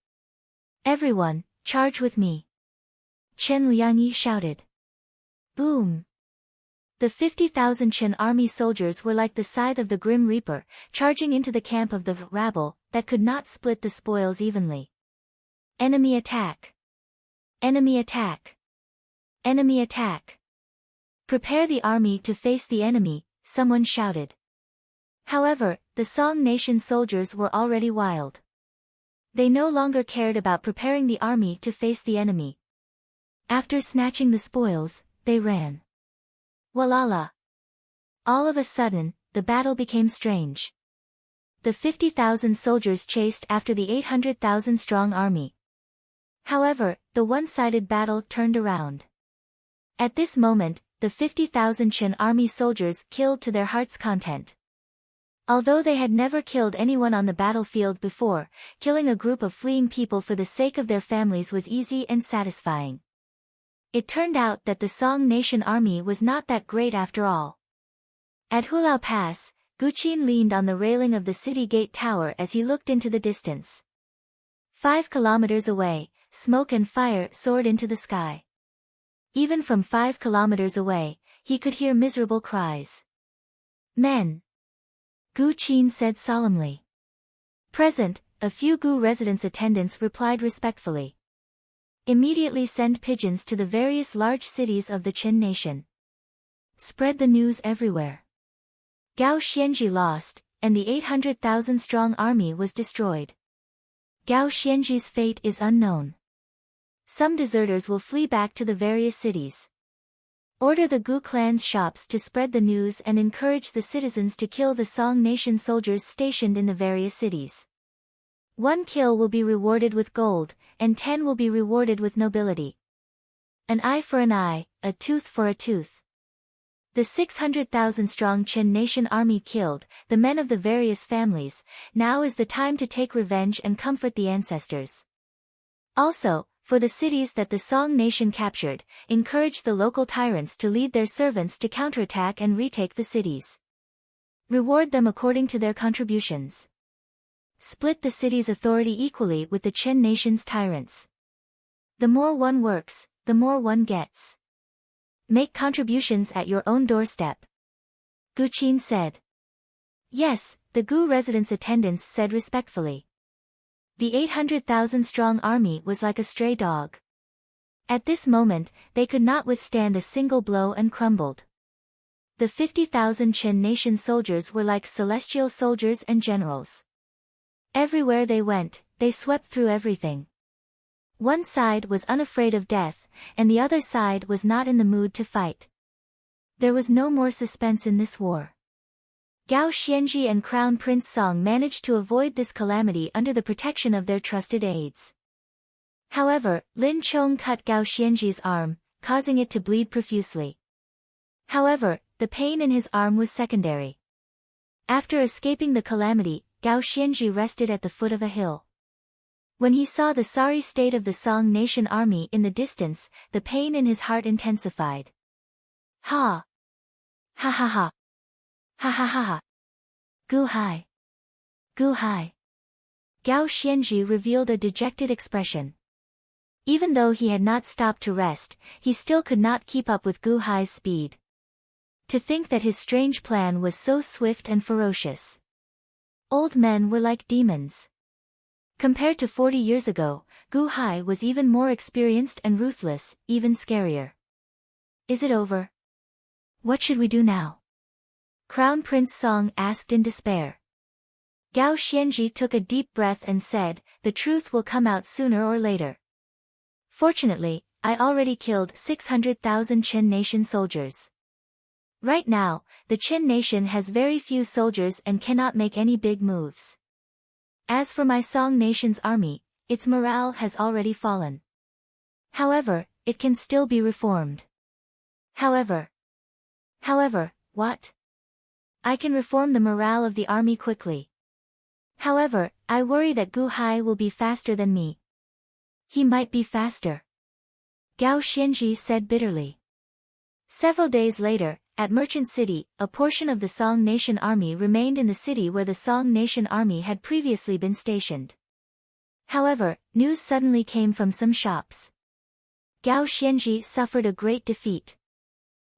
Everyone, charge with me! Chen Liangyi shouted. Boom! The 50,000 Chen army soldiers were like the scythe of the Grim Reaper, charging into the camp of the rabble that could not split the spoils evenly. Enemy attack! Enemy attack! Enemy attack! Prepare the army to face the enemy, someone shouted. However, the Song Nation soldiers were already wild. They no longer cared about preparing the army to face the enemy. After snatching the spoils, they ran. Walala! All of a sudden, the battle became strange. The 50,000 soldiers chased after the 800,000-strong army. However, the one-sided battle turned around. At this moment, the 50,000 Chen army soldiers killed to their heart's content. Although they had never killed anyone on the battlefield before, killing a group of fleeing people for the sake of their families was easy and satisfying. It turned out that the Song Nation army was not that great after all. At Hulao Pass, Guqin leaned on the railing of the city gate tower as he looked into the distance. 5 kilometers away, smoke and fire soared into the sky. Even from 5 kilometers away, he could hear miserable cries. Men! Gu Qin said solemnly. Present, a few Gu residence attendants replied respectfully. Immediately send pigeons to the various large cities of the Qin nation. Spread the news everywhere. Gao Xianji lost, and the 800,000-strong army was destroyed. Gao Xianji's fate is unknown. Some deserters will flee back to the various cities. Order the Gu clan's shops to spread the news and encourage the citizens to kill the Song Nation soldiers stationed in the various cities. 1 kill will be rewarded with gold, and 10 will be rewarded with nobility. An eye for an eye, a tooth for a tooth. The 600,000-strong Qin nation army killed the men of the various families. Now is the time to take revenge and comfort the ancestors. Also, for the cities that the Song nation captured, encourage the local tyrants to lead their servants to counterattack and retake the cities. Reward them according to their contributions. Split the city's authority equally with the Qin nation's tyrants. The more one works, the more one gets. Make contributions at your own doorstep. Gu Qin said. Yes, the Gu residence attendants said respectfully. The 800,000-strong army was like a stray dog. At this moment, they could not withstand a single blow and crumbled. The 50,000 Chen nation soldiers were like celestial soldiers and generals. Everywhere they went, they swept through everything. One side was unafraid of death, and the other side was not in the mood to fight. There was no more suspense in this war. Gao Xianji and Crown Prince Song managed to avoid this calamity under the protection of their trusted aides. However, Lin Chong cut Gao Xianji's arm, causing it to bleed profusely. However, the pain in his arm was secondary. After escaping the calamity, Gao Xianji rested at the foot of a hill. When he saw the sorry state of the Song nation army in the distance, the pain in his heart intensified. Ha! Ha ha ha! Ha ha ha ha! Gu hai! Gu hai! Gao Xianji revealed a dejected expression. Even though he had not stopped to rest, he still could not keep up with Gu hai's speed. To think that his strange plan was so swift and ferocious. Old men were like demons. Compared to 40 years ago, Gu hai was even more experienced and ruthless, even scarier. Is it over? What should we do now? Crown Prince Song asked in despair. Gao Xianji took a deep breath and said, "The truth will come out sooner or later. Fortunately, I already killed 600,000 Chen nation soldiers. Right now, the Chen nation has very few soldiers and cannot make any big moves. As for my Song nation's army, its morale has already fallen. However, it can still be reformed." However, what? I can reform the morale of the army quickly. However, I worry that Gu hai will be faster than me. He might be faster. Gao Xianji said bitterly. Several days later, at Merchant City, a portion of the Song nation army remained in the city where the Song nation army had previously been stationed. However, news suddenly came from some shops. Gao Xianji suffered a great defeat.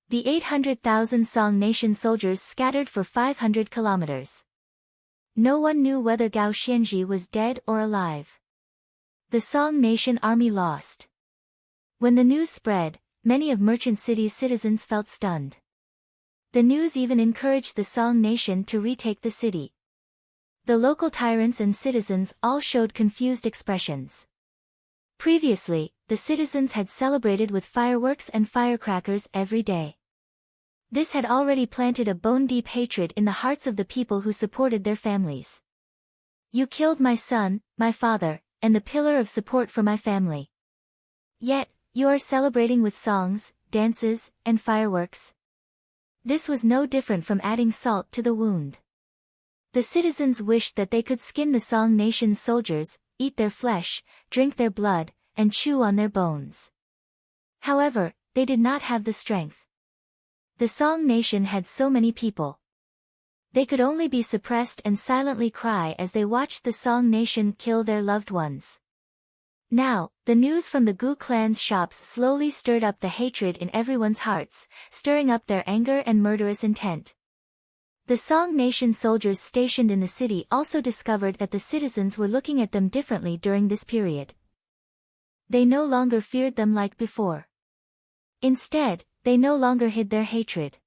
The 800,000 Song nation soldiers scattered for 500 kilometers. No one knew whether Gao Xianji was dead or alive. The Song nation army lost. When the news spread, many of Merchant City's citizens felt stunned. The news even encouraged the Song nation to retake the city. The local tyrants and citizens all showed confused expressions. Previously, the citizens had celebrated with fireworks and firecrackers every day. This had already planted a bone-deep hatred in the hearts of the people who supported their families. You killed my son, my father, and the pillar of support for my family. Yet, you are celebrating with songs, dances, and fireworks. This was no different from adding salt to the wound. The citizens wished that they could skin the Song nation's soldiers, eat their flesh, drink their blood, and chew on their bones. However, they did not have the strength. The Song nation had so many people. They could only be suppressed and silently cry as they watched the Song nation kill their loved ones. Now, the news from the Gu clan's shops slowly stirred up the hatred in everyone's hearts, stirring up their anger and murderous intent. The Song nation soldiers stationed in the city also discovered that the citizens were looking at them differently during this period. They no longer feared them like before. Instead, they no longer hid their hatred.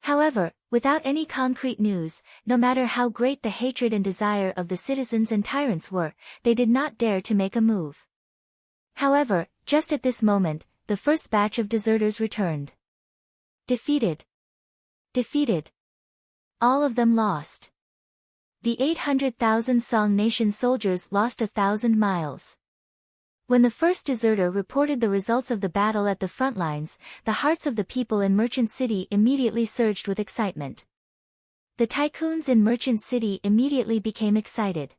However, without any concrete news, no matter how great the hatred and desire of the citizens and tyrants were, they did not dare to make a move. However, just at this moment, the first batch of deserters returned. Defeated. Defeated. All of them lost. The 800,000 Song nation soldiers lost 1,000 miles. When the first deserter reported the results of the battle at the front lines, the hearts of the people in Merchant City immediately surged with excitement. The tycoons in Merchant City immediately became excited.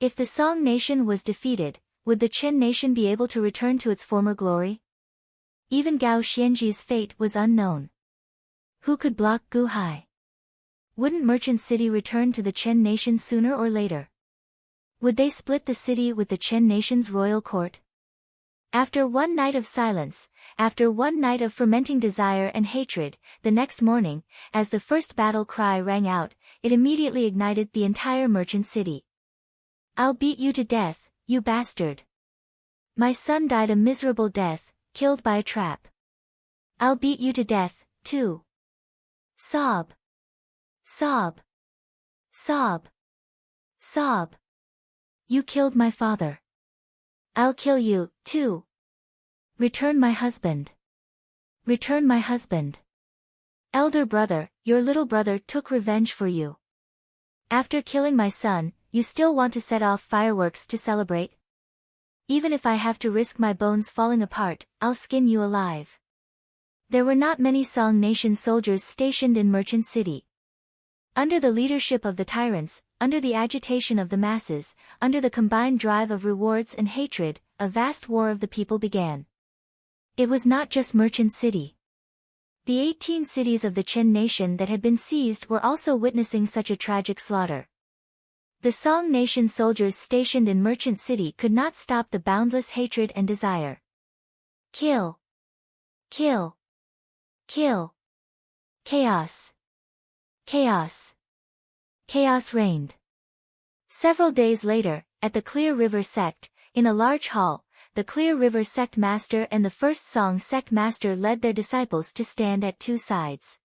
If the Song nation was defeated, would the Chen nation be able to return to its former glory? Even Gao Xianji's fate was unknown. Who could block Gu hai? Wouldn't Merchant City return to the Chen nation sooner or later? Would they split the city with the Chen nation's royal court? After one night of silence, after one night of fermenting desire and hatred, the next morning, as the first battle cry rang out, it immediately ignited the entire Merchant City. "I'll beat you to death, you bastard!" My son died a miserable death, killed by a trap. I'll beat you to death, too. Sob. Sob. Sob. Sob. You killed my father. I'll kill you, too. Return my husband. Return my husband. Elder brother, your little brother took revenge for you. After killing my son, you still want to set off fireworks to celebrate? Even if I have to risk my bones falling apart, I'll skin you alive. There were not many Song Nation soldiers stationed in Merchant City. Under the leadership of the tyrants, under the agitation of the masses, under the combined drive of rewards and hatred, a vast war of the people began. It was not just Merchant City. The 18 cities of the Chen Nation that had been seized were also witnessing such a tragic slaughter. The Song Nation soldiers stationed in Merchant City could not stop the boundless hatred and desire. Kill. Kill. Kill. Chaos. Chaos. Chaos reigned. Several days later, at the Clear River sect, in a large hall, the Clear River sect master and the first Song sect master led their disciples to stand at two sides.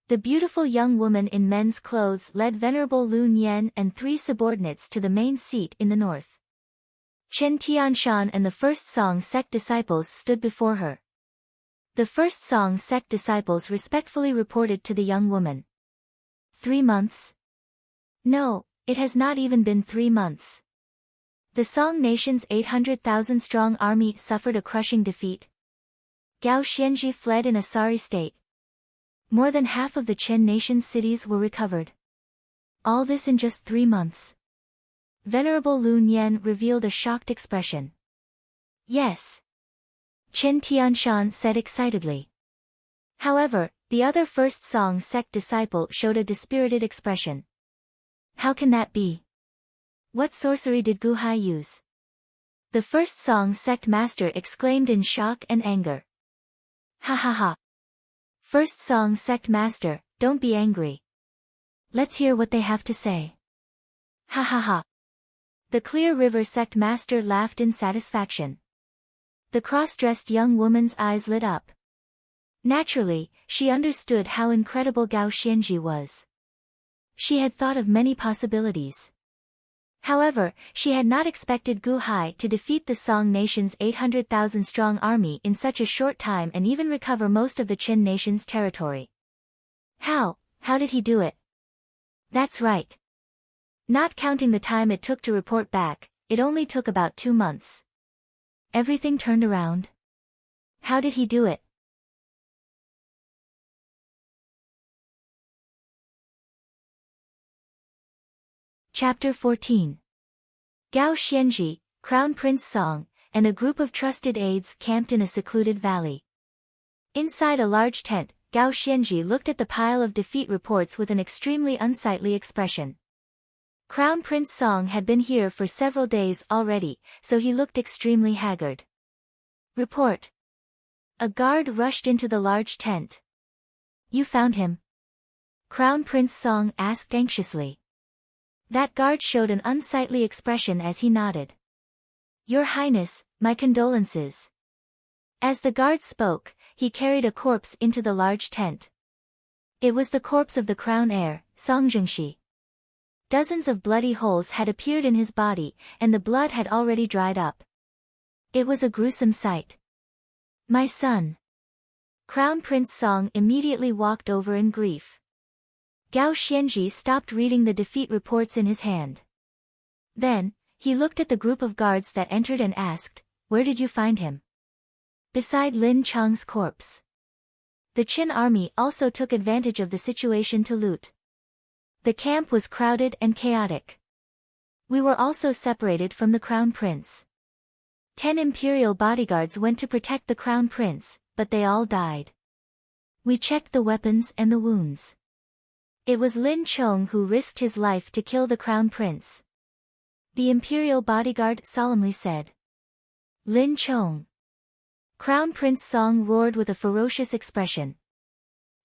The beautiful young woman in men's clothes led Venerable Lun Yen and 3 subordinates to the main seat in the north. Chen Tianshan and the first Song sect disciples stood before her. The first Song sect disciples respectfully reported to the young woman. 3 months? No, it has not even been 3 months. The Song Nation's 800,000-strong army suffered a crushing defeat. Gao Xianji fled in a sorry state. More than half of the Chen Nation's cities were recovered. All this in just 3 months. Venerable Lun Yen revealed a shocked expression. Yes. Chen Tianshan said excitedly. However, the other first Song sect disciple showed a dispirited expression. How can that be? What sorcery did Gu Hai use? The first Song sect master exclaimed in shock and anger. Ha ha ha. First Song sect master, don't be angry. Let's hear what they have to say. Ha ha ha. The Clear River sect master laughed in satisfaction. The cross-dressed young woman's eyes lit up. Naturally, she understood how incredible Gao Xianji was. She had thought of many possibilities. However, she had not expected Gu Hai to defeat the Song Nation's 800,000-strong army in such a short time and even recover most of the Chen Nation's territory. How did he do it? That's right. Not counting the time it took to report back, it only took about 2 months. Everything turned around. How did he do it? Chapter 14. Gao Xianji, Crown Prince Song, and a group of trusted aides camped in a secluded valley. Inside a large tent, Gao Xianji looked at the pile of defeat reports with an extremely unsightly expression. Crown Prince Song had been here for several days already, so he looked extremely haggard. Report. A guard rushed into the large tent. You found him? Crown Prince Song asked anxiously. That guard showed an unsightly expression as he nodded. Your Highness, my condolences. As the guard spoke, he carried a corpse into the large tent. It was the corpse of the crown heir, Song Zhengxi. Dozens of bloody holes had appeared in his body, and the blood had already dried up. It was a gruesome sight. My son. Crown Prince Song immediately walked over in grief. Gao Xianji stopped reading the defeat reports in his hand. Then, he looked at the group of guards that entered and asked, Where did you find him? Beside Lin Cheng's corpse. The Qin army also took advantage of the situation to loot. The camp was crowded and chaotic. We were also separated from the Crown Prince. 10 imperial bodyguards went to protect the Crown Prince, but they all died. We checked the weapons and the wounds. It was Lin Cheng who risked his life to kill the Crown Prince. The imperial bodyguard solemnly said. Lin Cheng. Crown Prince Song roared with a ferocious expression.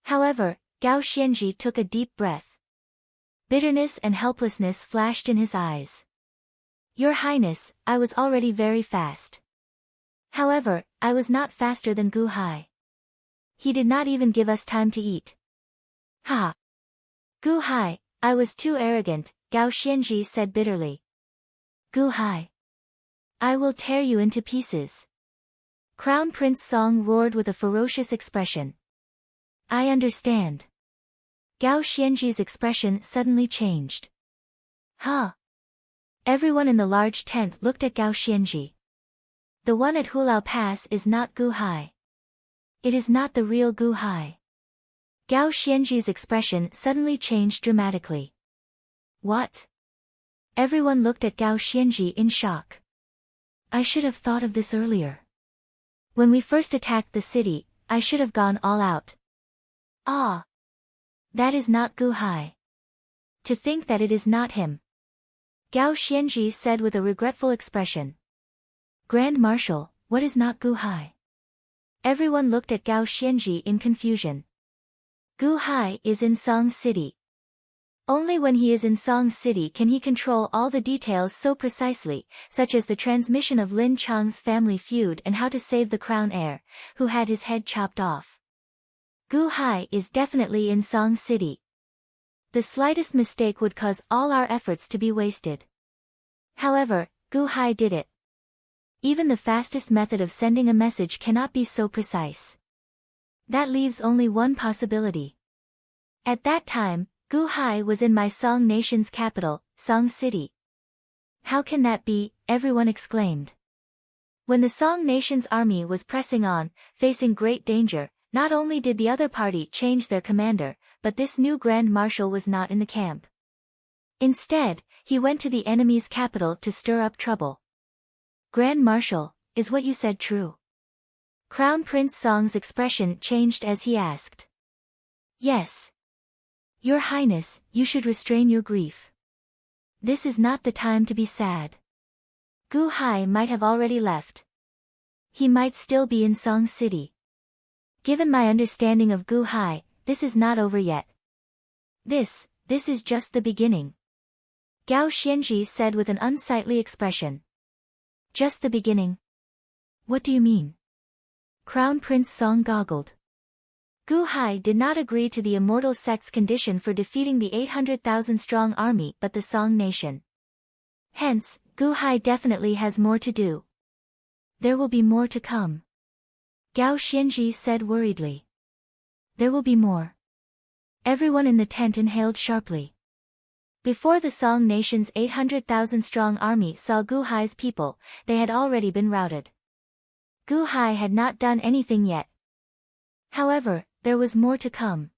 However, Gao Xianji took a deep breath. Bitterness and helplessness flashed in his eyes. Your Highness, I was already very fast. However, I was not faster than Gu Hai. He did not even give us time to eat. Ha! Gu Hai, I was too arrogant, Gao Xianji said bitterly. Gu Hai. I will tear you into pieces. Crown Prince Song roared with a ferocious expression. I understand. Gao Xianji's expression suddenly changed. Huh? Everyone in the large tent looked at Gao Xianji. The one at Hulao Pass is not Gu Hai. It is not the real Gu Hai. Gao Xianji's expression suddenly changed dramatically. What? Everyone looked at Gao Xianji in shock. I should have thought of this earlier. When we first attacked the city, I should have gone all out. Ah! That is not Gu Hai. To think that it is not him. Gao Xianji said with a regretful expression. Grand Marshal, what is not Gu Hai? Everyone looked at Gao Xianji in confusion. Gu Hai is in Song City. Only when he is in Song City can he control all the details so precisely, such as the transmission of Lin Chang's family feud and how to save the crown heir, who had his head chopped off. Gu Hai is definitely in Song City. The slightest mistake would cause all our efforts to be wasted. However, Gu Hai did it. Even the fastest method of sending a message cannot be so precise. That leaves only one possibility. At that time, Gu Hai was in my Song nation's capital, Song City. How can that be? Everyone exclaimed. When the Song nation's army was pressing on, facing great danger, not only did the other party change their commander, but this new Grand Marshal was not in the camp. Instead, he went to the enemy's capital to stir up trouble. Grand Marshal, is what you said true? Crown Prince Song's expression changed as he asked. Yes. Your Highness, you should restrain your grief. This is not the time to be sad. Gu Hai might have already left. He might still be in Song City. Given my understanding of Gu Hai, this is not over yet. This is just the beginning. Gao Xianji said with an unsightly expression. Just the beginning? What do you mean? Crown Prince Song goggled. Gu Hai did not agree to the Immortal sect's condition for defeating the 800,000-strong army but the Song nation. Hence, Gu Hai definitely has more to do. There will be more to come. Gao Xianji said worriedly. There will be more. Everyone in the tent inhaled sharply. Before the Song nation's 800,000-strong army saw Gu Hai's people, they had already been routed. Gu Hai had not done anything yet. However, there was more to come.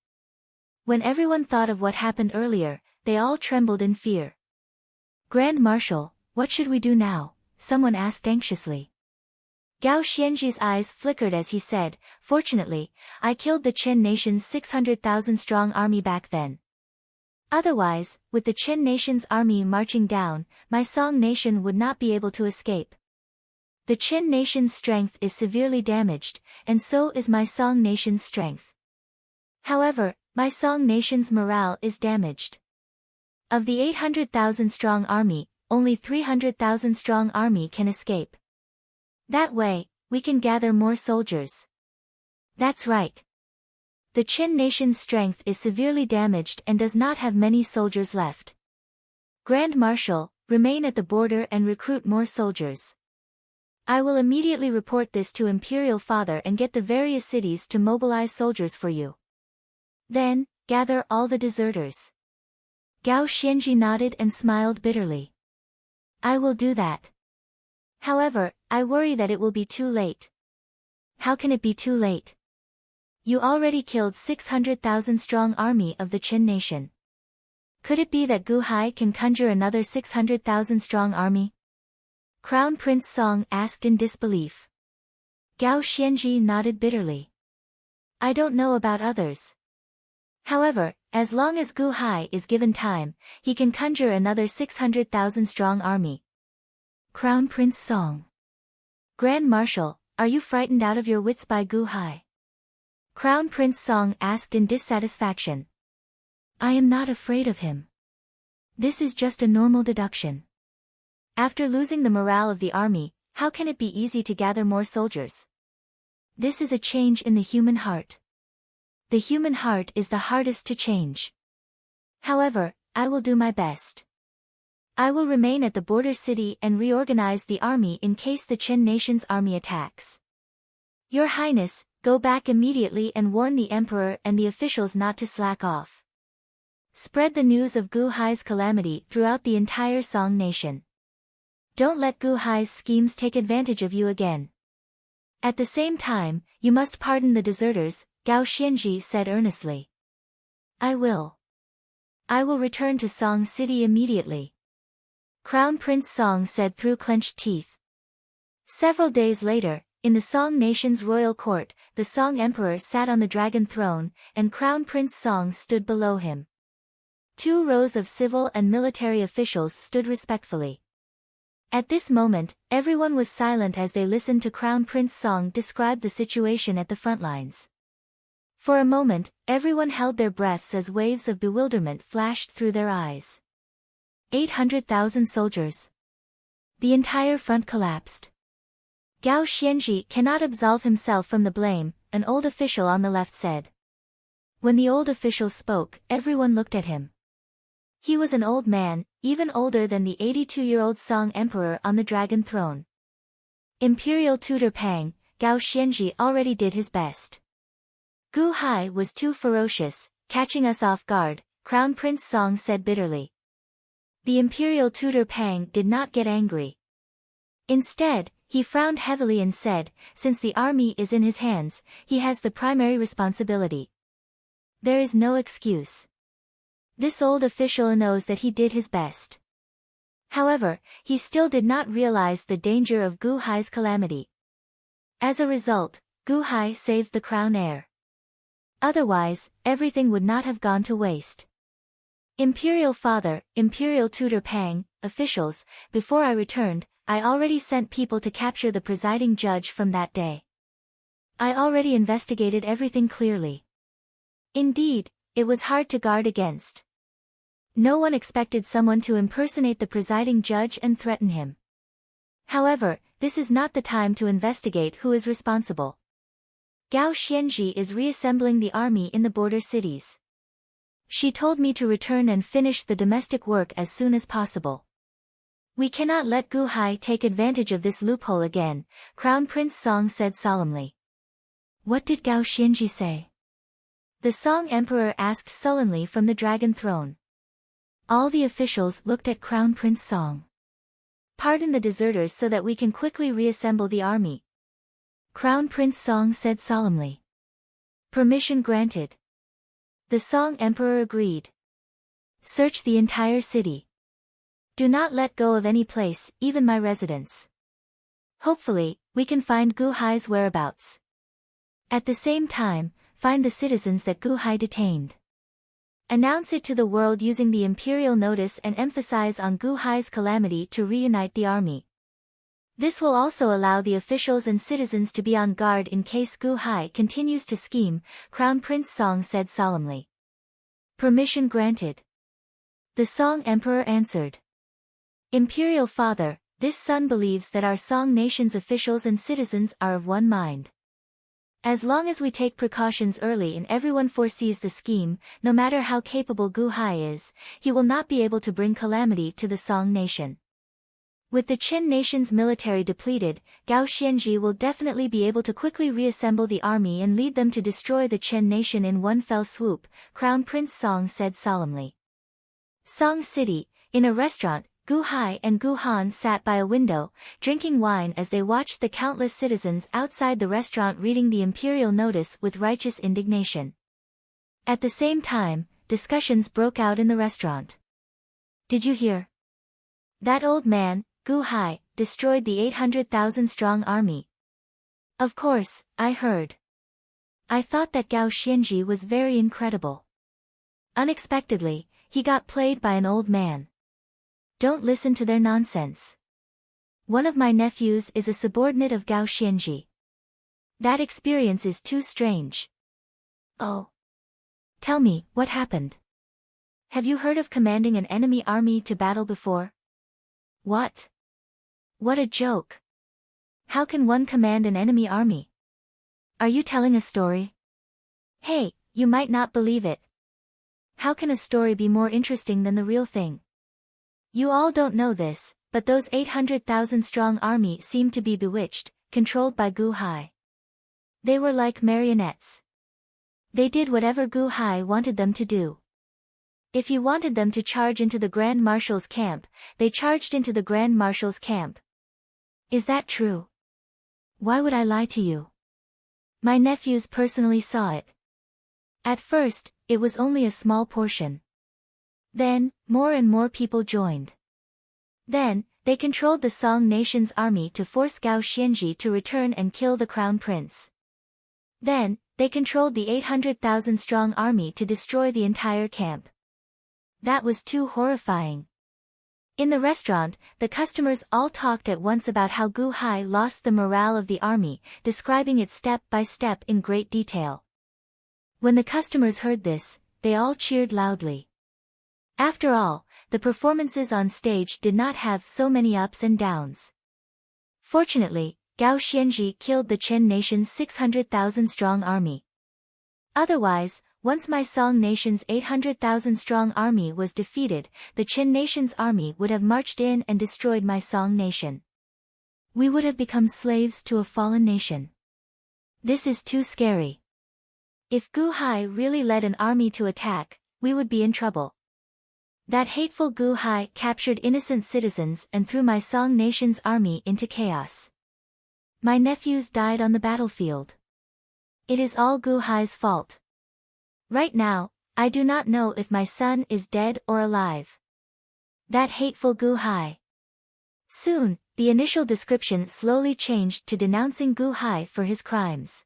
When everyone thought of what happened earlier, they all trembled in fear. Grand Marshal, what should we do now? Someone asked anxiously. Gao Xianji's eyes flickered as he said, fortunately, I killed the Qin nation's 600,000-strong army back then. Otherwise, with the Qin nation's army marching down, my Song nation would not be able to escape. The Qin nation's strength is severely damaged, and so is my Song nation's strength. However, my Song nation's morale is damaged. Of the 800,000-strong army, only 300,000-strong army can escape. That way, we can gather more soldiers. That's right. The Qin nation's strength is severely damaged and does not have many soldiers left. Grand Marshal, remain at the border and recruit more soldiers. I will immediately report this to Imperial Father and get the various cities to mobilize soldiers for you. Then, gather all the deserters. Gao Xianji nodded and smiled bitterly. I will do that. However, I worry that it will be too late. How can it be too late? You already killed 600,000-strong army of the Qin nation. Could it be that Gu Hai can conjure another 600,000-strong army? Crown Prince Song asked in disbelief. Gao Xianji nodded bitterly. I don't know about others. However, as long as Gu Hai is given time, he can conjure another 600,000-strong army. Crown Prince Song. Grand Marshal, are you frightened out of your wits by Gu Hai? Crown Prince Song asked in dissatisfaction. I am not afraid of him. This is just a normal deduction. After losing the morale of the army, How can it be easy to gather more soldiers? This is a change in the human heart. The human heart is the hardest to change. However, I will do my best. I will remain at the border city and reorganize the army in case the Qin nation's army attacks. Your Highness, go back immediately and warn the emperor and the officials not to slack off. Spread the news of Gu Hai's calamity throughout the entire Song nation. Don't let Gu Hai's schemes take advantage of you again. At the same time, you must pardon the deserters, Gao Xianji said earnestly. I will. I will return to Song City immediately. Crown Prince Song said through clenched teeth. Several days later, in the Song nation's royal court, the Song emperor sat on the dragon throne, and Crown Prince Song stood below him. 2 rows of civil and military officials stood respectfully. At this moment, everyone was silent as they listened to Crown Prince Song describe the situation at the front lines. For a moment, everyone held their breaths as waves of bewilderment flashed through their eyes. 800,000 soldiers. The entire front collapsed. Gao Xianji cannot absolve himself from the blame, an old official on the left said. When the old official spoke, everyone looked at him. He was an old man, even older than the 82-year-old Song emperor on the dragon throne. Imperial tutor Pang, Gao Xianji already did his best. Gu Hai was too ferocious, catching us off guard, Crown Prince Song said bitterly. The imperial tutor Pang did not get angry. Instead, he frowned heavily and said, since the army is in his hands, he has the primary responsibility. There is no excuse. This old official knows that he did his best. However, he still did not realize the danger of Gu Hai's calamity. As a result, Gu Hai saved the crown heir. Otherwise, everything would not have gone to waste. Imperial father, Imperial tutor Pang, officials, before I returned, I already sent people to capture the presiding judge from that day. I already investigated everything clearly. Indeed, it was hard to guard against. No one expected someone to impersonate the presiding judge and threaten him. However, this is not the time to investigate who is responsible. Gao Xianji is reassembling the army in the border cities. She told me to return and finish the domestic work as soon as possible. We cannot let Gu Hai take advantage of this loophole again, Crown Prince Song said solemnly. What did Gao Xianji say? The Song emperor asked sullenly from the dragon throne. All the officials looked at Crown Prince Song. Pardon the deserters so that we can quickly reassemble the army. Crown Prince Song said solemnly. Permission granted. The Song emperor agreed. Search the entire city. Do not let go of any place, even my residence. Hopefully, we can find Gu Hai's whereabouts. At the same time, find the citizens that Gu Hai detained. Announce it to the world using the imperial notice and emphasize on Gu Hai's calamity to reunite the army. This will also allow the officials and citizens to be on guard in case Gu Hai continues to scheme, Crown Prince Song said solemnly. Permission granted. The Song emperor answered. Imperial father, this son believes that our Song nation's officials and citizens are of one mind. As long as we take precautions early and everyone foresees the scheme, no matter how capable Gu Hai is, he will not be able to bring calamity to the Song nation. With the Qin nation's military depleted, Gao Xianji will definitely be able to quickly reassemble the army and lead them to destroy the Qin nation in one fell swoop, Crown Prince Song said solemnly. Song City, in a restaurant, Gu Hai and Gu Han sat by a window, drinking wine as they watched the countless citizens outside the restaurant reading the imperial notice with righteous indignation. At the same time, discussions broke out in the restaurant. Did you hear? That old man, Gu Hai, destroyed the 800,000-strong army. Of course, I heard. I thought that Gao Xianji was very incredible. Unexpectedly, he got played by an old man. Don't listen to their nonsense. One of my nephews is a subordinate of Gao Xianji. That experience is too strange. Oh. Tell me, what happened? Have you heard of commanding an enemy army to battle before? What? What a joke. How can one command an enemy army? Are you telling a story? Hey, you might not believe it. How can a story be more interesting than the real thing? You all don't know this, but those 800,000 strong army seemed to be bewitched, controlled by Gu Hai. They were like marionettes. They did whatever Gu Hai wanted them to do. If he wanted them to charge into the Grand Marshal's camp, they charged into the Grand Marshal's camp. Is that true? Why would I lie to you? My nephews personally saw it. At first, it was only a small portion. Then, more and more people joined. Then, they controlled the Song Nation's army to force Gao Xianji to return and kill the crown prince. Then, they controlled the 800,000 strong army to destroy the entire camp. That was too horrifying. In the restaurant, the customers all talked at once about how Gu Hai lost the morale of the army, describing it step by step in great detail. When the customers heard this, they all cheered loudly. After all, the performances on stage did not have so many ups and downs. Fortunately, Gao Xianji killed the Chen Nation's 600,000 strong army. Otherwise, once my Song Nation's 800,000 strong army was defeated, the Chen Nation's army would have marched in and destroyed my Song Nation. We would have become slaves to a fallen nation. This is too scary. If Gu Hai really led an army to attack, we would be in trouble. That hateful Gu Hai captured innocent citizens and threw my Song Nation's army into chaos. My nephews died on the battlefield. It is all Gu Hai's fault. Right now, I do not know if my son is dead or alive. That hateful Gu Hai. Soon, the initial description slowly changed to denouncing Gu Hai for his crimes.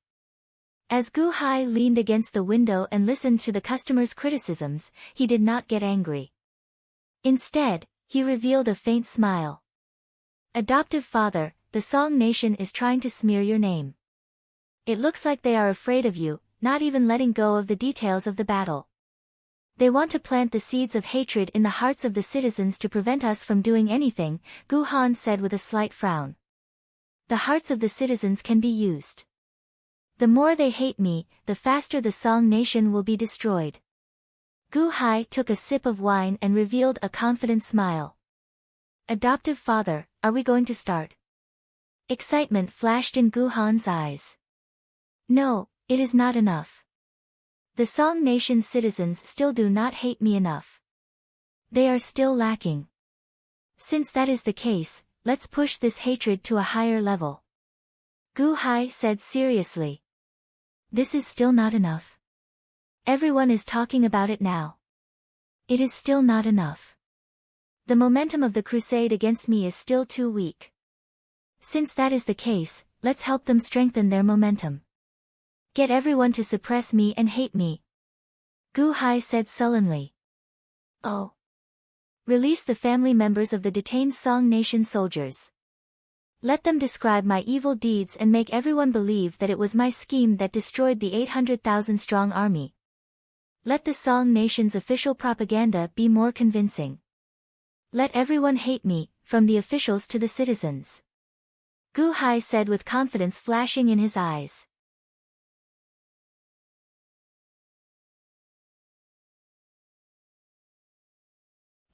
As Gu Hai leaned against the window and listened to the customers' criticisms, he did not get angry. Instead, he revealed a faint smile. Adoptive father, the Song Nation is trying to smear your name. It looks like they are afraid of you, not even letting go of the details of the battle. They want to plant the seeds of hatred in the hearts of the citizens to prevent us from doing anything, Gu Han said with a slight frown. The hearts of the citizens can be used. The more they hate me, the faster the Song Nation will be destroyed. Gu Hai took a sip of wine and revealed a confident smile. Adoptive father, are we going to start? Excitement flashed in Gu Han's eyes. No, it is not enough. The Song Nation's citizens still do not hate me enough. They are still lacking. Since that is the case, let's push this hatred to a higher level. Gu Hai said seriously. This is still not enough. Everyone is talking about it now. It is still not enough. The momentum of the crusade against me is still too weak. Since that is the case, let's help them strengthen their momentum. Get everyone to suppress me and hate me. Gu Hai said sullenly. Oh. Release the family members of the detained Song Nation soldiers. Let them describe my evil deeds and make everyone believe that it was my scheme that destroyed the 800,000 strong army. Let the Song Nation's official propaganda be more convincing. Let everyone hate me, from the officials to the citizens. Gu Hai said with confidence flashing in his eyes.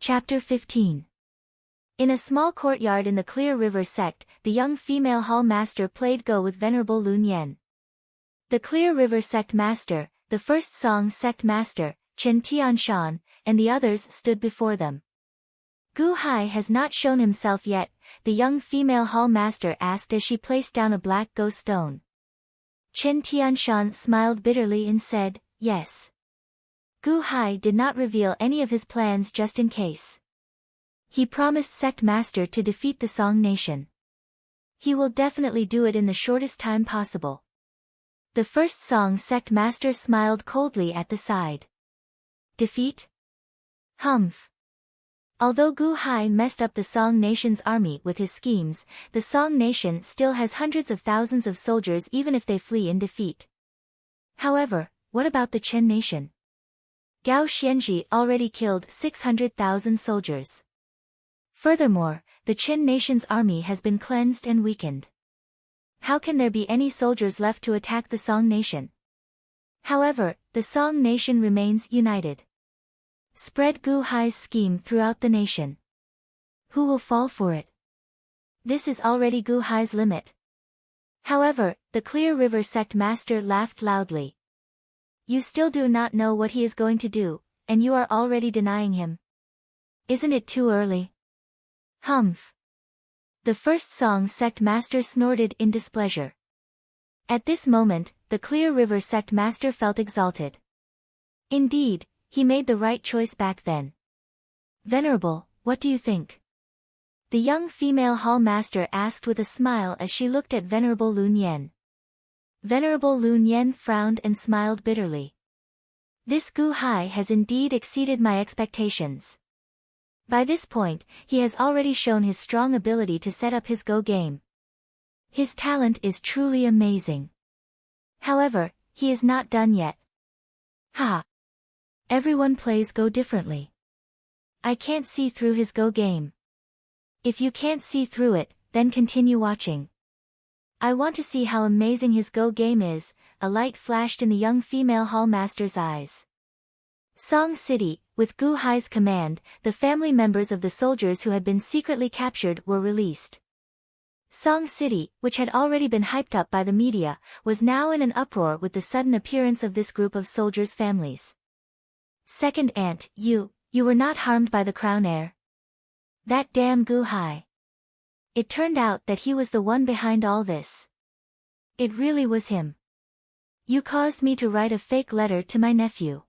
Chapter 15. In a small courtyard in the Clear River sect, the young female hall master played Go with Venerable Lun Yen. The Clear River sect master, the first Song sect master, Chen Tianshan, and the others stood before them. Gu Hai has not shown himself yet, the young female hall master asked as she placed down a black Go stone. Chen Tianshan smiled bitterly and said, yes. Gu Hai did not reveal any of his plans just in case. He promised Sect Master to defeat the Song Nation. He will definitely do it in the shortest time possible. The first Song Sect Master smiled coldly at the side. Defeat? Humph. Although Gu Hai messed up the Song Nation's army with his schemes, the Song Nation still has hundreds of thousands of soldiers even if they flee in defeat. However, what about the Chen Nation? Gao Xianji already killed 600,000 soldiers. Furthermore, the Chen Nation's army has been cleansed and weakened. How can there be any soldiers left to attack the Song nation? However, the Song nation remains united. Spread Gu Hai's scheme throughout the nation. Who will fall for it? This is already Gu Hai's limit. However, the Clear River sect master laughed loudly. You still do not know what he is going to do, and you are already denying him. Isn't it too early? Humph. The first Song sect master snorted in displeasure. At this moment, the Clear River sect master felt exalted. Indeed, he made the right choice back then. Venerable, what do you think? The young female hall master asked with a smile as she looked at Venerable Lun Yen. Venerable Lun Yen frowned and smiled bitterly. This Gu Hai has indeed exceeded my expectations. By this point, he has already shown his strong ability to set up his Go game. His talent is truly amazing. However, he is not done yet. Ha! Everyone plays Go differently. I can't see through his Go game. If you can't see through it, then continue watching. I want to see how amazing his Go game is. A light flashed in the young female hall master's eyes. Song City, with Gu Hai's command, the family members of the soldiers who had been secretly captured were released. Song City, which had already been hyped up by the media, was now in an uproar with the sudden appearance of this group of soldiers' families. Second aunt, you were not harmed by the crown heir? That damn Gu Hai. It turned out that he was the one behind all this. It really was him. You caused me to write a fake letter to my nephew.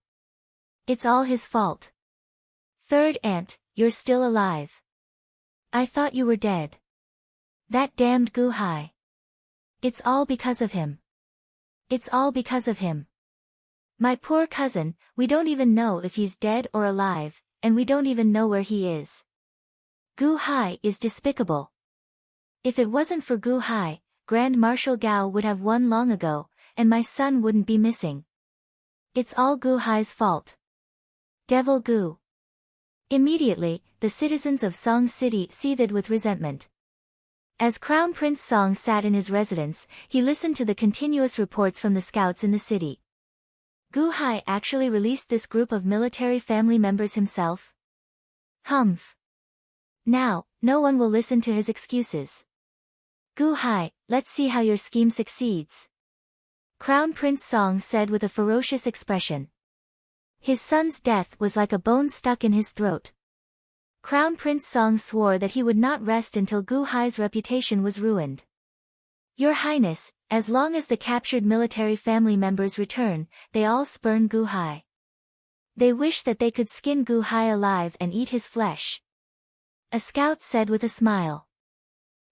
It's all his fault. Third aunt, you're still alive. I thought you were dead. That damned Gu Hai. It's all because of him. It's all because of him. My poor cousin, we don't even know if he's dead or alive, and we don't even know where he is. Gu Hai is despicable. If it wasn't for Gu Hai, Grand Marshal Gao would have won long ago, and my son wouldn't be missing. It's all Gu Hai's fault. Devil Gu. Immediately, the citizens of Song City seethed with resentment. As Crown Prince Song sat in his residence, he listened to the continuous reports from the scouts in the city. Gu Hai actually released this group of military family members himself? Humph. Now, no one will listen to his excuses. Gu Hai, let's see how your scheme succeeds. Crown Prince Song said with a ferocious expression. His son's death was like a bone stuck in his throat. Crown Prince Song swore that he would not rest until Gu Hai's reputation was ruined. Your Highness, as long as the captured military family members return, they all spurn Gu Hai. They wish that they could skin Gu Hai alive and eat his flesh. A scout said with a smile.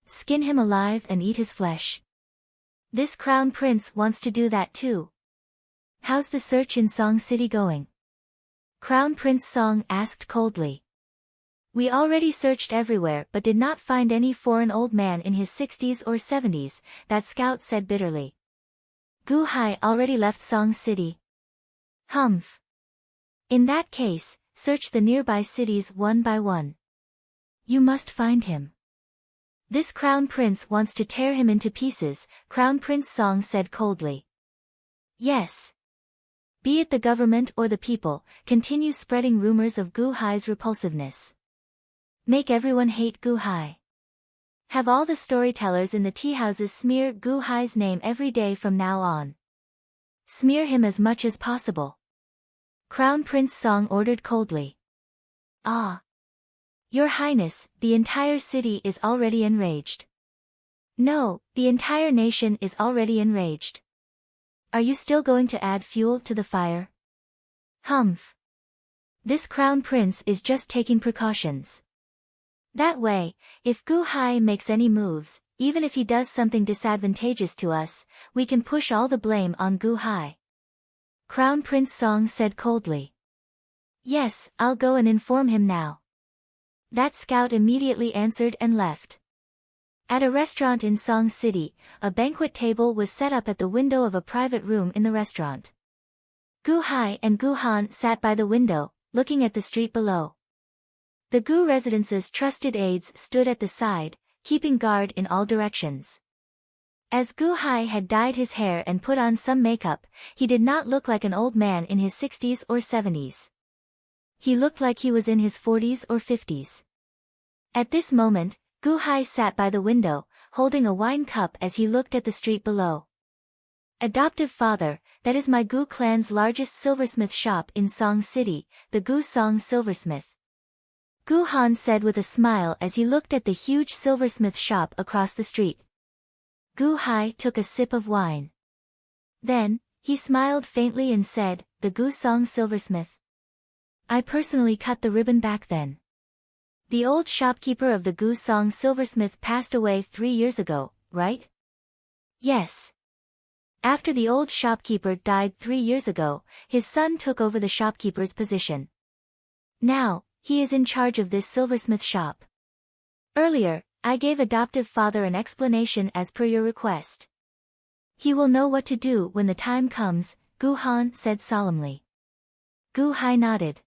Skin him alive and eat his flesh. This crown prince wants to do that too. How's the search in Song City going? Crown Prince Song asked coldly. We already searched everywhere but did not find any foreign old man in his 60s or 70s, that scout said bitterly. Gu Hai already left Song City. Humph. In that case, search the nearby cities one by one. You must find him. This crown prince wants to tear him into pieces, Crown Prince Song said coldly. Yes. Be it the government or the people, continue spreading rumors of Gu Hai's repulsiveness. Make everyone hate Gu Hai. Have all the storytellers in the tea houses smear Gu Hai's name every day from now on. Smear him as much as possible. Crown Prince Song ordered coldly. Ah. Your Highness, the entire city is already enraged. No, the entire nation is already enraged. Are you still going to add fuel to the fire? Humph. This crown prince is just taking precautions. That way, if Gu Hai makes any moves, even if he does something disadvantageous to us, we can push all the blame on Gu Hai. Crown Prince Song said coldly. Yes, I'll go and inform him now. That scout immediately answered and left. At a restaurant in Song City, a banquet table was set up at the window of a private room in the restaurant. Gu Hai and Gu Han sat by the window, looking at the street below. The Gu residence's trusted aides stood at the side, keeping guard in all directions. As Gu Hai had dyed his hair and put on some makeup, he did not look like an old man in his 60s or 70s. He looked like he was in his 40s or 50s. At this moment, Gu Hai sat by the window, holding a wine cup as he looked at the street below. Adoptive father, that is my Gu clan's largest silversmith shop in Song City, the Gu Song Silversmith. Gu Han said with a smile as he looked at the huge silversmith shop across the street. Gu Hai took a sip of wine. Then, he smiled faintly and said, the Gu Song Silversmith. I personally cut the ribbon back then. The old shopkeeper of the Gu Song Silversmith passed away 3 years ago, right? Yes. After the old shopkeeper died 3 years ago, his son took over the shopkeeper's position. Now, he is in charge of this silversmith shop. Earlier, I gave adoptive father an explanation as per your request. He will know what to do when the time comes, Gu Han said solemnly. Gu Hai nodded.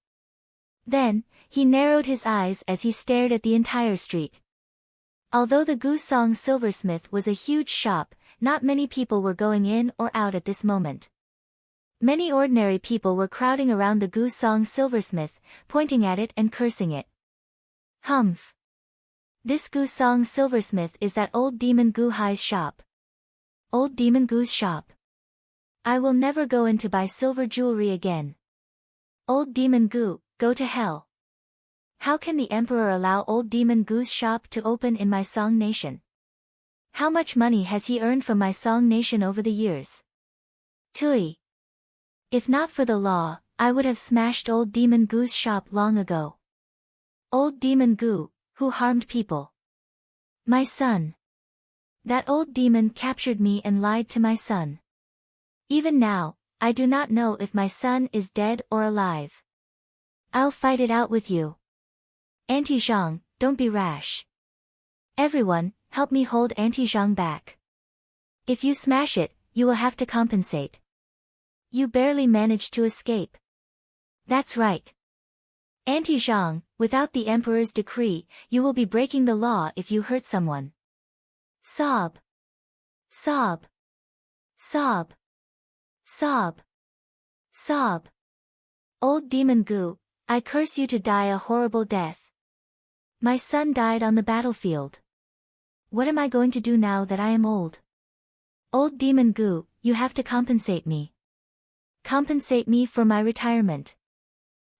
Then, he narrowed his eyes as he stared at the entire street. Although the Gu Song Silversmith was a huge shop, not many people were going in or out at this moment. Many ordinary people were crowding around the Gu Song Silversmith, pointing at it and cursing it. Humph. This Gu Song Silversmith is that old demon Gu Hai's shop. Old demon Gu's shop. I will never go in to buy silver jewelry again. Old demon Gu, go to hell. How can the emperor allow old demon Gu's shop to open in my Song nation? How much money has he earned from my Song nation over the years? Tui. If not for the law, I would have smashed old demon Gu's shop long ago. Old demon Gu, who harmed people. My son. That old demon captured me and lied to my son. Even now, I do not know if my son is dead or alive. I'll fight it out with you. Auntie Zhang, don't be rash. Everyone, help me hold Auntie Zhang back. If you smash it, you will have to compensate. You barely managed to escape. That's right. Auntie Zhang, without the emperor's decree, you will be breaking the law if you hurt someone. Sob. Sob. Sob. Sob. Sob. Old demon Gu, I curse you to die a horrible death. My son died on the battlefield. What am I going to do now that I am old? Old demon Gu, you have to compensate me. Compensate me for my retirement.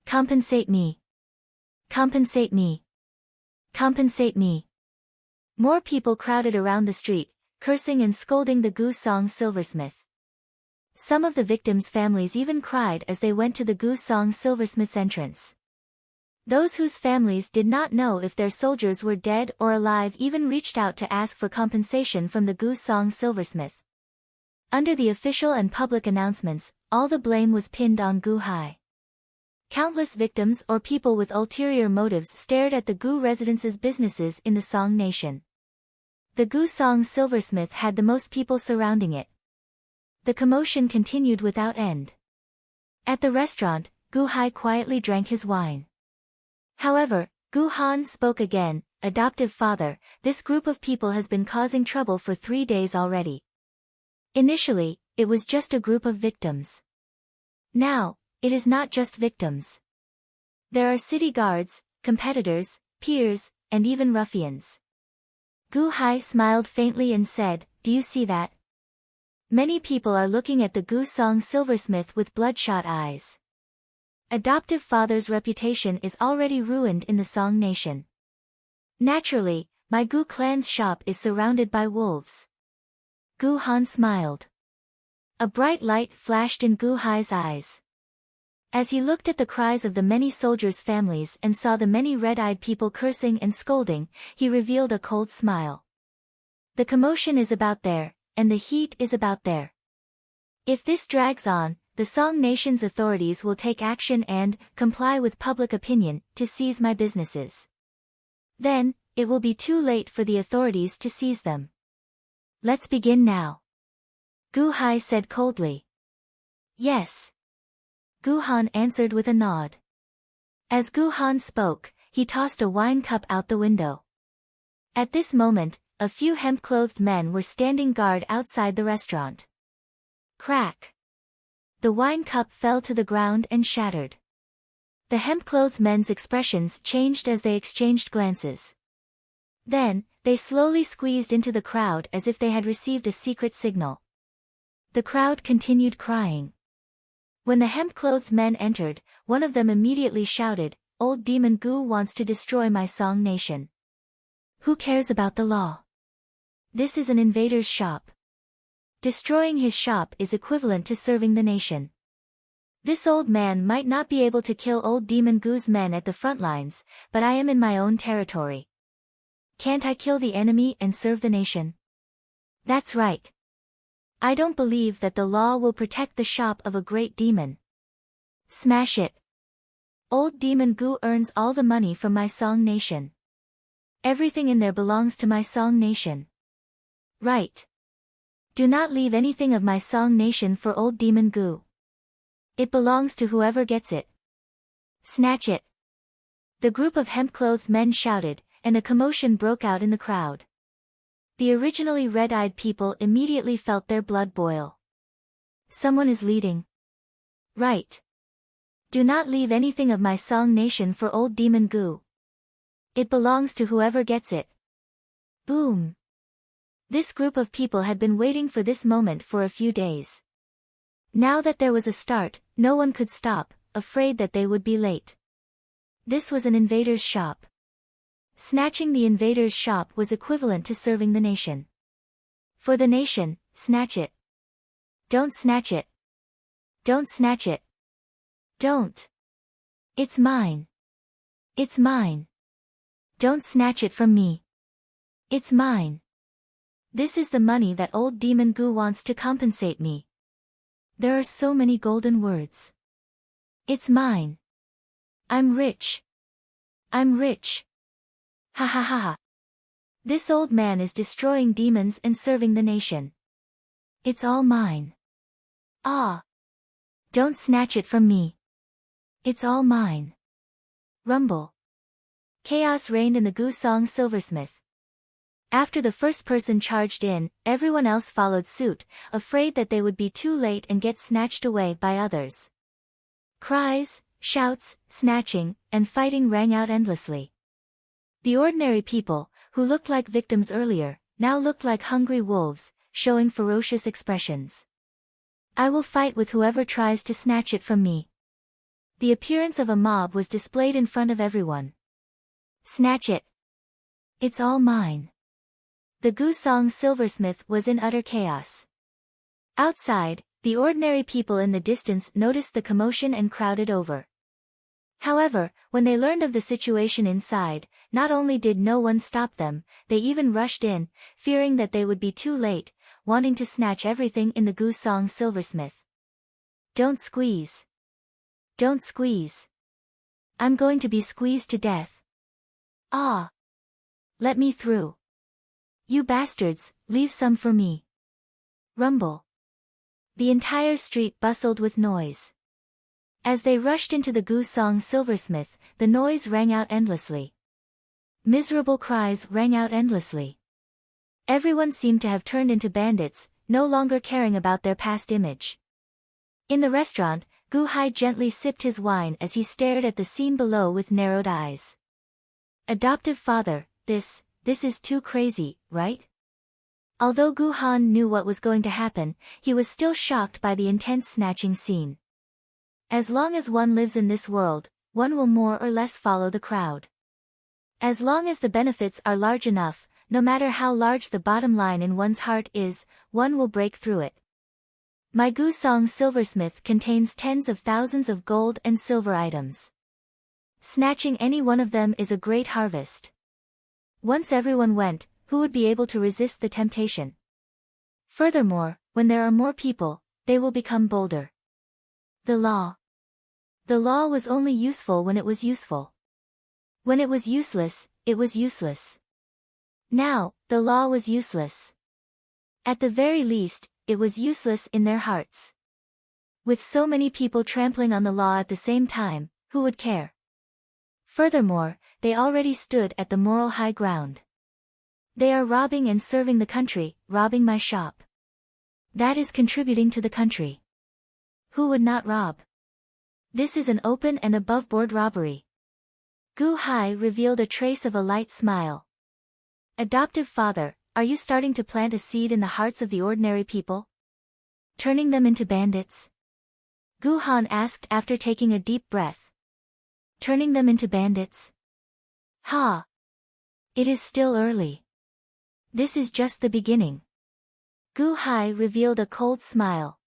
Compensate me. Compensate me. Compensate me. More people crowded around the street, cursing and scolding the Gu Song Silversmith. Some of the victims' families even cried as they went to the Gu Song Silversmith's entrance. Those whose families did not know if their soldiers were dead or alive even reached out to ask for compensation from the Gu Song Silversmith. Under the official and public announcements, all the blame was pinned on Gu Hai. Countless victims or people with ulterior motives stared at the Gu residence's businesses in the Song nation. The Gu Song Silversmith had the most people surrounding it. The commotion continued without end. At the restaurant, Gu Hai quietly drank his wine. However, Gu Han spoke again, adoptive father, this group of people has been causing trouble for 3 days already. Initially, it was just a group of victims. Now, it is not just victims. There are city guards, competitors, peers, and even ruffians. Gu Hai smiled faintly and said, do you see that? Many people are looking at the Gu Song Silversmith with bloodshot eyes. Adoptive father's reputation is already ruined in the Song nation. Naturally, my Gu clan's shop is surrounded by wolves. Gu Han smiled. A bright light flashed in Gu Hai's eyes. As he looked at the cries of the many soldiers' families and saw the many red-eyed people cursing and scolding, he revealed a cold smile. The commotion is about there, and the heat is about there. If this drags on, the Song nation's authorities will take action and comply with public opinion to seize my businesses. Then, it will be too late for the authorities to seize them. Let's begin now. Gu Hai said coldly. Yes. Gu Han answered with a nod. As Gu Han spoke, he tossed a wine cup out the window. At this moment, a few hemp-clothed men were standing guard outside the restaurant. Crack! The wine cup fell to the ground and shattered. The hemp-clothed men's expressions changed as they exchanged glances. Then, they slowly squeezed into the crowd as if they had received a secret signal. The crowd continued crying. When the hemp-clothed men entered, one of them immediately shouted, "Old Demon Gu wants to destroy my Song Nation. Who cares about the law? This is an invader's shop. Destroying his shop is equivalent to serving the nation. This old man might not be able to kill Old Demon Gu's men at the front lines, but I am in my own territory. Can't I kill the enemy and serve the nation? That's right. I don't believe that the law will protect the shop of a great demon. Smash it. Old Demon Gu earns all the money from my Song Nation. Everything in there belongs to my Song Nation. Right. Do not leave anything of my Song Nation for Old Demon Gu. It belongs to whoever gets it. Snatch it. The group of hemp-clothed men shouted, and a commotion broke out in the crowd. The originally red-eyed people immediately felt their blood boil. Someone is leading. Right. Do not leave anything of my Song Nation for Old Demon Gu. It belongs to whoever gets it. Boom. This group of people had been waiting for this moment for a few days. Now that there was a start, no one could stop, afraid that they would be late. This was an invader's shop. Snatching the invader's shop was equivalent to serving the nation. For the nation, snatch it. Don't snatch it. Don't snatch it. Don't. It's mine. It's mine. Don't snatch it from me. It's mine. This is the money that Old Demon Gu wants to compensate me. There are so many golden words. It's mine. I'm rich. I'm rich. Ha ha ha ha. This old man is destroying demons and serving the nation. It's all mine. Ah. Don't snatch it from me. It's all mine. Rumble. Chaos reigned in the Gu Song silversmith. After the first person charged in, everyone else followed suit, afraid that they would be too late and get snatched away by others. Cries, shouts, snatching, and fighting rang out endlessly. The ordinary people, who looked like victims earlier, now looked like hungry wolves, showing ferocious expressions. I will fight with whoever tries to snatch it from me. The appearance of a mob was displayed in front of everyone. Snatch it. It's all mine. The Gu Song silversmith was in utter chaos. Outside, the ordinary people in the distance noticed the commotion and crowded over. However, when they learned of the situation inside, not only did no one stop them, they even rushed in, fearing that they would be too late, wanting to snatch everything in the Gu Song silversmith. Don't squeeze. Don't squeeze. I'm going to be squeezed to death. Ah. Let me through. You bastards, leave some for me. Rumble. The entire street bustled with noise. As they rushed into the Gu Song silversmith, the noise rang out endlessly. Miserable cries rang out endlessly. Everyone seemed to have turned into bandits, no longer caring about their past image. In the restaurant, Gu Hai gently sipped his wine as he stared at the scene below with narrowed eyes. Adoptive father, this is too crazy, right? Although Gu Han knew what was going to happen, he was still shocked by the intense snatching scene. As long as one lives in this world, one will more or less follow the crowd. As long as the benefits are large enough, no matter how large the bottom line in one's heart is, one will break through it. My Gu Song silversmith contains tens of thousands of gold and silver items. Snatching any one of them is a great harvest. Once everyone went, who would be able to resist the temptation? Furthermore, when there are more people, they will become bolder. The law. The law was only useful when it was useful. When it was useless, it was useless. Now, the law was useless. At the very least, it was useless in their hearts. With so many people trampling on the law at the same time, who would care? Furthermore, they already stood at the moral high ground. They are robbing and serving the country, robbing my shop. That is contributing to the country. Who would not rob? This is an open and above-board robbery. Gu Hai revealed a trace of a light smile. Adoptive father, are you starting to plant a seed in the hearts of the ordinary people? Turning them into bandits? Gu Han asked after taking a deep breath. Turning them into bandits? Ha! It is still early. This is just the beginning. Gu Hai revealed a cold smile.